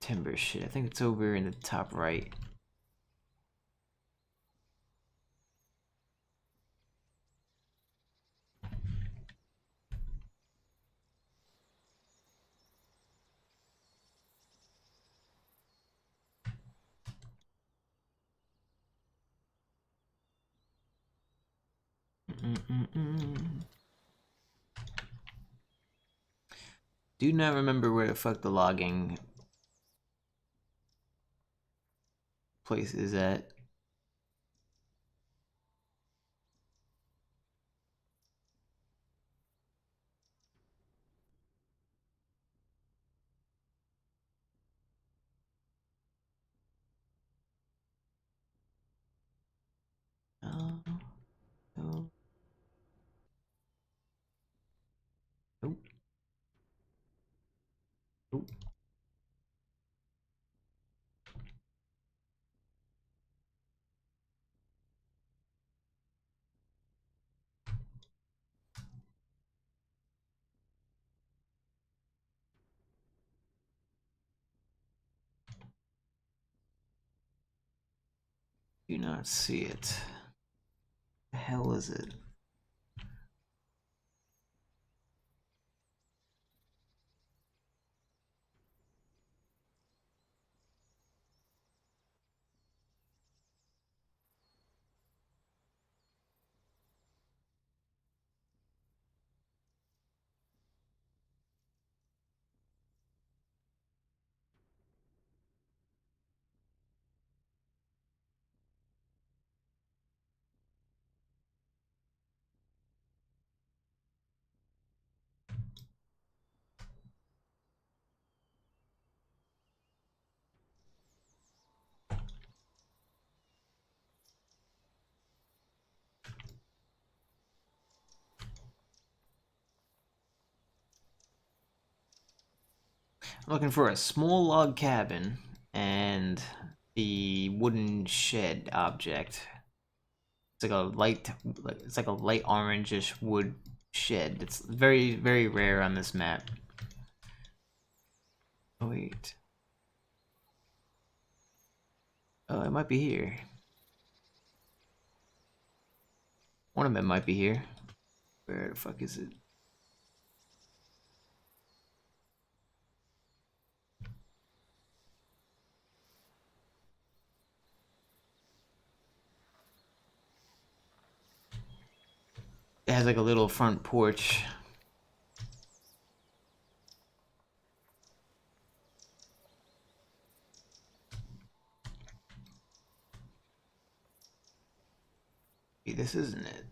Timber shit. I think it's over in the top right. Do not remember where the fuck the logging place is at. No. Nope. Nope. Do not see it. The hell is it? I'm looking for a small log cabin and the wooden shed object. It's like a light orangish wood shed. It's very, very rare on this map. Oh wait. Oh, it might be here. One of them might be here. Where the fuck is it? It has like a little front porch. Hey, this isn't it.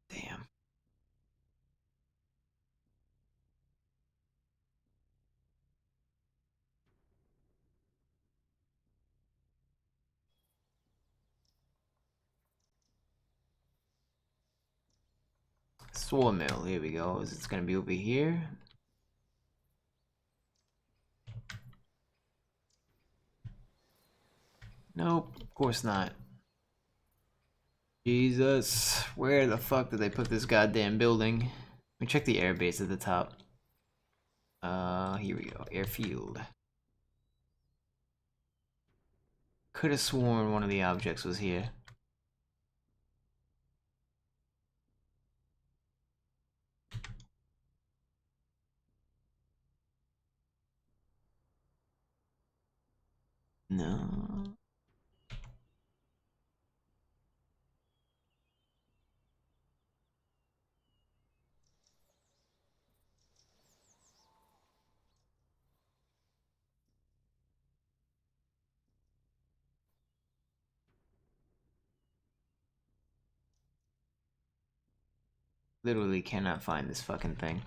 Damn. Sawmill, here we go. Is it gonna be over here? Nope, of course not. Jesus, where the fuck did they put this goddamn building? Let me check the airbase at the top. Here we go, airfield. Could have sworn one of the objects was here. No. Literally cannot find this fucking thing.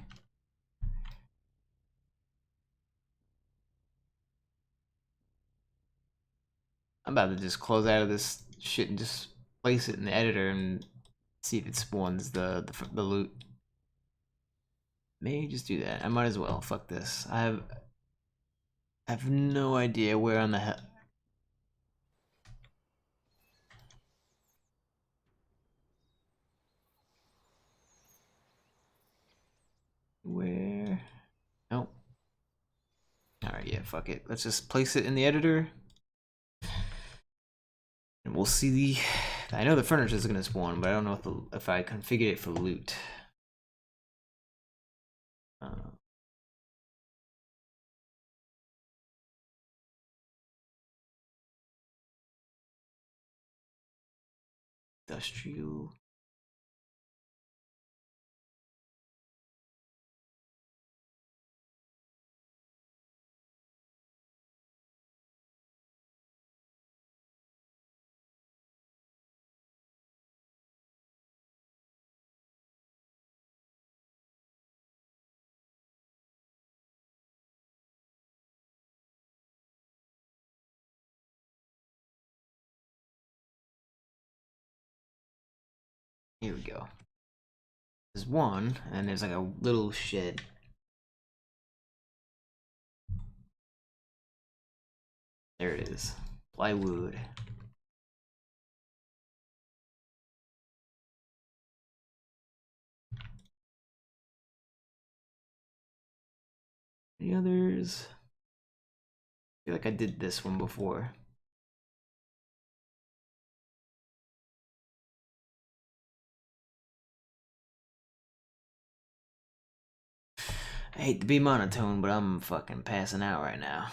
I'm about to just close out of this shit and just place it in the editor and see if it spawns the loot. May just do that. I might as well. Fuck this. I have no idea where on the hell. Where? Nope. Alright, yeah, fuck it. Let's just place it in the editor. And we'll see the... I know the furniture is gonna spawn, but I don't know if I configured it for loot. Industrial. Here we go. There's one, and there's like a little shed. There it is. Plywood. Any others? I feel like I did this one before. I hate to be monotone, but I'm fucking passing out right now.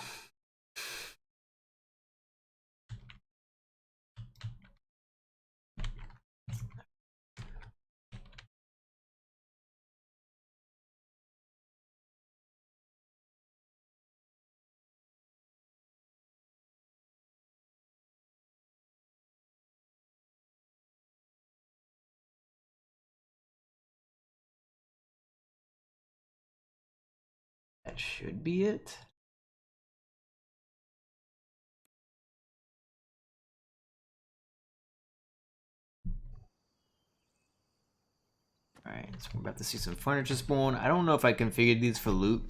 That should be it. Alright, so we're about to see some furniture spawn. I don't know if I configured these for loot.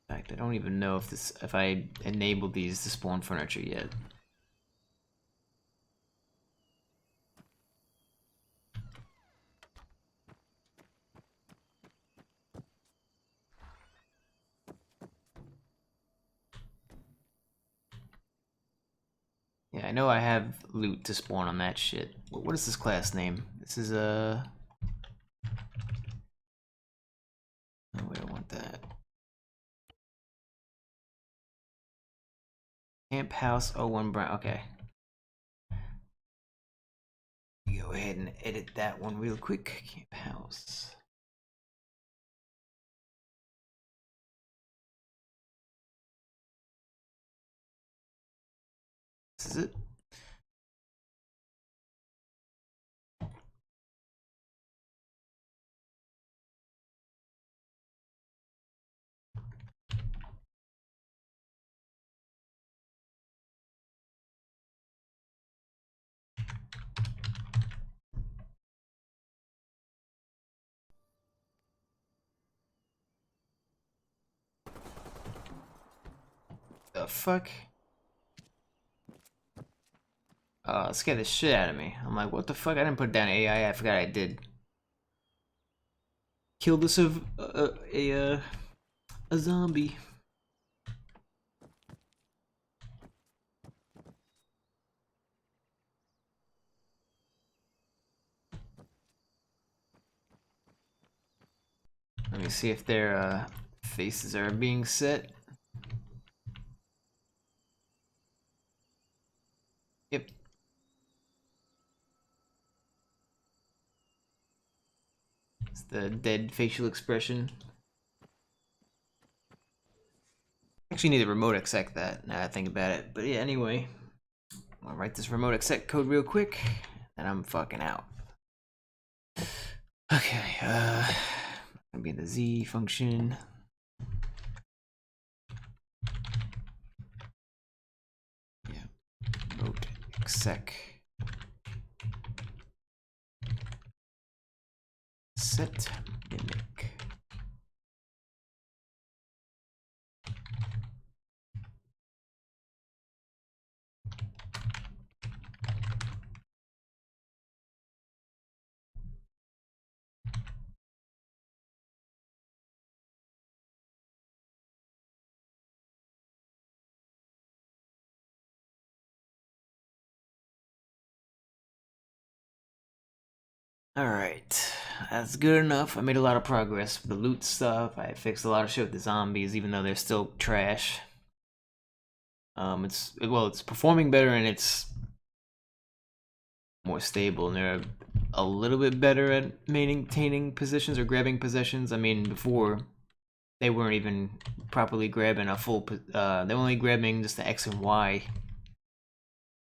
In fact, I don't even know if I enabled these to spawn furniture yet. Yeah, I know I have loot to spawn on that shit. What is this class name? This is a... Oh, we don't want that. Camp House 01 Brown. Okay. Go ahead and edit that one real quick. Camp House. This is it. The fuck? Scared the shit out of me. I'm like, what the fuck? I didn't put down AI. I forgot I did. Kill this of a zombie. Let me see if their faces are being set. Yep. It's the dead facial expression. Actually need to remote exec that now that I think about it. But yeah, anyway. I'll write this remote exec code real quick, and I'm fucking out. Okay, gonna be in the Z function. Yeah, remote exec set mimic. Alright, that's good enough. I made a lot of progress with the loot stuff. I fixed a lot of shit with the zombies, even though they're still trash. It's performing better and it's more stable, and they're a little bit better at maintaining positions or grabbing positions. I mean, before they weren't even properly grabbing a full. They're only grabbing just the X and Y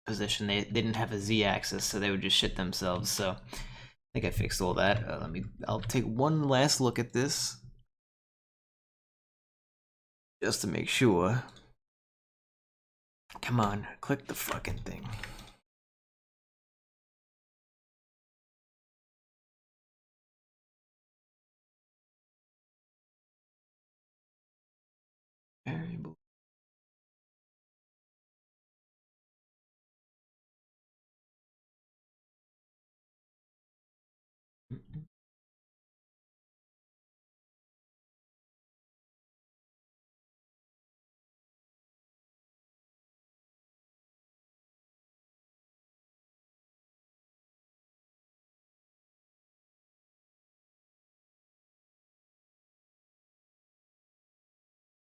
position. They didn't have a Z axis, so they would just shit themselves. So I think I fixed all that. I'll take one last look at this just to make sure. Come on, click the fucking thing. Variable.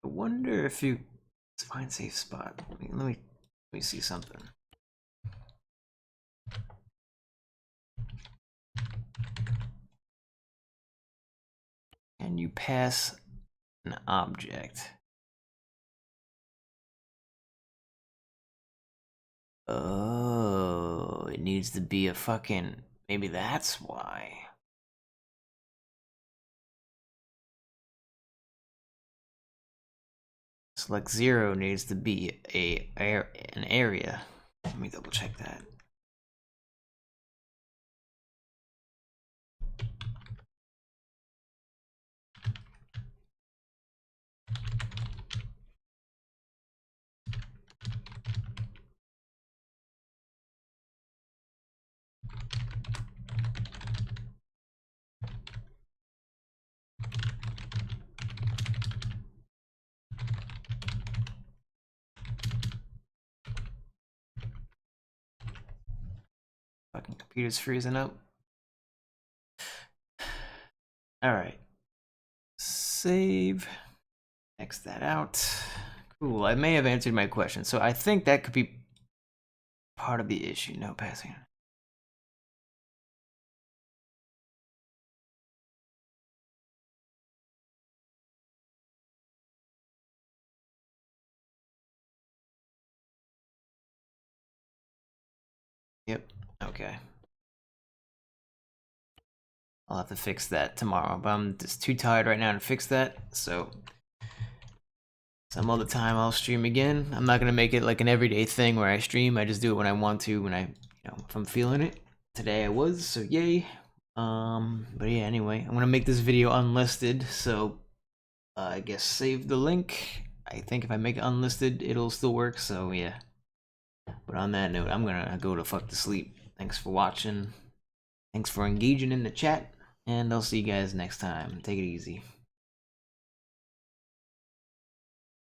I wonder if you let's find safe spot. Let me see something. Can you pass an object? Oh, it needs to be a fucking. Maybe that's why. Select 0 needs to be an area. Let me double check that. Fucking computer's freezing up. Alright. Save. X that out. Cool, I may have answered my question. So I think that could be part of the issue. No passing. Yep, okay. I'll have to fix that tomorrow, but I'm just too tired right now to fix that, so some other time I'll stream again. I'm not gonna make it like an everyday thing where I stream. I just do it when I want to, when if I'm feeling it. Today I was, so yay. But yeah, anyway, I'm gonna make this video unlisted, so I guess save the link. I think if I make it unlisted, it'll still work, so yeah. But on that note, I'm gonna go to fuck to sleep. Thanks for watching. Thanks for engaging in the chat, and I'll see you guys next time. Take it easy.